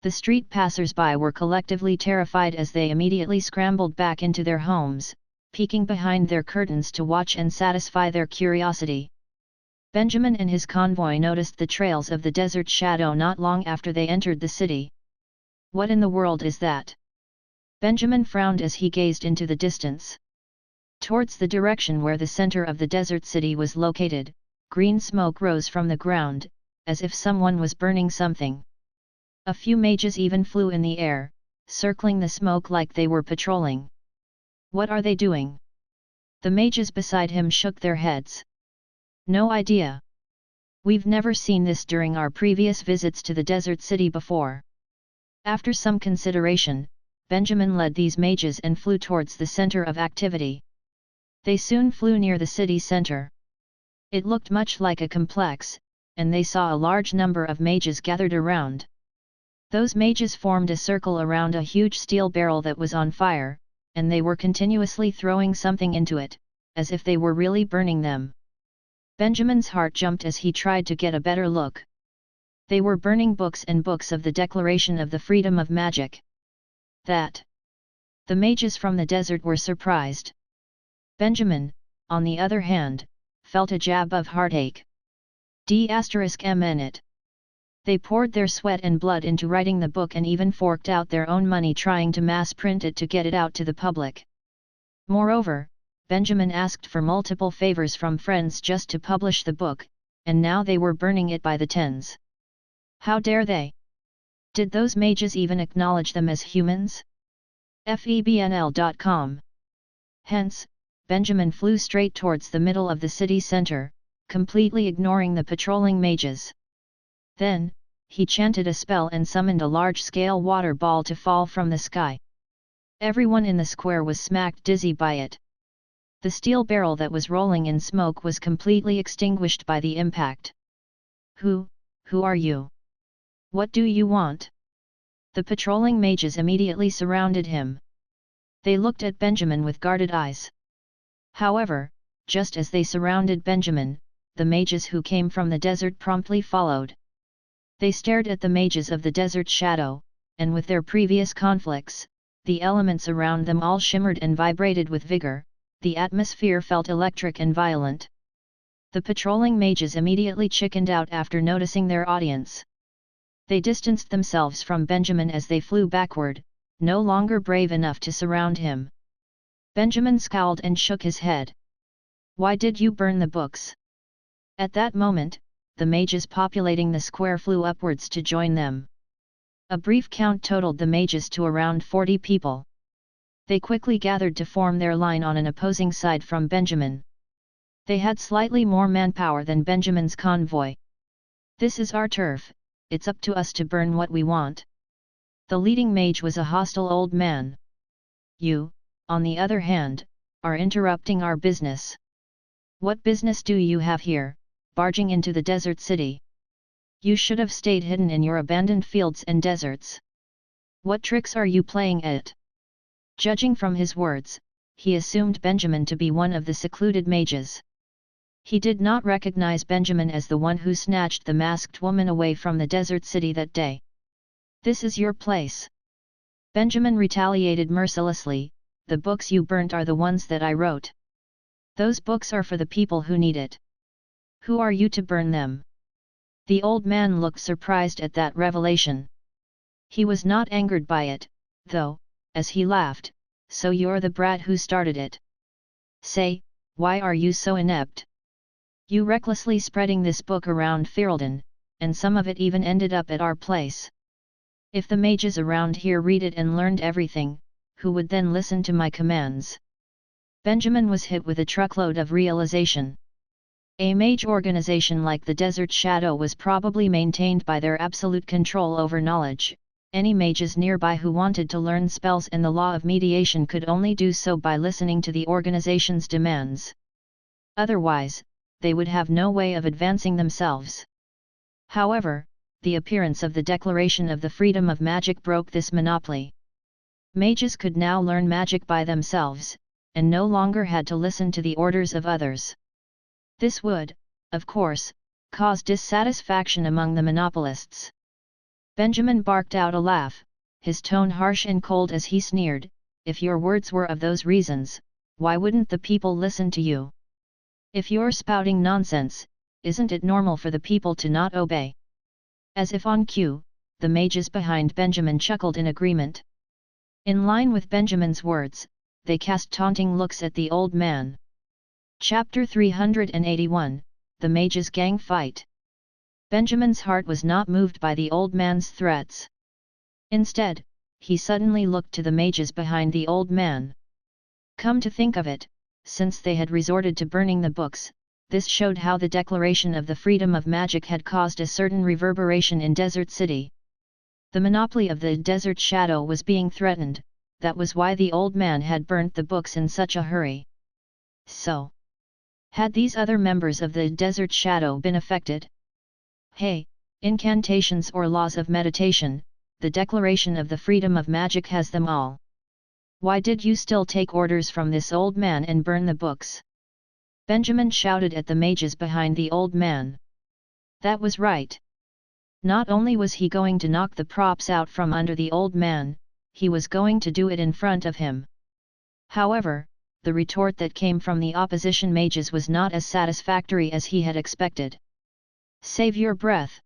The street passers-by were collectively terrified as they immediately scrambled back into their homes, peeking behind their curtains to watch and satisfy their curiosity. Benjamin and his convoy noticed the trails of the Desert Shadow not long after they entered the city. What in the world is that? Benjamin frowned as he gazed into the distance. Towards the direction where the center of the desert city was located, green smoke rose from the ground, as if someone was burning something. A few mages even flew in the air, circling the smoke like they were patrolling. What are they doing? The mages beside him shook their heads. No idea. We've never seen this during our previous visits to the desert city before. After some consideration, Benjamin led these mages and flew towards the center of activity. They soon flew near the city center. It looked much like a complex, and they saw a large number of mages gathered around. Those mages formed a circle around a huge steel barrel that was on fire, and they were continuously throwing something into it, as if they were really burning them. Benjamin's heart jumped as he tried to get a better look. They were burning books and books of the Declaration of the Freedom of Magic. That! The mages from the desert were surprised. Benjamin, on the other hand, felt a jab of heartache. D*M in it. They poured their sweat and blood into writing the book and even forked out their own money trying to mass print it to get it out to the public. Moreover, Benjamin asked for multiple favors from friends just to publish the book, and now they were burning it by the tens. How dare they? Did those mages even acknowledge them as humans? FEBNL.com. Hence, Benjamin flew straight towards the middle of the city center, completely ignoring the patrolling mages. Then, he chanted a spell and summoned a large-scale water ball to fall from the sky. Everyone in the square was smacked dizzy by it. The steel barrel that was rolling in smoke was completely extinguished by the impact. Who are you? What do you want? The patrolling mages immediately surrounded him. They looked at Benjamin with guarded eyes. However, just as they surrounded Benjamin, the mages who came from the desert promptly followed. They stared at the mages of the desert shadow, and with their previous conflicts, the elements around them all shimmered and vibrated with vigor, the atmosphere felt electric and violent. The patrolling mages immediately chickened out after noticing their audience. They distanced themselves from Benjamin as they flew backward, no longer brave enough to surround him. Benjamin scowled and shook his head. Why did you burn the books? At that moment, the mages populating the square flew upwards to join them. A brief count totaled the mages to around 40 people. They quickly gathered to form their line on an opposing side from Benjamin. They had slightly more manpower than Benjamin's convoy. This is our turf, it's up to us to burn what we want. The leading mage was a hostile old man. You, on the other hand, are interrupting our business. What business do you have here, barging into the desert city? You should have stayed hidden in your abandoned fields and deserts. What tricks are you playing at? Judging from his words, he assumed Benjamin to be one of the secluded mages. He did not recognize Benjamin as the one who snatched the masked woman away from the desert city that day. This is your place. Benjamin retaliated mercilessly, the books you burnt are the ones that I wrote. Those books are for the people who need it. Who are you to burn them? The old man looked surprised at that revelation. He was not angered by it, though, as he laughed, so you're the brat who started it. Say, why are you so inept? You recklessly spreading this book around Ferelden, and some of it even ended up at our place. If the mages around here read it and learned everything, who would then listen to my commands? Benjamin was hit with a truckload of realization. A mage organization like the Desert Shadow was probably maintained by their absolute control over knowledge. Any mages nearby who wanted to learn spells and the law of mediation could only do so by listening to the organization's demands. Otherwise, they would have no way of advancing themselves. However, the appearance of the Declaration of the Freedom of Magic broke this monopoly. Mages could now learn magic by themselves, and no longer had to listen to the orders of others. This would, of course, cause dissatisfaction among the monopolists. Benjamin barked out a laugh, his tone harsh and cold as he sneered, if your words were of those reasons, why wouldn't the people listen to you? If you're spouting nonsense, isn't it normal for the people to not obey? As if on cue, the mages behind Benjamin chuckled in agreement. In line with Benjamin's words, they cast taunting looks at the old man. Chapter 381, The Mages' Gang Fight. Benjamin's heart was not moved by the old man's threats. Instead, he suddenly looked to the mages behind the old man. Come to think of it, since they had resorted to burning the books, this showed how the Declaration of the Freedom of Magic had caused a certain reverberation in Desert City. The monopoly of the Desert Shadow was being threatened, that was why the old man had burnt the books in such a hurry. So, had these other members of the Desert Shadow been affected? Hey, incantations or laws of meditation, the Declaration of the Freedom of Magic has them all. Why did you still take orders from this old man and burn the books? Benjamin shouted at the mages behind the old man. That was right. Not only was he going to knock the props out from under the old man, he was going to do it in front of him. However, the retort that came from the opposition mages was not as satisfactory as he had expected. Save your breath.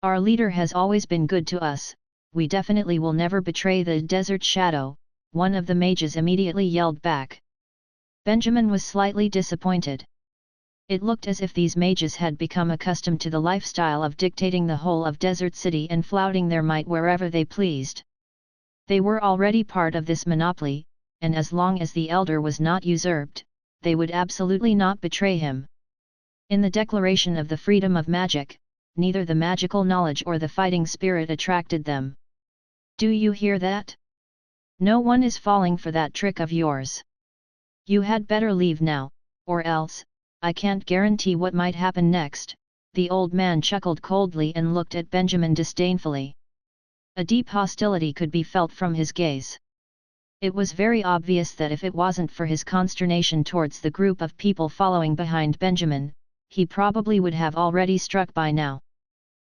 Our leader has always been good to us, we definitely will never betray the Desert Shadow, one of the mages immediately yelled back. Benjamin was slightly disappointed. It looked as if these mages had become accustomed to the lifestyle of dictating the whole of Desert City and flouting their might wherever they pleased. They were already part of this monopoly, and as long as the elder was not usurped, they would absolutely not betray him. In the Declaration of the Freedom of Magic, neither the magical knowledge or the fighting spirit attracted them. Do you hear that? No one is falling for that trick of yours. You had better leave now, or else, I can't guarantee what might happen next. The old man chuckled coldly and looked at Benjamin disdainfully. A deep hostility could be felt from his gaze. It was very obvious that if it wasn't for his consternation towards the group of people following behind Benjamin, he probably would have already struck by now.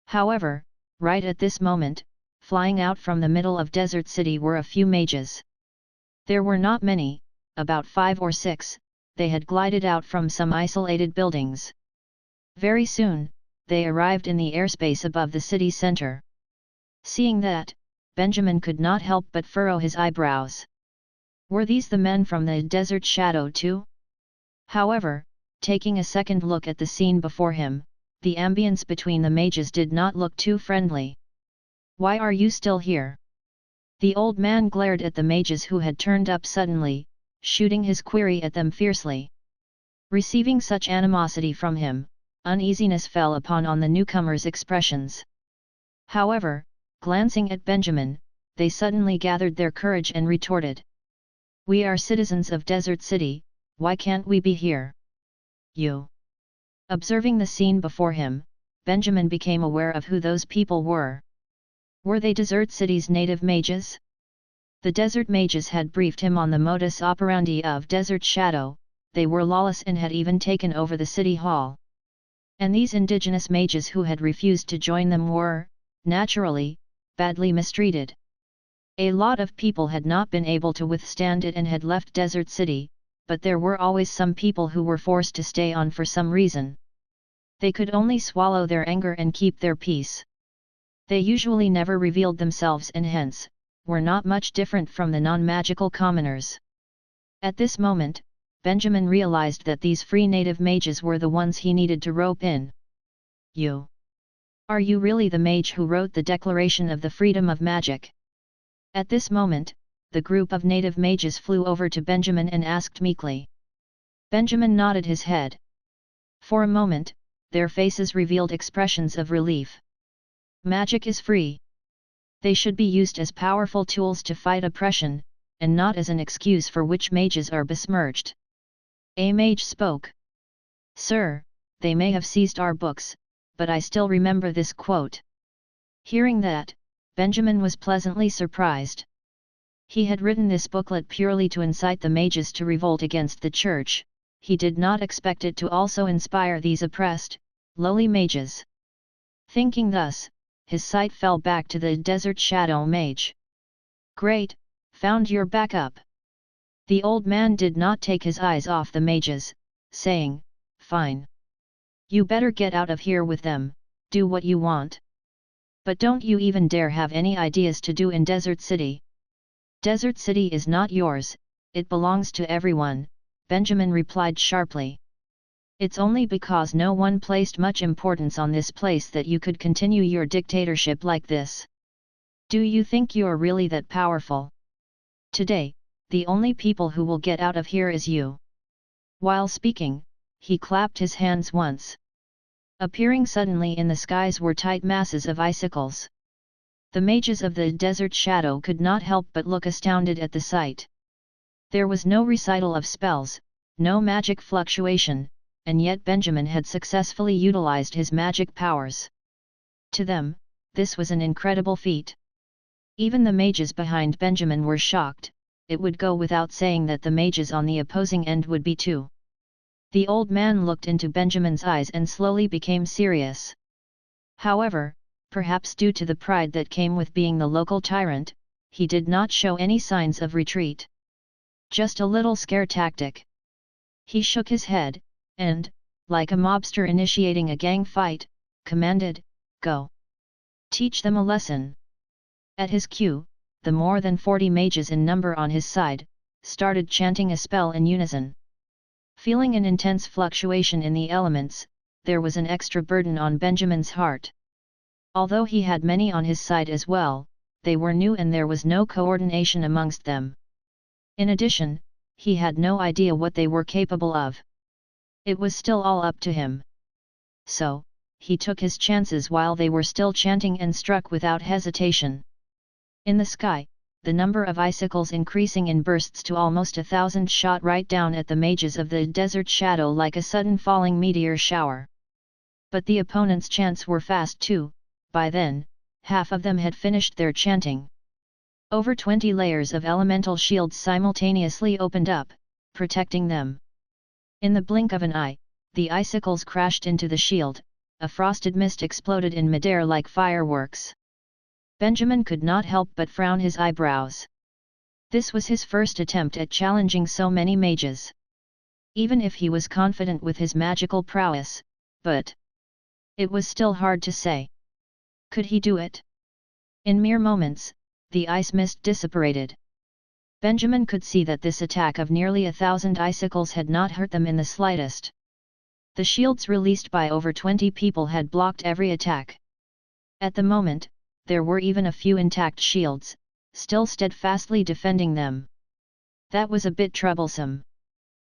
However, right at this moment, flying out from the middle of Desert City were a few mages. There were not many, about 5 or 6, they had glided out from some isolated buildings. Very soon, they arrived in the airspace above the city center. Seeing that, Benjamin could not help but furrow his eyebrows. Were these the men from the Desert Shadow too? However, taking a second look at the scene before him, the ambience between the mages did not look too friendly. Why are you still here? The old man glared at the mages who had turned up suddenly, shooting his query at them fiercely. Receiving such animosity from him, uneasiness fell upon the newcomers' expressions. However, glancing at Benjamin, they suddenly gathered their courage and retorted. We are citizens of Desert City, why can't we be here? You. Observing the scene before him, Benjamin became aware of who those people were. Were they Desert City's native mages? The desert mages had briefed him on the modus operandi of Desert Shadow, they were lawless and had even taken over the city hall. And these indigenous mages who had refused to join them were, naturally, badly mistreated. A lot of people had not been able to withstand it and had left Desert City, but there were always some people who were forced to stay on for some reason. They could only swallow their anger and keep their peace. They usually never revealed themselves and hence, were not much different from the non-magical commoners. At this moment, Benjamin realized that these free native mages were the ones he needed to rope in. You. Are you really the mage who wrote the Declaration of the Freedom of Magic? At this moment, the group of native mages flew over to Benjamin and asked meekly. Benjamin nodded his head. For a moment, their faces revealed expressions of relief. Magic is free. They should be used as powerful tools to fight oppression, and not as an excuse for which mages are besmirched. A mage spoke. Sir, they may have seized our books, but I still remember this quote. Hearing that, Benjamin was pleasantly surprised. He had written this booklet purely to incite the mages to revolt against the church, he did not expect it to also inspire these oppressed, lowly mages. Thinking thus, his sight fell back to the Desert Shadow mage. Great, found your backup. The old man did not take his eyes off the mages, saying, Fine. You better get out of here with them, do what you want. But don't you even dare have any ideas to do in Desert City. Desert City is not yours, it belongs to everyone, Benjamin replied sharply. It's only because no one placed much importance on this place that you could continue your dictatorship like this. Do you think you're really that powerful? Today, the only people who will get out of here is you. While speaking, he clapped his hands once. Appearing suddenly in the skies were tight masses of icicles. The mages of the Desert Shadow could not help but look astounded at the sight. There was no recital of spells, no magic fluctuation, and yet Benjamin had successfully utilized his magic powers. To them, this was an incredible feat. Even the mages behind Benjamin were shocked, it would go without saying that the mages on the opposing end would be too. The old man looked into Benjamin's eyes and slowly became serious. However, perhaps due to the pride that came with being the local tyrant, he did not show any signs of retreat. Just a little scare tactic. He shook his head, and, like a mobster initiating a gang fight, commanded, Go! Teach them a lesson. At his cue, the more than 40 mages in number on his side, started chanting a spell in unison. Feeling an intense fluctuation in the elements, there was an extra burden on Benjamin's heart. Although he had many on his side as well, they were new and there was no coordination amongst them. In addition, he had no idea what they were capable of. It was still all up to him. So, he took his chances while they were still chanting and struck without hesitation. In the sky, the number of icicles increasing in bursts to almost 1,000 shot right down at the mages of the desert shadow like a sudden falling meteor shower. But the opponents' chants were fast too. By then, half of them had finished their chanting. Over 20 layers of elemental shields simultaneously opened up, protecting them. In the blink of an eye, the icicles crashed into the shield, a frosted mist exploded in midair like fireworks. Benjamin could not help but frown his eyebrows. This was his first attempt at challenging so many mages. Even if he was confident with his magical prowess, but it was still hard to say. Could he do it? In mere moments, the ice mist dissipated. Benjamin could see that this attack of nearly 1,000 icicles had not hurt them in the slightest. The shields released by over 20 people had blocked every attack. At the moment, there were even a few intact shields, still steadfastly defending them. That was a bit troublesome.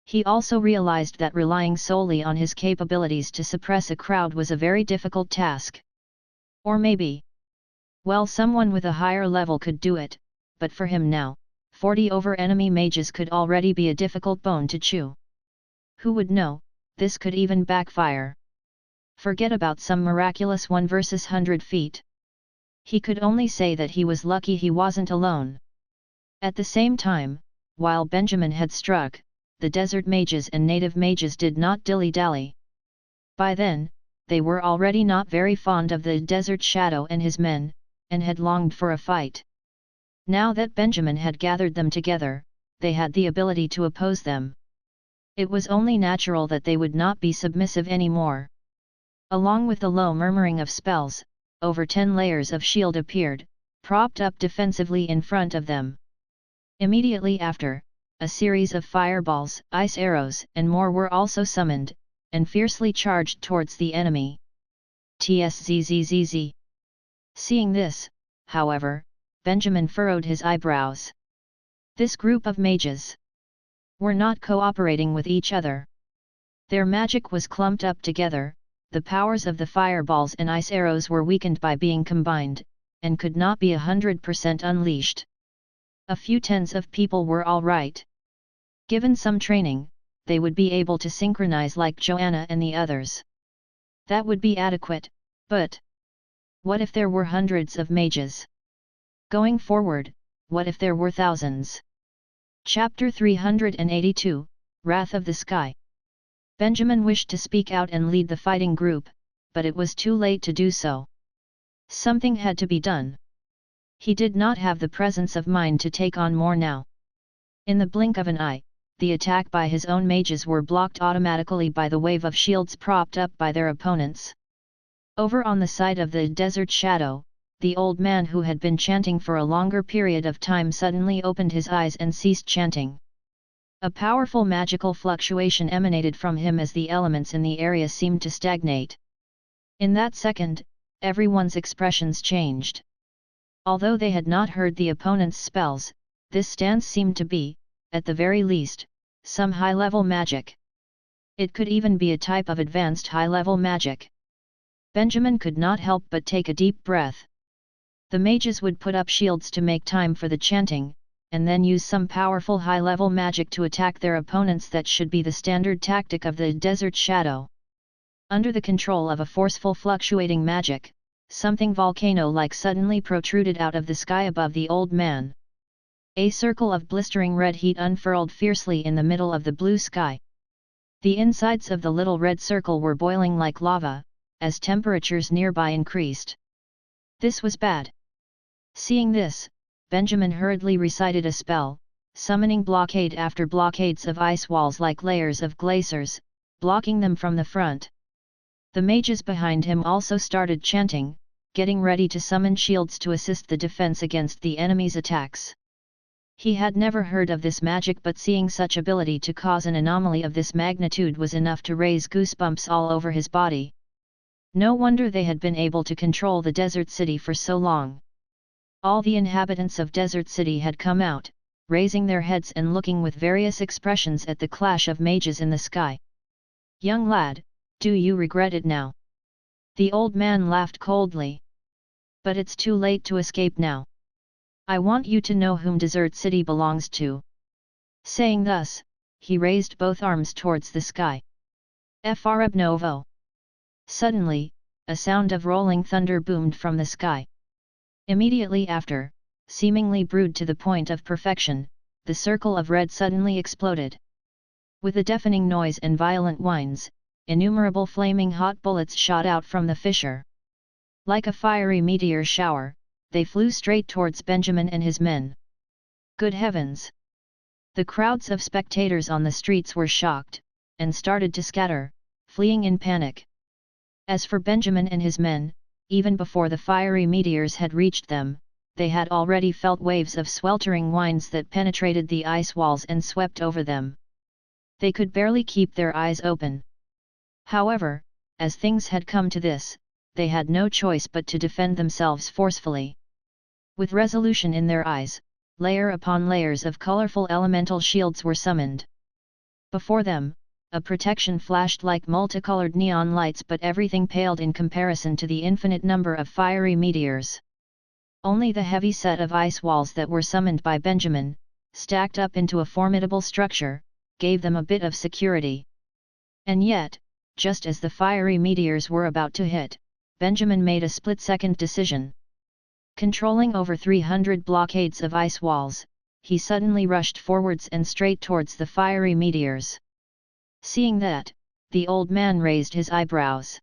He also realized that relying solely on his capabilities to suppress a crowd was a very difficult task. Or maybe, well, someone with a higher level could do it, but for him now, 40 over enemy mages could already be a difficult bone to chew. Who would know, this could even backfire. Forget about some miraculous 1 versus 100 feet. He could only say that he was lucky he wasn't alone. At the same time, while Benjamin had struck, the desert mages and native mages did not dilly-dally. By then, they were already not very fond of the desert shadow and his men, and had longed for a fight. Now that Benjamin had gathered them together, they had the ability to oppose them. It was only natural that they would not be submissive anymore. Along with the low murmuring of spells, over 10 layers of shield appeared, propped up defensively in front of them. Immediately after, a series of fireballs, ice arrows, and more were also summoned, and fiercely charged towards the enemy. Tszzzz. Seeing this, however, Benjamin furrowed his eyebrows. This group of mages were not cooperating with each other. Their magic was clumped up together, the powers of the fireballs and ice arrows were weakened by being combined, and could not be 100% unleashed. A few tens of people were all right. Given some training, they would be able to synchronize like Joanna and the others. That would be adequate, but what if there were hundreds of mages? Going forward, what if there were thousands? Chapter 382, Wrath of the Sky. Benjamin wished to speak out and lead the fighting group, but it was too late to do so. Something had to be done. He did not have the presence of mind to take on more now. In the blink of an eye, the attack by his own mages were blocked automatically by the wave of shields propped up by their opponents. Over on the side of the desert shadow, the old man who had been chanting for a longer period of time suddenly opened his eyes and ceased chanting. A powerful magical fluctuation emanated from him as the elements in the area seemed to stagnate. In that second, everyone's expressions changed. Although they had not heard the opponent's spells, this stance seemed to be, at the very least, some high-level magic. It could even be a type of advanced high-level magic. Benjamin could not help but take a deep breath. The mages would put up shields to make time for the chanting, and then use some powerful high-level magic to attack their opponents. That should be the standard tactic of the desert shadow. Under the control of a forceful fluctuating magic, something volcano-like suddenly protruded out of the sky above the old man. A circle of blistering red heat unfurled fiercely in the middle of the blue sky. The insides of the little red circle were boiling like lava, as temperatures nearby increased. This was bad. Seeing this, Benjamin hurriedly recited a spell, summoning blockade after blockades of ice walls like layers of glaciers, blocking them from the front. The mages behind him also started chanting, getting ready to summon shields to assist the defense against the enemy's attacks. He had never heard of this magic, but seeing such ability to cause an anomaly of this magnitude was enough to raise goosebumps all over his body. No wonder they had been able to control the desert city for so long. All the inhabitants of Desert City had come out, raising their heads and looking with various expressions at the clash of mages in the sky. "Young lad, do you regret it now?" The old man laughed coldly. But it's too late to escape now. I want you to know whom Desert City belongs to. Saying thus, he raised both arms towards the sky. Freb Novo. Suddenly, a sound of rolling thunder boomed from the sky. Immediately after, seemingly brewed to the point of perfection, the circle of red suddenly exploded. With a deafening noise and violent whines, innumerable flaming hot bullets shot out from the fissure. Like a fiery meteor shower, they flew straight towards Benjamin and his men. Good heavens! The crowds of spectators on the streets were shocked, and started to scatter, fleeing in panic. As for Benjamin and his men, even before the fiery meteors had reached them, they had already felt waves of sweltering winds that penetrated the ice walls and swept over them. They could barely keep their eyes open. However, as things had come to this, they had no choice but to defend themselves forcefully. With resolution in their eyes, layer upon layers of colorful elemental shields were summoned. Before them, a protection flashed like multicolored neon lights, but everything paled in comparison to the infinite number of fiery meteors. Only the heavy set of ice walls that were summoned by Benjamin, stacked up into a formidable structure, gave them a bit of security. And yet, just as the fiery meteors were about to hit, Benjamin made a split-second decision. Controlling over 300 blockades of ice walls, he suddenly rushed forwards and straight towards the fiery meteors. Seeing that, the old man raised his eyebrows.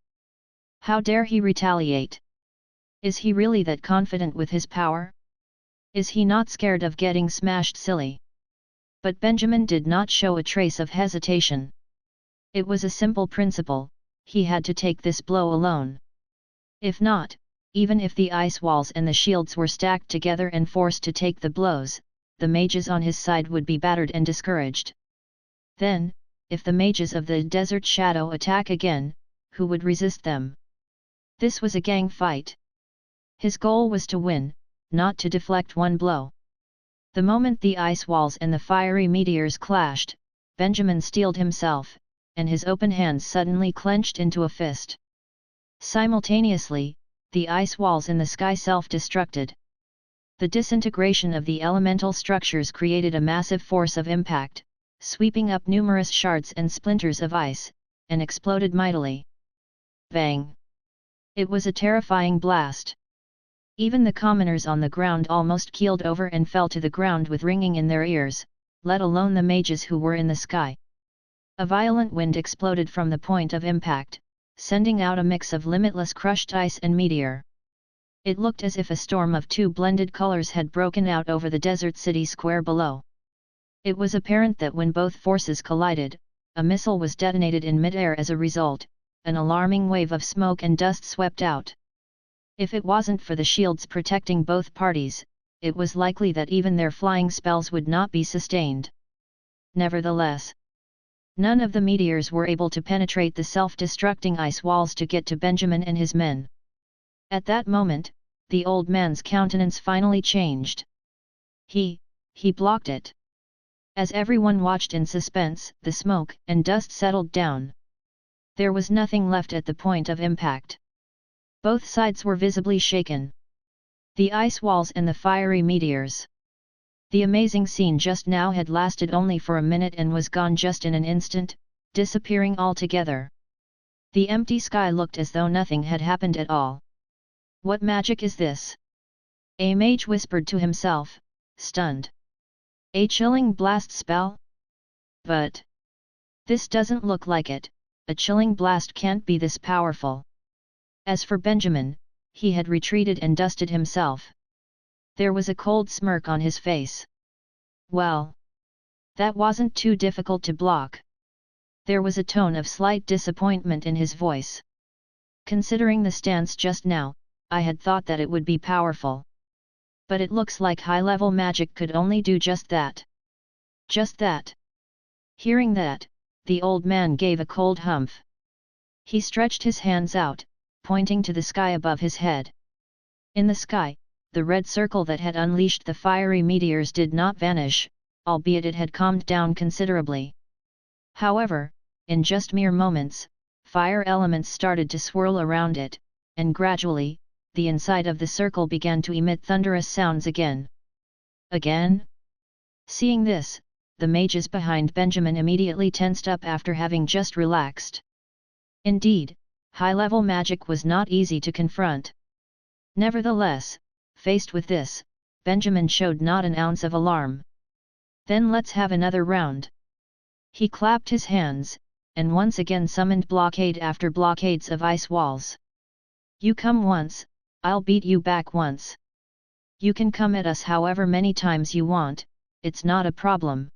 How dare he retaliate? Is he really that confident with his power? Is he not scared of getting smashed silly? But Benjamin did not show a trace of hesitation. It was a simple principle, he had to take this blow alone. If not, even if the ice walls and the shields were stacked together and forced to take the blows, the mages on his side would be battered and discouraged. Then, if the mages of the Desert Shadow attack again, who would resist them? This was a gang fight. His goal was to win, not to deflect one blow. The moment the ice walls and the fiery meteors clashed, Benjamin steeled himself, and his open hands suddenly clenched into a fist. Simultaneously, the ice walls in the sky self-destructed. The disintegration of the elemental structures created a massive force of impact, sweeping up numerous shards and splinters of ice, and exploded mightily. Bang! It was a terrifying blast. Even the commoners on the ground almost keeled over and fell to the ground with ringing in their ears, let alone the mages who were in the sky. A violent wind exploded from the point of impact, sending out a mix of limitless crushed ice and meteor. It looked as if a storm of two blended colors had broken out over the desert city square below. It was apparent that when both forces collided, a missile was detonated in midair. As a result, an alarming wave of smoke and dust swept out. If it wasn't for the shields protecting both parties, it was likely that even their flying spells would not be sustained. Nevertheless, none of the meteors were able to penetrate the self-destructing ice walls to get to Benjamin and his men. At that moment, the old man's countenance finally changed. He blocked it. As everyone watched in suspense, the smoke and dust settled down. There was nothing left at the point of impact. Both sides were visibly shaken. The ice walls and the fiery meteors. The amazing scene just now had lasted only for a minute and was gone just in an instant, disappearing altogether. The empty sky looked as though nothing had happened at all. What magic is this? A mage whispered to himself, stunned. A chilling blast spell? But this doesn't look like it, a chilling blast can't be this powerful. As for Benjamin, he had retreated and dusted himself. There was a cold smirk on his face. Well, that wasn't too difficult to block. There was a tone of slight disappointment in his voice. Considering the stance just now, I had thought that it would be powerful. But it looks like high-level magic could only do just that. Just that. Hearing that, the old man gave a cold humph. He stretched his hands out, pointing to the sky above his head. In the sky, the red circle that had unleashed the fiery meteors did not vanish, albeit it had calmed down considerably. However, in just mere moments, fire elements started to swirl around it, and gradually, the inside of the circle began to emit thunderous sounds again. Again? Seeing this, the mages behind Benjamin immediately tensed up after having just relaxed. Indeed, high-level magic was not easy to confront. Nevertheless, faced with this, Benjamin showed not an ounce of alarm. Then let's have another round. He clapped his hands, and once again summoned blockade after blockades of ice walls. You come once, I'll beat you back once. You can come at us however many times you want, it's not a problem.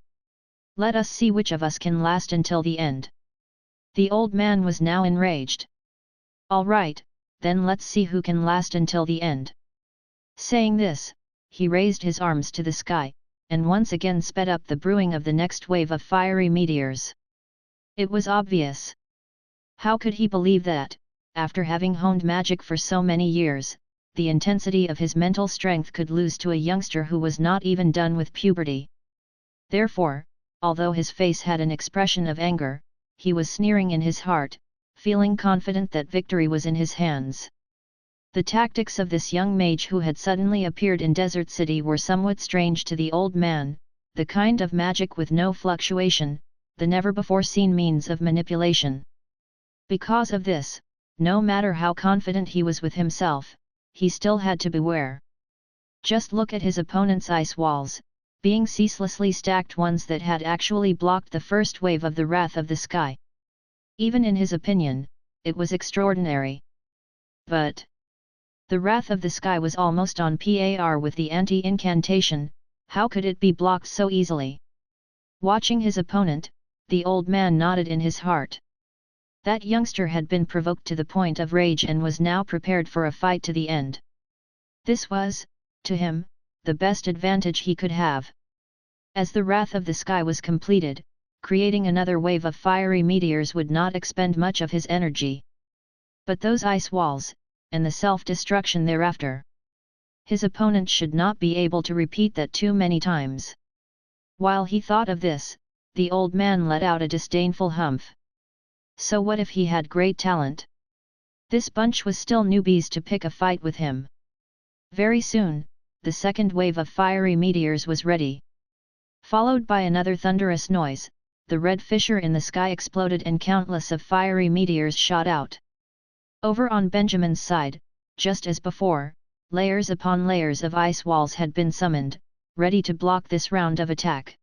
Let us see which of us can last until the end. The old man was now enraged. All right, then let's see who can last until the end. Saying this, he raised his arms to the sky, and once again sped up the brewing of the next wave of fiery meteors. It was obvious. How could he believe that, after having honed magic for so many years, the intensity of his mental strength could lose to a youngster who was not even done with puberty? Therefore, although his face had an expression of anger, he was sneering in his heart, feeling confident that victory was in his hands. The tactics of this young mage who had suddenly appeared in Desert City were somewhat strange to the old man, the kind of magic with no fluctuation, the never-before-seen means of manipulation. Because of this, no matter how confident he was with himself, he still had to beware. Just look at his opponent's ice walls, being ceaselessly stacked ones that had actually blocked the first wave of the wrath of the sky. Even in his opinion, it was extraordinary. But the wrath of the sky was almost on par with the anti-incantation, how could it be blocked so easily? Watching his opponent, the old man nodded in his heart. That youngster had been provoked to the point of rage and was now prepared for a fight to the end. This was, to him, the best advantage he could have. As the wrath of the sky was completed, creating another wave of fiery meteors would not expend much of his energy. But those ice walls, and the self-destruction thereafter. His opponent should not be able to repeat that too many times. While he thought of this, the old man let out a disdainful humph. So what if he had great talent? This bunch was still newbies to pick a fight with him. Very soon, the second wave of fiery meteors was ready. Followed by another thunderous noise, the red fissure in the sky exploded and countless of fiery meteors shot out. Over on Benjamin's side, just as before, layers upon layers of ice walls had been summoned, ready to block this round of attack.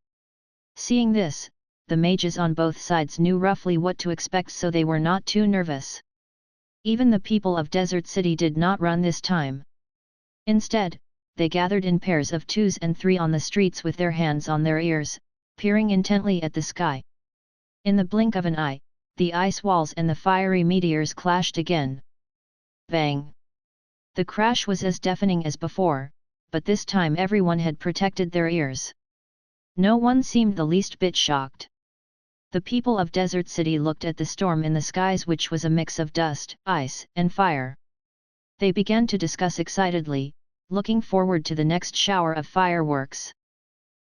Seeing this, the mages on both sides knew roughly what to expect, so they were not too nervous. Even the people of Desert City did not run this time. Instead, they gathered in pairs of 2s and 3 on the streets with their hands on their ears, peering intently at the sky. In the blink of an eye, the ice walls and the fiery meteors clashed again. Bang! The crash was as deafening as before, but this time everyone had protected their ears. No one seemed the least bit shocked. The people of Desert City looked at the storm in the skies, which was a mix of dust, ice, and fire. They began to discuss excitedly, looking forward to the next shower of fireworks.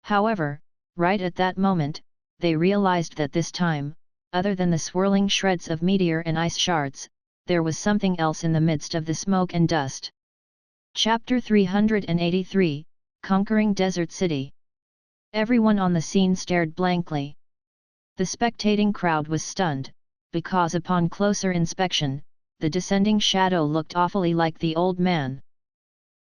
However, right at that moment, they realized that this time, other than the swirling shreds of meteor and ice shards, there was something else in the midst of the smoke and dust. Chapter 383, Conquering Desert City. Everyone on the scene stared blankly. The spectating crowd was stunned, because upon closer inspection, the descending shadow looked awfully like the old man.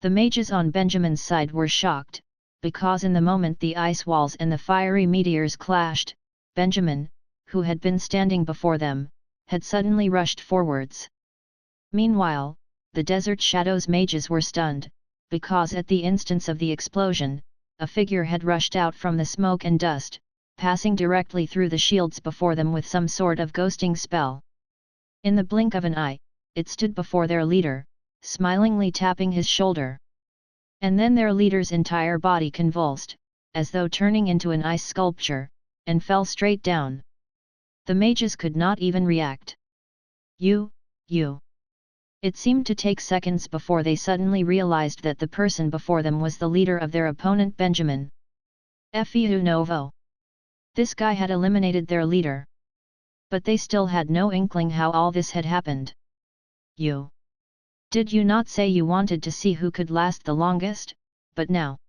The mages on Benjamin's side were shocked, because in the moment the ice walls and the fiery meteors clashed, Benjamin, who had been standing before them, had suddenly rushed forwards. Meanwhile, the Desert Shadow's mages were stunned, because at the instance of the explosion, a figure had rushed out from the smoke and dust, passing directly through the shields before them with some sort of ghosting spell. In the blink of an eye, it stood before their leader, smilingly tapping his shoulder. And then their leader's entire body convulsed, as though turning into an ice sculpture, and fell straight down. The mages could not even react. You. It seemed to take seconds before they suddenly realized that the person before them was the leader of their opponent Benjamin. Feu novo. This guy had eliminated their leader. But they still had no inkling how all this had happened. Did you not say you wanted to see who could last the longest, but now?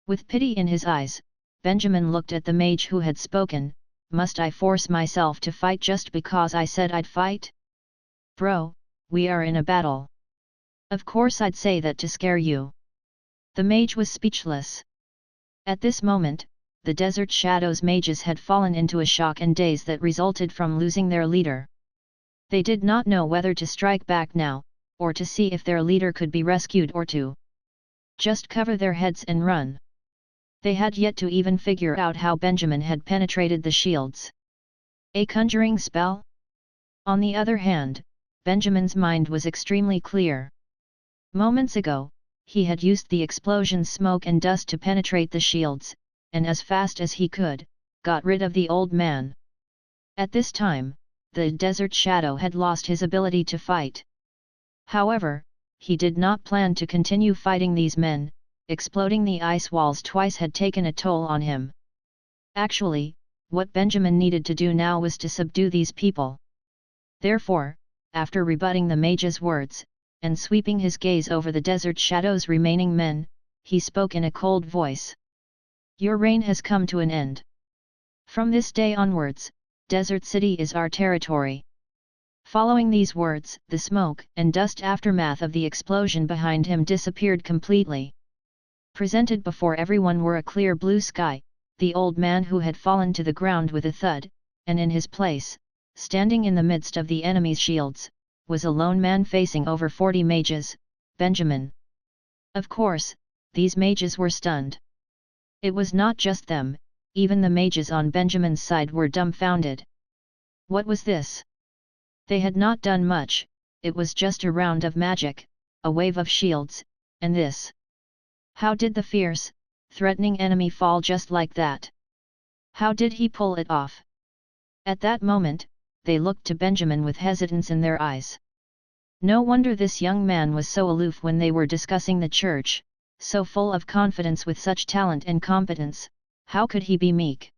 With pity in his eyes, Benjamin looked at the mage who had spoken. Must I force myself to fight just because I said I'd fight? Bro, we are in a battle. Of course I'd say that to scare you. The mage was speechless. At this moment, the Desert Shadows mages had fallen into a shock and daze that resulted from losing their leader. They did not know whether to strike back now, or to see if their leader could be rescued, or to just cover their heads and run. They had yet to even figure out how Benjamin had penetrated the shields. A conjuring spell? On the other hand, Benjamin's mind was extremely clear. Moments ago, he had used the explosion smoke and dust to penetrate the shields, and as fast as he could, got rid of the old man. At this time, the Desert Shadow had lost his ability to fight. However, he did not plan to continue fighting these men. Exploding the ice walls twice had taken a toll on him. Actually, what Benjamin needed to do now was to subdue these people. Therefore, after rebutting the mage's words, and sweeping his gaze over the Desert Shadow's remaining men, he spoke in a cold voice. Your reign has come to an end. From this day onwards, Desert City is our territory. Following these words, the smoke and dust aftermath of the explosion behind him disappeared completely. Presented before everyone were a clear blue sky, the old man who had fallen to the ground with a thud, and in his place, standing in the midst of the enemy's shields, was a lone man facing over 40 mages, Benjamin. Of course, these mages were stunned. It was not just them, even the mages on Benjamin's side were dumbfounded. What was this? They had not done much, it was just a round of magic, a wave of shields, and this. How did the fierce, threatening enemy fall just like that? How did he pull it off? At that moment, they looked to Benjamin with hesitance in their eyes. No wonder this young man was so aloof when they were discussing the church, so full of confidence with such talent and competence. How could he be meek?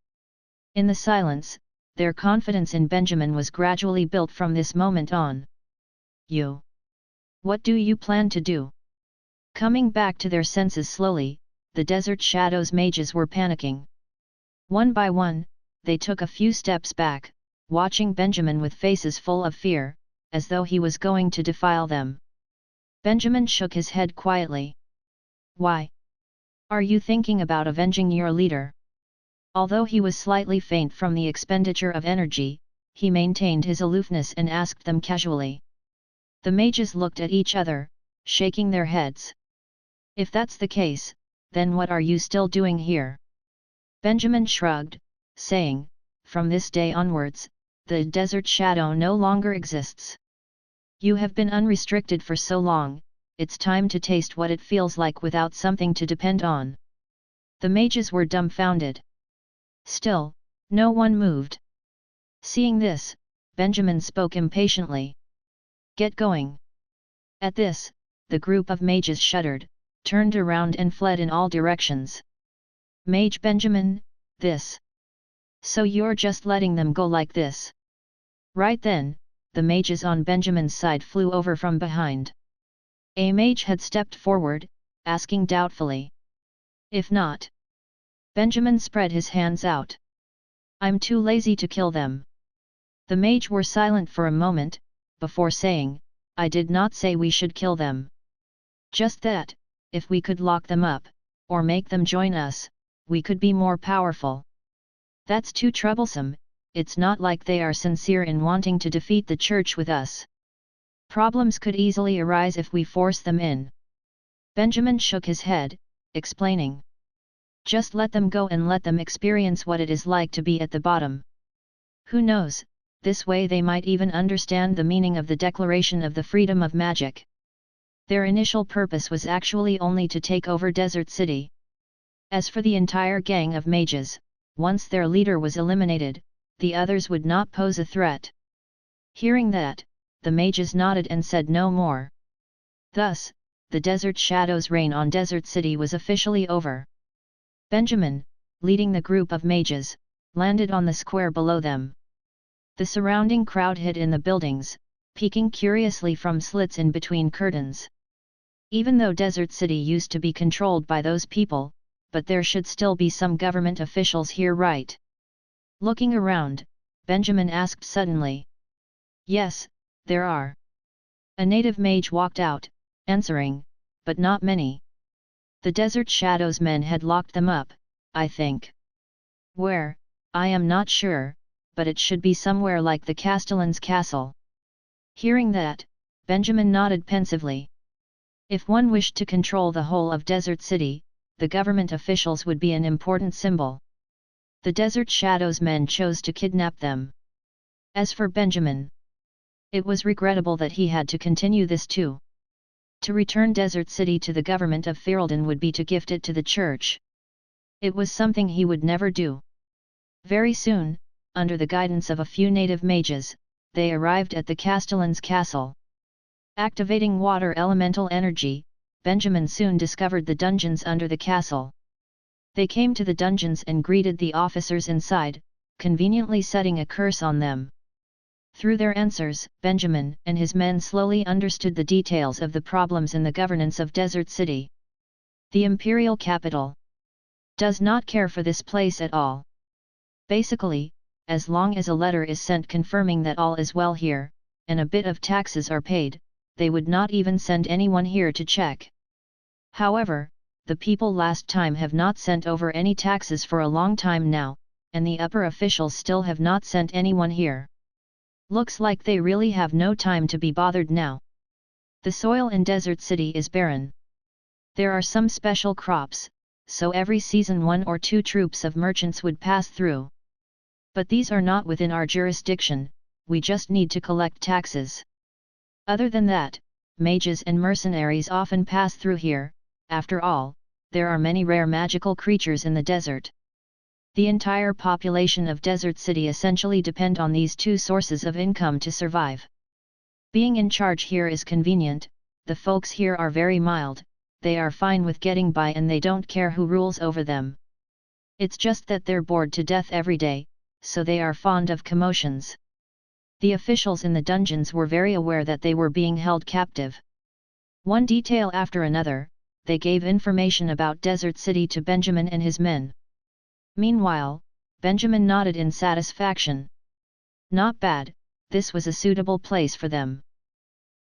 In the silence, their confidence in Benjamin was gradually built from this moment on. What do you plan to do? Coming back to their senses slowly, the Desert Shadows mages were panicking. One by one, they took a few steps back, watching Benjamin with faces full of fear, as though he was going to defile them. Benjamin shook his head quietly. Why? Are you thinking about avenging your leader? Although he was slightly faint from the expenditure of energy, he maintained his aloofness and asked them casually. The mages looked at each other, shaking their heads. If that's the case, then what are you still doing here? Benjamin shrugged, saying, from this day onwards, the Desert Shadow no longer exists. You have been unrestricted for so long, it's time to taste what it feels like without something to depend on. The mages were dumbfounded. Still, no one moved. Seeing this, Benjamin spoke impatiently. Get going. At this, the group of mages shuddered, turned around and fled in all directions. Mage Benjamin, this. So you're just letting them go like this? Right then, the mages on Benjamin's side flew over from behind. A mage had stepped forward, asking doubtfully. If not? Benjamin spread his hands out. I'm too lazy to kill them. The mage were silent for a moment, before saying, I did not say we should kill them. Just that, if we could lock them up, or make them join us, we could be more powerful. That's too troublesome, it's not like they are sincere in wanting to defeat the church with us. Problems could easily arise if we force them in. Benjamin shook his head, explaining. Just let them go and let them experience what it is like to be at the bottom. Who knows, this way they might even understand the meaning of the Declaration of the Freedom of Magic. Their initial purpose was actually only to take over Desert City. As for the entire gang of mages, once their leader was eliminated, the others would not pose a threat. Hearing that, the mages nodded and said no more. Thus, the Desert Shadow's reign on Desert City was officially over. Benjamin, leading the group of mages, landed on the square below them. The surrounding crowd hid in the buildings, peeking curiously from slits in between curtains. Even though Desert City used to be controlled by those people, but there should still be some government officials here, right? Looking around, Benjamin asked suddenly. Yes, there are. A native mage walked out, answering, but not many. The Desert Shadows men had locked them up, I think. Where, I am not sure, but it should be somewhere like the Castellan's castle. Hearing that, Benjamin nodded pensively. If one wished to control the whole of Desert City, the government officials would be an important symbol. The Desert Shadows men chose to kidnap them. As for Benjamin, it was regrettable that he had to continue this too. To return Desert City to the government of Ferelden would be to gift it to the church. It was something he would never do. Very soon, under the guidance of a few native mages, they arrived at the Castellan's castle. Activating water elemental energy, Benjamin soon discovered the dungeons under the castle. They came to the dungeons and greeted the officers inside, conveniently setting a curse on them. Through their answers, Benjamin and his men slowly understood the details of the problems in the governance of Desert City. The imperial capital does not care for this place at all. Basically, as long as a letter is sent confirming that all is well here, and a bit of taxes are paid, they would not even send anyone here to check. However, the people last time have not sent over any taxes for a long time now, and the upper officials still have not sent anyone here. Looks like they really have no time to be bothered now. The soil in Desert City is barren. There are some special crops, so every season 1 or 2 troops of merchants would pass through. But these are not within our jurisdiction, we just need to collect taxes. Other than that, mages and mercenaries often pass through here. After all, there are many rare magical creatures in the desert. The entire population of Desert City essentially depend on these 2 sources of income to survive. Being in charge here is convenient, the folks here are very mild, they are fine with getting by and they don't care who rules over them. It's just that they're bored to death every day, so they are fond of commotions. The officials in the dungeons were very aware that they were being held captive. One detail after another, they gave information about Desert City to Benjamin and his men. Meanwhile, Benjamin nodded in satisfaction. Not bad, this was a suitable place for them.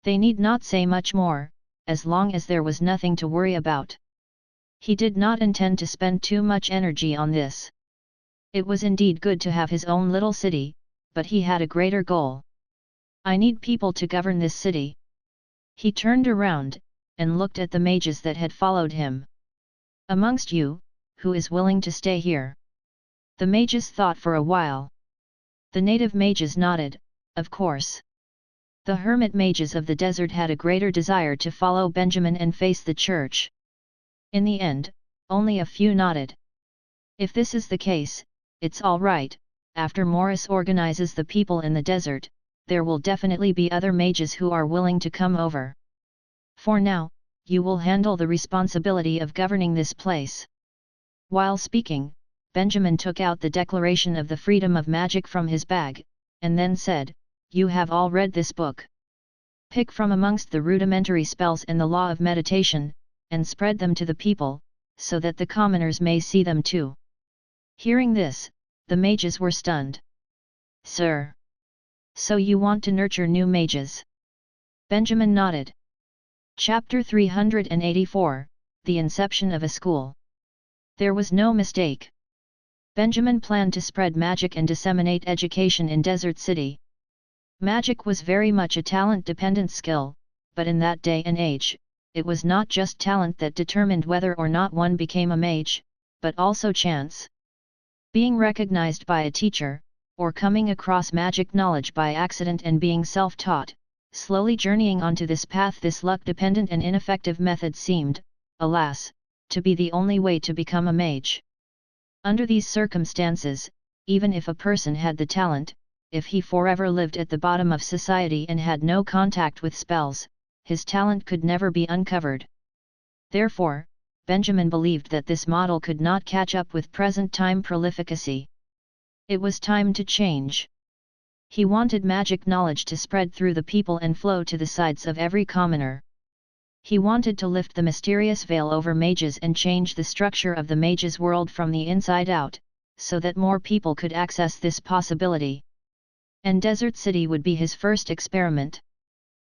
They need not say much more, as long as there was nothing to worry about. He did not intend to spend too much energy on this. It was indeed good to have his own little city, but he had a greater goal. I need people to govern this city. He turned around, and looked at the mages that had followed him. Amongst you, who is willing to stay here? The mages thought for a while. The native mages nodded, of course. The hermit mages of the desert had a greater desire to follow Benjamin and face the church. In the end, only a few nodded. If this is the case, it's all right. After Morris organizes the people in the desert, there will definitely be other mages who are willing to come over. For now, you will handle the responsibility of governing this place. While speaking, Benjamin took out the Declaration of the Freedom of Magic from his bag, and then said, "You have all read this book. Pick from amongst the rudimentary spells and the law of meditation, and spread them to the people, so that the commoners may see them too." Hearing this, the mages were stunned. "Sir, so you want to nurture new mages?" Benjamin nodded. Chapter 384, The Inception of a School. There was no mistake. Benjamin planned to spread magic and disseminate education in Desert City. Magic was very much a talent-dependent skill, but in that day and age, it was not just talent that determined whether or not one became a mage, but also chance. Being recognized by a teacher, or coming across magic knowledge by accident and being self-taught, slowly journeying onto this path, this luck-dependent and ineffective method seemed, alas, to be the only way to become a mage. Under these circumstances, even if a person had the talent, if he forever lived at the bottom of society and had no contact with spells, his talent could never be uncovered. Therefore, Benjamin believed that this model could not catch up with present-time prolificacy. It was time to change. He wanted magic knowledge to spread through the people and flow to the sides of every commoner. He wanted to lift the mysterious veil over mages and change the structure of the mages' world from the inside out, so that more people could access this possibility. And Desert City would be his first experiment.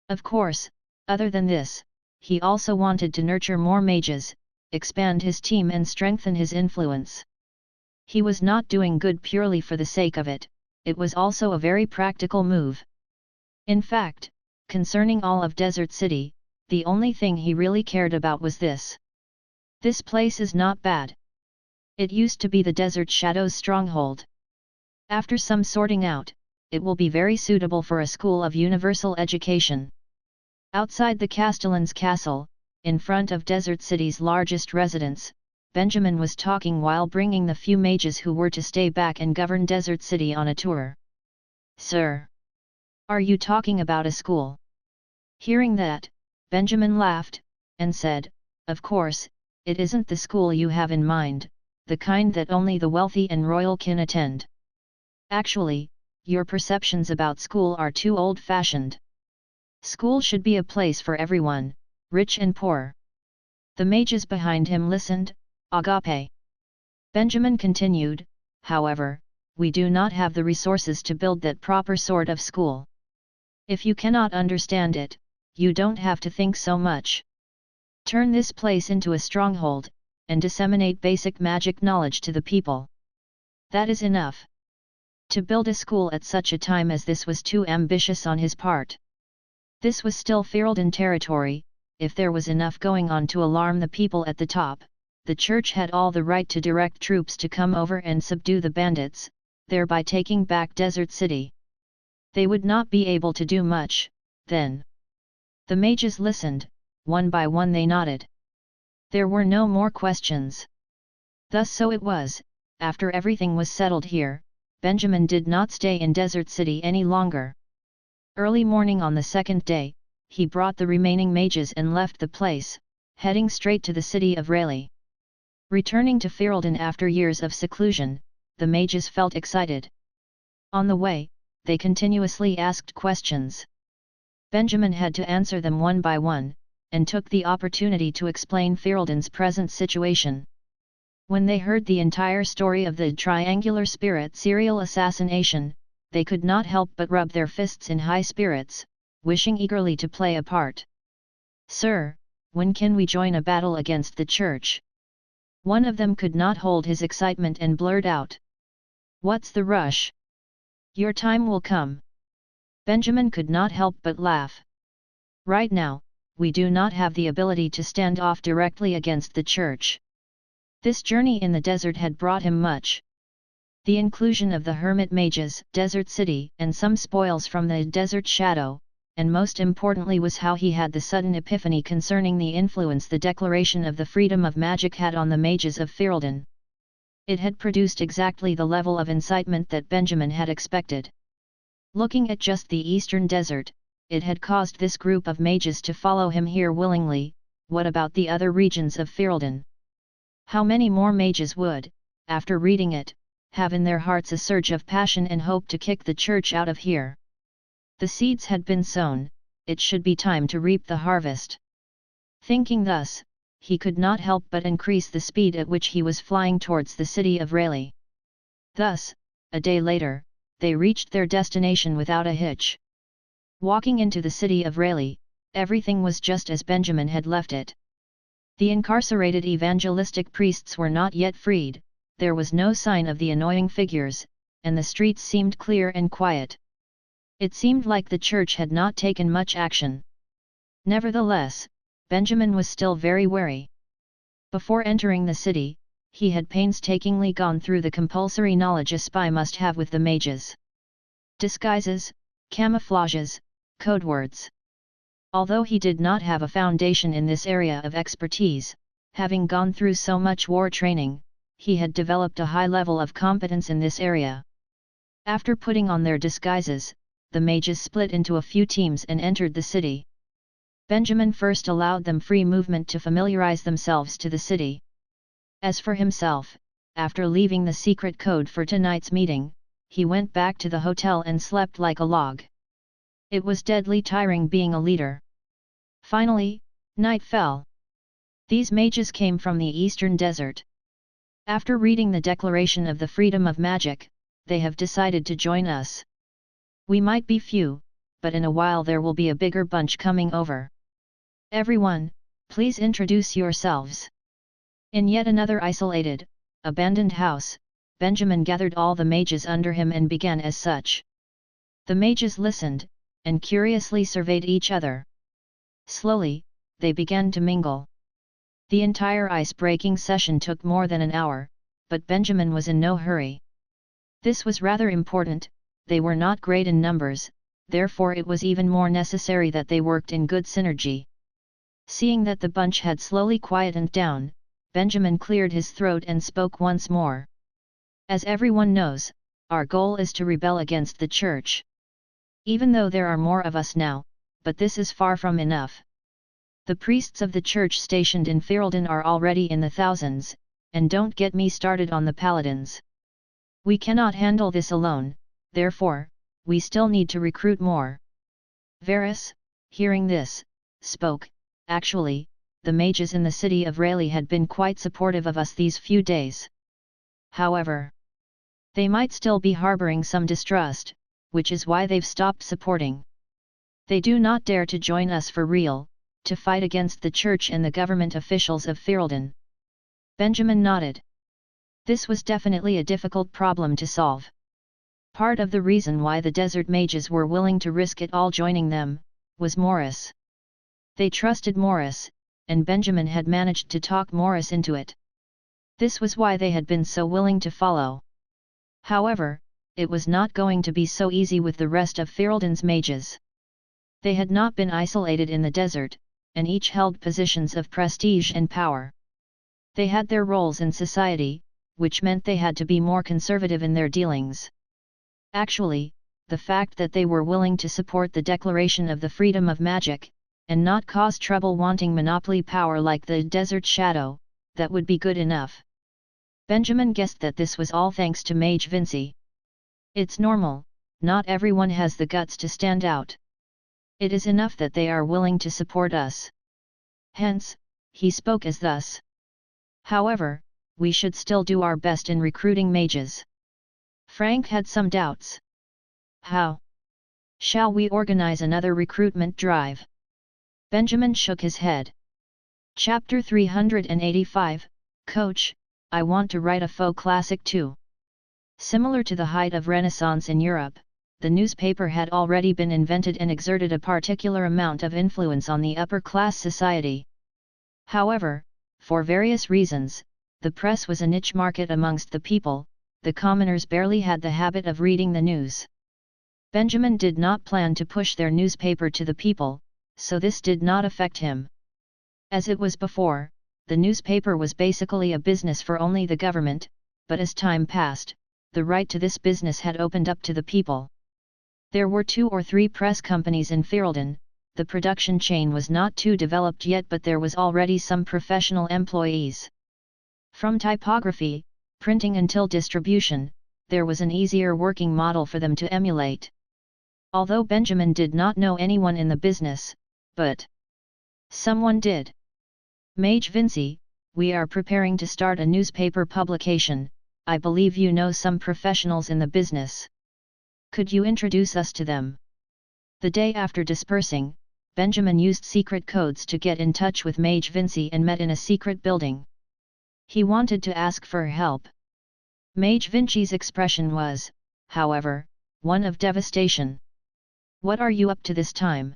Of course, other than this, he also wanted to nurture more mages, expand his team and strengthen his influence. He was not doing good purely for the sake of it, it was also a very practical move. In fact, concerning all of Desert City, the only thing he really cared about was this. This place is not bad. It used to be the Desert Shadow's stronghold. After some sorting out, it will be very suitable for a school of universal education. Outside the Castellan's castle, in front of Desert City's largest residence, Benjamin was talking while bringing the few mages who were to stay back and govern Desert City on a tour. "Sir, are you talking about a school?" Hearing that, Benjamin laughed, and said, "Of course, it isn't the school you have in mind, the kind that only the wealthy and royal can attend. Actually, your perceptions about school are too old-fashioned. School should be a place for everyone, rich and poor." The mages behind him listened, agape. Benjamin continued, "However, we do not have the resources to build that proper sort of school. If you cannot understand it, you don't have to think so much. Turn this place into a stronghold, and disseminate basic magic knowledge to the people. That is enough." To build a school at such a time as this was too ambitious on his part. This was still Ferelden territory. If there was enough going on to alarm the people at the top, the church had all the right to direct troops to come over and subdue the bandits, thereby taking back Desert City. They would not be able to do much, then. The mages listened, one by one they nodded. There were no more questions. Thus so it was, after everything was settled here, Benjamin did not stay in Desert City any longer. Early morning on the second day, he brought the remaining mages and left the place, heading straight to the city of Rayleigh. Returning to Ferelden after years of seclusion, the mages felt excited. On the way, they continuously asked questions. Benjamin had to answer them one by one, and took the opportunity to explain Ferelden's present situation. When they heard the entire story of the Triangular Spirit serial assassination, they could not help but rub their fists in high spirits, wishing eagerly to play a part. "Sir, when can we join a battle against the church?" One of them could not hold his excitement and blurted out. "What's the rush? Your time will come." Benjamin could not help but laugh. "Right now, we do not have the ability to stand off directly against the church." This journey in the desert had brought him much. The inclusion of the hermit mages, Desert City, and some spoils from the Desert Shadow, and most importantly was how he had the sudden epiphany concerning the influence the Declaration of the Freedom of Magic had on the mages of Ferelden. It had produced exactly the level of incitement that Benjamin had expected. Looking at just the eastern desert, it had caused this group of mages to follow him here willingly. What about the other regions of Ferelden? How many more mages would, after reading it, have in their hearts a surge of passion and hope to kick the church out of here? The seeds had been sown, it should be time to reap the harvest. Thinking thus, he could not help but increase the speed at which he was flying towards the city of Rayleigh. Thus, a day later, they reached their destination without a hitch. Walking into the city of Rayleigh, everything was just as Benjamin had left it. The incarcerated evangelistic priests were not yet freed, there was no sign of the annoying figures, and the streets seemed clear and quiet. It seemed like the church had not taken much action. Nevertheless, Benjamin was still very wary. Before entering the city, he had painstakingly gone through the compulsory knowledge a spy must have with the mages. Disguises, camouflages, code words. Although he did not have a foundation in this area of expertise, having gone through so much war training, he had developed a high level of competence in this area. After putting on their disguises, the mages split into a few teams and entered the city. Benjamin first allowed them free movement to familiarize themselves to the city. As for himself, after leaving the secret code for tonight's meeting, he went back to the hotel and slept like a log. It was deadly tiring being a leader. Finally, night fell. These mages came from the eastern desert. After reading the Declaration of the Freedom of Magic, they have decided to join us. We might be few, but in a while there will be a bigger bunch coming over. Everyone, please introduce yourselves. In yet another isolated, abandoned house, Benjamin gathered all the mages under him and began as such. The mages listened, and curiously surveyed each other. Slowly, they began to mingle. The entire ice-breaking session took more than an hour, but Benjamin was in no hurry. This was rather important, they were not great in numbers, therefore it was even more necessary that they worked in good synergy. Seeing that the bunch had slowly quietened down, Benjamin cleared his throat and spoke once more. As everyone knows, our goal is to rebel against the church. Even though there are more of us now, but this is far from enough. The priests of the church stationed in Ferelden are already in the thousands, and don't get me started on the paladins. We cannot handle this alone, therefore, we still need to recruit more. Varus, hearing this, spoke. Actually, the mages in the city of Rayleigh had been quite supportive of us these few days. However, they might still be harboring some distrust, which is why they've stopped supporting. They do not dare to join us for real, to fight against the church and the government officials of Ferelden. Benjamin nodded. This was definitely a difficult problem to solve. Part of the reason why the desert mages were willing to risk it all joining them, was Morris. They trusted Morris, and Benjamin had managed to talk Morris into it. This was why they had been so willing to follow. However, it was not going to be so easy with the rest of Ferelden's mages. They had not been isolated in the desert, and each held positions of prestige and power. They had their roles in society, which meant they had to be more conservative in their dealings. Actually, the fact that they were willing to support the Declaration of the Freedom of Magic, and not cause trouble wanting monopoly power like the Desert Shadow, that would be good enough. Benjamin guessed that this was all thanks to Mage Vinci. It's normal, not everyone has the guts to stand out. It is enough that they are willing to support us. Hence, he spoke as thus. However, we should still do our best in recruiting mages. Frank had some doubts. How? Shall we organize another recruitment drive? Benjamin shook his head. Chapter 385, Coach, I want to write a faux classic too. Similar to the height of Renaissance in Europe, the newspaper had already been invented and exerted a particular amount of influence on the upper-class society. However, for various reasons, the press was a niche market amongst the people, the commoners barely had the habit of reading the news. Benjamin did not plan to push their newspaper to the people, so this did not affect him. As it was before, the newspaper was basically a business for only the government, but as time passed, the right to this business had opened up to the people. There were 2 or 3 press companies in Ferelden, the production chain was not too developed yet but there was already some professional employees. From typography, printing until distribution, there was an easier working model for them to emulate. Although Benjamin did not know anyone in the business, but someone did. Mage Vinci, we are preparing to start a newspaper publication, I believe you know some professionals in the business. Could you introduce us to them? The day after dispersing, Benjamin used secret codes to get in touch with Mage Vinci and met in a secret building. He wanted to ask for help. Mage Vinci's expression was, however, one of devastation. What are you up to this time?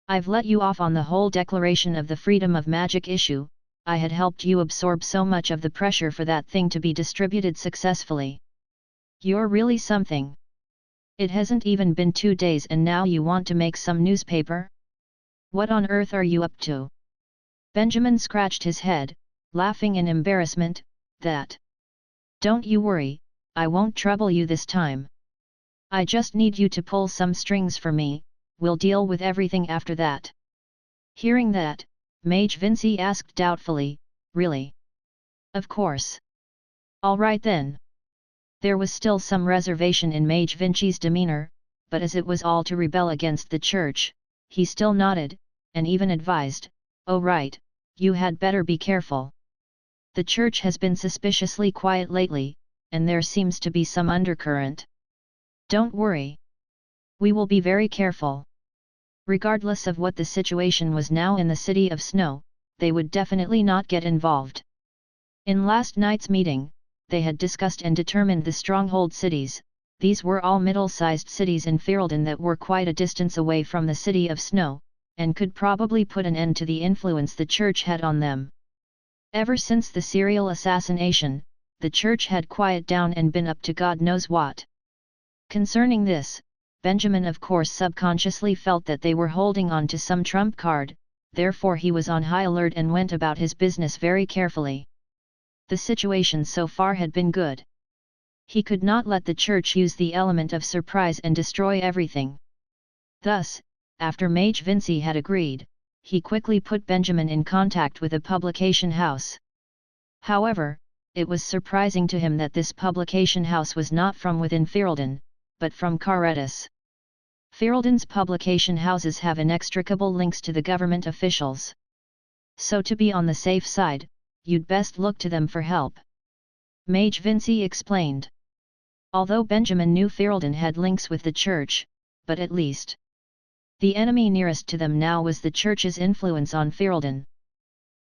I've let you off on the whole Declaration of the Freedom of Magic issue, I had helped you absorb so much of the pressure for that thing to be distributed successfully. You're really something. It hasn't even been 2 days and now you want to make some newspaper? What on earth are you up to? Benjamin scratched his head, laughing in embarrassment, that. Don't you worry, I won't trouble you this time. I just need you to pull some strings for me, we'll deal with everything after that. Hearing that, Mage Vinci asked doubtfully, really? Of course. All right then. There was still some reservation in Mage Vinci's demeanor, but as it was all to rebel against the church, he still nodded, and even advised, "Oh right, you had better be careful. The church has been suspiciously quiet lately, and there seems to be some undercurrent. Don't worry. We will be very careful." Regardless of what the situation was now in the City of Snow, they would definitely not get involved. In last night's meeting, they had discussed and determined the stronghold cities. These were all middle-sized cities in Ferelden that were quite a distance away from the City of Snow, and could probably put an end to the influence the church had on them. Ever since the serial assassination, the church had quieted down and been up to God knows what. Concerning this, Benjamin of course subconsciously felt that they were holding on to some trump card, therefore he was on high alert and went about his business very carefully. The situation so far had been good. He could not let the church use the element of surprise and destroy everything. Thus, after Mage Vinci had agreed, he quickly put Benjamin in contact with a publication house. However, it was surprising to him that this publication house was not from within Ferelden, but from Caretus. Ferelden's publication houses have inextricable links to the government officials. So to be on the safe side, you'd best look to them for help. Mage Vinci explained. Although Benjamin knew Ferelden had links with the church, but at least the enemy nearest to them now was the church's influence on Ferelden.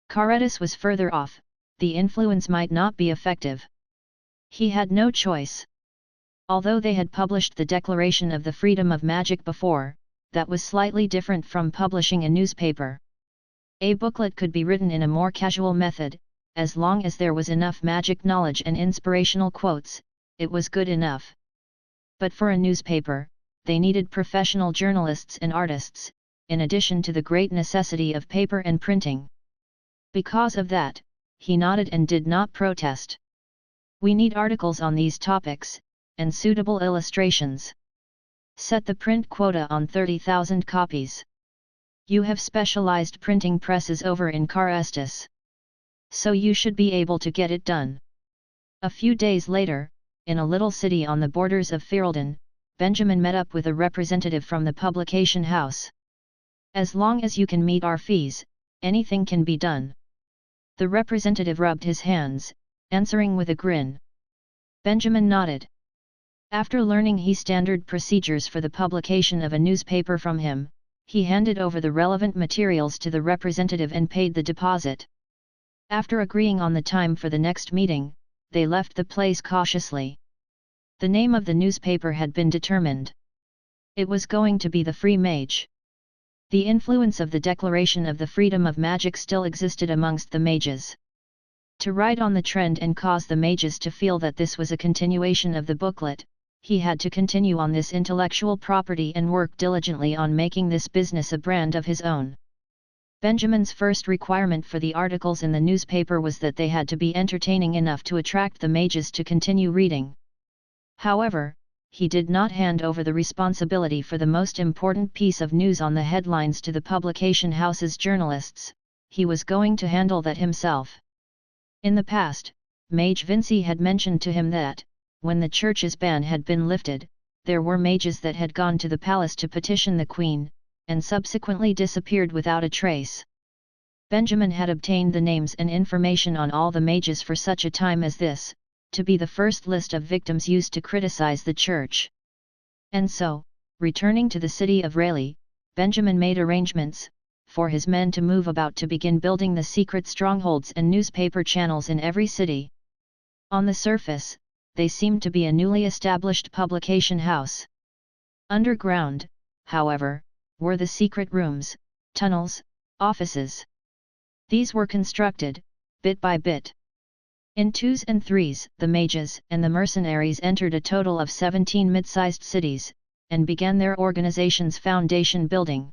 Caretus was further off, the influence might not be effective. He had no choice. Although they had published the Declaration of the Freedom of Magic before, that was slightly different from publishing a newspaper. A booklet could be written in a more casual method, as long as there was enough magic knowledge and inspirational quotes, it was good enough. But for a newspaper, they needed professional journalists and artists, in addition to the great necessity of paper and printing. Because of that, he nodded and did not protest. "We need articles on these topics, and suitable illustrations. Set the print quota on 30,000 copies. You have specialized printing presses over in Carestus, so you should be able to get it done." A few days later, in a little city on the borders of Ferelden, Benjamin met up with a representative from the publication house. "As long as you can meet our fees, anything can be done." The representative rubbed his hands, answering with a grin. Benjamin nodded. After learning his standard procedures for the publication of a newspaper from him, he handed over the relevant materials to the representative and paid the deposit. After agreeing on the time for the next meeting, they left the place cautiously. The name of the newspaper had been determined. It was going to be the Free Mage. The influence of the Declaration of the Freedom of Magic still existed amongst the mages. To ride on the trend and cause the mages to feel that this was a continuation of the booklet, he had to continue on this intellectual property and work diligently on making this business a brand of his own. Benjamin's first requirement for the articles in the newspaper was that they had to be entertaining enough to attract the mages to continue reading. However, he did not hand over the responsibility for the most important piece of news on the headlines to the publication house's journalists. He was going to handle that himself. In the past, Mage Vinci had mentioned to him that, when the church's ban had been lifted, there were mages that had gone to the palace to petition the queen, and subsequently disappeared without a trace. Benjamin had obtained the names and information on all the mages for such a time as this, to be the first list of victims used to criticize the church. And so, returning to the city of Rayleigh, Benjamin made arrangements for his men to move about to begin building the secret strongholds and newspaper channels in every city. On the surface, they seemed to be a newly established publication house. Underground, however, were the secret rooms, tunnels, offices. These were constructed, bit by bit. In twos and threes, the mages and the mercenaries entered a total of 17 mid-sized cities, and began their organization's foundation building.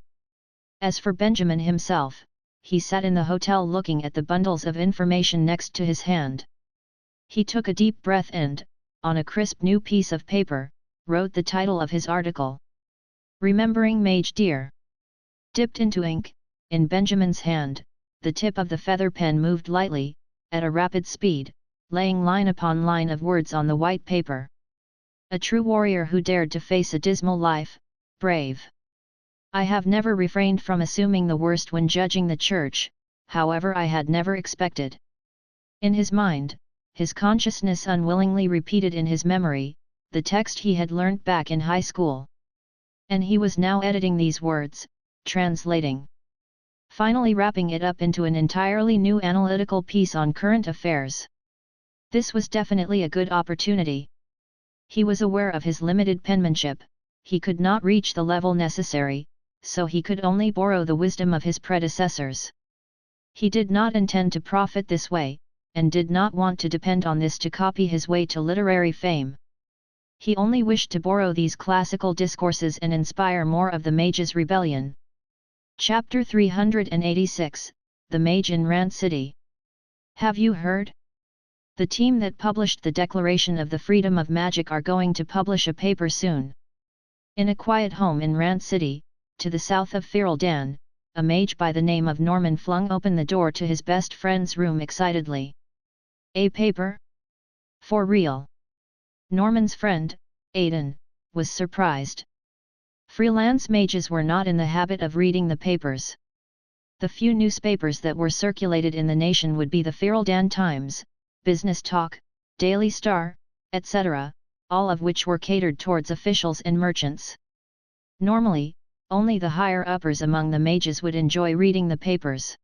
As for Benjamin himself, he sat in the hotel looking at the bundles of information next to his hand. He took a deep breath and, on a crisp new piece of paper, wrote the title of his article. "Remembering Mage Dear." Dipped into ink, in Benjamin's hand, the tip of the feather pen moved lightly, at a rapid speed, laying line upon line of words on the white paper. A true warrior who dared to face a dismal life, brave. I have never refrained from assuming the worst when judging the church, however I had never expected. In his mind, his consciousness unwillingly repeated in his memory, the text he had learnt back in high school. And he was now editing these words, translating. Finally wrapping it up into an entirely new analytical piece on current affairs. This was definitely a good opportunity. He was aware of his limited penmanship, he could not reach the level necessary, so he could only borrow the wisdom of his predecessors. He did not intend to profit this way, and did not want to depend on this to copy his way to literary fame. He only wished to borrow these classical discourses and inspire more of the Mage's rebellion. Chapter 386, The Mage in Rant City. Have you heard? The team that published the Declaration of the Freedom of Magic are going to publish a paper soon. In a quiet home in Rant City, to the south of Fereldan, a mage by the name of Norman flung open the door to his best friend's room excitedly. A paper? For real? Norman's friend, Aiden, was surprised. Freelance mages were not in the habit of reading the papers. The few newspapers that were circulated in the nation would be the Fereldan Times, Business Talk, Daily Star, etc., all of which were catered towards officials and merchants. Normally, only the higher-uppers among the mages would enjoy reading the papers.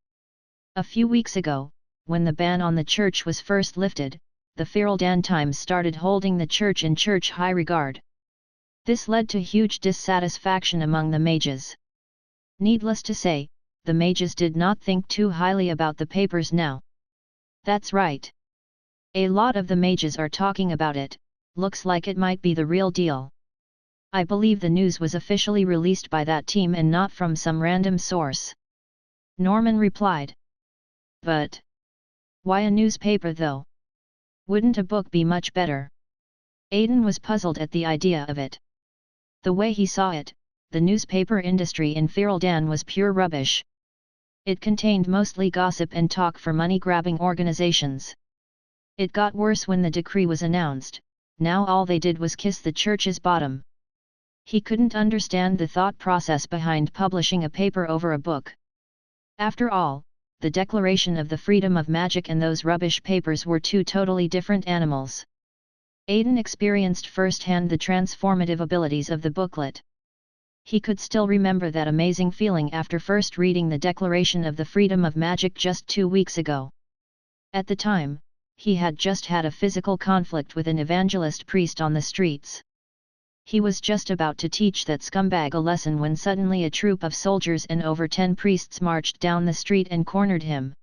A few weeks ago, when the ban on the church was first lifted, the Fereldan Times started holding the church in church high regard. This led to huge dissatisfaction among the mages. Needless to say, the mages did not think too highly about the papers now. That's right. A lot of the mages are talking about it, looks like it might be the real deal. I believe the news was officially released by that team and not from some random source. Norman replied. But why a newspaper though? Wouldn't a book be much better? Aiden was puzzled at the idea of it. The way he saw it, the newspaper industry in Fereldan was pure rubbish. It contained mostly gossip and talk for money-grabbing organizations. It got worse when the decree was announced, now all they did was kiss the church's bottom. He couldn't understand the thought process behind publishing a paper over a book. After all, the Declaration of the Freedom of Magic and those rubbish papers were two totally different animals. Aiden experienced firsthand the transformative abilities of the booklet. He could still remember that amazing feeling after first reading the Declaration of the Freedom of Magic just 2 weeks ago. At the time, he had just had a physical conflict with an evangelist priest on the streets. He was just about to teach that scumbag a lesson when suddenly a troop of soldiers and over 10 priests marched down the street and cornered him.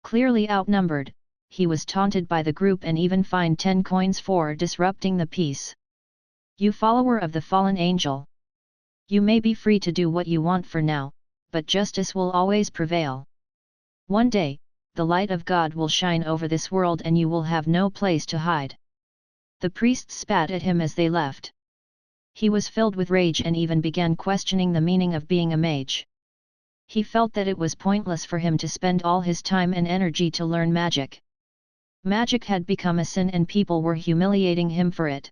Clearly outnumbered, he was taunted by the group and even fined 10 coins for disrupting the peace. You follower of the fallen angel! You may be free to do what you want for now, but justice will always prevail. One day, the light of God will shine over this world and you will have no place to hide. The priests spat at him as they left. He was filled with rage and even began questioning the meaning of being a mage. He felt that it was pointless for him to spend all his time and energy to learn magic. Magic had become a sin and people were humiliating him for it.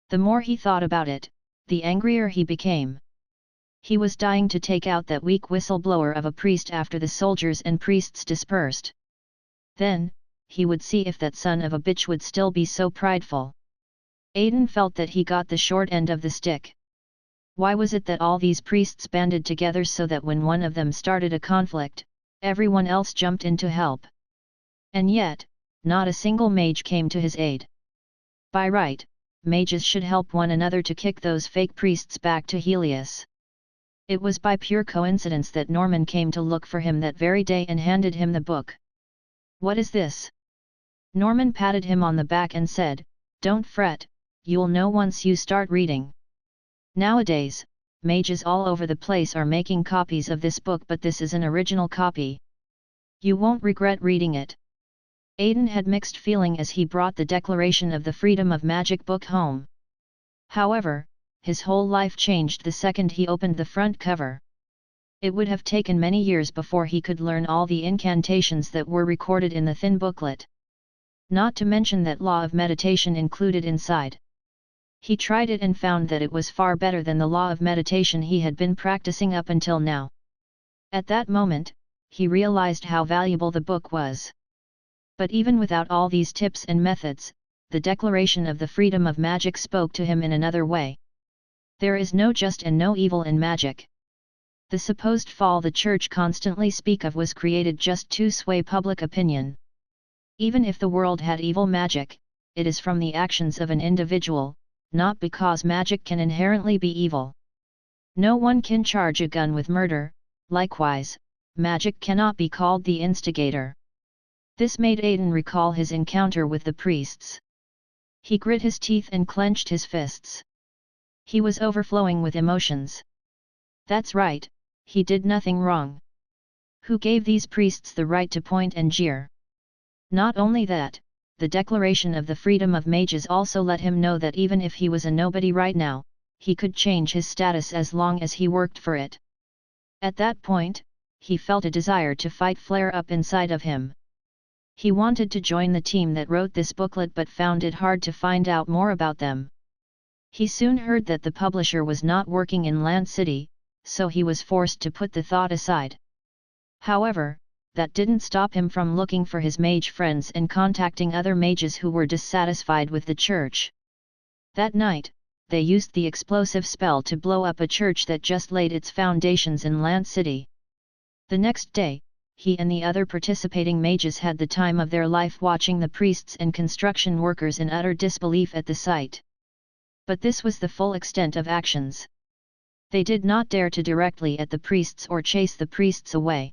The more he thought about it, the angrier he became. He was dying to take out that weak whistleblower of a priest after the soldiers and priests dispersed. Then, he would see if that son of a bitch would still be so prideful. Aiden felt that he got the short end of the stick. Why was it that all these priests banded together so that when one of them started a conflict, everyone else jumped in to help? And yet, not a single mage came to his aid. By right, mages should help one another to kick those fake priests back to Helius. It was by pure coincidence that Norman came to look for him that very day and handed him the book. What is this? Norman patted him on the back and said, Don't fret, you'll know once you start reading. Nowadays, mages all over the place are making copies of this book, but this is an original copy. You won't regret reading it. Aiden had mixed feeling as he brought the Declaration of the Freedom of Magic book home. However, his whole life changed the second he opened the front cover. It would have taken many years before he could learn all the incantations that were recorded in the thin booklet. Not to mention that law of meditation included inside. He tried it and found that it was far better than the law of meditation he had been practicing up until now. At that moment, he realized how valuable the book was. But even without all these tips and methods, the declaration of the freedom of magic spoke to him in another way. There is no just and no evil in magic. The supposed fall the church constantly speak of was created just to sway public opinion. Even if the world had evil magic, it is from the actions of an individual, not because magic can inherently be evil. No one can charge a gun with murder, likewise, magic cannot be called the instigator. This made Aiden recall his encounter with the priests. He grit his teeth and clenched his fists. He was overflowing with emotions. That's right, he did nothing wrong. Who gave these priests the right to point and jeer? Not only that, the declaration of the freedom of mages also let him know that even if he was a nobody right now, he could change his status as long as he worked for it. At that point, he felt a desire to fight flare up inside of him. He wanted to join the team that wrote this booklet but found it hard to find out more about them. He soon heard that the publisher was not working in Land City, so he was forced to put the thought aside. However, that didn't stop him from looking for his mage friends and contacting other mages who were dissatisfied with the church. That night, they used the explosive spell to blow up a church that just laid its foundations in Land City. The next day, he and the other participating mages had the time of their life watching the priests and construction workers in utter disbelief at the sight. But this was the full extent of actions. They did not dare to directly at the priests or chase the priests away.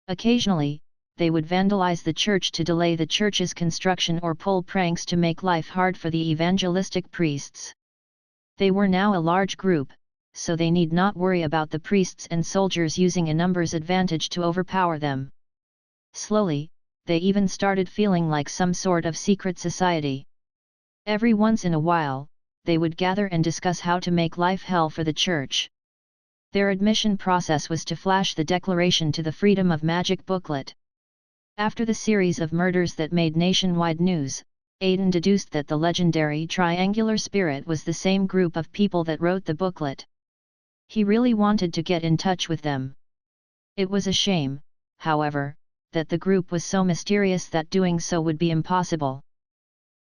Occasionally, they would vandalize the church to delay the church's construction or pull pranks to make life hard for the evangelistic priests. They were now a large group, so they need not worry about the priests and soldiers using a numbers advantage to overpower them. Slowly, they even started feeling like some sort of secret society. Every once in a while, they would gather and discuss how to make life hell for the church. Their admission process was to flash the Declaration to the Freedom of Magic booklet. After the series of murders that made nationwide news, Aiden deduced that the legendary Triangular Spirit was the same group of people that wrote the booklet. He really wanted to get in touch with them. It was a shame, however, that the group was so mysterious that doing so would be impossible.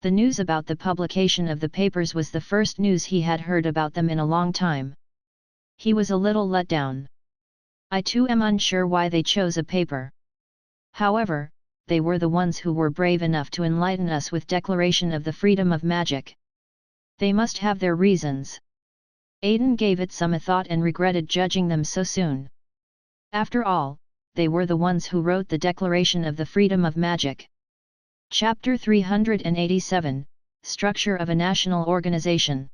The news about the publication of the papers was the first news he had heard about them in a long time. He was a little let down. I too am unsure why they chose a paper. However, they were the ones who were brave enough to enlighten us with Declaration of the Freedom of Magic. They must have their reasons. Aiden gave it some thought and regretted judging them so soon. After all, they were the ones who wrote the Declaration of the Freedom of Magic. Chapter 387, Structure of a National Organization.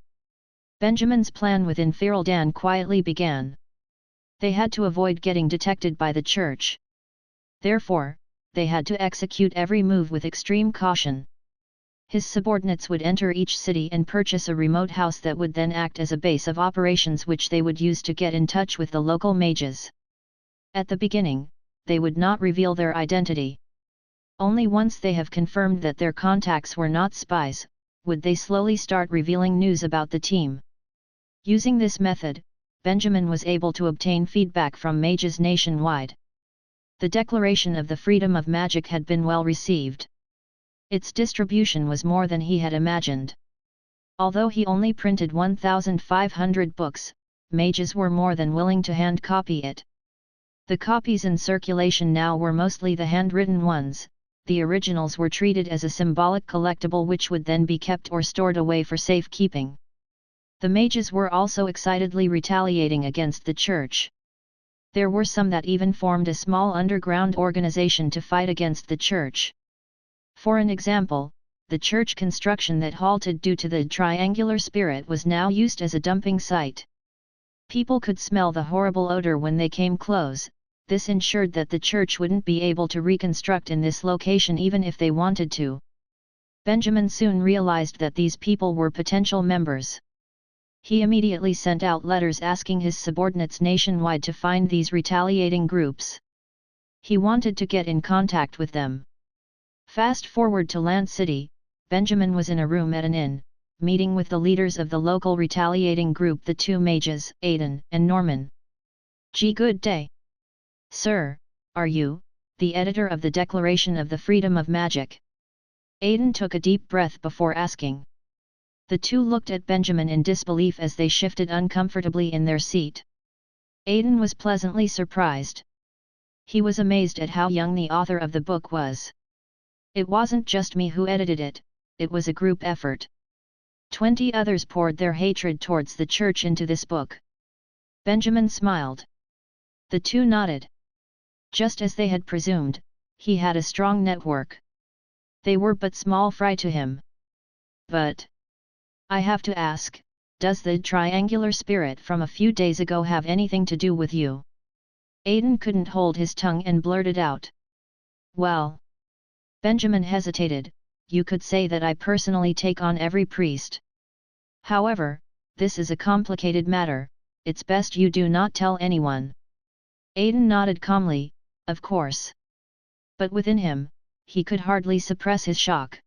Benjamin's plan within Fereldan quietly began. They had to avoid getting detected by the church. Therefore, they had to execute every move with extreme caution. His subordinates would enter each city and purchase a remote house that would then act as a base of operations which they would use to get in touch with the local mages. At the beginning, they would not reveal their identity. Only once they have confirmed that their contacts were not spies, would they slowly start revealing news about the team. Using this method, Benjamin was able to obtain feedback from mages nationwide. The Declaration of the Freedom of Magic had been well received. Its distribution was more than he had imagined. Although he only printed 1,500 books, mages were more than willing to hand copy it. The copies in circulation now were mostly the handwritten ones. The originals were treated as a symbolic collectible which would then be kept or stored away for safekeeping. The mages were also excitedly retaliating against the church. There were some that even formed a small underground organization to fight against the church. For an example, the church construction that halted due to the Triangular Spirit was now used as a dumping site. People could smell the horrible odor when they came close. This ensured that the church wouldn't be able to reconstruct in this location even if they wanted to. Benjamin soon realized that these people were potential members. He immediately sent out letters asking his subordinates nationwide to find these retaliating groups. He wanted to get in contact with them. Fast forward to Land City, Benjamin was in a room at an inn. meeting with the leaders of the local retaliating group, the two mages, Aiden and Norman. Good day. Sir, are you the editor of the Declaration of the Freedom of Magic? Aiden took a deep breath before asking. The two looked at Benjamin in disbelief as they shifted uncomfortably in their seat. Aiden was pleasantly surprised. He was amazed at how young the author of the book was. It wasn't just me who edited it, it was a group effort. 20 others poured their hatred towards the church into this book. Benjamin smiled. The two nodded. Just as they had presumed, he had a strong network. They were but small fry to him. But I have to ask, does the triangular spirit from a few days ago have anything to do with you? Aiden couldn't hold his tongue and blurted out. Well. Benjamin hesitated. You could say that I personally take on every priest. However, this is a complicated matter, it's best you do not tell anyone. Aiden nodded calmly, of course. But within him, he could hardly suppress his shock.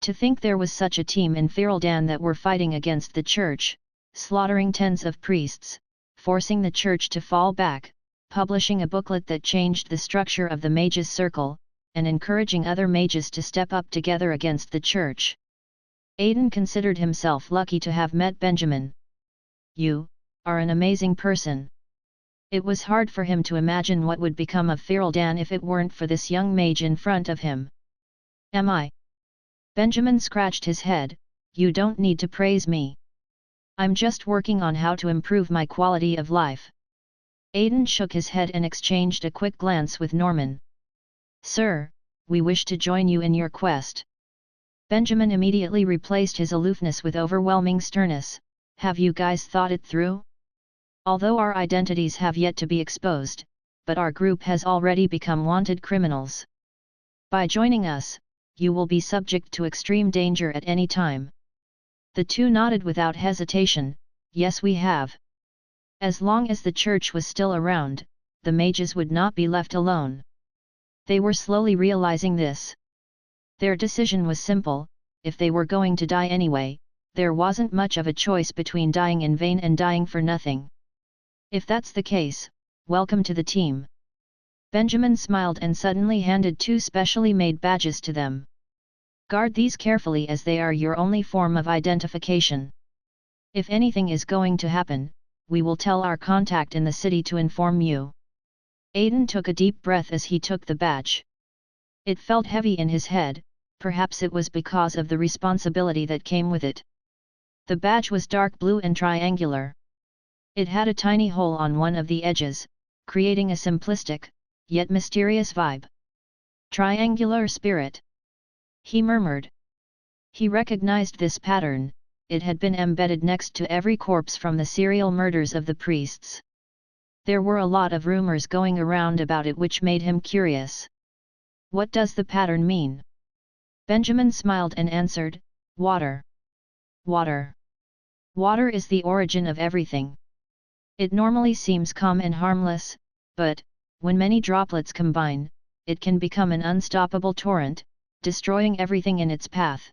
To think there was such a team in Fereldan that were fighting against the church, slaughtering tens of priests, forcing the church to fall back, publishing a booklet that changed the structure of the mages' circle, and encouraging other mages to step up together against the church. Aiden considered himself lucky to have met Benjamin. You are an amazing person. It was hard for him to imagine what would become of Fereldan if it weren't for this young mage in front of him. Am I? Benjamin scratched his head. You don't need to praise me. I'm just working on how to improve my quality of life. Aiden shook his head and exchanged a quick glance with Norman. Sir, we wish to join you in your quest. Benjamin immediately replaced his aloofness with overwhelming sternness. Have you guys thought it through? Although our identities have yet to be exposed, but our group has already become wanted criminals. By joining us, you will be subject to extreme danger at any time. The two nodded without hesitation. Yes, we have. As long as the church was still around, the mages would not be left alone. They were slowly realizing this. Their decision was simple, if they were going to die anyway, there wasn't much of a choice between dying in vain and dying for nothing. If that's the case, welcome to the team. Benjamin smiled and suddenly handed two specially made badges to them. Guard these carefully as they are your only form of identification. If anything is going to happen, we will tell our contact in the city to inform you. Aiden took a deep breath as he took the badge. It felt heavy in his head, perhaps it was because of the responsibility that came with it. The badge was dark blue and triangular. It had a tiny hole on one of the edges, creating a simplistic, yet mysterious vibe. Triangular spirit. He murmured. He recognized this pattern, it had been embedded next to every corpse from the serial murders of the priests. There were a lot of rumors going around about it which made him curious. What does the pattern mean? Benjamin smiled and answered, water. Water. Water is the origin of everything. It normally seems calm and harmless, but, when many droplets combine, it can become an unstoppable torrent, destroying everything in its path.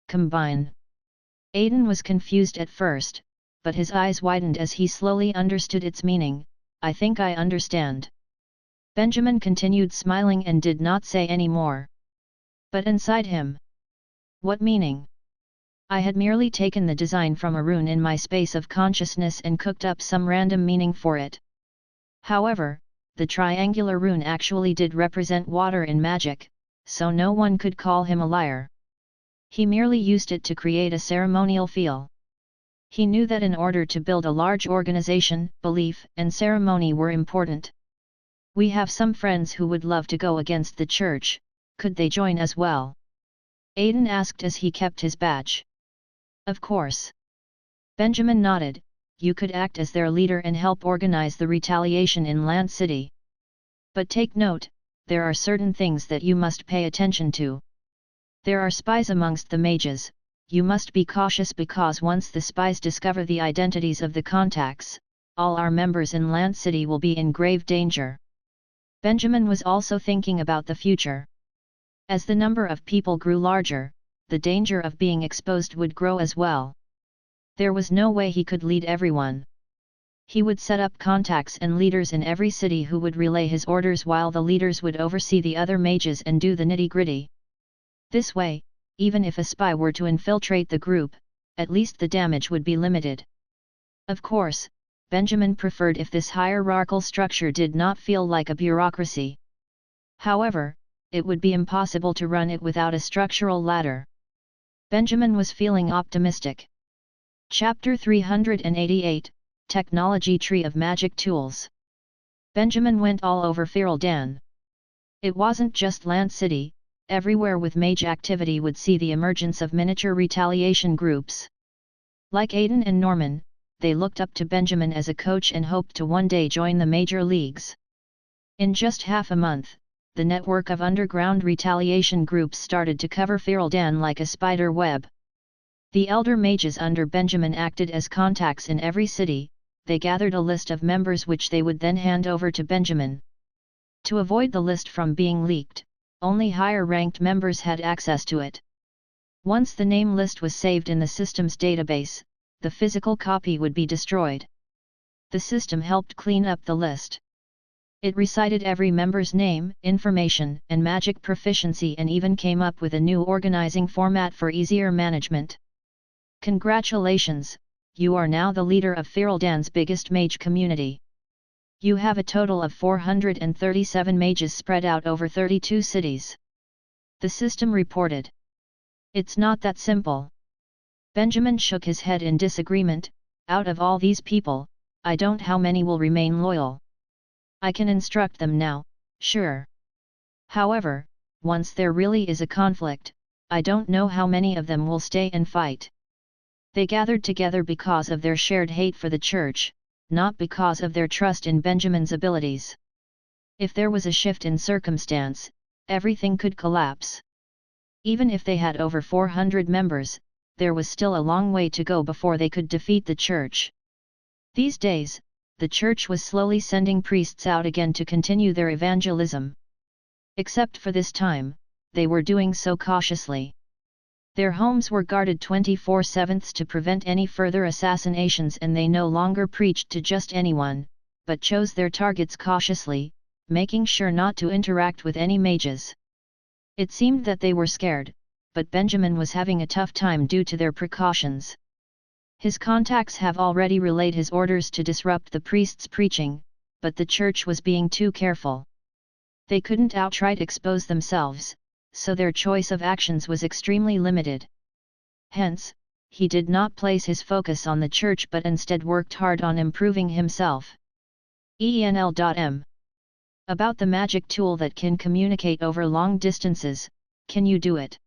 Combine. Aiden was confused at first, but his eyes widened as he slowly understood its meaning. I think I understand. Benjamin continued smiling and did not say any more. But inside him. What meaning? I had merely taken the design from a rune in my space of consciousness and cooked up some random meaning for it. However, the triangular rune actually did represent water in magic, so no one could call him a liar. He merely used it to create a ceremonial feel. He knew that in order to build a large organization, belief and ceremony were important. We have some friends who would love to go against the church, could they join as well? Aiden asked as he kept his badge. Of course. Benjamin nodded. You could act as their leader and help organize the retaliation in Land City. But take note, there are certain things that you must pay attention to. There are spies amongst the mages, you must be cautious because once the spies discover the identities of the contacts, all our members in Land City will be in grave danger. Benjamin was also thinking about the future. As the number of people grew larger, the danger of being exposed would grow as well. There was no way he could lead everyone. He would set up contacts and leaders in every city who would relay his orders while the leaders would oversee the other mages and do the nitty-gritty. This way, even if a spy were to infiltrate the group, at least the damage would be limited. Of course, Benjamin preferred if this hierarchical structure did not feel like a bureaucracy. However, it would be impossible to run it without a structural ladder. Benjamin was feeling optimistic. Chapter 388, Technology Tree of Magic Tools. Benjamin went all over Fereldan. It wasn't just Land City, everywhere with mage activity would see the emergence of miniature retaliation groups. Like Aiden and Norman, they looked up to Benjamin as a coach and hoped to one day join the major leagues. In just half a month, the network of underground retaliation groups started to cover Fereldan like a spider web. The elder mages under Benjamin acted as contacts in every city. They gathered a list of members which they would then hand over to Benjamin. To avoid the list from being leaked, only higher-ranked members had access to it. Once the name list was saved in the system's database, the physical copy would be destroyed. The system helped clean up the list. It recited every member's name, information, and magic proficiency and even came up with a new organizing format for easier management. Congratulations! You are now the leader of Fereldan's biggest mage community. You have a total of 437 mages spread out over 32 cities. The system reported. It's not that simple. Benjamin shook his head in disagreement. Out of all these people, I don't know how many will remain loyal. I can instruct them now, sure. However, once there really is a conflict, I don't know how many of them will stay and fight. They gathered together because of their shared hate for the church, not because of their trust in Benjamin's abilities. If there was a shift in circumstance, everything could collapse. Even if they had over 400 members, there was still a long way to go before they could defeat the church. These days, the church was slowly sending priests out again to continue their evangelism. Except for this time, they were doing so cautiously. Their homes were guarded 24/7 to prevent any further assassinations, and they no longer preached to just anyone, but chose their targets cautiously, making sure not to interact with any mages. It seemed that they were scared, but Benjamin was having a tough time due to their precautions. His contacts have already relayed his orders to disrupt the priests' preaching, but the church was being too careful. They couldn't outright expose themselves, so their choice of actions was extremely limited. Hence, he did not place his focus on the church but instead worked hard on improving himself. ENL.M. About the magic tool that can communicate over long distances, can you do it?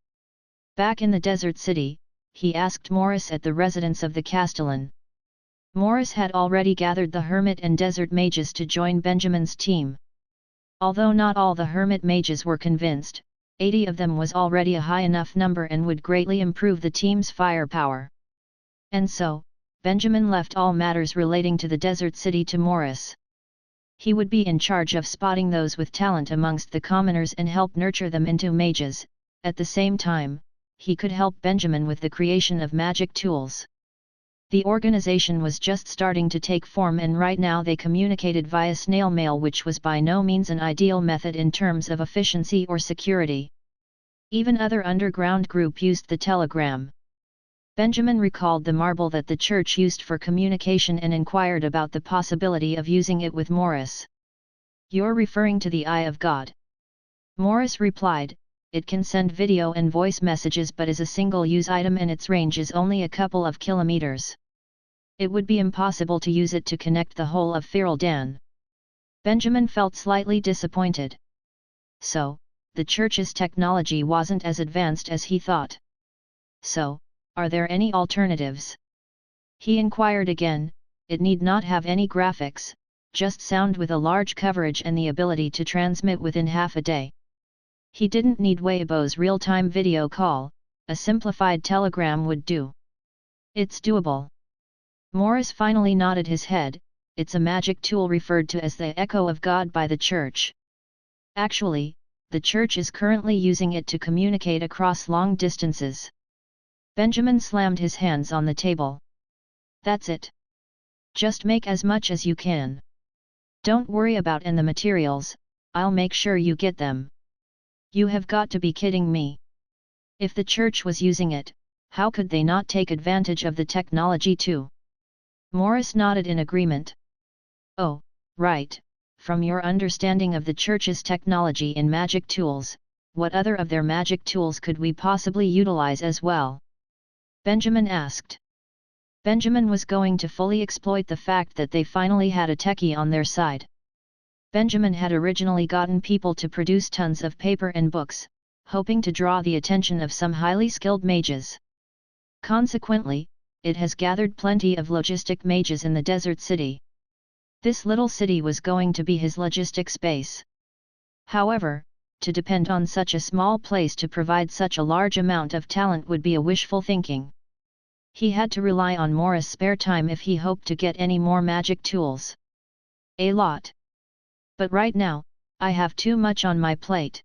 Back in the desert city, he asked Morris at the residence of the Castellan. Morris had already gathered the hermit and desert mages to join Benjamin's team. Although not all the hermit mages were convinced, 80 of them was already a high enough number and would greatly improve the team's firepower. And so, Benjamin left all matters relating to the desert city to Morris. He would be in charge of spotting those with talent amongst the commoners and help nurture them into mages. At the same time, he could help Benjamin with the creation of magic tools. The organization was just starting to take form, and right now they communicated via snail mail, which was by no means an ideal method in terms of efficiency or security. Even other underground group used the telegram. Benjamin recalled the marble that the church used for communication and inquired about the possibility of using it with Morris. "You're referring to the Eye of God?" Morris replied, "It can send video and voice messages but is a single-use item and its range is only a couple of kilometers. It would be impossible to use it to connect the whole of Fereldan." Benjamin felt slightly disappointed. So, the church's technology wasn't as advanced as he thought. So, are there any alternatives? He inquired again. It need not have any graphics, just sound with a large coverage and the ability to transmit within half a day. He didn't need Weibo's real-time video call, a simplified telegram would do. It's doable. Morris finally nodded his head. It's a magic tool referred to as the Echo of God by the Church. Actually, the church is currently using it to communicate across long distances. Benjamin slammed his hands on the table. That's it. Just make as much as you can. Don't worry about the materials, I'll make sure you get them. You have got to be kidding me. If the church was using it, how could they not take advantage of the technology too? Morris nodded in agreement. Oh, right, from your understanding of the church's technology in magic tools, what other of their magic tools could we possibly utilize as well? Benjamin asked. Benjamin was going to fully exploit the fact that they finally had a techie on their side. Benjamin had originally gotten people to produce tons of paper and books, hoping to draw the attention of some highly skilled mages. Consequently, it has gathered plenty of logistic mages in the desert city. This little city was going to be his logistic base. However, to depend on such a small place to provide such a large amount of talent would be a wishful thinking. He had to rely on Morris' spare time if he hoped to get any more magic tools. A lot. But right now, I have too much on my plate.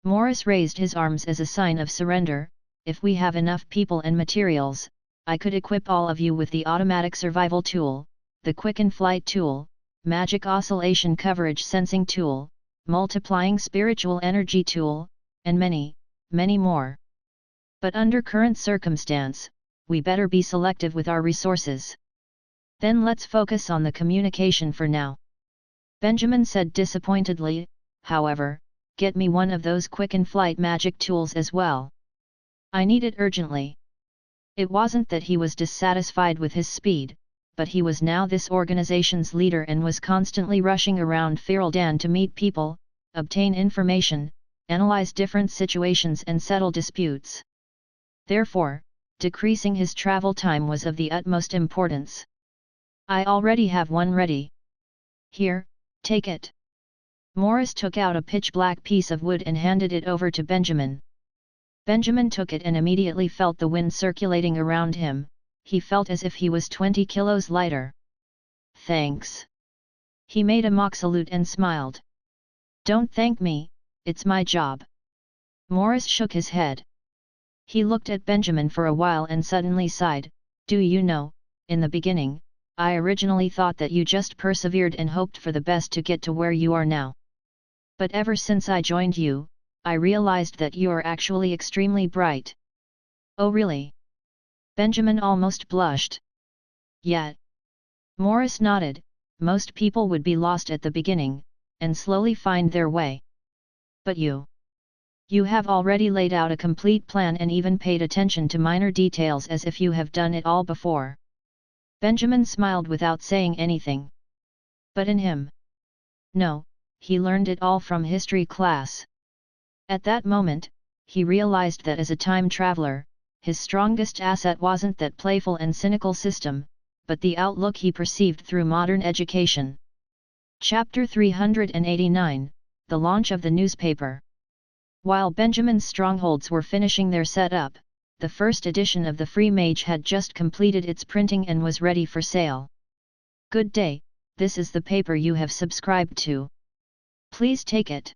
Morris raised his arms as a sign of surrender. If we have enough people and materials, I could equip all of you with the automatic survival tool, the quicken flight tool, magic oscillation coverage sensing tool, multiplying spiritual energy tool, and many, many more. But under current circumstance, we better be selective with our resources. Then let's focus on the communication for now. Benjamin said disappointedly, however, get me one of those quicken flight magic tools as well. I need it urgently. It wasn't that he was dissatisfied with his speed, but he was now this organization's leader and was constantly rushing around Fereldan to meet people, obtain information, analyze different situations and settle disputes. Therefore, decreasing his travel time was of the utmost importance. I already have one ready. Here, take it. Morris took out a pitch-black piece of wood and handed it over to Benjamin. Benjamin took it and immediately felt the wind circulating around him. He felt as if he was 20 kilos lighter. Thanks. He made a mock salute and smiled. Don't thank me, it's my job. Morris shook his head. He looked at Benjamin for a while and suddenly sighed. Do you know, in the beginning, I originally thought that you just persevered and hoped for the best to get to where you are now. But ever since I joined you, I realized that you are actually extremely bright. Oh really? Benjamin almost blushed. Yeah. Morris nodded. Most people would be lost at the beginning, and slowly find their way. But you have already laid out a complete plan and even paid attention to minor details as if you have done it all before. Benjamin smiled without saying anything. But in him? No, he learned it all from history class. At that moment, he realized that as a time traveler, his strongest asset wasn't that playful and cynical system, but the outlook he perceived through modern education. Chapter 389, The Launch of the Newspaper. While Benjamin's strongholds were finishing their setup, the first edition of the Free Mage had just completed its printing and was ready for sale. Good day, this is the paper you have subscribed to. Please take it.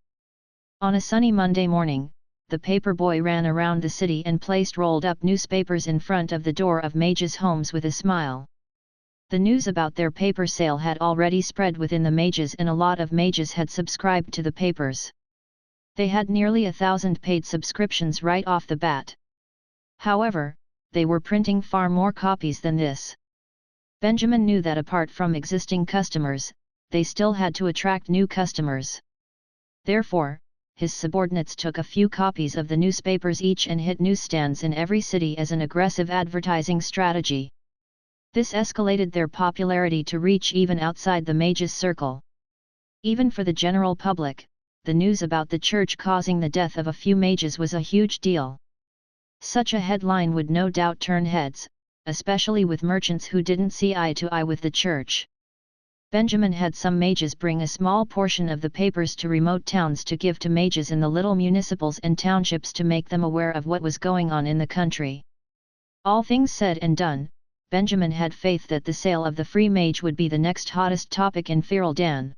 On a sunny Monday morning, the paper boy ran around the city and placed rolled-up newspapers in front of the door of mages' homes with a smile. The news about their paper sale had already spread within the mages and a lot of mages had subscribed to the papers. They had nearly 1,000 paid subscriptions right off the bat. However, they were printing far more copies than this. Benjamin knew that apart from existing customers, they still had to attract new customers. Therefore, his subordinates took a few copies of the newspapers each and hit newsstands in every city as an aggressive advertising strategy. This escalated their popularity to reach even outside the mages' circle. Even for the general public, the news about the church causing the death of a few mages was a huge deal. Such a headline would no doubt turn heads, especially with merchants who didn't see eye to eye with the church. Benjamin had some mages bring a small portion of the papers to remote towns to give to mages in the little municipals and townships to make them aware of what was going on in the country. All things said and done, Benjamin had faith that the sale of the Free Mage would be the next hottest topic in Fereldan.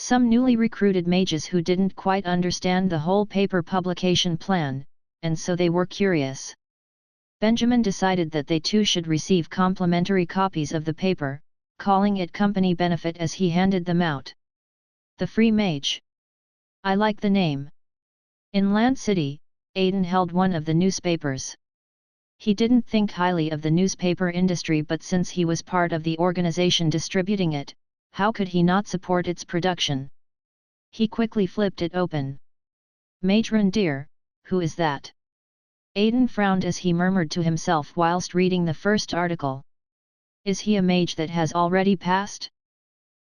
Some newly recruited mages who didn't quite understand the whole paper publication plan, and so they were curious. Benjamin decided that they too should receive complimentary copies of the paper, calling it company benefit as he handed them out. The Free Mage. I like the name. In Land City, Aiden held one of the newspapers. He didn't think highly of the newspaper industry, but since he was part of the organization distributing it, how could he not support its production? He quickly flipped it open. Mage Reindeer, who is that? Aiden frowned as he murmured to himself whilst reading the first article. Is he a mage that has already passed?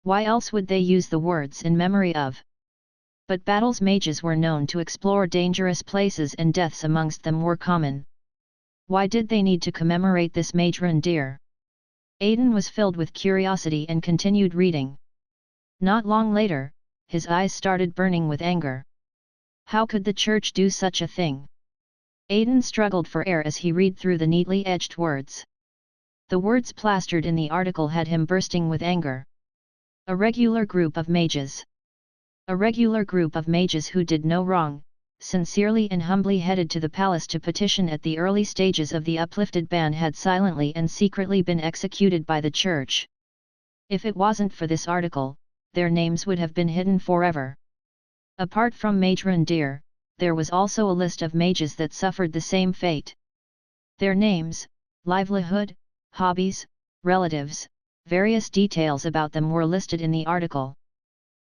Why else would they use the words in memory of? But battles mages were known to explore dangerous places and deaths amongst them were common. Why did they need to commemorate this Mage Reindeer? Aiden was filled with curiosity and continued reading. Not long later, his eyes started burning with anger. How could the church do such a thing? Aiden struggled for air as he read through the neatly etched words. The words plastered in the article had him bursting with anger. A regular group of mages. A regular group of mages who did no wrong, sincerely and humbly headed to the palace to petition at the early stages of the uplifted ban had silently and secretly been executed by the church. If it wasn't for this article, their names would have been hidden forever. Apart from Mage Reindeer, there was also a list of mages that suffered the same fate. Their names, livelihood, hobbies, relatives, various details about them were listed in the article.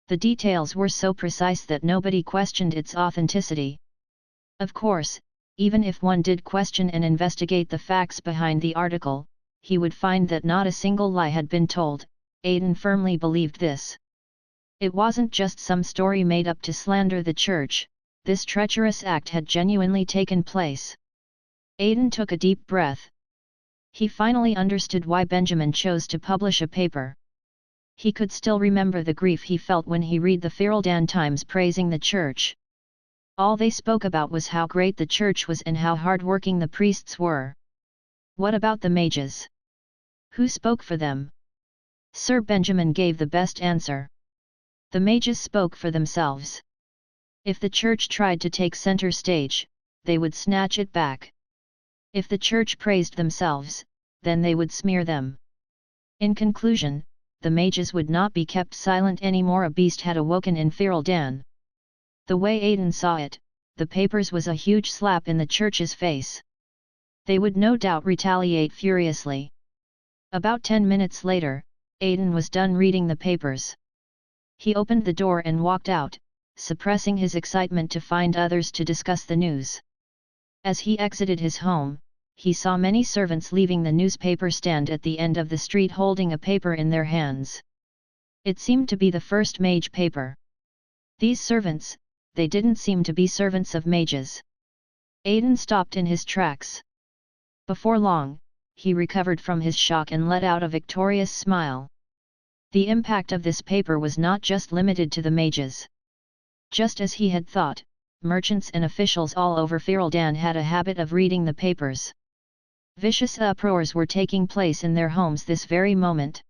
The details were so precise that nobody questioned its authenticity. Of course, even if one did question and investigate the facts behind the article, he would find that not a single lie had been told. Aiden firmly believed this. It wasn't just some story made up to slander the church, this treacherous act had genuinely taken place. Aiden took a deep breath. He finally understood why Benjamin chose to publish a paper. He could still remember the grief he felt when he read the Fereldan Times praising the church. All they spoke about was how great the church was and how hard-working the priests were. What about the mages? Who spoke for them? Sir Benjamin gave the best answer. The mages spoke for themselves. If the church tried to take center stage, they would snatch it back. If the church praised themselves, then they would smear them. In conclusion, the mages would not be kept silent anymore. A beast had awoken in Fereldan. The way Aiden saw it, the papers was a huge slap in the church's face. They would no doubt retaliate furiously. About 10 minutes later, Aiden was done reading the papers. He opened the door and walked out, suppressing his excitement to find others to discuss the news. As he exited his home, he saw many servants leaving the newspaper stand at the end of the street holding a paper in their hands. It seemed to be the first mage paper. These servants, they didn't seem to be servants of mages. Aiden stopped in his tracks. Before long, he recovered from his shock and let out a victorious smile. The impact of this paper was not just limited to the mages. Just as he had thought, merchants and officials all over Fereldan had a habit of reading the papers. Vicious uproars were taking place in their homes this very moment.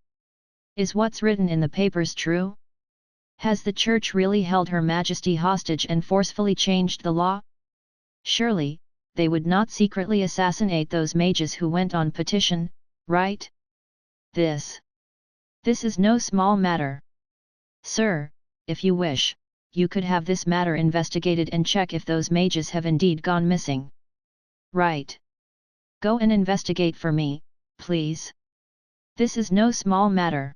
Is what's written in the papers true? Has the church really held Her Majesty hostage and forcefully changed the law? Surely, they would not secretly assassinate those mages who went on petition, right? This is no small matter. Sir, if you wish, you could have this matter investigated and check if those mages have indeed gone missing. Right. Go and investigate for me, please. This is no small matter.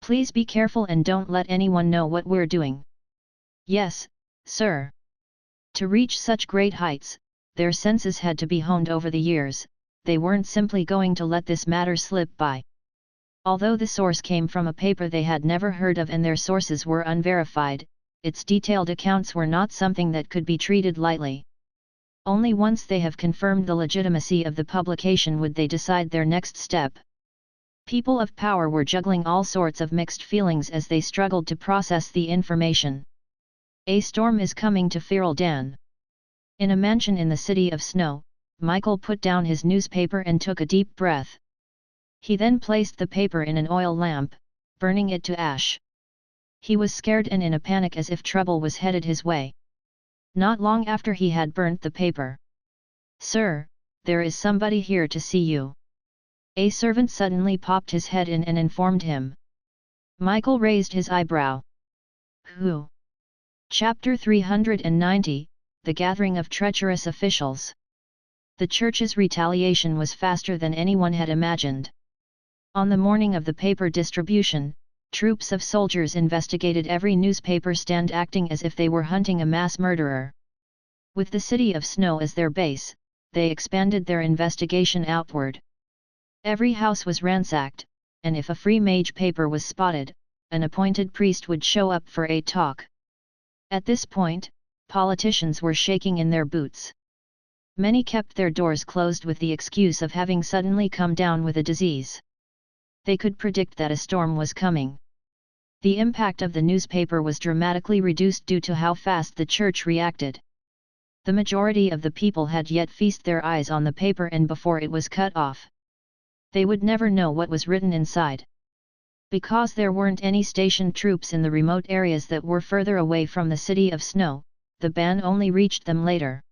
Please be careful and don't let anyone know what we're doing. Yes, sir. To reach such great heights, their senses had to be honed over the years. They weren't simply going to let this matter slip by. Although the source came from a paper they had never heard of and their sources were unverified, its detailed accounts were not something that could be treated lightly. Only once they have confirmed the legitimacy of the publication would they decide their next step. People of power were juggling all sorts of mixed feelings as they struggled to process the information. A storm is coming to Fereldan. In a mansion in the City of Snow, Michael put down his newspaper and took a deep breath. He then placed the paper in an oil lamp, burning it to ash. He was scared and in a panic as if trouble was headed his way. Not long after he had burnt the paper. "Sir, there is somebody here to see you." A servant suddenly popped his head in and informed him. Michael raised his eyebrow. "Who?" Chapter 390, The Gathering of Treacherous Officials. The church's retaliation was faster than anyone had imagined. On the morning of the paper distribution, troops of soldiers investigated every newspaper stand acting as if they were hunting a mass murderer. With the city of Snow as their base, they expanded their investigation outward. Every house was ransacked, and if a free mage paper was spotted, an appointed priest would show up for a talk. At this point, politicians were shaking in their boots. Many kept their doors closed with the excuse of having suddenly come down with a disease. They could predict that a storm was coming. The impact of the newspaper was dramatically reduced due to how fast the church reacted. The majority of the people had yet feast their eyes on the paper and before it was cut off. They would never know what was written inside. Because there weren't any stationed troops in the remote areas that were further away from the city of Snow, the ban only reached them later.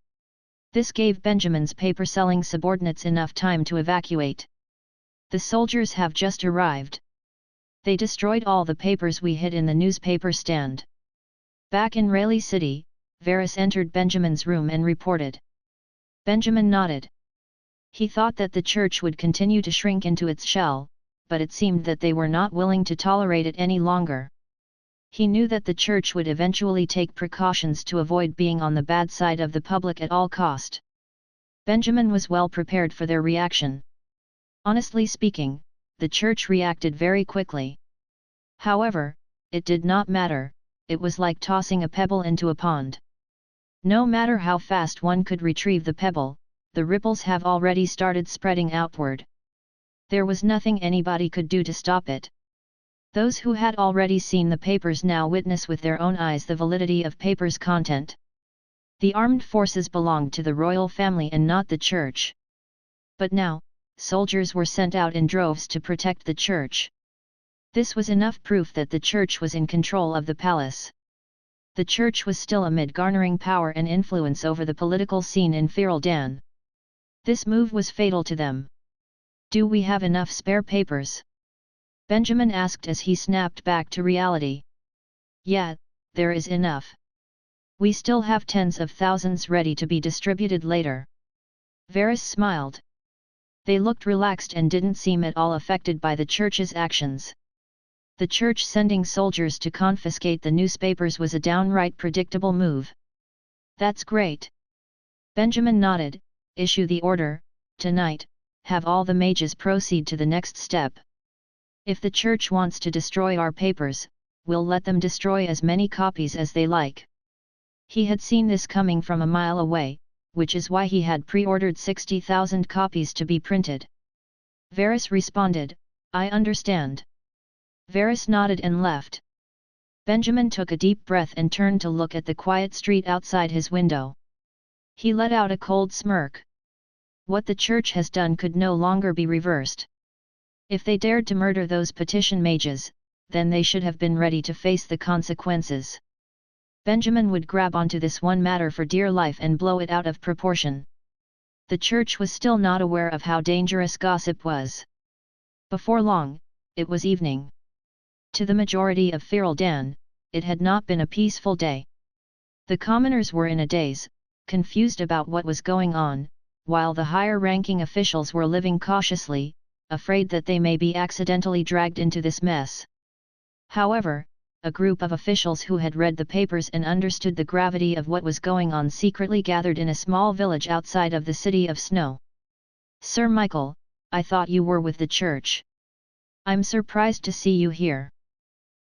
This gave Benjamin's paper-selling subordinates enough time to evacuate. "The soldiers have just arrived. They destroyed all the papers we hid in the newspaper stand." Back in Raleigh City, Varys entered Benjamin's room and reported. Benjamin nodded. He thought that the church would continue to shrink into its shell, but it seemed that they were not willing to tolerate it any longer. He knew that the church would eventually take precautions to avoid being on the bad side of the public at all cost. Benjamin was well prepared for their reaction. Honestly speaking, the church reacted very quickly. However, it did not matter, it was like tossing a pebble into a pond. No matter how fast one could retrieve the pebble, the ripples have already started spreading outward. There was nothing anybody could do to stop it. Those who had already seen the papers now witness with their own eyes the validity of papers' content. The armed forces belonged to the royal family and not the church. But now, soldiers were sent out in droves to protect the church. This was enough proof that the church was in control of the palace. The church was still amid garnering power and influence over the political scene in Fereldan. This move was fatal to them. "Do we have enough spare papers?" Benjamin asked as he snapped back to reality. "Yeah, there is enough. We still have tens of thousands ready to be distributed later." Varys smiled. They looked relaxed and didn't seem at all affected by the church's actions. The church sending soldiers to confiscate the newspapers was a downright predictable move. "That's great." Benjamin nodded. "Issue the order, tonight, have all the mages proceed to the next step. If the church wants to destroy our papers, we'll let them destroy as many copies as they like." He had seen this coming from a mile away, which is why he had pre-ordered 60,000 copies to be printed. Varys responded, "I understand." Varys nodded and left. Benjamin took a deep breath and turned to look at the quiet street outside his window. He let out a cold smirk. What the church has done could no longer be reversed. If they dared to murder those petition mages, then they should have been ready to face the consequences. Benjamin would grab onto this one matter for dear life and blow it out of proportion. The church was still not aware of how dangerous gossip was. Before long, it was evening. To the majority of Fereldan, it had not been a peaceful day. The commoners were in a daze, confused about what was going on, while the higher-ranking officials were living cautiously, afraid that they may be accidentally dragged into this mess. However, a group of officials who had read the papers and understood the gravity of what was going on secretly gathered in a small village outside of the city of Snow. "Sir Michael, I thought you were with the church. I'm surprised to see you here.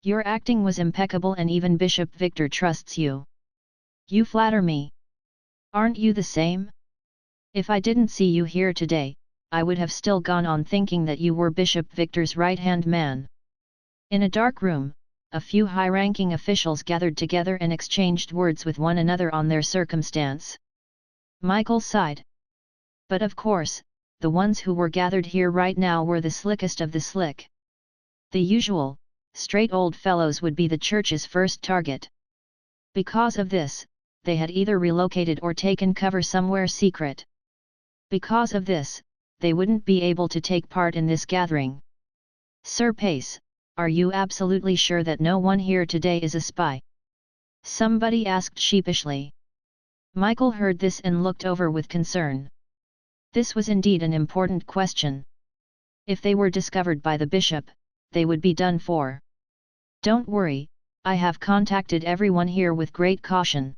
Your acting was impeccable and even Bishop Victor trusts you. You flatter me. Aren't you the same? If I didn't see you here today, I would have still gone on thinking that you were Bishop Victor's right-hand man." In a dark room, a few high-ranking officials gathered together and exchanged words with one another on their circumstance. Michael sighed. But of course, the ones who were gathered here right now were the slickest of the slick. The usual, straight old fellows would be the church's first target. Because of this, they had either relocated or taken cover somewhere secret. Because of this, they wouldn't be able to take part in this gathering. Sir Pace, are you absolutely sure that no one here today is a spy? Somebody asked sheepishly. Michael heard this and looked over with concern. This was indeed an important question. If they were discovered by the bishop, they would be done for. Don't worry, I have contacted everyone here with great caution.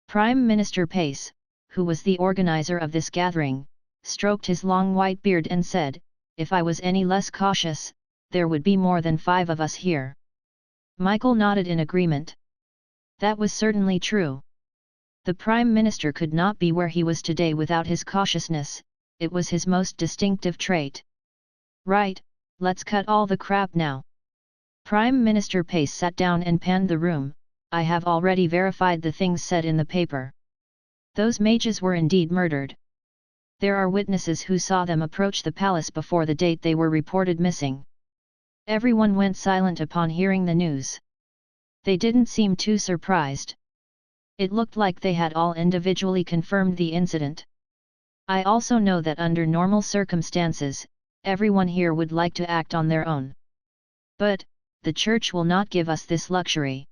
Prime Minister Pace, who was the organizer of this gathering, stroked his long white beard and said, if I was any less cautious, there would be more than 5 of us here. Michael nodded in agreement. That was certainly true. The Prime Minister could not be where he was today without his cautiousness, it was his most distinctive trait. Right, let's cut all the crap now. Prime Minister Pace sat down and panned the room. I have already verified the things said in the paper. Those mages were indeed murdered. There are witnesses who saw them approach the palace before the date they were reported missing. Everyone went silent upon hearing the news. They didn't seem too surprised. It looked like they had all individually confirmed the incident. I also know that under normal circumstances, everyone here would like to act on their own. But, the church will not give us this luxury.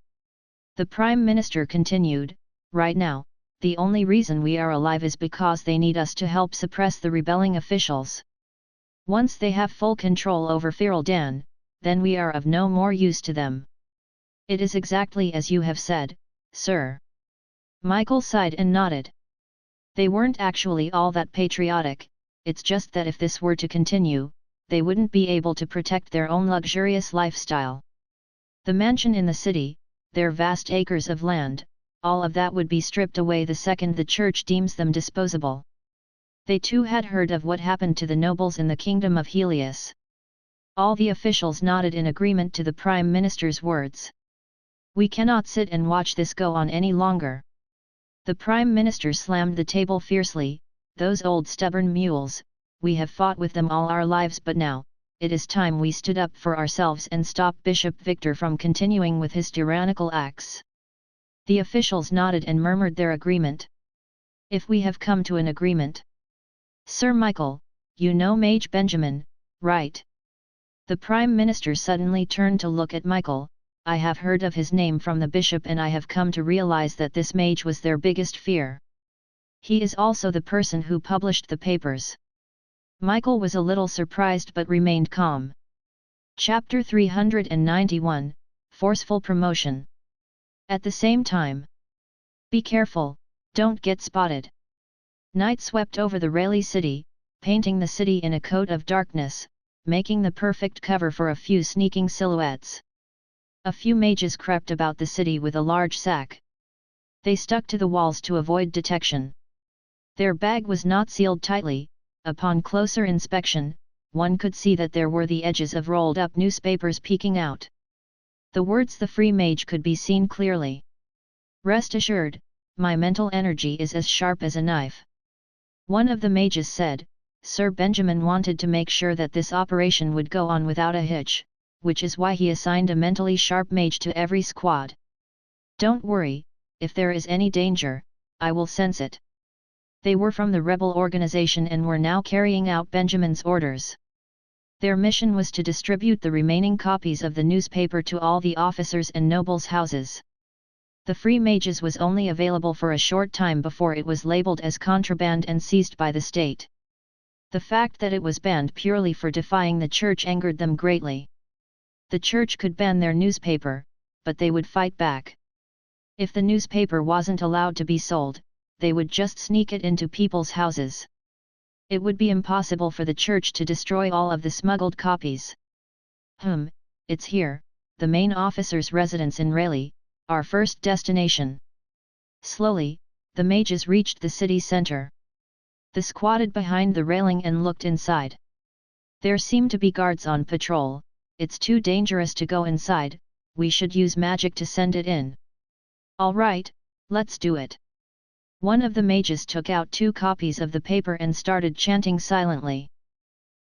The Prime Minister continued, right now, the only reason we are alive is because they need us to help suppress the rebelling officials. Once they have full control over Feral Dan, then we are of no more use to them. It is exactly as you have said, sir. Michael sighed and nodded. They weren't actually all that patriotic, it's just that if this were to continue, they wouldn't be able to protect their own luxurious lifestyle. The mansion in the city, their vast acres of land, all of that would be stripped away the second the church deems them disposable. They too had heard of what happened to the nobles in the Kingdom of Helius. All the officials nodded in agreement to the Prime Minister's words. We cannot sit and watch this go on any longer. The Prime Minister slammed the table fiercely. Those old stubborn mules, we have fought with them all our lives, but now, it is time we stood up for ourselves and stop Bishop Victor from continuing with his tyrannical acts. The officials nodded and murmured their agreement. If we have come to an agreement. Sir Michael, you know Mage Benjamin, right? The Prime Minister suddenly turned to look at Michael. I have heard of his name from the bishop and I have come to realize that this mage was their biggest fear. He is also the person who published the papers. Michael was a little surprised but remained calm. Chapter 391, Forceful Promotion. At the same time. Be careful, don't get spotted. Night swept over the Rayleigh city, painting the city in a coat of darkness, making the perfect cover for a few sneaking silhouettes. A few mages crept about the city with a large sack. They stuck to the walls to avoid detection. Their bag was not sealed tightly. Upon closer inspection, one could see that there were the edges of rolled-up newspapers peeking out. The words "The Free Mage" could be seen clearly. Rest assured, my mental energy is as sharp as a knife. One of the mages said, Sir Benjamin wanted to make sure that this operation would go on without a hitch, which is why he assigned a mentally sharp mage to every squad. Don't worry, if there is any danger, I will sense it. They were from the rebel organization and were now carrying out Benjamin's orders. Their mission was to distribute the remaining copies of the newspaper to all the officers and nobles' houses. The Free Mages was only available for a short time before it was labeled as contraband and seized by the state. The fact that it was banned purely for defying the church angered them greatly. The church could ban their newspaper, but they would fight back. If the newspaper wasn't allowed to be sold, they would just sneak it into people's houses. It would be impossible for the church to destroy all of the smuggled copies. It's here, the main officer's residence in Rayleigh, our first destination. Slowly, the mages reached the city center. They squatted behind the railing and looked inside. There seemed to be guards on patrol. It's too dangerous to go inside, we should use magic to send it in. Alright, let's do it. One of the mages took out 2 copies of the paper and started chanting silently.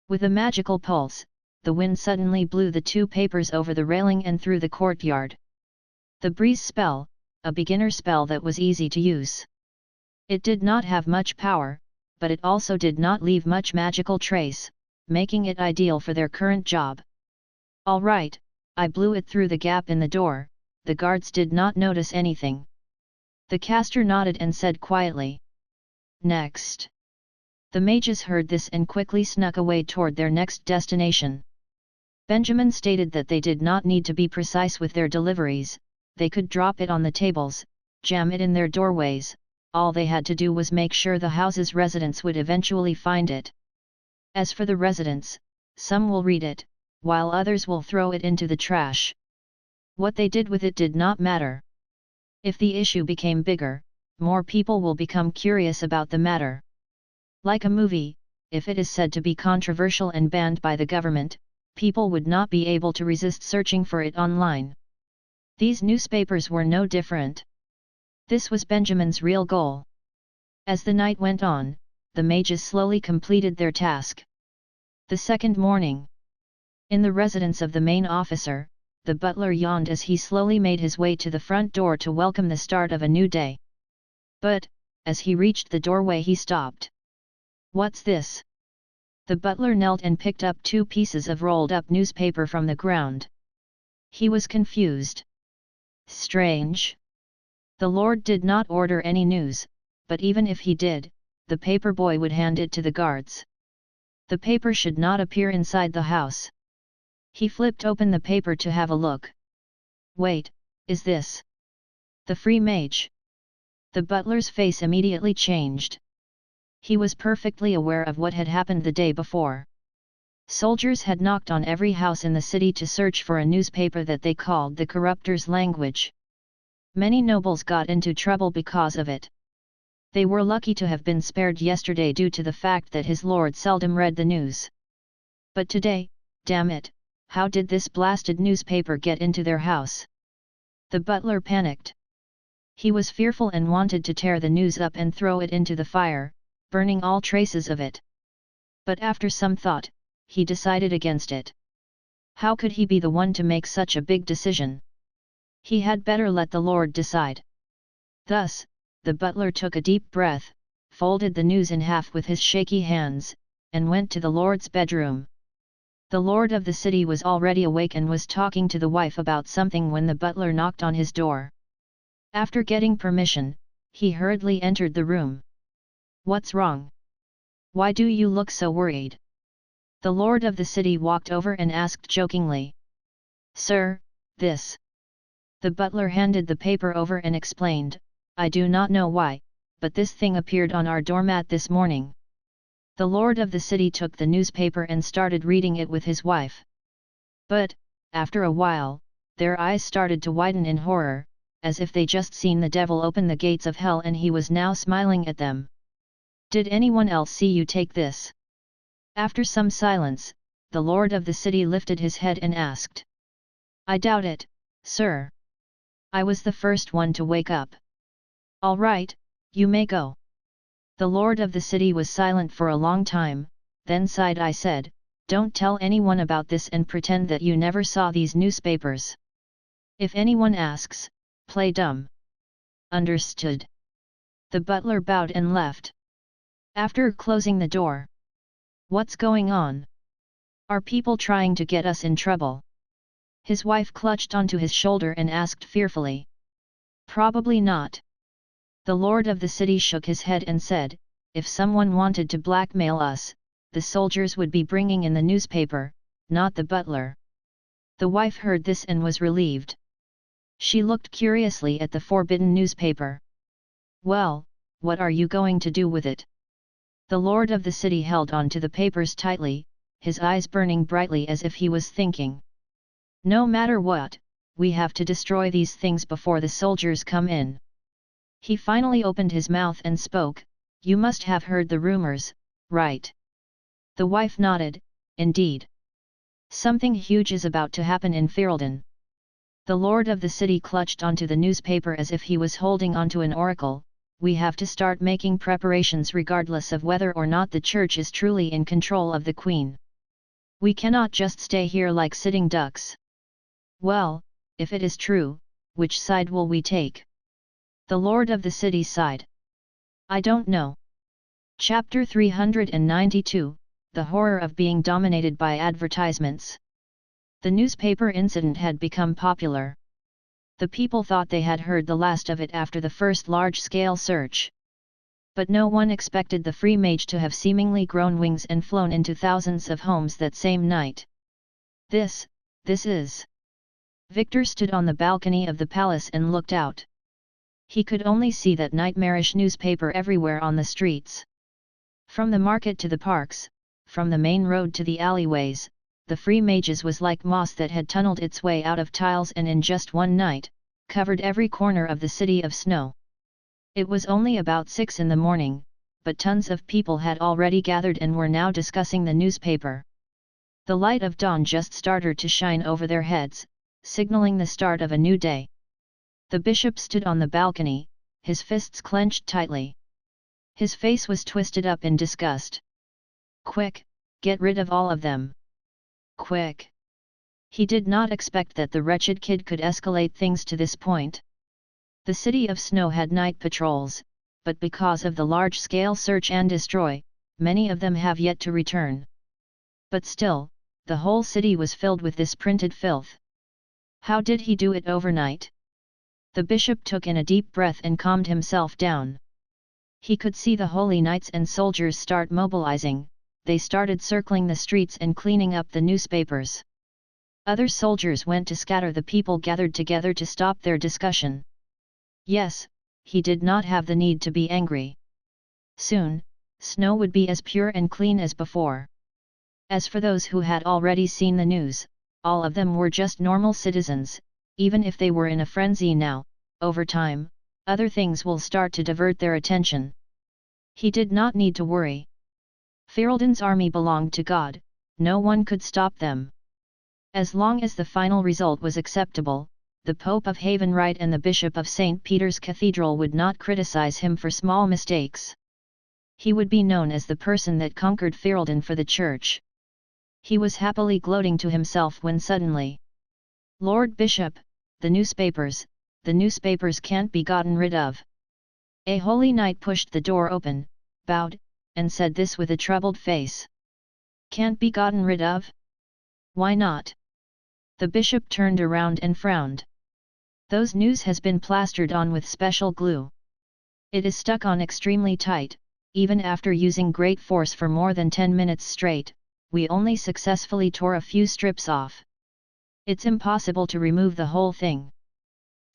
With a magical pulse, the wind suddenly blew the 2 papers over the railing and through the courtyard. The breeze spell, a beginner spell that was easy to use. It did not have much power, but it also did not leave much magical trace, making it ideal for their current job. All right, I blew it through the gap in the door. The guards did not notice anything. The caster nodded and said quietly. Next. The mages heard this and quickly snuck away toward their next destination. Benjamin stated that they did not need to be precise with their deliveries, they could drop it on the tables, jam it in their doorways, all they had to do was make sure the house's residents would eventually find it. As for the residents, some will read it, while others will throw it into the trash. What they did with it did not matter. If the issue became bigger, more people will become curious about the matter. Like a movie, if it is said to be controversial and banned by the government, people would not be able to resist searching for it online. These newspapers were no different. This was Benjamin's real goal. As the night went on, the mages slowly completed their task. The second morning. In the residence of the main officer, the butler yawned as he slowly made his way to the front door to welcome the start of a new day. But, as he reached the doorway he stopped. What's this? The butler knelt and picked up 2 pieces of rolled-up newspaper from the ground. He was confused. Strange. The Lord did not order any news, but even if he did, the paper boy would hand it to the guards. The paper should not appear inside the house. He flipped open the paper to have a look. Wait, is this the free mage? The butler's face immediately changed. He was perfectly aware of what had happened the day before. Soldiers had knocked on every house in the city to search for a newspaper that they called the corruptor's language. Many nobles got into trouble because of it. They were lucky to have been spared yesterday due to the fact that his lord seldom read the news. But today, damn it, how did this blasted newspaper get into their house? The butler panicked. He was fearful and wanted to tear the news up and throw it into the fire, burning all traces of it. But after some thought, he decided against it. How could he be the one to make such a big decision? He had better let the Lord decide. Thus, the butler took a deep breath, folded the news in half with his shaky hands, and went to the Lord's bedroom. The Lord of the city was already awake and was talking to the wife about something when the butler knocked on his door. After getting permission, he hurriedly entered the room. What's wrong? Why do you look so worried? The Lord of the city walked over and asked jokingly. Sir, this. The butler handed the paper over and explained, I do not know why, but this thing appeared on our doormat this morning. The Lord of the city took the newspaper and started reading it with his wife. But, after a while, their eyes started to widen in horror, as if they just seen the devil open the gates of hell and he was now smiling at them. Did anyone else see you take this? After some silence, the Lord of the city lifted his head and asked. I doubt it, sir. I was the first one to wake up. All right, you may go. The Lord of the city was silent for a long time, then sighed. I said, don't tell anyone about this and pretend that you never saw these newspapers. If anyone asks, play dumb. Understood. The butler bowed and left. After closing the door. What's going on? Are people trying to get us in trouble? His wife clutched onto his shoulder and asked fearfully. Probably not. The Lord of the city shook his head and said, if someone wanted to blackmail us, the soldiers would be bringing in the newspaper, not the butler. The wife heard this and was relieved. She looked curiously at the forbidden newspaper. Well, what are you going to do with it? The Lord of the city held on to the papers tightly, his eyes burning brightly as if he was thinking. No matter what, we have to destroy these things before the soldiers come in. He finally opened his mouth and spoke, you must have heard the rumors, right? The wife nodded, indeed. Something huge is about to happen in Ferelden. The Lord of the city clutched onto the newspaper as if he was holding onto an oracle. We have to start making preparations regardless of whether or not the church is truly in control of the Queen. We cannot just stay here like sitting ducks. Well, if it is true, which side will we take? The lord of the city sighed. I don't know. Chapter 392, The Horror of Being Dominated by Advertisements. The newspaper incident had become popular. The people thought they had heard the last of it after the first large-scale search. But no one expected the free mage to have seemingly grown wings and flown into thousands of homes that same night. This is... Victor stood on the balcony of the palace and looked out. He could only see that nightmarish newspaper everywhere on the streets. From the market to the parks, from the main road to the alleyways, the free mages was like moss that had tunneled its way out of tiles and in just one night, covered every corner of the city of snow. It was only about 6 in the morning, but tons of people had already gathered and were now discussing the newspaper. The light of dawn just started to shine over their heads, signaling the start of a new day. The bishop stood on the balcony, his fists clenched tightly. His face was twisted up in disgust. Quick, get rid of all of them. Quick! He did not expect that the wretched kid could escalate things to this point. The city of Snow had night patrols, but because of the large-scale search and destroy, many of them have yet to return. But still, the whole city was filled with this printed filth. How did he do it overnight? The bishop took in a deep breath and calmed himself down. He could see the holy knights and soldiers start mobilizing. They started circling the streets and cleaning up the newspapers. Other soldiers went to scatter the people gathered together to stop their discussion. Yes, he did not have the need to be angry. Soon, Snow would be as pure and clean as before. As for those who had already seen the news, all of them were just normal citizens, even if they were in a frenzy now. Over time, other things will start to divert their attention. He did not need to worry. Ferelden's army belonged to God, no one could stop them. As long as the final result was acceptable, the Pope of Havenright and the Bishop of St. Peter's Cathedral would not criticize him for small mistakes. He would be known as the person that conquered Ferelden for the Church. He was happily gloating to himself when suddenly, Lord Bishop, the newspapers can't be gotten rid of. A holy knight pushed the door open, bowed, and said this with a troubled face. Can't be gotten rid of? Why not? The bishop turned around and frowned. Those news has been plastered on with special glue. It is stuck on extremely tight, even after using great force for more than 10 minutes straight, we only successfully tore a few strips off. It's impossible to remove the whole thing.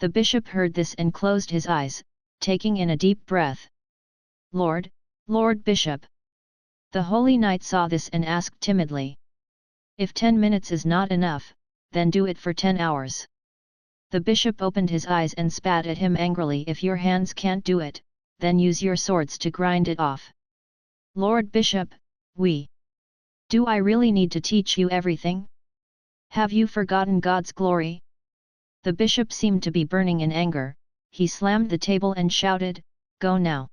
The bishop heard this and closed his eyes, taking in a deep breath. Lord Bishop. The holy knight saw this and asked timidly. If 10 minutes is not enough, then do it for 10 hours. The bishop opened his eyes and spat at him angrily. If your hands can't do it, then use your swords to grind it off. Lord Bishop, do I really need to teach you everything? Have you forgotten God's glory? The bishop seemed to be burning in anger. He slammed the table and shouted, Go now.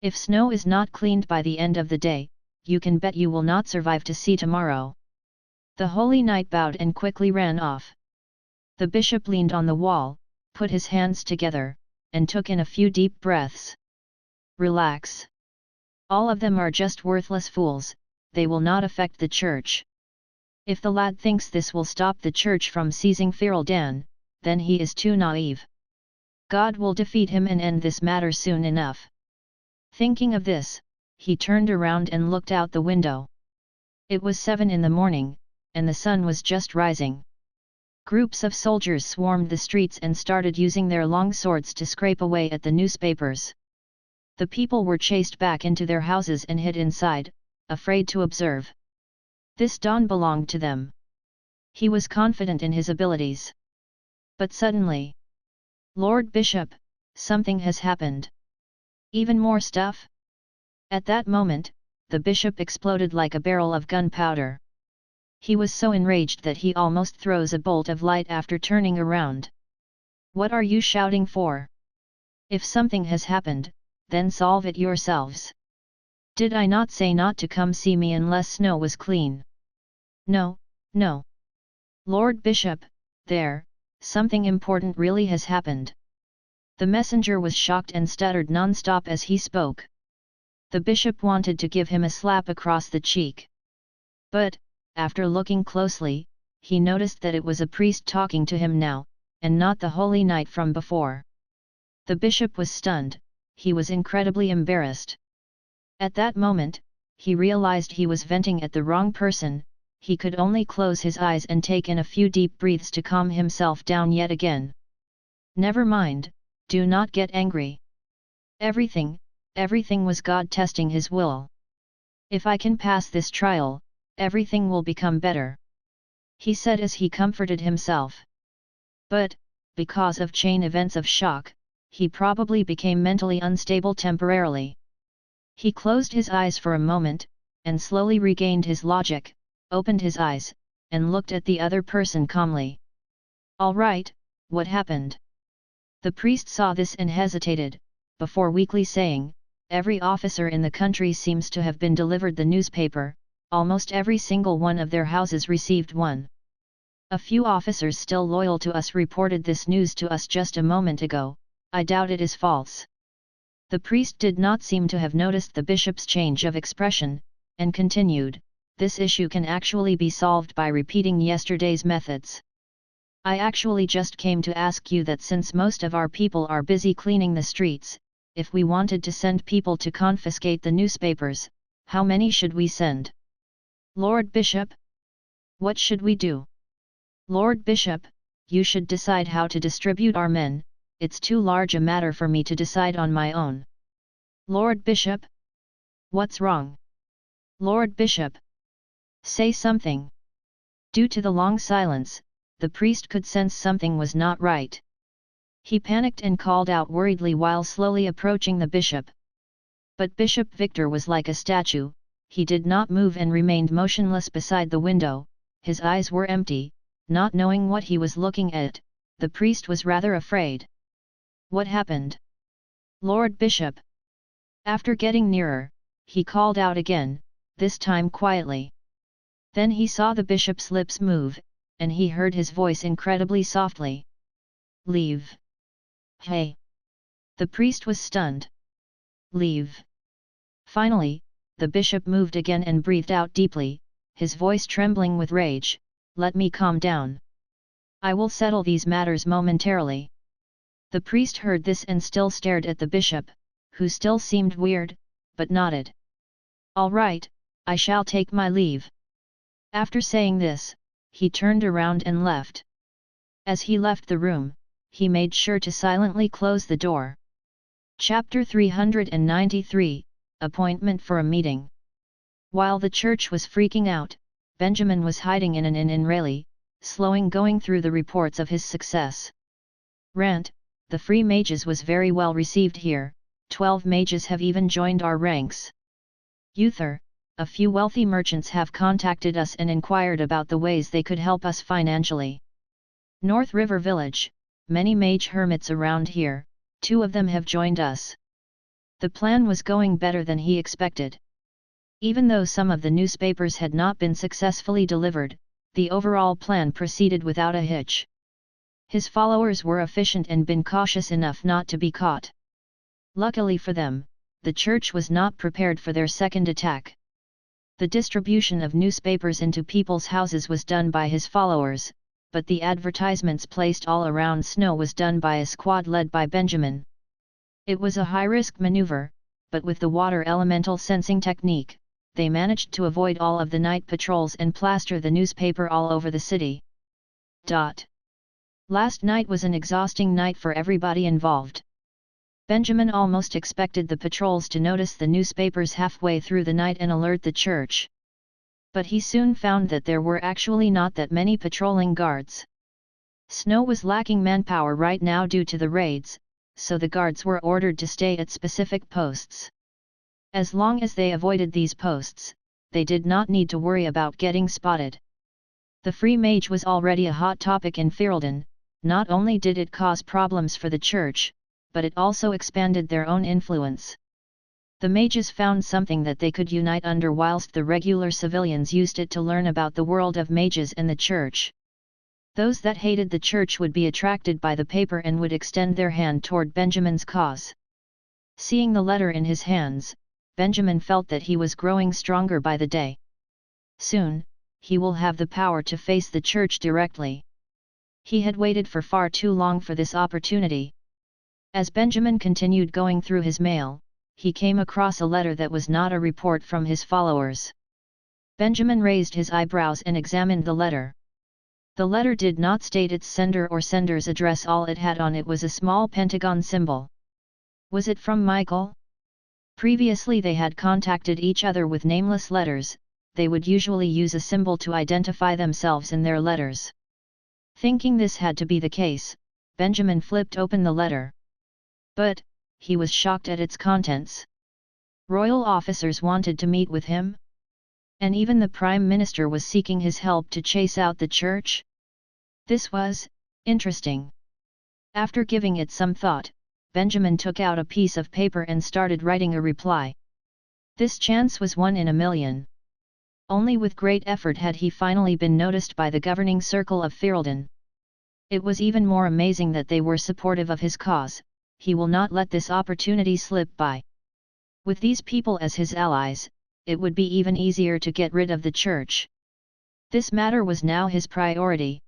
If Snow is not cleaned by the end of the day, you can bet you will not survive to see tomorrow. The holy knight bowed and quickly ran off. The bishop leaned on the wall, put his hands together, and took in a few deep breaths. Relax. All of them are just worthless fools, they will not affect the church. If the lad thinks this will stop the church from seizing Ferelden, then he is too naive. God will defeat him and end this matter soon enough. Thinking of this, he turned around and looked out the window. It was 7 in the morning, and the sun was just rising. Groups of soldiers swarmed the streets and started using their long swords to scrape away at the newspapers. The people were chased back into their houses and hid inside, afraid to observe. This dawn belonged to them. He was confident in his abilities. But suddenly, Lord Bishop, something has happened. Even more stuff? At that moment, the bishop exploded like a barrel of gunpowder. He was so enraged that he almost throws a bolt of light after turning around. What are you shouting for? If something has happened, then solve it yourselves. Did I not say not to come see me unless Snow was clean? No, no. Lord Bishop, something important really has happened. The messenger was shocked and stuttered non-stop as he spoke. The bishop wanted to give him a slap across the cheek. But, after looking closely, he noticed that it was a priest talking to him now, and not the holy knight from before. The bishop was stunned, he was incredibly embarrassed. At that moment, he realized he was venting at the wrong person. He could only close his eyes and take in a few deep breaths to calm himself down yet again. Never mind, do not get angry. Everything was God testing his will. If I can pass this trial, everything will become better, he said as he comforted himself. But, because of chain events of shock, he probably became mentally unstable temporarily. He closed his eyes for a moment, and slowly regained his logic, opened his eyes, and looked at the other person calmly. All right, what happened? The priest saw this and hesitated, before weakly saying, every officer in the country seems to have been delivered the newspaper, almost every single one of their houses received one. A few officers still loyal to us reported this news to us just a moment ago, I doubt it is false. The priest did not seem to have noticed the bishop's change of expression, and continued, this issue can actually be solved by repeating yesterday's methods. I actually just came to ask you that since most of our people are busy cleaning the streets, if we wanted to send people to confiscate the newspapers, how many should we send? Lord Bishop? What should we do? Lord Bishop, you should decide how to distribute our men, it's too large a matter for me to decide on my own. Lord Bishop? What's wrong? Lord Bishop? Say something. Due to the long silence, the priest could sense something was not right. He panicked and called out worriedly while slowly approaching the bishop. But Bishop Victor was like a statue, he did not move and remained motionless beside the window, his eyes were empty, not knowing what he was looking at, the priest was rather afraid. What happened? Lord Bishop? After getting nearer, he called out again, this time quietly. Then he saw the bishop's lips move, and he heard his voice incredibly softly. Leave. Hey! The priest was stunned. Leave. Finally, the bishop moved again and breathed out deeply, his voice trembling with rage, let me calm down. I will settle these matters momentarily. The priest heard this and still stared at the bishop, who still seemed weird, but nodded. All right, I shall take my leave. After saying this, he turned around and left. As he left the room, he made sure to silently close the door. Chapter 393, Appointment for a Meeting. While the church was freaking out, Benjamin was hiding in an inn in Raleigh, going through the reports of his success. Rant, the free mages was very well received here, 12 mages have even joined our ranks. Uther, a few wealthy merchants have contacted us and inquired about the ways they could help us financially. North River Village, many mage hermits around here, 2 of them have joined us. The plan was going better than he expected. Even though some of the newspapers had not been successfully delivered, the overall plan proceeded without a hitch. His followers were efficient and been cautious enough not to be caught. Luckily for them, the church was not prepared for their second attack. The distribution of newspapers into people's houses was done by his followers, but the advertisements placed all around Snow was done by a squad led by Benjamin. It was a high-risk maneuver, but with the water elemental sensing technique, they managed to avoid all of the night patrols and plaster the newspaper all over the city. Last night was an exhausting night for everybody involved. Benjamin almost expected the patrols to notice the newspapers halfway through the night and alert the church. But he soon found that there were actually not that many patrolling guards. Snow was lacking manpower right now due to the raids, so the guards were ordered to stay at specific posts. As long as they avoided these posts, they did not need to worry about getting spotted. The free mage was already a hot topic in Ferelden. Not only did it cause problems for the church, but it also expanded their own influence. The mages found something that they could unite under whilst the regular civilians used it to learn about the world of mages and the church. Those that hated the church would be attracted by the paper and would extend their hand toward Benjamin's cause. Seeing the letter in his hands, Benjamin felt that he was growing stronger by the day. Soon, he will have the power to face the church directly. He had waited for far too long for this opportunity. As Benjamin continued going through his mail, he came across a letter that was not a report from his followers. Benjamin raised his eyebrows and examined the letter. The letter did not state its sender or sender's address. All it had on it was a small pentagon symbol. Was it from Michael? Previously they had contacted each other with nameless letters. They would usually use a symbol to identify themselves in their letters. Thinking this had to be the case, Benjamin flipped open the letter. But, he was shocked at its contents. Royal officers wanted to meet with him? And even the Prime Minister was seeking his help to chase out the church? This was interesting. After giving it some thought, Benjamin took out a piece of paper and started writing a reply. This chance was 1 in a million. Only with great effort had he finally been noticed by the governing circle of Thirlden. It was even more amazing that they were supportive of his cause. He will not let this opportunity slip by. With these people as his allies, it would be even easier to get rid of the church. This matter was now his priority.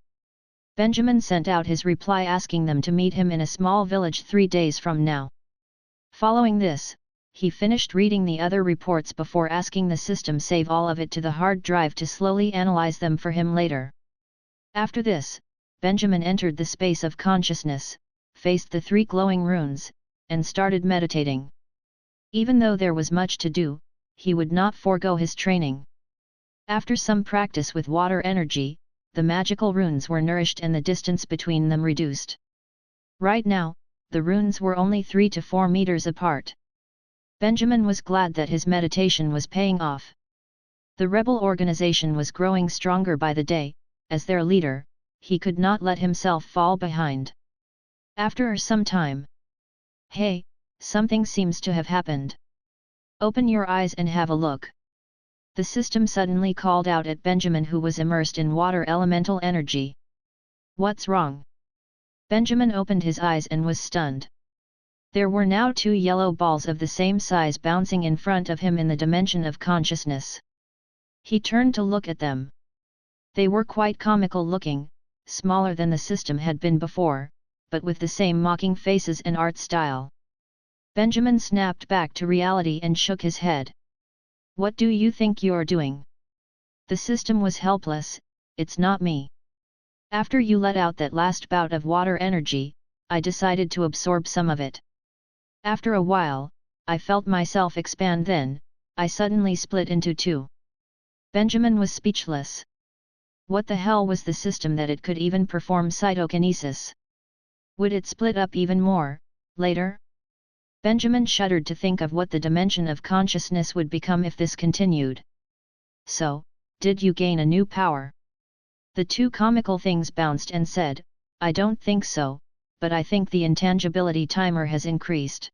Benjamin sent out his reply asking them to meet him in a small village 3 days from now. Following this, he finished reading the other reports before asking the system save all of it to the hard drive to slowly analyze them for him later. After this, Benjamin entered the space of consciousness, faced the 3 glowing runes, and started meditating. Even though there was much to do, he would not forego his training. After some practice with water energy, the magical runes were nourished and the distance between them reduced. Right now, the runes were only 3 to 4 meters apart. Benjamin was glad that his meditation was paying off. The rebel organization was growing stronger by the day. As their leader, he could not let himself fall behind. After some time. Hey, something seems to have happened. Open your eyes and have a look. The system suddenly called out at Benjamin, who was immersed in water elemental energy. What's wrong? Benjamin opened his eyes and was stunned. There were now 2 yellow balls of the same size bouncing in front of him in the dimension of consciousness. He turned to look at them. They were quite comical looking, smaller than the system had been before, but with the same mocking faces and art style. Benjamin snapped back to reality and shook his head. What do you think you're doing? The system was helpless. It's not me. After you let out that last bout of water energy, I decided to absorb some of it. After a while, I felt myself expand, then I suddenly split into 2. Benjamin was speechless. What the hell was the system that it could even perform cytokinesis? Would it split up even more, later? Benjamin shuddered to think of what the dimension of consciousness would become if this continued. So, did you gain a new power? The 2 comical things bounced and said, I don't think so, but I think the intangibility timer has increased.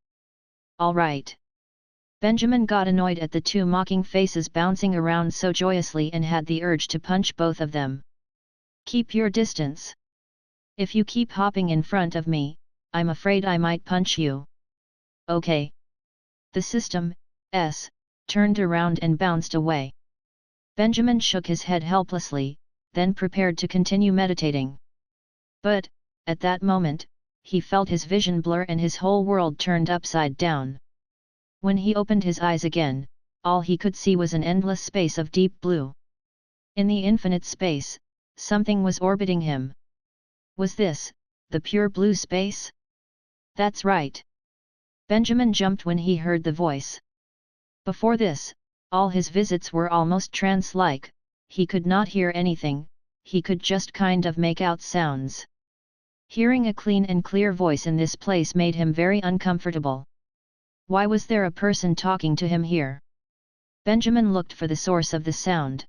All right. Benjamin got annoyed at the 2 mocking faces bouncing around so joyously and had the urge to punch both of them. Keep your distance. If you keep hopping in front of me, I'm afraid I might punch you. Okay. The system, turned around and bounced away. Benjamin shook his head helplessly, then prepared to continue meditating. But, at that moment, he felt his vision blur and his whole world turned upside down. When he opened his eyes again, all he could see was an endless space of deep blue. In the infinite space, something was orbiting him. Was this, the pure blue space? That's right. Benjamin jumped when he heard the voice. Before this, all his visits were almost trance-like. He could not hear anything, he could just kind of make out sounds. Hearing a clean and clear voice in this place made him very uncomfortable. Why was there a person talking to him here? Benjamin looked for the source of the sound.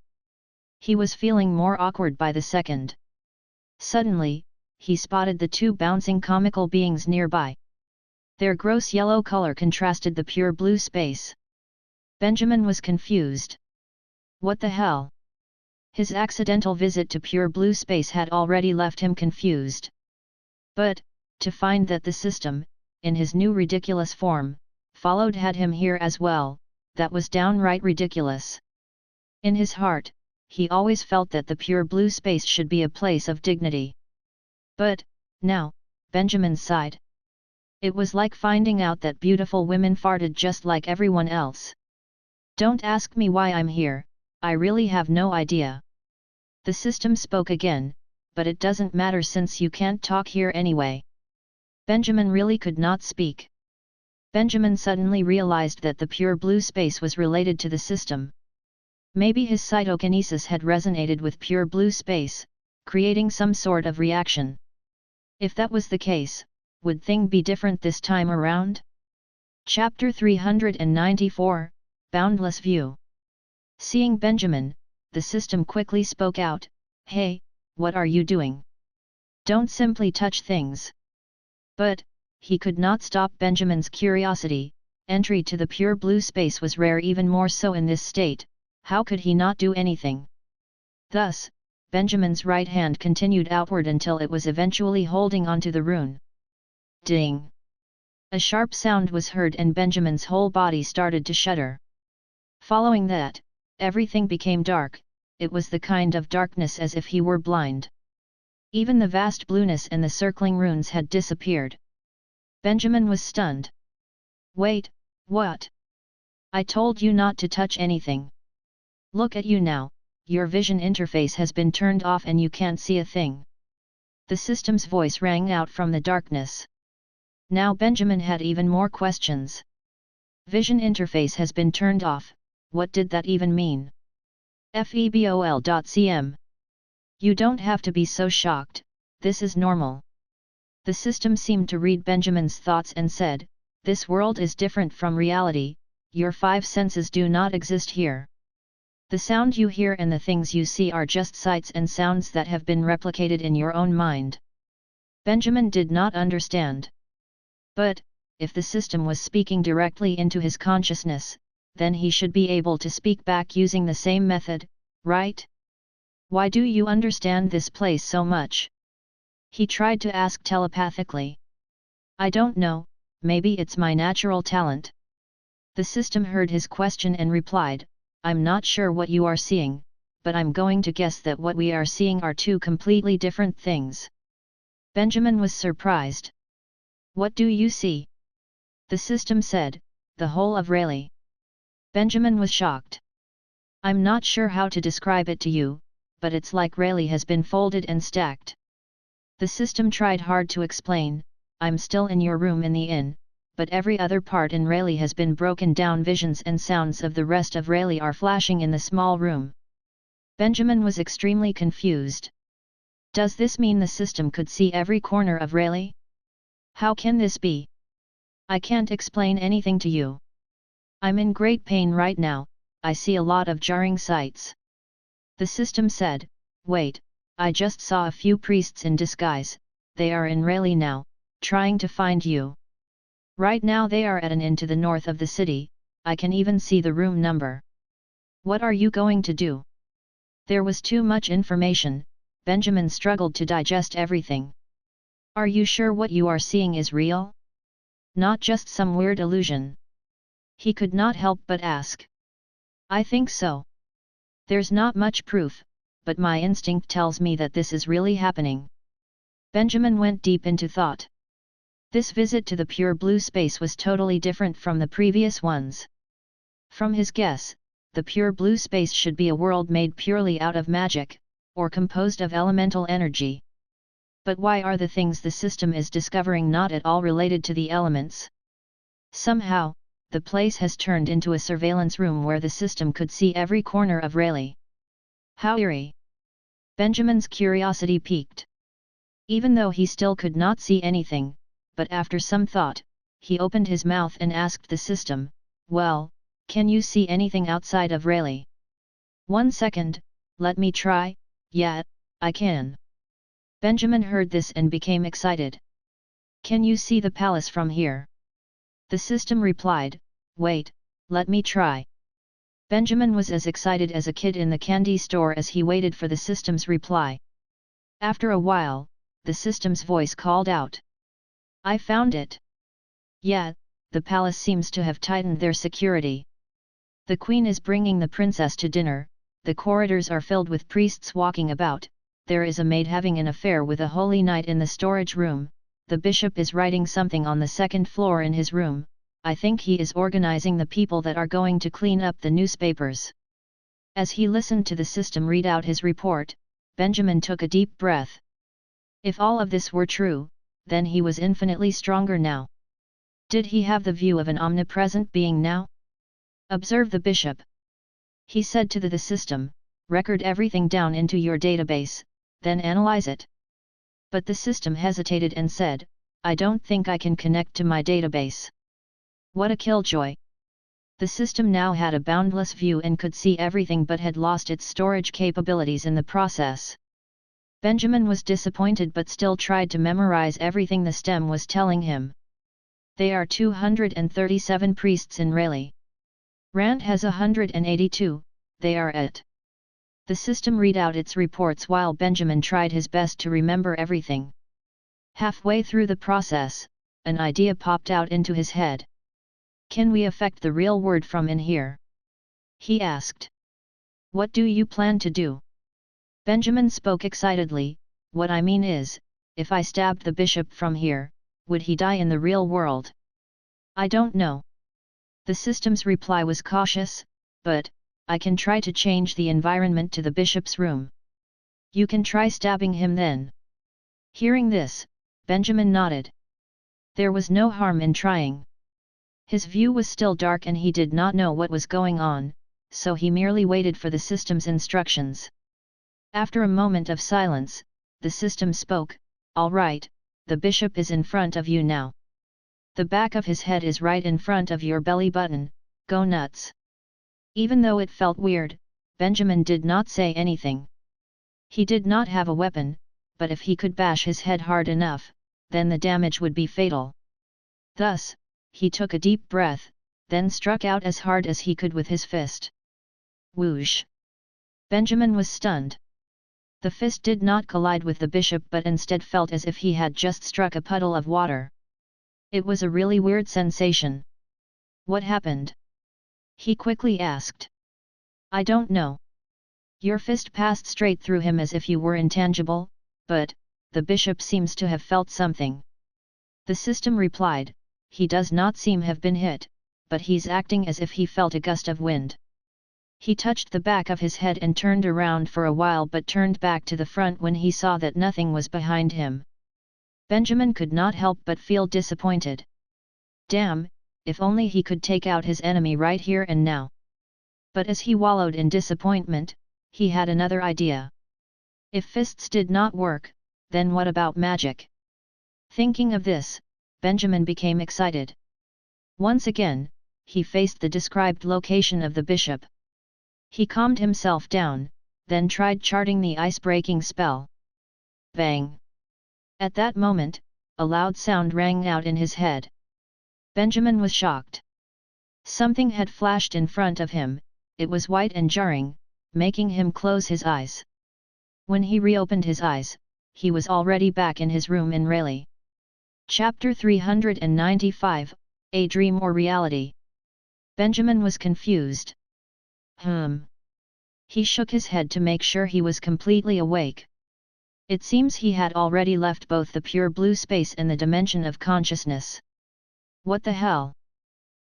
He was feeling more awkward by the second. Suddenly, he spotted the 2 bouncing comical beings nearby. Their gross yellow color contrasted the pure blue space. Benjamin was confused. What the hell? His accidental visit to pure blue space had already left him confused. But, to find that the system, in his new ridiculous form, had him here as well, that was downright ridiculous. In his heart, he always felt that the pure blue space should be a place of dignity. But, now, Benjamin sighed. It was like finding out that beautiful women farted just like everyone else. Don't ask me why I'm here, I really have no idea. The system spoke again, but it doesn't matter since you can't talk here anyway. Benjamin really could not speak. Benjamin suddenly realized that the pure blue space was related to the system. Maybe his cytokinesis had resonated with pure blue space, creating some sort of reaction. If that was the case, would things be different this time around? Chapter 394, Boundless View. Seeing Benjamin, the system quickly spoke out, "Hey, what are you doing? Don't simply touch things." But, he could not stop Benjamin's curiosity. Entry to the pure blue space was rare, even more so in this state. How could he not do anything? Thus, Benjamin's right hand continued outward until it was eventually holding onto the rune. Ding! A sharp sound was heard and Benjamin's whole body started to shudder. Following that, everything became dark. It was the kind of darkness as if he were blind. Even the vast blueness and the circling runes had disappeared. Benjamin was stunned. Wait, what? I told you not to touch anything. Look at you now, your vision interface has been turned off and you can't see a thing. The system's voice rang out from the darkness. Now Benjamin had even more questions. Vision interface has been turned off, what did that even mean? Febol.cm. You don't have to be so shocked, this is normal. The system seemed to read Benjamin's thoughts and said, this world is different from reality, your five senses do not exist here. The sound you hear and the things you see are just sights and sounds that have been replicated in your own mind. Benjamin did not understand. But, if the system was speaking directly into his consciousness, then he should be able to speak back using the same method, right? Why do you understand this place so much? He tried to ask telepathically. I don't know, maybe it's my natural talent. The system heard his question and replied, I'm not sure what you are seeing, but I'm going to guess that what we are seeing are two completely different things. Benjamin was surprised. What do you see? The system said, the whole of Rayleigh. Benjamin was shocked. I'm not sure how to describe it to you, but it's like Rayleigh has been folded and stacked. The system tried hard to explain, I'm still in your room in the inn, but every other part in Rayleigh has been broken down. Visions and sounds of the rest of Rayleigh are flashing in the small room. Benjamin was extremely confused. Does this mean the system could see every corner of Rayleigh? How can this be? I can't explain anything to you. I'm in great pain right now, I see a lot of jarring sights. The system said, wait, I just saw a few priests in disguise, they are in Rayleigh now, trying to find you. Right now they are at an inn to the north of the city, I can even see the room number. What are you going to do? There was too much information, Benjamin struggled to digest everything. Are you sure what you are seeing is real? Not just some weird illusion? He could not help but ask. I think so. There's not much proof, but my instinct tells me that this is really happening. Benjamin went deep into thought. This visit to the pure blue space was totally different from the previous ones. From his guess, the pure blue space should be a world made purely out of magic, or composed of elemental energy. But why are the things the system is discovering not at all related to the elements? Somehow, the place has turned into a surveillance room where the system could see every corner of Rayleigh. How eerie! Benjamin's curiosity piqued. Even though he still could not see anything, but after some thought, he opened his mouth and asked the system, well, can you see anything outside of Rayleigh? 1 second, let me try, yeah, I can. Benjamin heard this and became excited. Can you see the palace from here? The system replied, wait, let me try. Benjamin was as excited as a kid in the candy store as he waited for the system's reply. After a while, the system's voice called out. I found it. Yeah, the palace seems to have tightened their security. The queen is bringing the princess to dinner, the corridors are filled with priests walking about, there is a maid having an affair with a holy knight in the storage room, the bishop is writing something on the second floor in his room, I think he is organizing the people that are going to clean up the newspapers. As he listened to the system read out his report, Benjamin took a deep breath. If all of this were true, then he was infinitely stronger now. Did he have the view of an omnipresent being now? Observe the bishop. He said to the system, record everything down into your database, then analyze it. But the system hesitated and said, I don't think I can connect to my database. What a killjoy! The system now had a boundless view and could see everything but had lost its storage capabilities in the process. Benjamin was disappointed but still tried to memorize everything the stem was telling him. There are 237 priests in Rayleigh. Rand has 182, they are at. The system read out its reports while Benjamin tried his best to remember everything. Halfway through the process, an idea popped out into his head. Can we affect the real world from in here? He asked. What do you plan to do? Benjamin spoke excitedly, what I mean is, if I stabbed the bishop from here, would he die in the real world? I don't know. The system's reply was cautious, but, I can try to change the environment to the bishop's room. You can try stabbing him then. Hearing this, Benjamin nodded. There was no harm in trying. His view was still dark and he did not know what was going on, so he merely waited for the system's instructions. After a moment of silence, the system spoke, all right, the bishop is in front of you now. The back of his head is right in front of your belly button, go nuts. Even though it felt weird, Benjamin did not say anything. He did not have a weapon, but if he could bash his head hard enough, then the damage would be fatal. Thus, he took a deep breath, then struck out as hard as he could with his fist. Whoosh! Benjamin was stunned. The fist did not collide with the bishop but instead felt as if he had just struck a puddle of water. It was a really weird sensation. What happened? He quickly asked. I don't know. Your fist passed straight through him as if you were intangible, but, the bishop seems to have felt something. The system replied, he does not seem have been hit, but he's acting as if he felt a gust of wind. He touched the back of his head and turned around for a while but turned back to the front when he saw that nothing was behind him. Benjamin could not help but feel disappointed. Damn, if only he could take out his enemy right here and now. But as he wallowed in disappointment, he had another idea. If fists did not work, then what about magic? Thinking of this, Benjamin became excited. Once again, he faced the described location of the bishop. He calmed himself down, then tried charting the ice-breaking spell. Bang! At that moment, a loud sound rang out in his head. Benjamin was shocked. Something had flashed in front of him, it was white and jarring, making him close his eyes. When he reopened his eyes, he was already back in his room in Rayleigh. Chapter 395, A Dream or Reality? Benjamin was confused. He shook his head to make sure he was completely awake. It seems he had already left both the pure blue space and the dimension of consciousness. What the hell?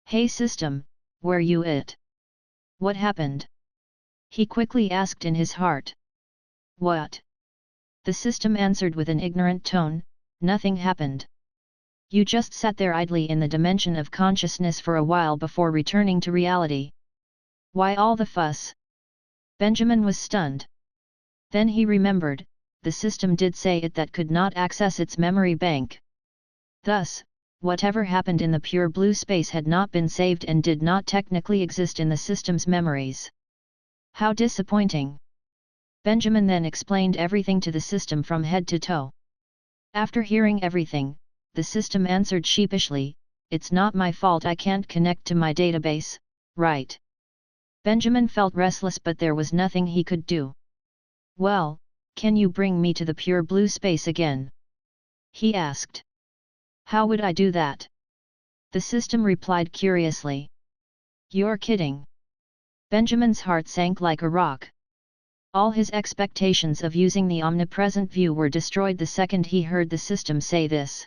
Hey system, were you it? What happened? He quickly asked in his heart. What? The system answered with an ignorant tone, nothing happened. You just sat there idly in the dimension of consciousness for a while before returning to reality. Why all the fuss? Benjamin was stunned. Then he remembered, the system did say it that could not access its memory bank. Thus, whatever happened in the pure blue space had not been saved and did not technically exist in the system's memories. How disappointing! Benjamin then explained everything to the system from head to toe. After hearing everything, the system answered sheepishly, it's not my fault I can't connect to my database, right? Benjamin felt restless, but there was nothing he could do. "Well, can you bring me to the pure blue space again?" he asked. "How would I do that?" the system replied curiously. "You're kidding." Benjamin's heart sank like a rock. All his expectations of using the omnipresent view were destroyed the second he heard the system say this.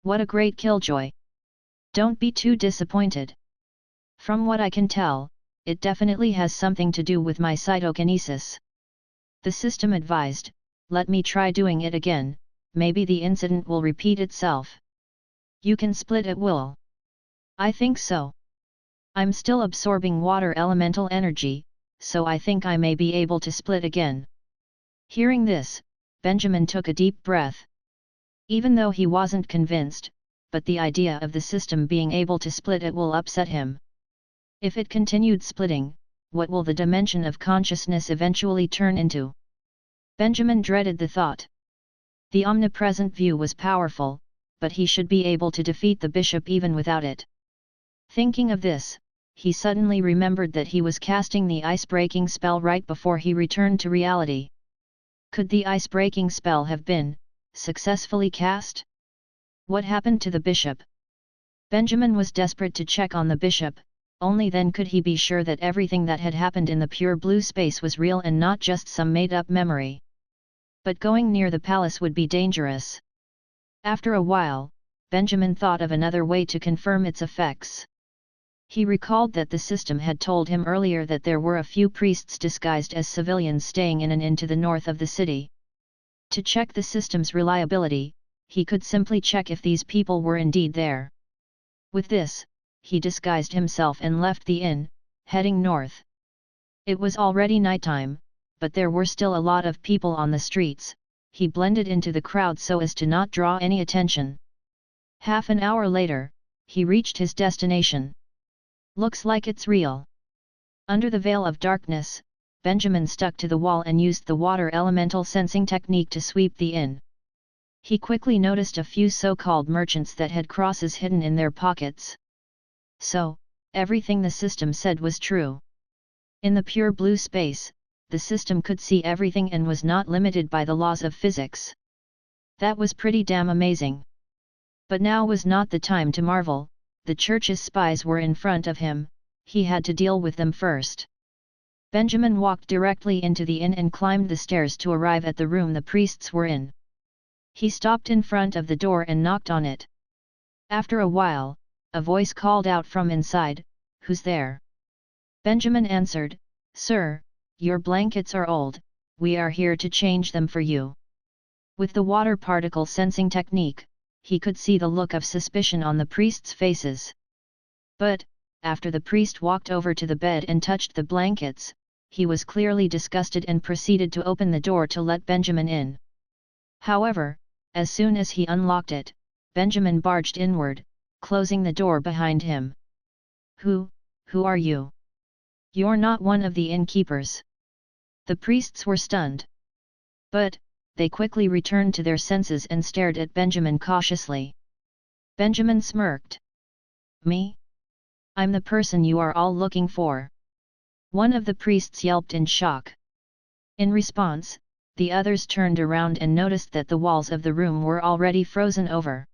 What a great killjoy! Don't be too disappointed. From what I can tell, it definitely has something to do with my cytokinesis. The system advised, let me try doing it again, maybe the incident will repeat itself. You can split at will. I think so. I'm still absorbing water elemental energy, so I think I may be able to split again. Hearing this, Benjamin took a deep breath. Even though he wasn't convinced, but the idea of the system being able to split at will upset him. If it continued splitting, what will the dimension of consciousness eventually turn into? Benjamin dreaded the thought. The omnipresent view was powerful, but he should be able to defeat the bishop even without it. Thinking of this, he suddenly remembered that he was casting the ice-breaking spell right before he returned to reality. Could the ice-breaking spell have been successfully cast? What happened to the bishop? Benjamin was desperate to check on the bishop, only then could he be sure that everything that had happened in the pure blue space was real and not just some made-up memory. But going near the palace would be dangerous. After a while, Benjamin thought of another way to confirm its effects. He recalled that the system had told him earlier that there were a few priests disguised as civilians staying in an inn to the north of the city. To check the system's reliability, he could simply check if these people were indeed there. With this, he disguised himself and left the inn, heading north. It was already nighttime, but there were still a lot of people on the streets. He blended into the crowd so as to not draw any attention. Half an hour later, he reached his destination. Looks like it's real. Under the veil of darkness, Benjamin stuck to the wall and used the water elemental sensing technique to sweep the inn. He quickly noticed a few so-called merchants that had crosses hidden in their pockets. So, everything the system said was true. In the pure blue space, the system could see everything and was not limited by the laws of physics. That was pretty damn amazing. But now was not the time to marvel. The church's spies were in front of him, he had to deal with them first. Benjamin walked directly into the inn and climbed the stairs to arrive at the room the priests were in. He stopped in front of the door and knocked on it. After a while, a voice called out from inside, "Who's there?" Benjamin answered, "Sir, your blankets are old, we are here to change them for you." With the water particle sensing technique, he could see the look of suspicion on the priests' faces. But, after the priest walked over to the bed and touched the blankets, he was clearly disgusted and proceeded to open the door to let Benjamin in. However, as soon as he unlocked it, Benjamin barged inward, closing the door behind him. Who are you? You're not one of the innkeepers." The priests were stunned. But, they quickly returned to their senses and stared at Benjamin cautiously. Benjamin smirked. "Me? I'm the person you are all looking for." One of the priests yelped in shock. In response, the others turned around and noticed that the walls of the room were already frozen over.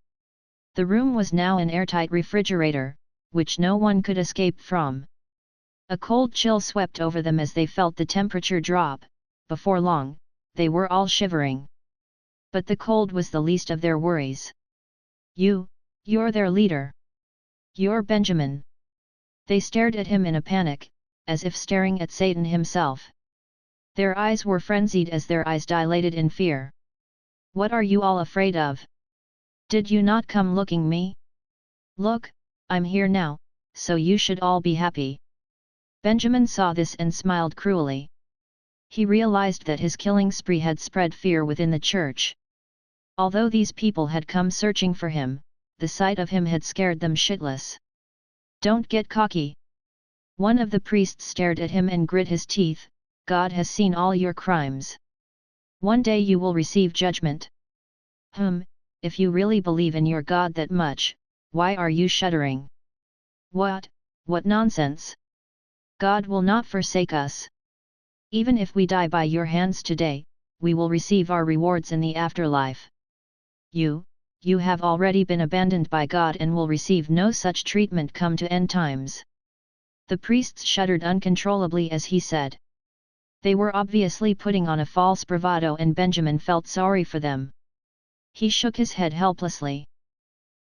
The room was now an airtight refrigerator, which no one could escape from. A cold chill swept over them as they felt the temperature drop. Before long, they were all shivering. But the cold was the least of their worries. You're their leader. You're Benjamin." They stared at him in a panic, as if staring at Satan himself. Their eyes were frenzied as their eyes dilated in fear. "What are you all afraid of? Did you not come looking me? Look, I'm here now, so you should all be happy." Benjamin saw this and smiled cruelly. He realized that his killing spree had spread fear within the church. Although these people had come searching for him, the sight of him had scared them shitless. "Don't get cocky." One of the priests stared at him and grit his teeth. "God has seen all your crimes. One day you will receive judgment." If you really believe in your God that much, why are you shuddering?" What nonsense! God will not forsake us. Even if we die by your hands today, we will receive our rewards in the afterlife. You have already been abandoned by God and will receive no such treatment come to end times. The priests shuddered uncontrollably as he said. They were obviously putting on a false bravado and Benjamin felt sorry for them. He shook his head helplessly.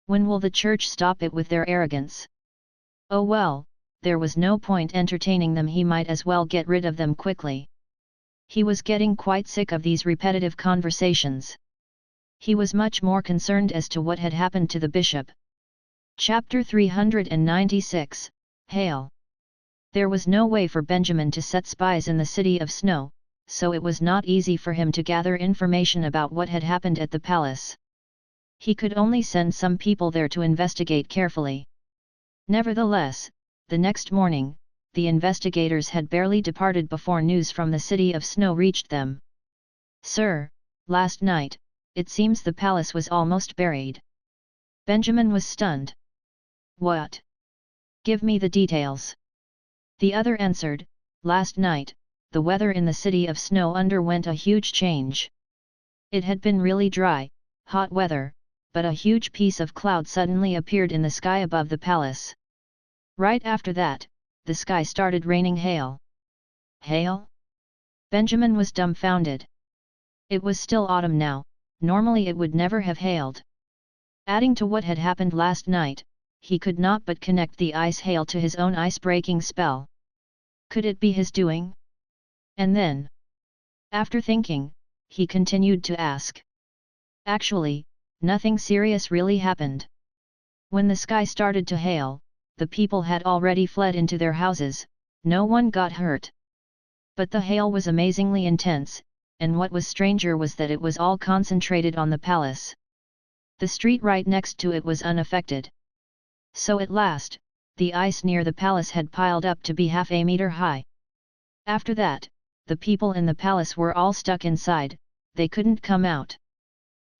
When will the church stop it with their arrogance? Oh well, there was no point entertaining them, he might as well get rid of them quickly. He was getting quite sick of these repetitive conversations. He was much more concerned as to what had happened to the bishop. Chapter 396, Hail. There was no way for Benjamin to set spies in the city of snow, so it was not easy for him to gather information about what had happened at the palace. He could only send some people there to investigate carefully. Nevertheless, the next morning, the investigators had barely departed before news from the city of snow reached them. Sir, last night, it seems the palace was almost buried. Benjamin was stunned. What? Give me the details. The other answered, last night, the weather in the city of snow underwent a huge change. It had been really dry, hot weather, but a huge piece of cloud suddenly appeared in the sky above the palace. Right after that, the sky started raining hail. Hail? Benjamin was dumbfounded. It was still autumn now, normally it would never have hailed. Adding to what had happened last night, he could not but connect the ice hail to his own ice-breaking spell. Could it be his doing? And then, after thinking, he continued to ask. Actually, nothing serious really happened. When the sky started to hail, the people had already fled into their houses, no one got hurt. But the hail was amazingly intense, and what was stranger was that it was all concentrated on the palace. The street right next to it was unaffected. So at last, the ice near the palace had piled up to be half a meter high. After that, the people in the palace were all stuck inside, they couldn't come out.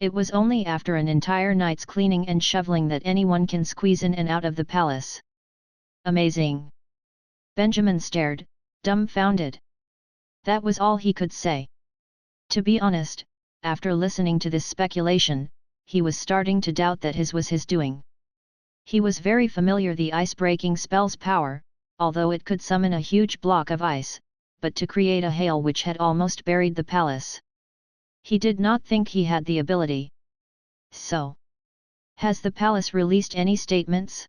It was only after an entire night's cleaning and shoveling that anyone can squeeze in and out of the palace. Amazing! Benjamin stared, dumbfounded. That was all he could say. To be honest, after listening to this speculation, he was starting to doubt that his was his doing. He was very familiar the ice-breaking spell's power, although it could summon a huge block of ice, but to create a hail which had almost buried the palace. He did not think he had the ability. So, has the palace released any statements?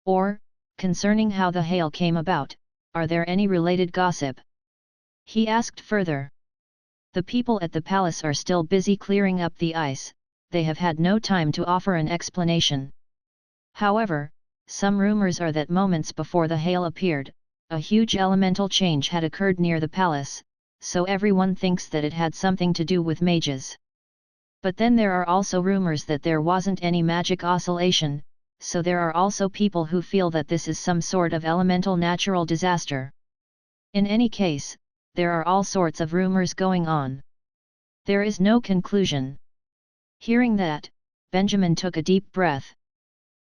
Or, concerning how the hail came about, are there any related gossip? He asked further. The people at the palace are still busy clearing up the ice, they have had no time to offer an explanation. However, some rumors are that moments before the hail appeared, a huge elemental change had occurred near the palace, so everyone thinks that it had something to do with mages. But then there are also rumors that there wasn't any magic oscillation, so there are also people who feel that this is some sort of elemental natural disaster. In any case, there are all sorts of rumors going on. There is no conclusion. Hearing that, Benjamin took a deep breath.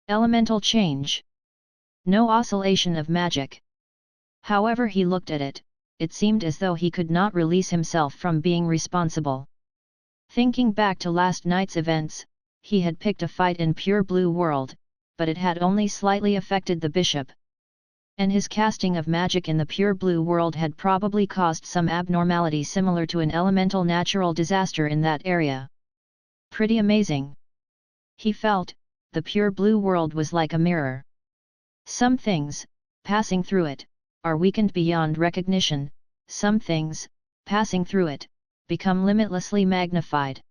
Elemental change. No oscillation of magic. However he looked at it, it seemed as though he could not release himself from being responsible. Thinking back to last night's events, he had picked a fight in Pure Blue World, but it had only slightly affected the bishop. And his casting of magic in the Pure Blue World had probably caused some abnormality similar to an elemental natural disaster in that area. Pretty amazing. He felt, the Pure Blue World was like a mirror. Some things, passing through it, are weakened beyond recognition, some things, passing through it, become limitlessly magnified.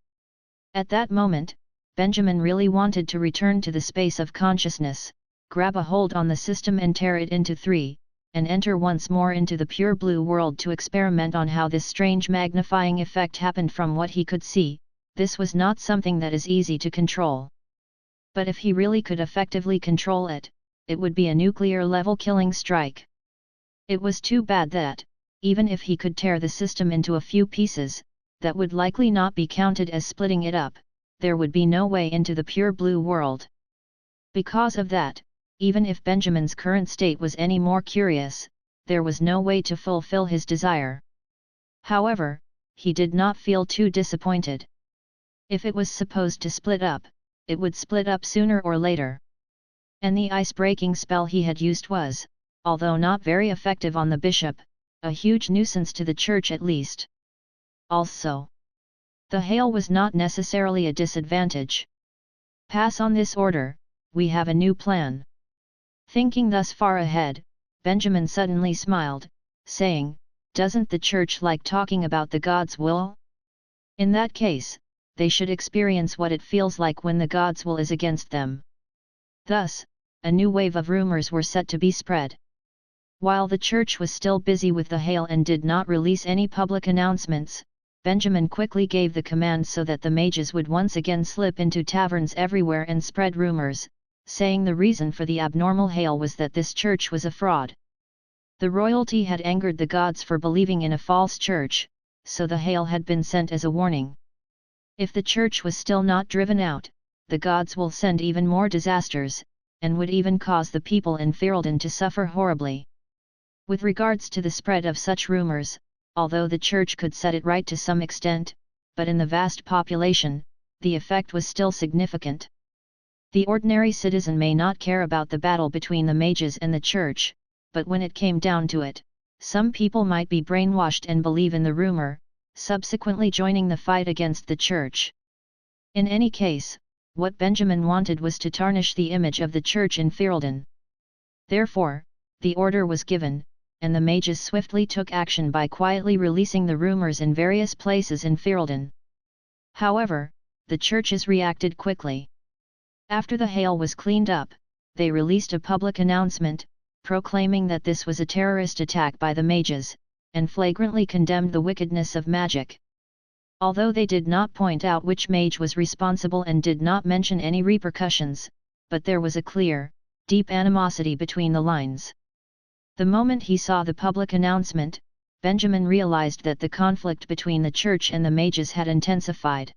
At that moment, Benjamin really wanted to return to the space of consciousness, grab a hold on the system and tear it into three, and enter once more into the Pure Blue World to experiment on how this strange magnifying effect happened. From what he could see, this was not something that is easy to control. But if he really could effectively control it, it would be a nuclear-level killing strike. It was too bad that, even if he could tear the system into a few pieces, that would likely not be counted as splitting it up, there would be no way into the Pure Blue World. Because of that, even if Benjamin's current state was any more curious, there was no way to fulfill his desire. However, he did not feel too disappointed. If it was supposed to split up, it would split up sooner or later. And the ice-breaking spell he had used was, although not very effective on the bishop, a huge nuisance to the church at least. Also, the hail was not necessarily a disadvantage. Pass on this order, we have a new plan. Thinking thus far ahead, Benjamin suddenly smiled, saying, "Doesn't the church like talking about the God's will? In that case, they should experience what it feels like when the God's will is against them." Thus, a new wave of rumors were set to be spread. While the church was still busy with the hail and did not release any public announcements, Benjamin quickly gave the command so that the mages would once again slip into taverns everywhere and spread rumors, saying the reason for the abnormal hail was that this church was a fraud. The royalty had angered the gods for believing in a false church, so the hail had been sent as a warning. If the church was still not driven out, the gods will send even more disasters, and would even cause the people in Ferelden to suffer horribly. With regards to the spread of such rumors, although the church could set it right to some extent, but in the vast population, the effect was still significant. The ordinary citizen may not care about the battle between the mages and the church, but when it came down to it, some people might be brainwashed and believe in the rumor, subsequently joining the fight against the church. In any case, what Benjamin wanted was to tarnish the image of the church in Ferelden. Therefore, the order was given, and the mages swiftly took action by quietly releasing the rumors in various places in Ferelden. However, the churches reacted quickly. After the hail was cleaned up, they released a public announcement, proclaiming that this was a terrorist attack by the mages, and flagrantly condemned the wickedness of magic. Although they did not point out which mage was responsible and did not mention any repercussions, but there was a clear, deep animosity between the lines. The moment he saw the public announcement, Benjamin realized that the conflict between the church and the mages had intensified.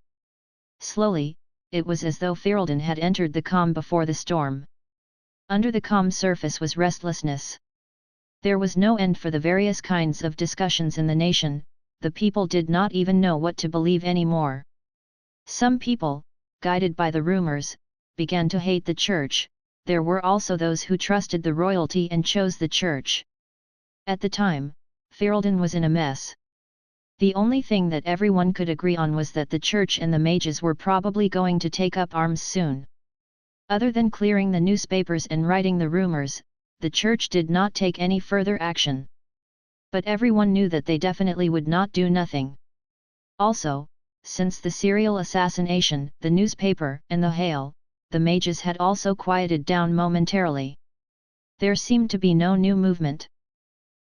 Slowly, it was as though Ferelden had entered the calm before the storm. Under the calm surface was restlessness. There was no end for the various kinds of discussions in the nation, the people did not even know what to believe anymore. Some people, guided by the rumors, began to hate the church. There were also those who trusted the royalty and chose the church. At the time, Ferelden was in a mess. The only thing that everyone could agree on was that the church and the mages were probably going to take up arms soon. Other than clearing the newspapers and writing the rumors, the church did not take any further action. But everyone knew that they definitely would not do nothing. Also, since the serial assassination, the newspaper, and the hail, the mages had also quieted down momentarily. There seemed to be no new movement.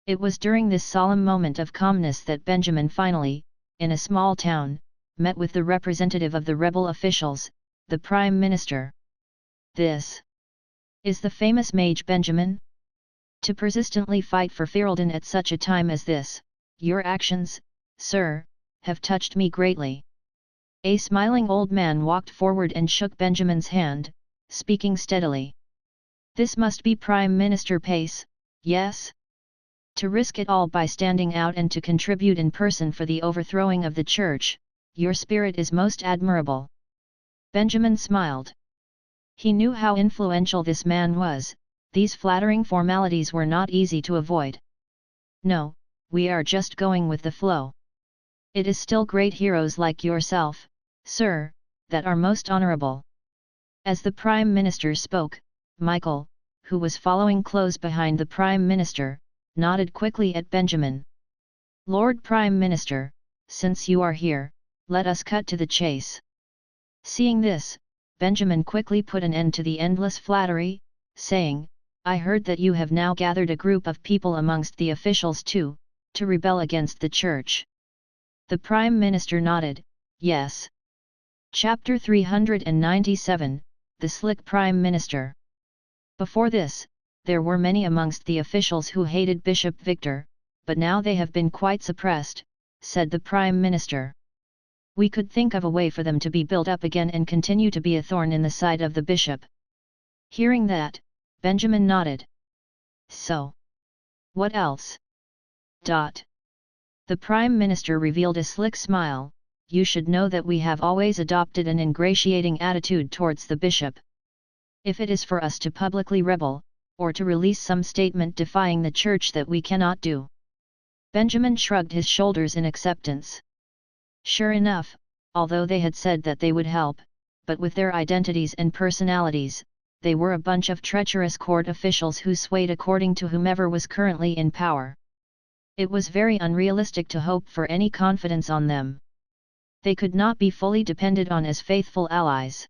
It was during this solemn moment of calmness that Benjamin finally, in a small town, met with the representative of the rebel officials, the Prime Minister. "This is the famous mage Benjamin? To persistently fight for Ferelden at such a time as this, your actions, sir, have touched me greatly." A smiling old man walked forward and shook Benjamin's hand, speaking steadily. "This must be Prime Minister Pace, yes? To risk it all by standing out and to contribute in person for the overthrowing of the church, your spirit is most admirable." Benjamin smiled. He knew how influential this man was, these flattering formalities were not easy to avoid. "No, we are just going with the flow. It is still great heroes like yourself, sir, that are most honorable." As the Prime Minister spoke, Michael, who was following close behind the Prime Minister, nodded quickly at Benjamin. "Lord Prime Minister, since you are here, let us cut to the chase." Seeing this, Benjamin quickly put an end to the endless flattery, saying, "I heard that you have now gathered a group of people amongst the officials to rebel against the church." The Prime Minister nodded, "Yes." Chapter 397, The Slick Prime Minister. Before this, there were many amongst the officials who hated Bishop Victor, but now they have been quite suppressed, said the Prime Minister. "We could think of a way for them to be built up again and continue to be a thorn in the side of the bishop." Hearing that, Benjamin nodded. "So What else? The Prime Minister revealed a slick smile. You should know that we have always adopted an ingratiating attitude towards the bishop. If it is for us to publicly rebel, or to release some statement defying the church, that we cannot do. Benjamin shrugged his shoulders in acceptance. Sure enough, although they had said that they would help, but with their identities and personalities, they were a bunch of treacherous court officials who swayed according to whomever was currently in power. It was very unrealistic to hope for any confidence on them. They could not be fully depended on as faithful allies.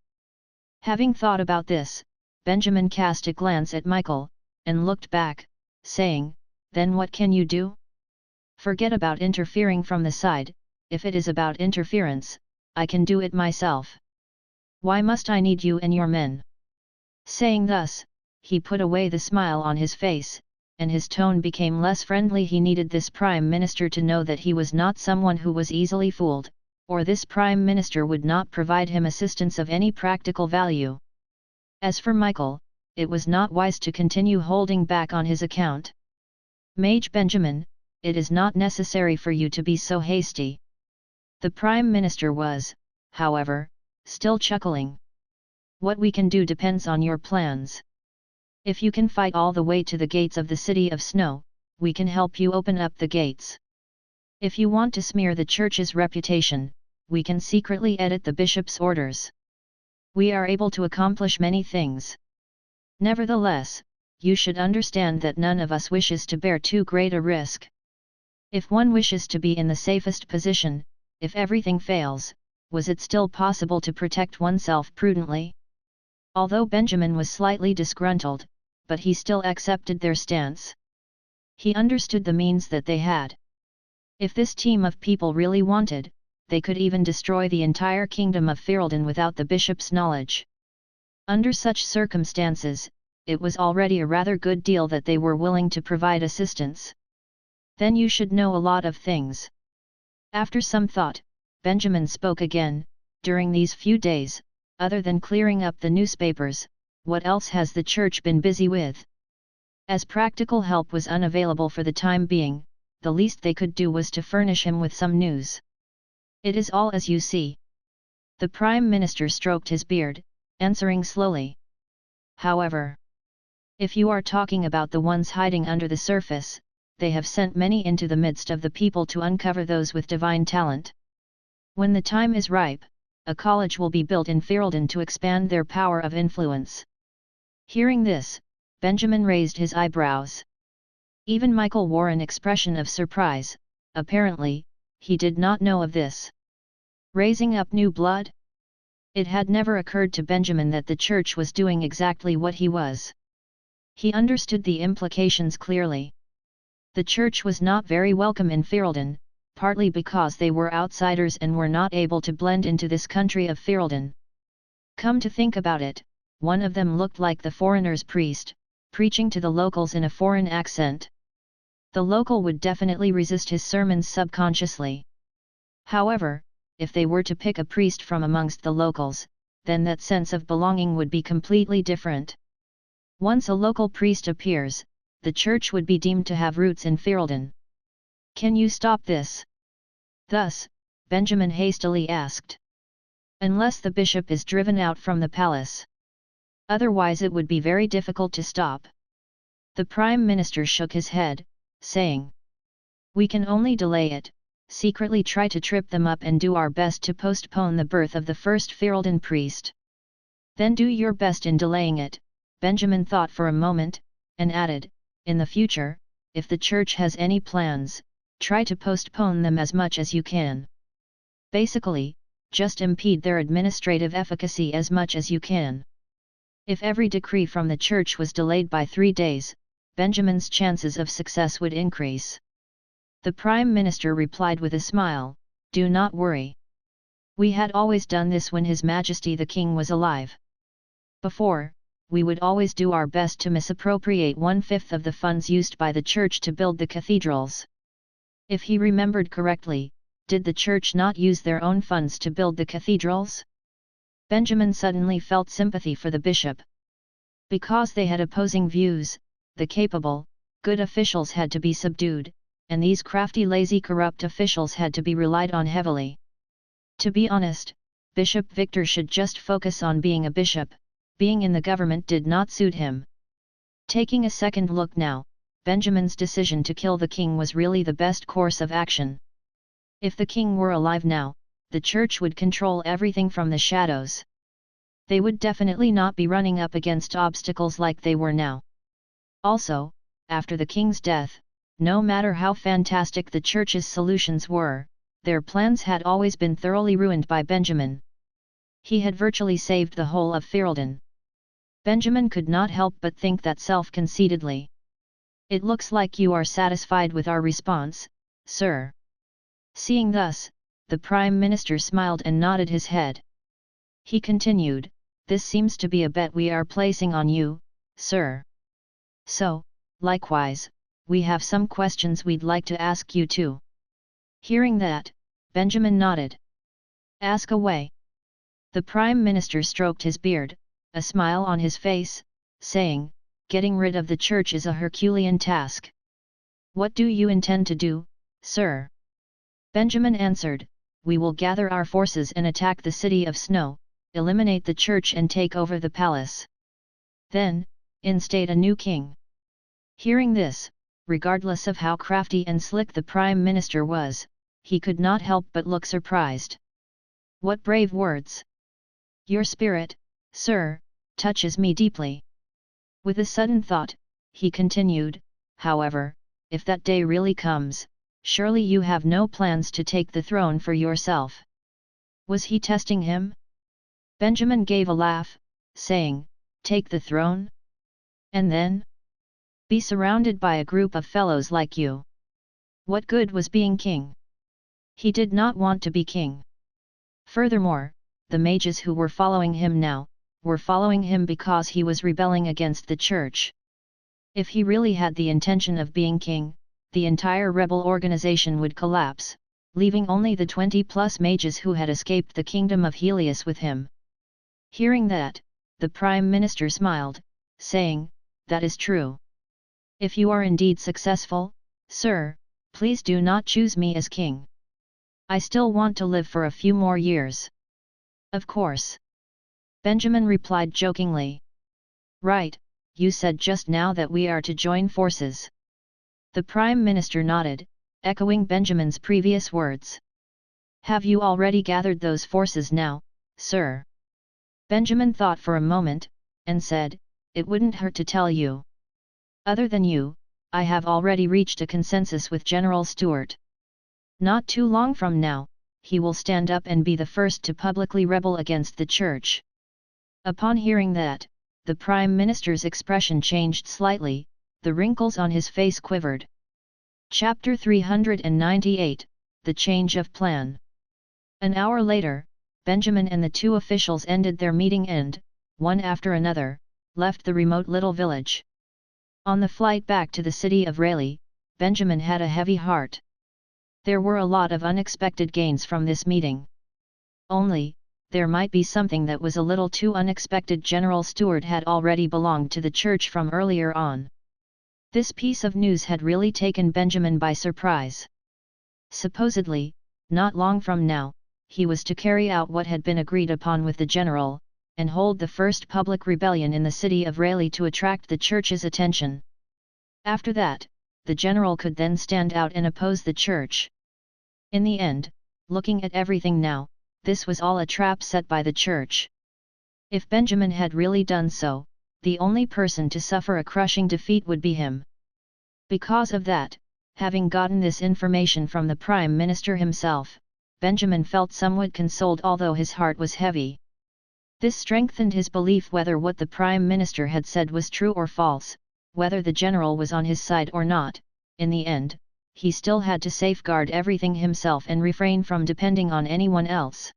Having thought about this, Benjamin cast a glance at Michael, and looked back, saying, "Then what can you do? Forget about interfering from the side. If it is about interference, I can do it myself. Why must I need you and your men?" Saying thus, he put away the smile on his face, and his tone became less friendly. He needed this Prime Minister to know that he was not someone who was easily fooled, or this Prime Minister would not provide him assistance of any practical value. As for Michael, it was not wise to continue holding back on his account. "Mage Benjamin, it is not necessary for you to be so hasty." The Prime Minister was, however, still chuckling. "What we can do depends on your plans. If you can fight all the way to the gates of the City of Snow, we can help you open up the gates. If you want to smear the church's reputation, we can secretly edit the bishop's orders. We are able to accomplish many things. Nevertheless, you should understand that none of us wishes to bear too great a risk. If one wishes to be in the safest position, if everything fails, was it still possible to protect oneself prudently?" Although Benjamin was slightly disgruntled, but he still accepted their stance. He understood the means that they had. If this team of people really wanted, they could even destroy the entire kingdom of Ferelden without the bishop's knowledge. Under such circumstances, it was already a rather good deal that they were willing to provide assistance. "Then you should know a lot of things." After some thought, Benjamin spoke again. "During these few days, other than clearing up the newspapers, what else has the church been busy with?" As practical help was unavailable for the time being, the least they could do was to furnish him with some news. "It is all as you see." The Prime Minister stroked his beard, answering slowly. "However, if you are talking about the ones hiding under the surface, they have sent many into the midst of the people to uncover those with divine talent. When the time is ripe, a college will be built in Ferelden to expand their power of influence." Hearing this, Benjamin raised his eyebrows. Even Michael wore an expression of surprise. Apparently, he did not know of this. Raising up new blood? It had never occurred to Benjamin that the church was doing exactly what he was. He understood the implications clearly. The church was not very welcome in Ferelden, partly because they were outsiders and were not able to blend into this country of Ferelden. Come to think about it, one of them looked like the foreigner's priest, preaching to the locals in a foreign accent. The local would definitely resist his sermons subconsciously. However, if they were to pick a priest from amongst the locals, then that sense of belonging would be completely different. Once a local priest appears, the church would be deemed to have roots in Ferelden. "Can you stop this?" Thus, Benjamin hastily asked. "Unless the bishop is driven out from the palace. Otherwise it would be very difficult to stop." The Prime Minister shook his head, saying, "We can only delay it, secretly try to trip them up and do our best to postpone the birth of the first Ferelden priest." "Then do your best in delaying it," Benjamin thought for a moment, and added, "In the future, if the church has any plans, try to postpone them as much as you can. Basically, just impede their administrative efficacy as much as you can." If every decree from the church was delayed by 3 days, Benjamin's chances of success would increase. The Prime Minister replied with a smile, "Do not worry. We had always done this when His Majesty the King was alive. Before, we would always do our best to misappropriate 1/5 of the funds used by the church to build the cathedrals." If he remembered correctly, did the church not use their own funds to build the cathedrals? Benjamin suddenly felt sympathy for the bishop. Because they had opposing views, the capable, Good officials had to be subdued, and these crafty, lazy, corrupt officials had to be relied on heavily. To be honest, Bishop Victor should just focus on being a bishop. Being in the government did not suit him. Taking a second look now, Benjamin's decision to kill the king was really the best course of action. If the king were alive now, the church would control everything from the shadows. They would definitely not be running up against obstacles like they were now. Also, after the king's death, no matter how fantastic the church's solutions were, their plans had always been thoroughly ruined by Benjamin. He had virtually saved the whole of Ferelden. Benjamin could not help but think that self-conceitedly. "It looks like you are satisfied with our response, sir." Seeing thus, the Prime Minister smiled and nodded his head. He continued, "This seems to be a bet we are placing on you, sir. So, likewise, we have some questions we'd like to ask you too." Hearing that, Benjamin nodded. "Ask away." The Prime Minister stroked his beard, a smile on his face, saying, "Getting rid of the church is a Herculean task." "What do you intend to do, sir?" Benjamin answered, "We will gather our forces and attack the city of Snow, eliminate the church and take over the palace. Then, instate a new king." Hearing this, regardless of how crafty and slick the Prime Minister was, he could not help but look surprised. "What brave words! Your spirit, sir, touches me deeply." With a sudden thought, he continued, "However, if that day really comes, surely you have no plans to take the throne for yourself." Was he testing him? Benjamin gave a laugh, saying, "Take the throne? And then? Be surrounded by a group of fellows like you. What good was being king?" He did not want to be king. Furthermore, the mages who were following him now, were following him because he was rebelling against the church. If he really had the intention of being king, the entire rebel organization would collapse, leaving only the 20+ mages who had escaped the Kingdom of Helius with him. Hearing that, the Prime Minister smiled, saying, "That is true. If you are indeed successful, sir, please do not choose me as king. I still want to live for a few more years." "Of course." Benjamin replied jokingly. "Right, you said just now that we are to join forces." The Prime Minister nodded, echoing Benjamin's previous words. "Have you already gathered those forces now, sir?" Benjamin thought for a moment, and said, "It wouldn't hurt to tell you. Other than you, I have already reached a consensus with General Stuart. Not too long from now, he will stand up and be the first to publicly rebel against the church." Upon hearing that, the Prime Minister's expression changed slightly, the wrinkles on his face quivered. Chapter 398, The Change of Plan. An hour later, Benjamin and the two officials ended their meeting and, one after another, left the remote little village. On the flight back to the city of Rayleigh, Benjamin had a heavy heart. There were a lot of unexpected gains from this meeting. Only, there might be something that was a little too unexpected. General Stuart had already belonged to the church from earlier on. This piece of news had really taken Benjamin by surprise. Supposedly, not long from now, he was to carry out what had been agreed upon with the general, and hold the first public rebellion in the city of Rayleigh to attract the church's attention. After that, the general could then stand out and oppose the church. In the end, looking at everything now, this was all a trap set by the church. If Benjamin had really done so, the only person to suffer a crushing defeat would be him. Because of that, having gotten this information from the Prime Minister himself, Benjamin felt somewhat consoled, although his heart was heavy. This strengthened his belief whether what the Prime Minister had said was true or false, whether the general was on his side or not. In the end, he still had to safeguard everything himself and refrain from depending on anyone else.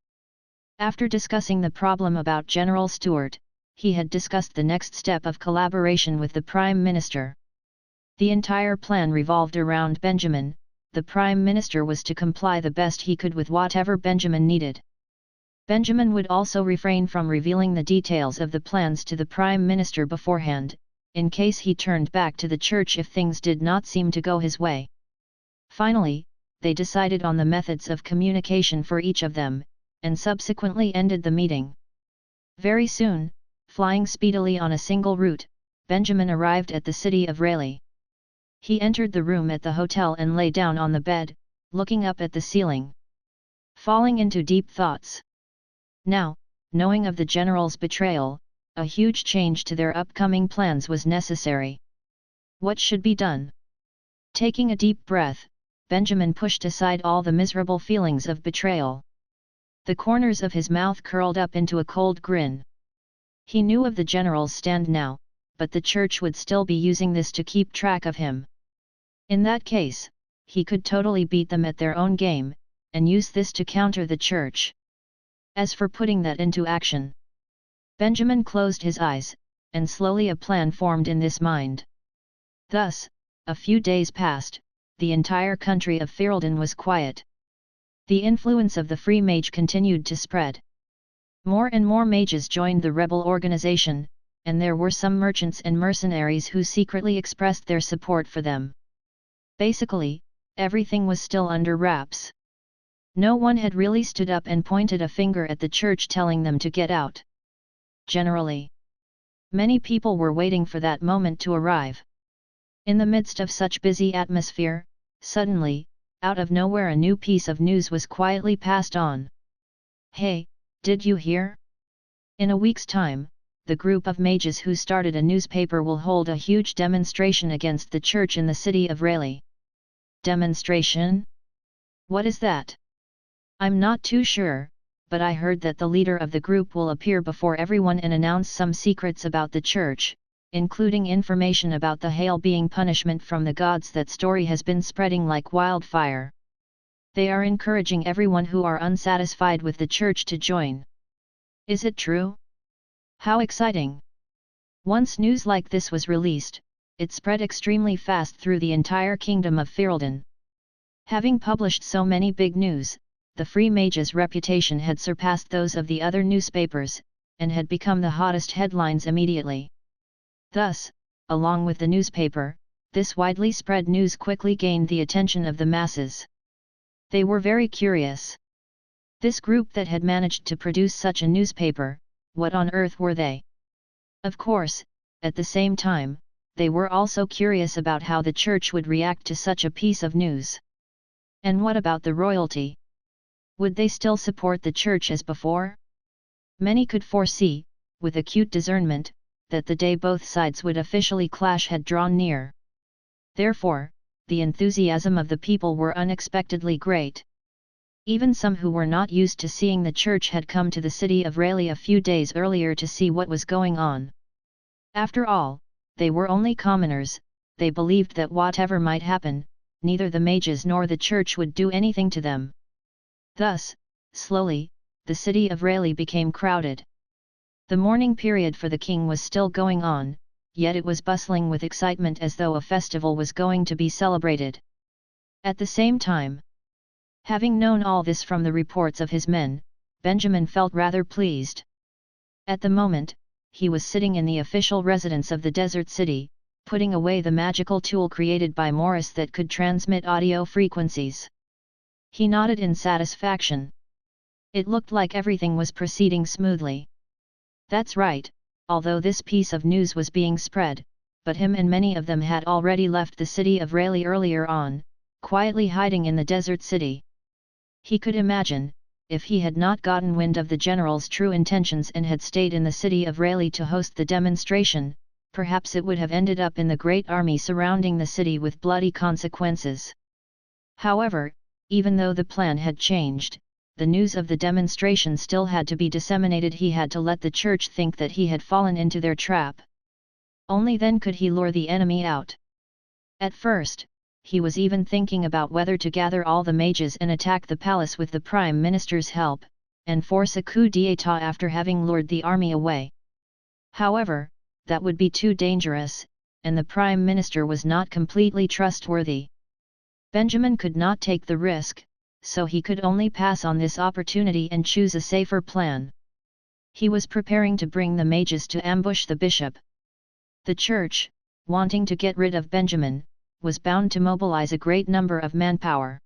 After discussing the problem about General Stuart, he had discussed the next step of collaboration with the Prime Minister. The entire plan revolved around Benjamin. The Prime Minister was to comply the best he could with whatever Benjamin needed. Benjamin would also refrain from revealing the details of the plans to the Prime Minister beforehand, in case he turned back to the church if things did not seem to go his way. Finally, they decided on the methods of communication for each of them, and subsequently ended the meeting. Very soon, flying speedily on a single route, Benjamin arrived at the city of Rayleigh. He entered the room at the hotel and lay down on the bed, looking up at the ceiling, falling into deep thoughts. Now, knowing of the general's betrayal, a huge change to their upcoming plans was necessary. What should be done? Taking a deep breath, Benjamin pushed aside all the miserable feelings of betrayal. The corners of his mouth curled up into a cold grin. He knew of the general's stand now, but the church would still be using this to keep track of him. In that case, he could totally beat them at their own game, and use this to counter the church. As for putting that into action, Benjamin closed his eyes, and slowly a plan formed in his mind. Thus, a few days passed, the entire country of Ferelden was quiet. The influence of the Free Mage continued to spread. More and more mages joined the rebel organization, and there were some merchants and mercenaries who secretly expressed their support for them. Basically, everything was still under wraps. No one had really stood up and pointed a finger at the church telling them to get out. Generally, many people were waiting for that moment to arrive. In the midst of such busy atmosphere, suddenly, out of nowhere a new piece of news was quietly passed on. Hey, did you hear? In a week's time, the group of mages who started a newspaper will hold a huge demonstration against the church in the city of Rayleigh. Demonstration? What is that? I'm not too sure, but I heard that the leader of the group will appear before everyone and announce some secrets about the church, including information about the hail being punishment from the gods. That story has been spreading like wildfire. They are encouraging everyone who are unsatisfied with the church to join. Is it true? How exciting! Once news like this was released, it spread extremely fast through the entire kingdom of Ferelden. Having published so many big news, the Free Mage's reputation had surpassed those of the other newspapers, and had become the hottest headlines immediately. Thus, along with the newspaper, this widely spread news quickly gained the attention of the masses. They were very curious. This group that had managed to produce such a newspaper, what on earth were they? Of course, at the same time, they were also curious about how the church would react to such a piece of news. And what about the royalty? Would they still support the church as before? Many could foresee, with acute discernment, that the day both sides would officially clash had drawn near. Therefore, the enthusiasm of the people were unexpectedly great. Even some who were not used to seeing the church had come to the city of Rayleigh a few days earlier to see what was going on. After all, they were only commoners. They believed that whatever might happen, neither the mages nor the church would do anything to them. Thus, slowly, the city of Rayleigh became crowded. The mourning period for the king was still going on, yet it was bustling with excitement as though a festival was going to be celebrated. At the same time, having known all this from the reports of his men, Benjamin felt rather pleased. At the moment, he was sitting in the official residence of the desert city, putting away the magical tool created by Morris that could transmit audio frequencies. He nodded in satisfaction. It looked like everything was proceeding smoothly. That's right, although this piece of news was being spread, but him and many of them had already left the city of Rayleigh earlier on, quietly hiding in the desert city. He could imagine, if he had not gotten wind of the general's true intentions and had stayed in the city of Rayleigh to host the demonstration, perhaps it would have ended up in the great army surrounding the city with bloody consequences. However, even though the plan had changed, the news of the demonstration still had to be disseminated. He had to let the church think that he had fallen into their trap. Only then could he lure the enemy out. At first, he was even thinking about whether to gather all the mages and attack the palace with the Prime Minister's help, and force a coup d'état after having lured the army away. However, that would be too dangerous, and the Prime Minister was not completely trustworthy. Benjamin could not take the risk, so he could only pass on this opportunity and choose a safer plan. He was preparing to bring the mages to ambush the bishop. The church, wanting to get rid of Benjamin, was bound to mobilize a great number of manpower.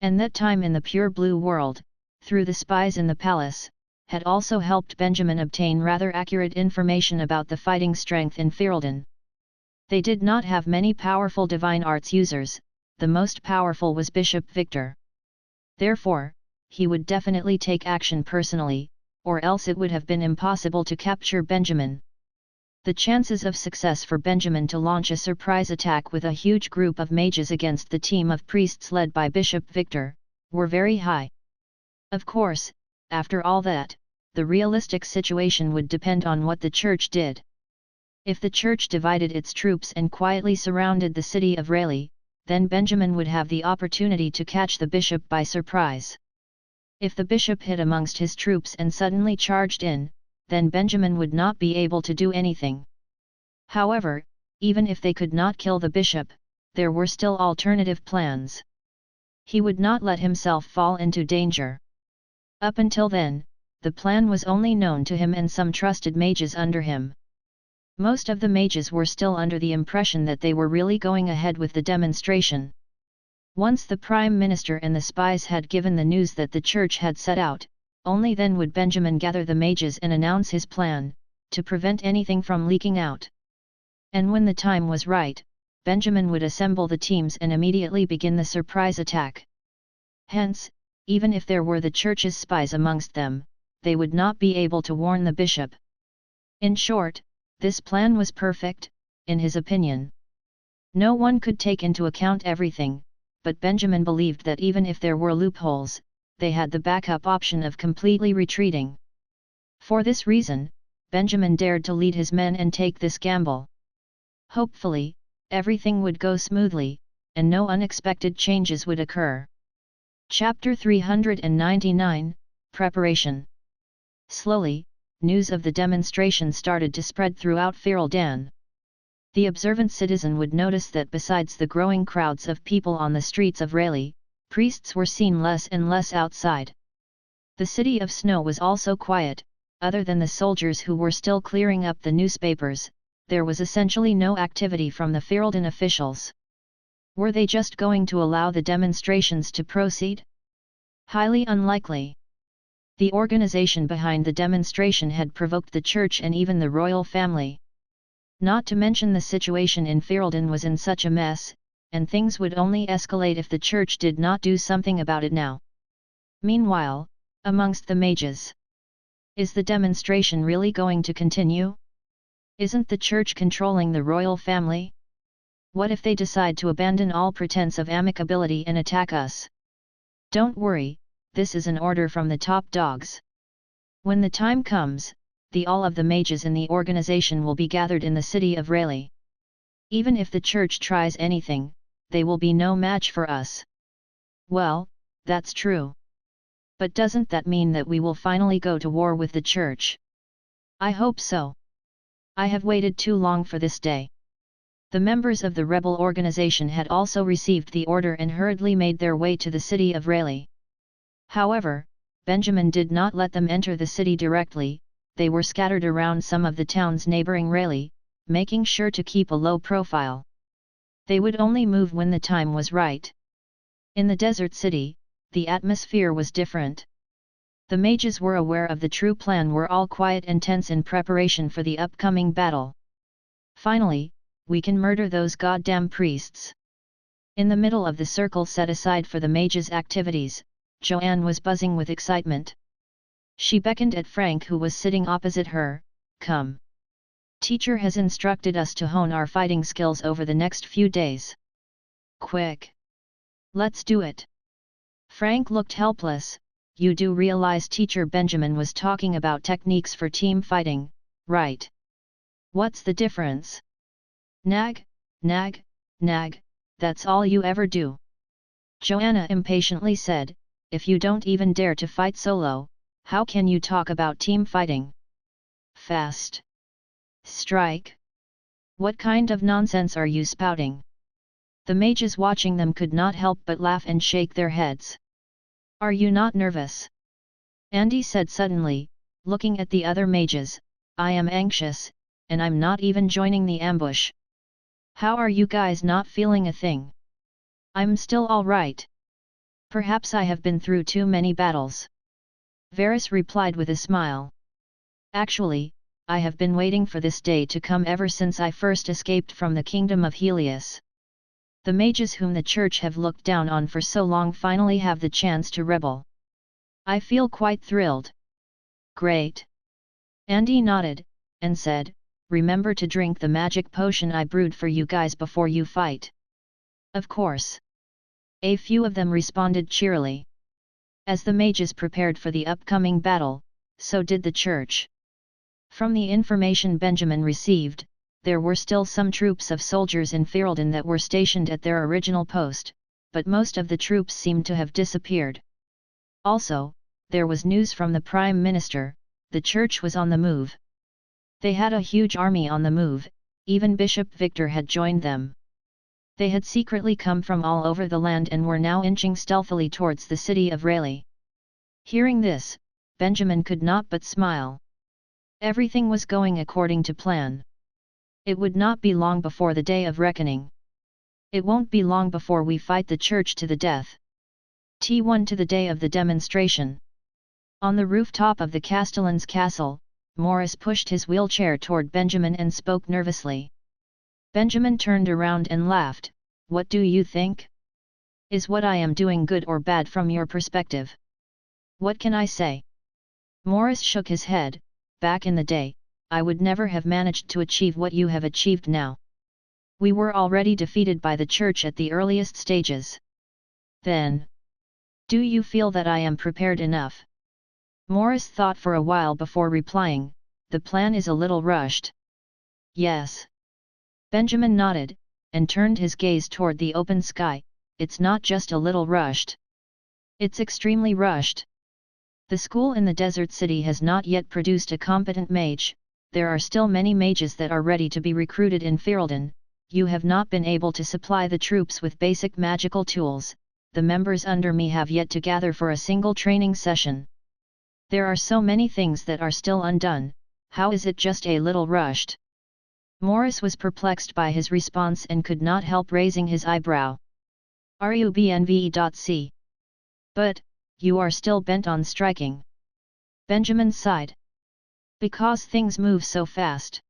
And that time in the pure blue world, through the spies in the palace, had also helped Benjamin obtain rather accurate information about the fighting strength in Ferelden. They did not have many powerful divine arts users, the most powerful was Bishop Victor. Therefore, he would definitely take action personally, or else it would have been impossible to capture Benjamin. The chances of success for Benjamin to launch a surprise attack with a huge group of mages against the team of priests led by Bishop Victor, were very high. Of course, after all that, the realistic situation would depend on what the church did. If the church divided its troops and quietly surrounded the city of Rayleigh, then Benjamin would have the opportunity to catch the bishop by surprise. If the bishop hid amongst his troops and suddenly charged in, then Benjamin would not be able to do anything. However, even if they could not kill the bishop, there were still alternative plans. He would not let himself fall into danger. Up until then, the plan was only known to him and some trusted mages under him. Most of the mages were still under the impression that they were really going ahead with the demonstration. Once the Prime Minister and the spies had given the news that the church had set out, only then would Benjamin gather the mages and announce his plan, to prevent anything from leaking out. And when the time was right, Benjamin would assemble the teams and immediately begin the surprise attack. Hence, even if there were the church's spies amongst them, they would not be able to warn the bishop. In short, this plan was perfect, in his opinion. No one could take into account everything, but Benjamin believed that even if there were loopholes, they had the backup option of completely retreating. For this reason, Benjamin dared to lead his men and take this gamble. Hopefully, everything would go smoothly, and no unexpected changes would occur. Chapter 399, Preparation. Slowly, news of the demonstration started to spread throughout Ferelden. The observant citizen would notice that besides the growing crowds of people on the streets of Rayleigh, priests were seen less and less outside. The city of Snow was also quiet, other than the soldiers who were still clearing up the newspapers, there was essentially no activity from the Ferelden officials. Were they just going to allow the demonstrations to proceed? Highly unlikely. The organization behind the demonstration had provoked the church and even the royal family. Not to mention the situation in Ferelden was in such a mess, and things would only escalate if the church did not do something about it now. Meanwhile, amongst the mages, is the demonstration really going to continue? Isn't the church controlling the royal family? What if they decide to abandon all pretense of amicability and attack us? Don't worry, this is an order from the top dogs. When the time comes, all of the mages in the organization will be gathered in the city of Rayleigh. Even if the church tries anything, they will be no match for us. Well, that's true. But doesn't that mean that we will finally go to war with the church? I hope so. I have waited too long for this day. The members of the rebel organization had also received the order and hurriedly made their way to the city of Rayleigh. However, Benjamin did not let them enter the city directly, they were scattered around some of the towns neighboring Rayleigh, making sure to keep a low profile. They would only move when the time was right. In the desert city, the atmosphere was different. The mages were aware of the true plan, were all quiet and tense in preparation for the upcoming battle. Finally, we can murder those goddamn priests. In the middle of the circle set aside for the mages' activities, Joanne was buzzing with excitement. She beckoned at Frank, who was sitting opposite her. Come. Teacher has instructed us to hone our fighting skills over the next few days. Quick. Let's do it. Frank looked helpless. You do realize Teacher Benjamin was talking about techniques for team fighting, right? What's the difference? Nag, nag, nag, that's all you ever do. Joanna impatiently said, if you don't even dare to fight solo, how can you talk about team fighting? Fast. Strike. What kind of nonsense are you spouting? The mages watching them could not help but laugh and shake their heads. Are you not nervous? Andy said suddenly, looking at the other mages. I am anxious, and I'm not even joining the ambush. How are you guys not feeling a thing? I'm still alright. Perhaps I have been through too many battles. Varus replied with a smile. Actually, I have been waiting for this day to come ever since I first escaped from the Kingdom of Helius. The mages whom the church have looked down on for so long finally have the chance to rebel. I feel quite thrilled. Great. Andy nodded, and said, remember to drink the magic potion I brewed for you guys before you fight. Of course. A few of them responded cheerily. As the mages prepared for the upcoming battle, so did the church. From the information Benjamin received, there were still some troops of soldiers in Ferelden that were stationed at their original post, but most of the troops seemed to have disappeared. Also, there was news from the Prime Minister, the church was on the move. They had a huge army on the move, even Bishop Victor had joined them. They had secretly come from all over the land and were now inching stealthily towards the city of Rayleigh. Hearing this, Benjamin could not but smile. Everything was going according to plan. It would not be long before the day of reckoning. It won't be long before we fight the church to the death. T1 to the day of the demonstration. On the rooftop of the Castellan's castle, Morris pushed his wheelchair toward Benjamin and spoke nervously. Benjamin turned around and laughed. What do you think? Is what I am doing good or bad from your perspective? What can I say? Morris shook his head. Back in the day, I would never have managed to achieve what you have achieved now. We were already defeated by the church at the earliest stages. Then, do you feel that I am prepared enough? Morris thought for a while before replying, the plan is a little rushed. Yes. Benjamin nodded, and turned his gaze toward the open sky. It's not just a little rushed. It's extremely rushed. The school in the desert city has not yet produced a competent mage. There are still many mages that are ready to be recruited in Ferelden. You have not been able to supply the troops with basic magical tools. The members under me have yet to gather for a single training session. There are so many things that are still undone. How is it just a little rushed? Morris was perplexed by his response and could not help raising his eyebrow. Rubnve.c. But, you are still bent on striking. Benjamin sighed. Because things move so fast.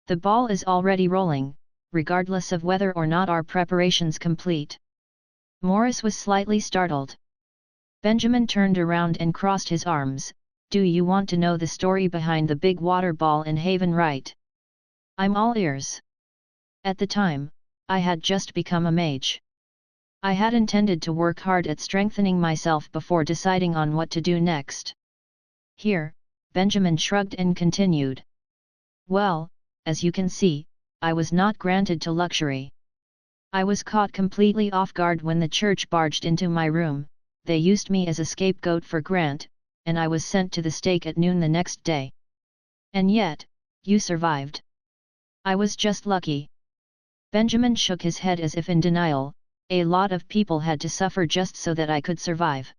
The ball is already rolling, regardless of whether or not our preparations complete. Morris was slightly startled. Benjamin turned around and crossed his arms. Do you want to know the story behind the big water ball in Haven, right? I'm all ears. At the time, I had just become a mage. I had intended to work hard at strengthening myself before deciding on what to do next. Here, Benjamin shrugged and continued. Well, as you can see, I was not granted to luxury. I was caught completely off guard when the church barged into my room. They used me as a scapegoat for Grant, and I was sent to the stake at noon the next day. And yet, you survived. I was just lucky. Benjamin shook his head as if in denial. A lot of people had to suffer just so that I could survive.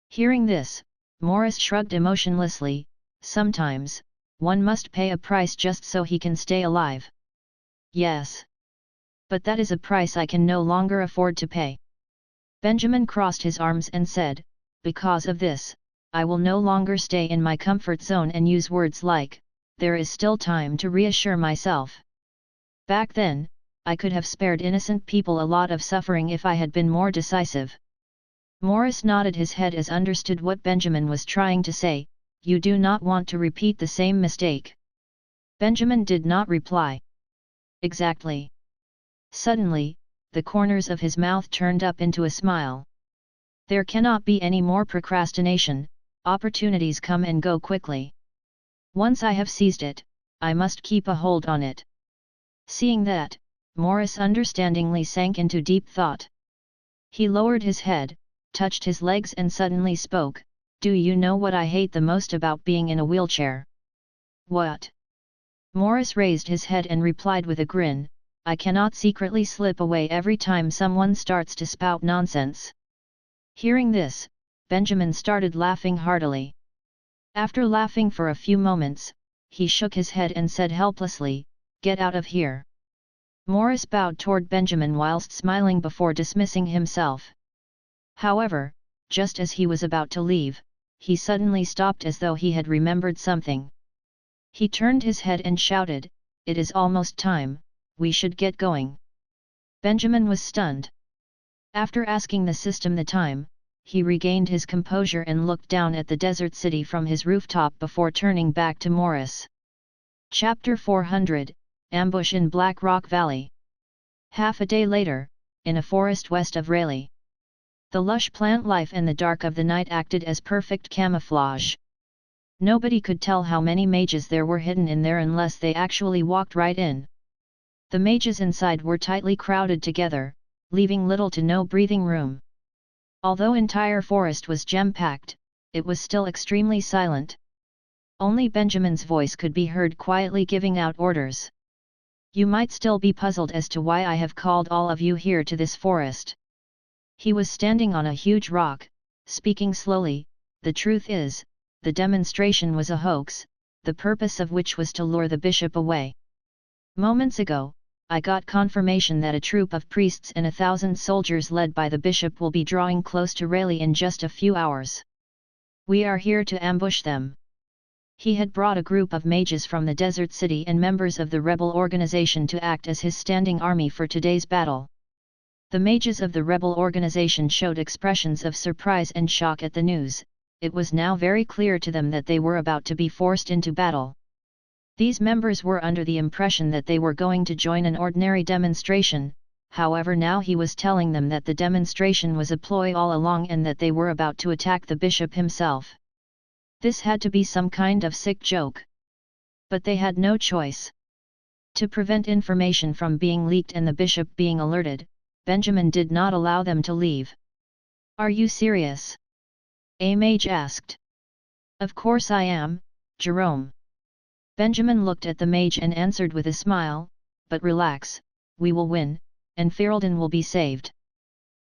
Hearing this, Morris shrugged emotionlessly. Sometimes, one must pay a price just so he can stay alive. Yes. But that is a price I can no longer afford to pay. Benjamin crossed his arms and said, because of this, I will no longer stay in my comfort zone and use words like, there is still time to reassure myself. Back then, I could have spared innocent people a lot of suffering if I had been more decisive. Morris nodded his head as understood what Benjamin was trying to say. You do not want to repeat the same mistake. Benjamin did not reply. Exactly. Suddenly, the corners of his mouth turned up into a smile. There cannot be any more procrastination. Opportunities come and go quickly. Once I have seized it, I must keep a hold on it. Seeing that, Morris understandingly sank into deep thought. He lowered his head, touched his legs and suddenly spoke, do you know what I hate the most about being in a wheelchair? What? Morris raised his head and replied with a grin, I cannot secretly slip away every time someone starts to spout nonsense. Hearing this, Benjamin started laughing heartily. After laughing for a few moments, he shook his head and said helplessly, "Get out of here." Morris bowed toward Benjamin whilst smiling before dismissing himself. However, just as he was about to leave, he suddenly stopped as though he had remembered something. He turned his head and shouted, "It is almost time, we should get going." Benjamin was stunned. After asking the system the time, he regained his composure and looked down at the desert city from his rooftop before turning back to Morris. Chapter 400, Ambush in Black Rock Valley. Half a day later, in a forest west of Rayleigh. The lush plant life and the dark of the night acted as perfect camouflage. Nobody could tell how many mages there were hidden in there unless they actually walked right in. The mages inside were tightly crowded together, leaving little to no breathing room. Although entire forest was jam-packed, it was still extremely silent. Only Benjamin's voice could be heard quietly giving out orders. "You might still be puzzled as to why I have called all of you here to this forest." He was standing on a huge rock, speaking slowly. "The truth is, the demonstration was a hoax, the purpose of which was to lure the bishop away. Moments ago, I got confirmation that a troop of priests and 1,000 soldiers led by the bishop will be drawing close to Rayleigh in just a few hours. We are here to ambush them." He had brought a group of mages from the desert city and members of the rebel organization to act as his standing army for today's battle. The mages of the rebel organization showed expressions of surprise and shock at the news. It was now very clear to them that they were about to be forced into battle. These members were under the impression that they were going to join an ordinary demonstration, however now he was telling them that the demonstration was a ploy all along and that they were about to attack the bishop himself. This had to be some kind of sick joke. But they had no choice. To prevent information from being leaked and the bishop being alerted, Benjamin did not allow them to leave. "Are you serious?" a mage asked. "Of course I am, Jerome." Benjamin looked at the mage and answered with a smile, "But relax, we will win, and Ferelden will be saved."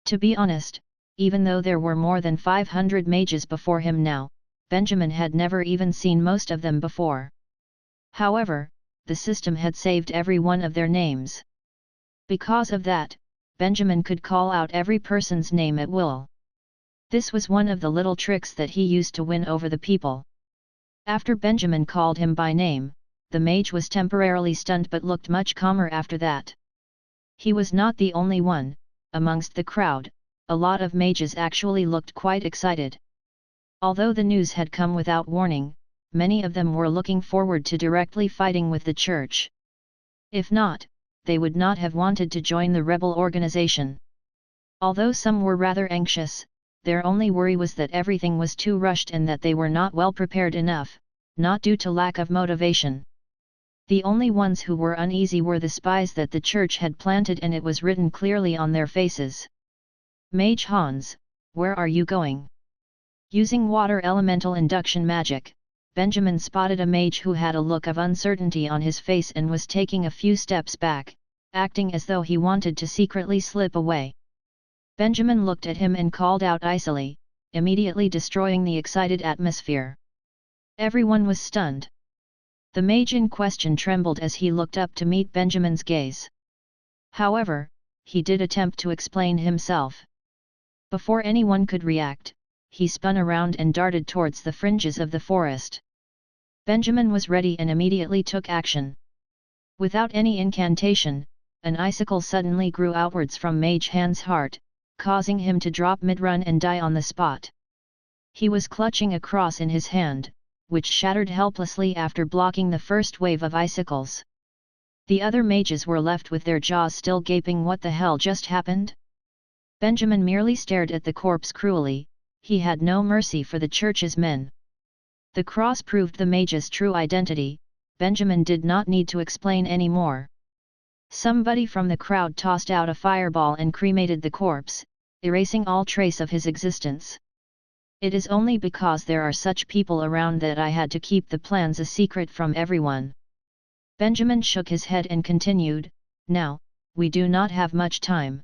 To be honest, even though there were more than 500 mages before him now, Benjamin had never even seen most of them before. However, the system had saved every one of their names. Because of that, Benjamin could call out every person's name at will. This was one of the little tricks that he used to win over the people. After Benjamin called him by name, the mage was temporarily stunned but looked much calmer after that. He was not the only one. Amongst the crowd, a lot of mages actually looked quite excited. Although the news had come without warning, many of them were looking forward to directly fighting with the church. If not, they would not have wanted to join the rebel organization. Although some were rather anxious, their only worry was that everything was too rushed and that they were not well prepared enough, not due to lack of motivation. The only ones who were uneasy were the spies that the church had planted, and it was written clearly on their faces. "Mage Hans, where are you going?" Using water elemental induction magic, Benjamin spotted a mage who had a look of uncertainty on his face and was taking a few steps back, acting as though he wanted to secretly slip away. Benjamin looked at him and called out icily, immediately destroying the excited atmosphere. Everyone was stunned. The mage in question trembled as he looked up to meet Benjamin's gaze. However, he did attempt to explain himself. Before anyone could react, he spun around and darted towards the fringes of the forest. Benjamin was ready and immediately took action. Without any incantation, an icicle suddenly grew outwards from Mage Han's heart, causing him to drop mid-run and die on the spot. He was clutching a cross in his hand, which shattered helplessly after blocking the first wave of icicles. The other mages were left with their jaws still gaping. What the hell just happened? Benjamin merely stared at the corpse cruelly. He had no mercy for the church's men. The cross proved the mage's true identity. Benjamin did not need to explain any more. Somebody from the crowd tossed out a fireball and cremated the corpse, erasing all trace of his existence. It is only because there are such people around that I had to keep the plans a secret from everyone. Benjamin shook his head and continued, "Now, we do not have much time.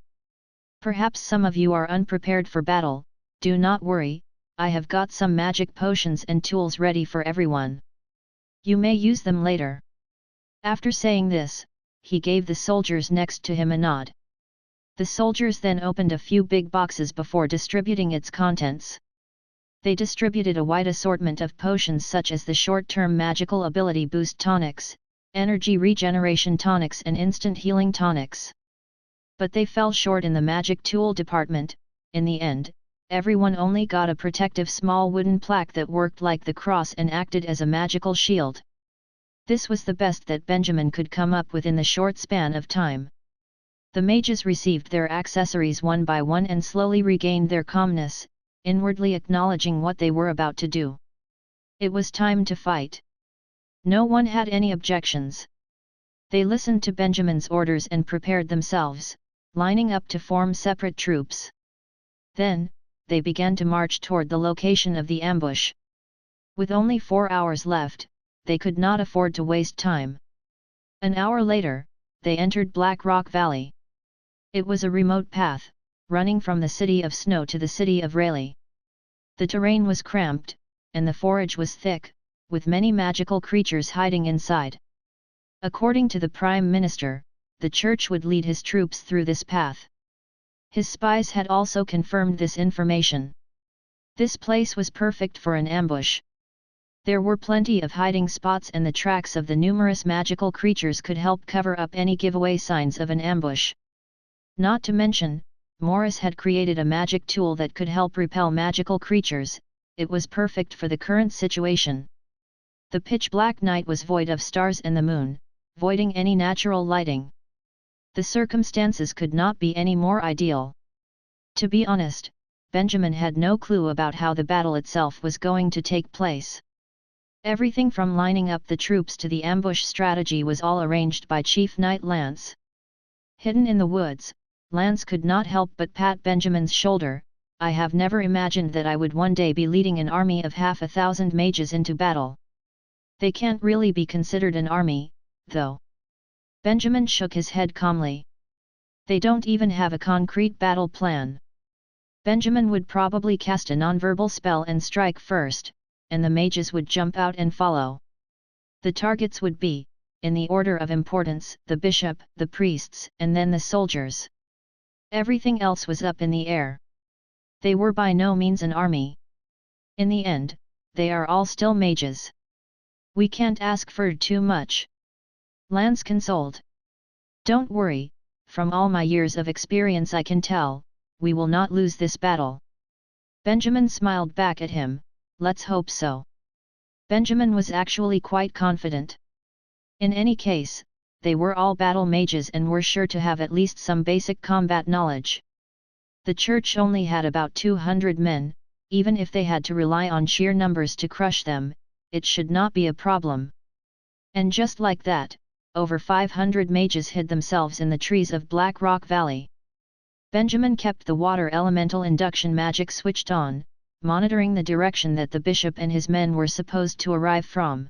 Perhaps some of you are unprepared for battle. Do not worry, I have got some magic potions and tools ready for everyone." You may use them later. After saying this, he gave the soldiers next to him a nod. The soldiers then opened a few big boxes before distributing its contents. They distributed a wide assortment of potions such as the short-term magical ability boost tonics, energy regeneration tonics and instant healing tonics. But they fell short in the magic tool department. In the end, everyone only got a protective small wooden plaque that worked like the cross and acted as a magical shield. This was the best that Benjamin could come up with in the short span of time. The mages received their accessories one by one and slowly regained their calmness, inwardly acknowledging what they were about to do. It was time to fight. No one had any objections. They listened to Benjamin's orders and prepared themselves, lining up to form separate troops. Then, they began to march toward the location of the ambush. With only 4 hours left, they could not afford to waste time. An hour later, they entered Black Rock Valley. It was a remote path, running from the city of Snow to the city of Rayleigh. The terrain was cramped, and the forage was thick, with many magical creatures hiding inside. According to the Prime Minister, the church would lead his troops through this path. His spies had also confirmed this information. This place was perfect for an ambush. There were plenty of hiding spots and the tracks of the numerous magical creatures could help cover up any giveaway signs of an ambush. Not to mention, Morris had created a magic tool that could help repel magical creatures. It was perfect for the current situation. The pitch-black night was void of stars and the moon, voiding any natural lighting. The circumstances could not be any more ideal. To be honest, Benjamin had no clue about how the battle itself was going to take place. Everything from lining up the troops to the ambush strategy was all arranged by Chief Knight Lance. Hidden in the woods, Lance could not help but pat Benjamin's shoulder. I have never imagined that I would one day be leading an army of 1,000 mages into battle. They can't really be considered an army, though. Benjamin shook his head calmly. They don't even have a concrete battle plan. Benjamin would probably cast a nonverbal spell and strike first, and the mages would jump out and follow. The targets would be, in the order of importance, the bishop, the priests, and then the soldiers. Everything else was up in the air. They were by no means an army. In the end, they are all still mages. We can't ask for too much. Lance consoled. Don't worry, from all my years of experience I can tell, we will not lose this battle. Benjamin smiled back at him, let's hope so. Benjamin was actually quite confident. In any case, they were all battle mages and were sure to have at least some basic combat knowledge. The church only had about 200 men. Even if they had to rely on sheer numbers to crush them, it should not be a problem. And just like that, over 500 mages hid themselves in the trees of Black Rock Valley. Benjamin kept the water elemental induction magic switched on, monitoring the direction that the bishop and his men were supposed to arrive from.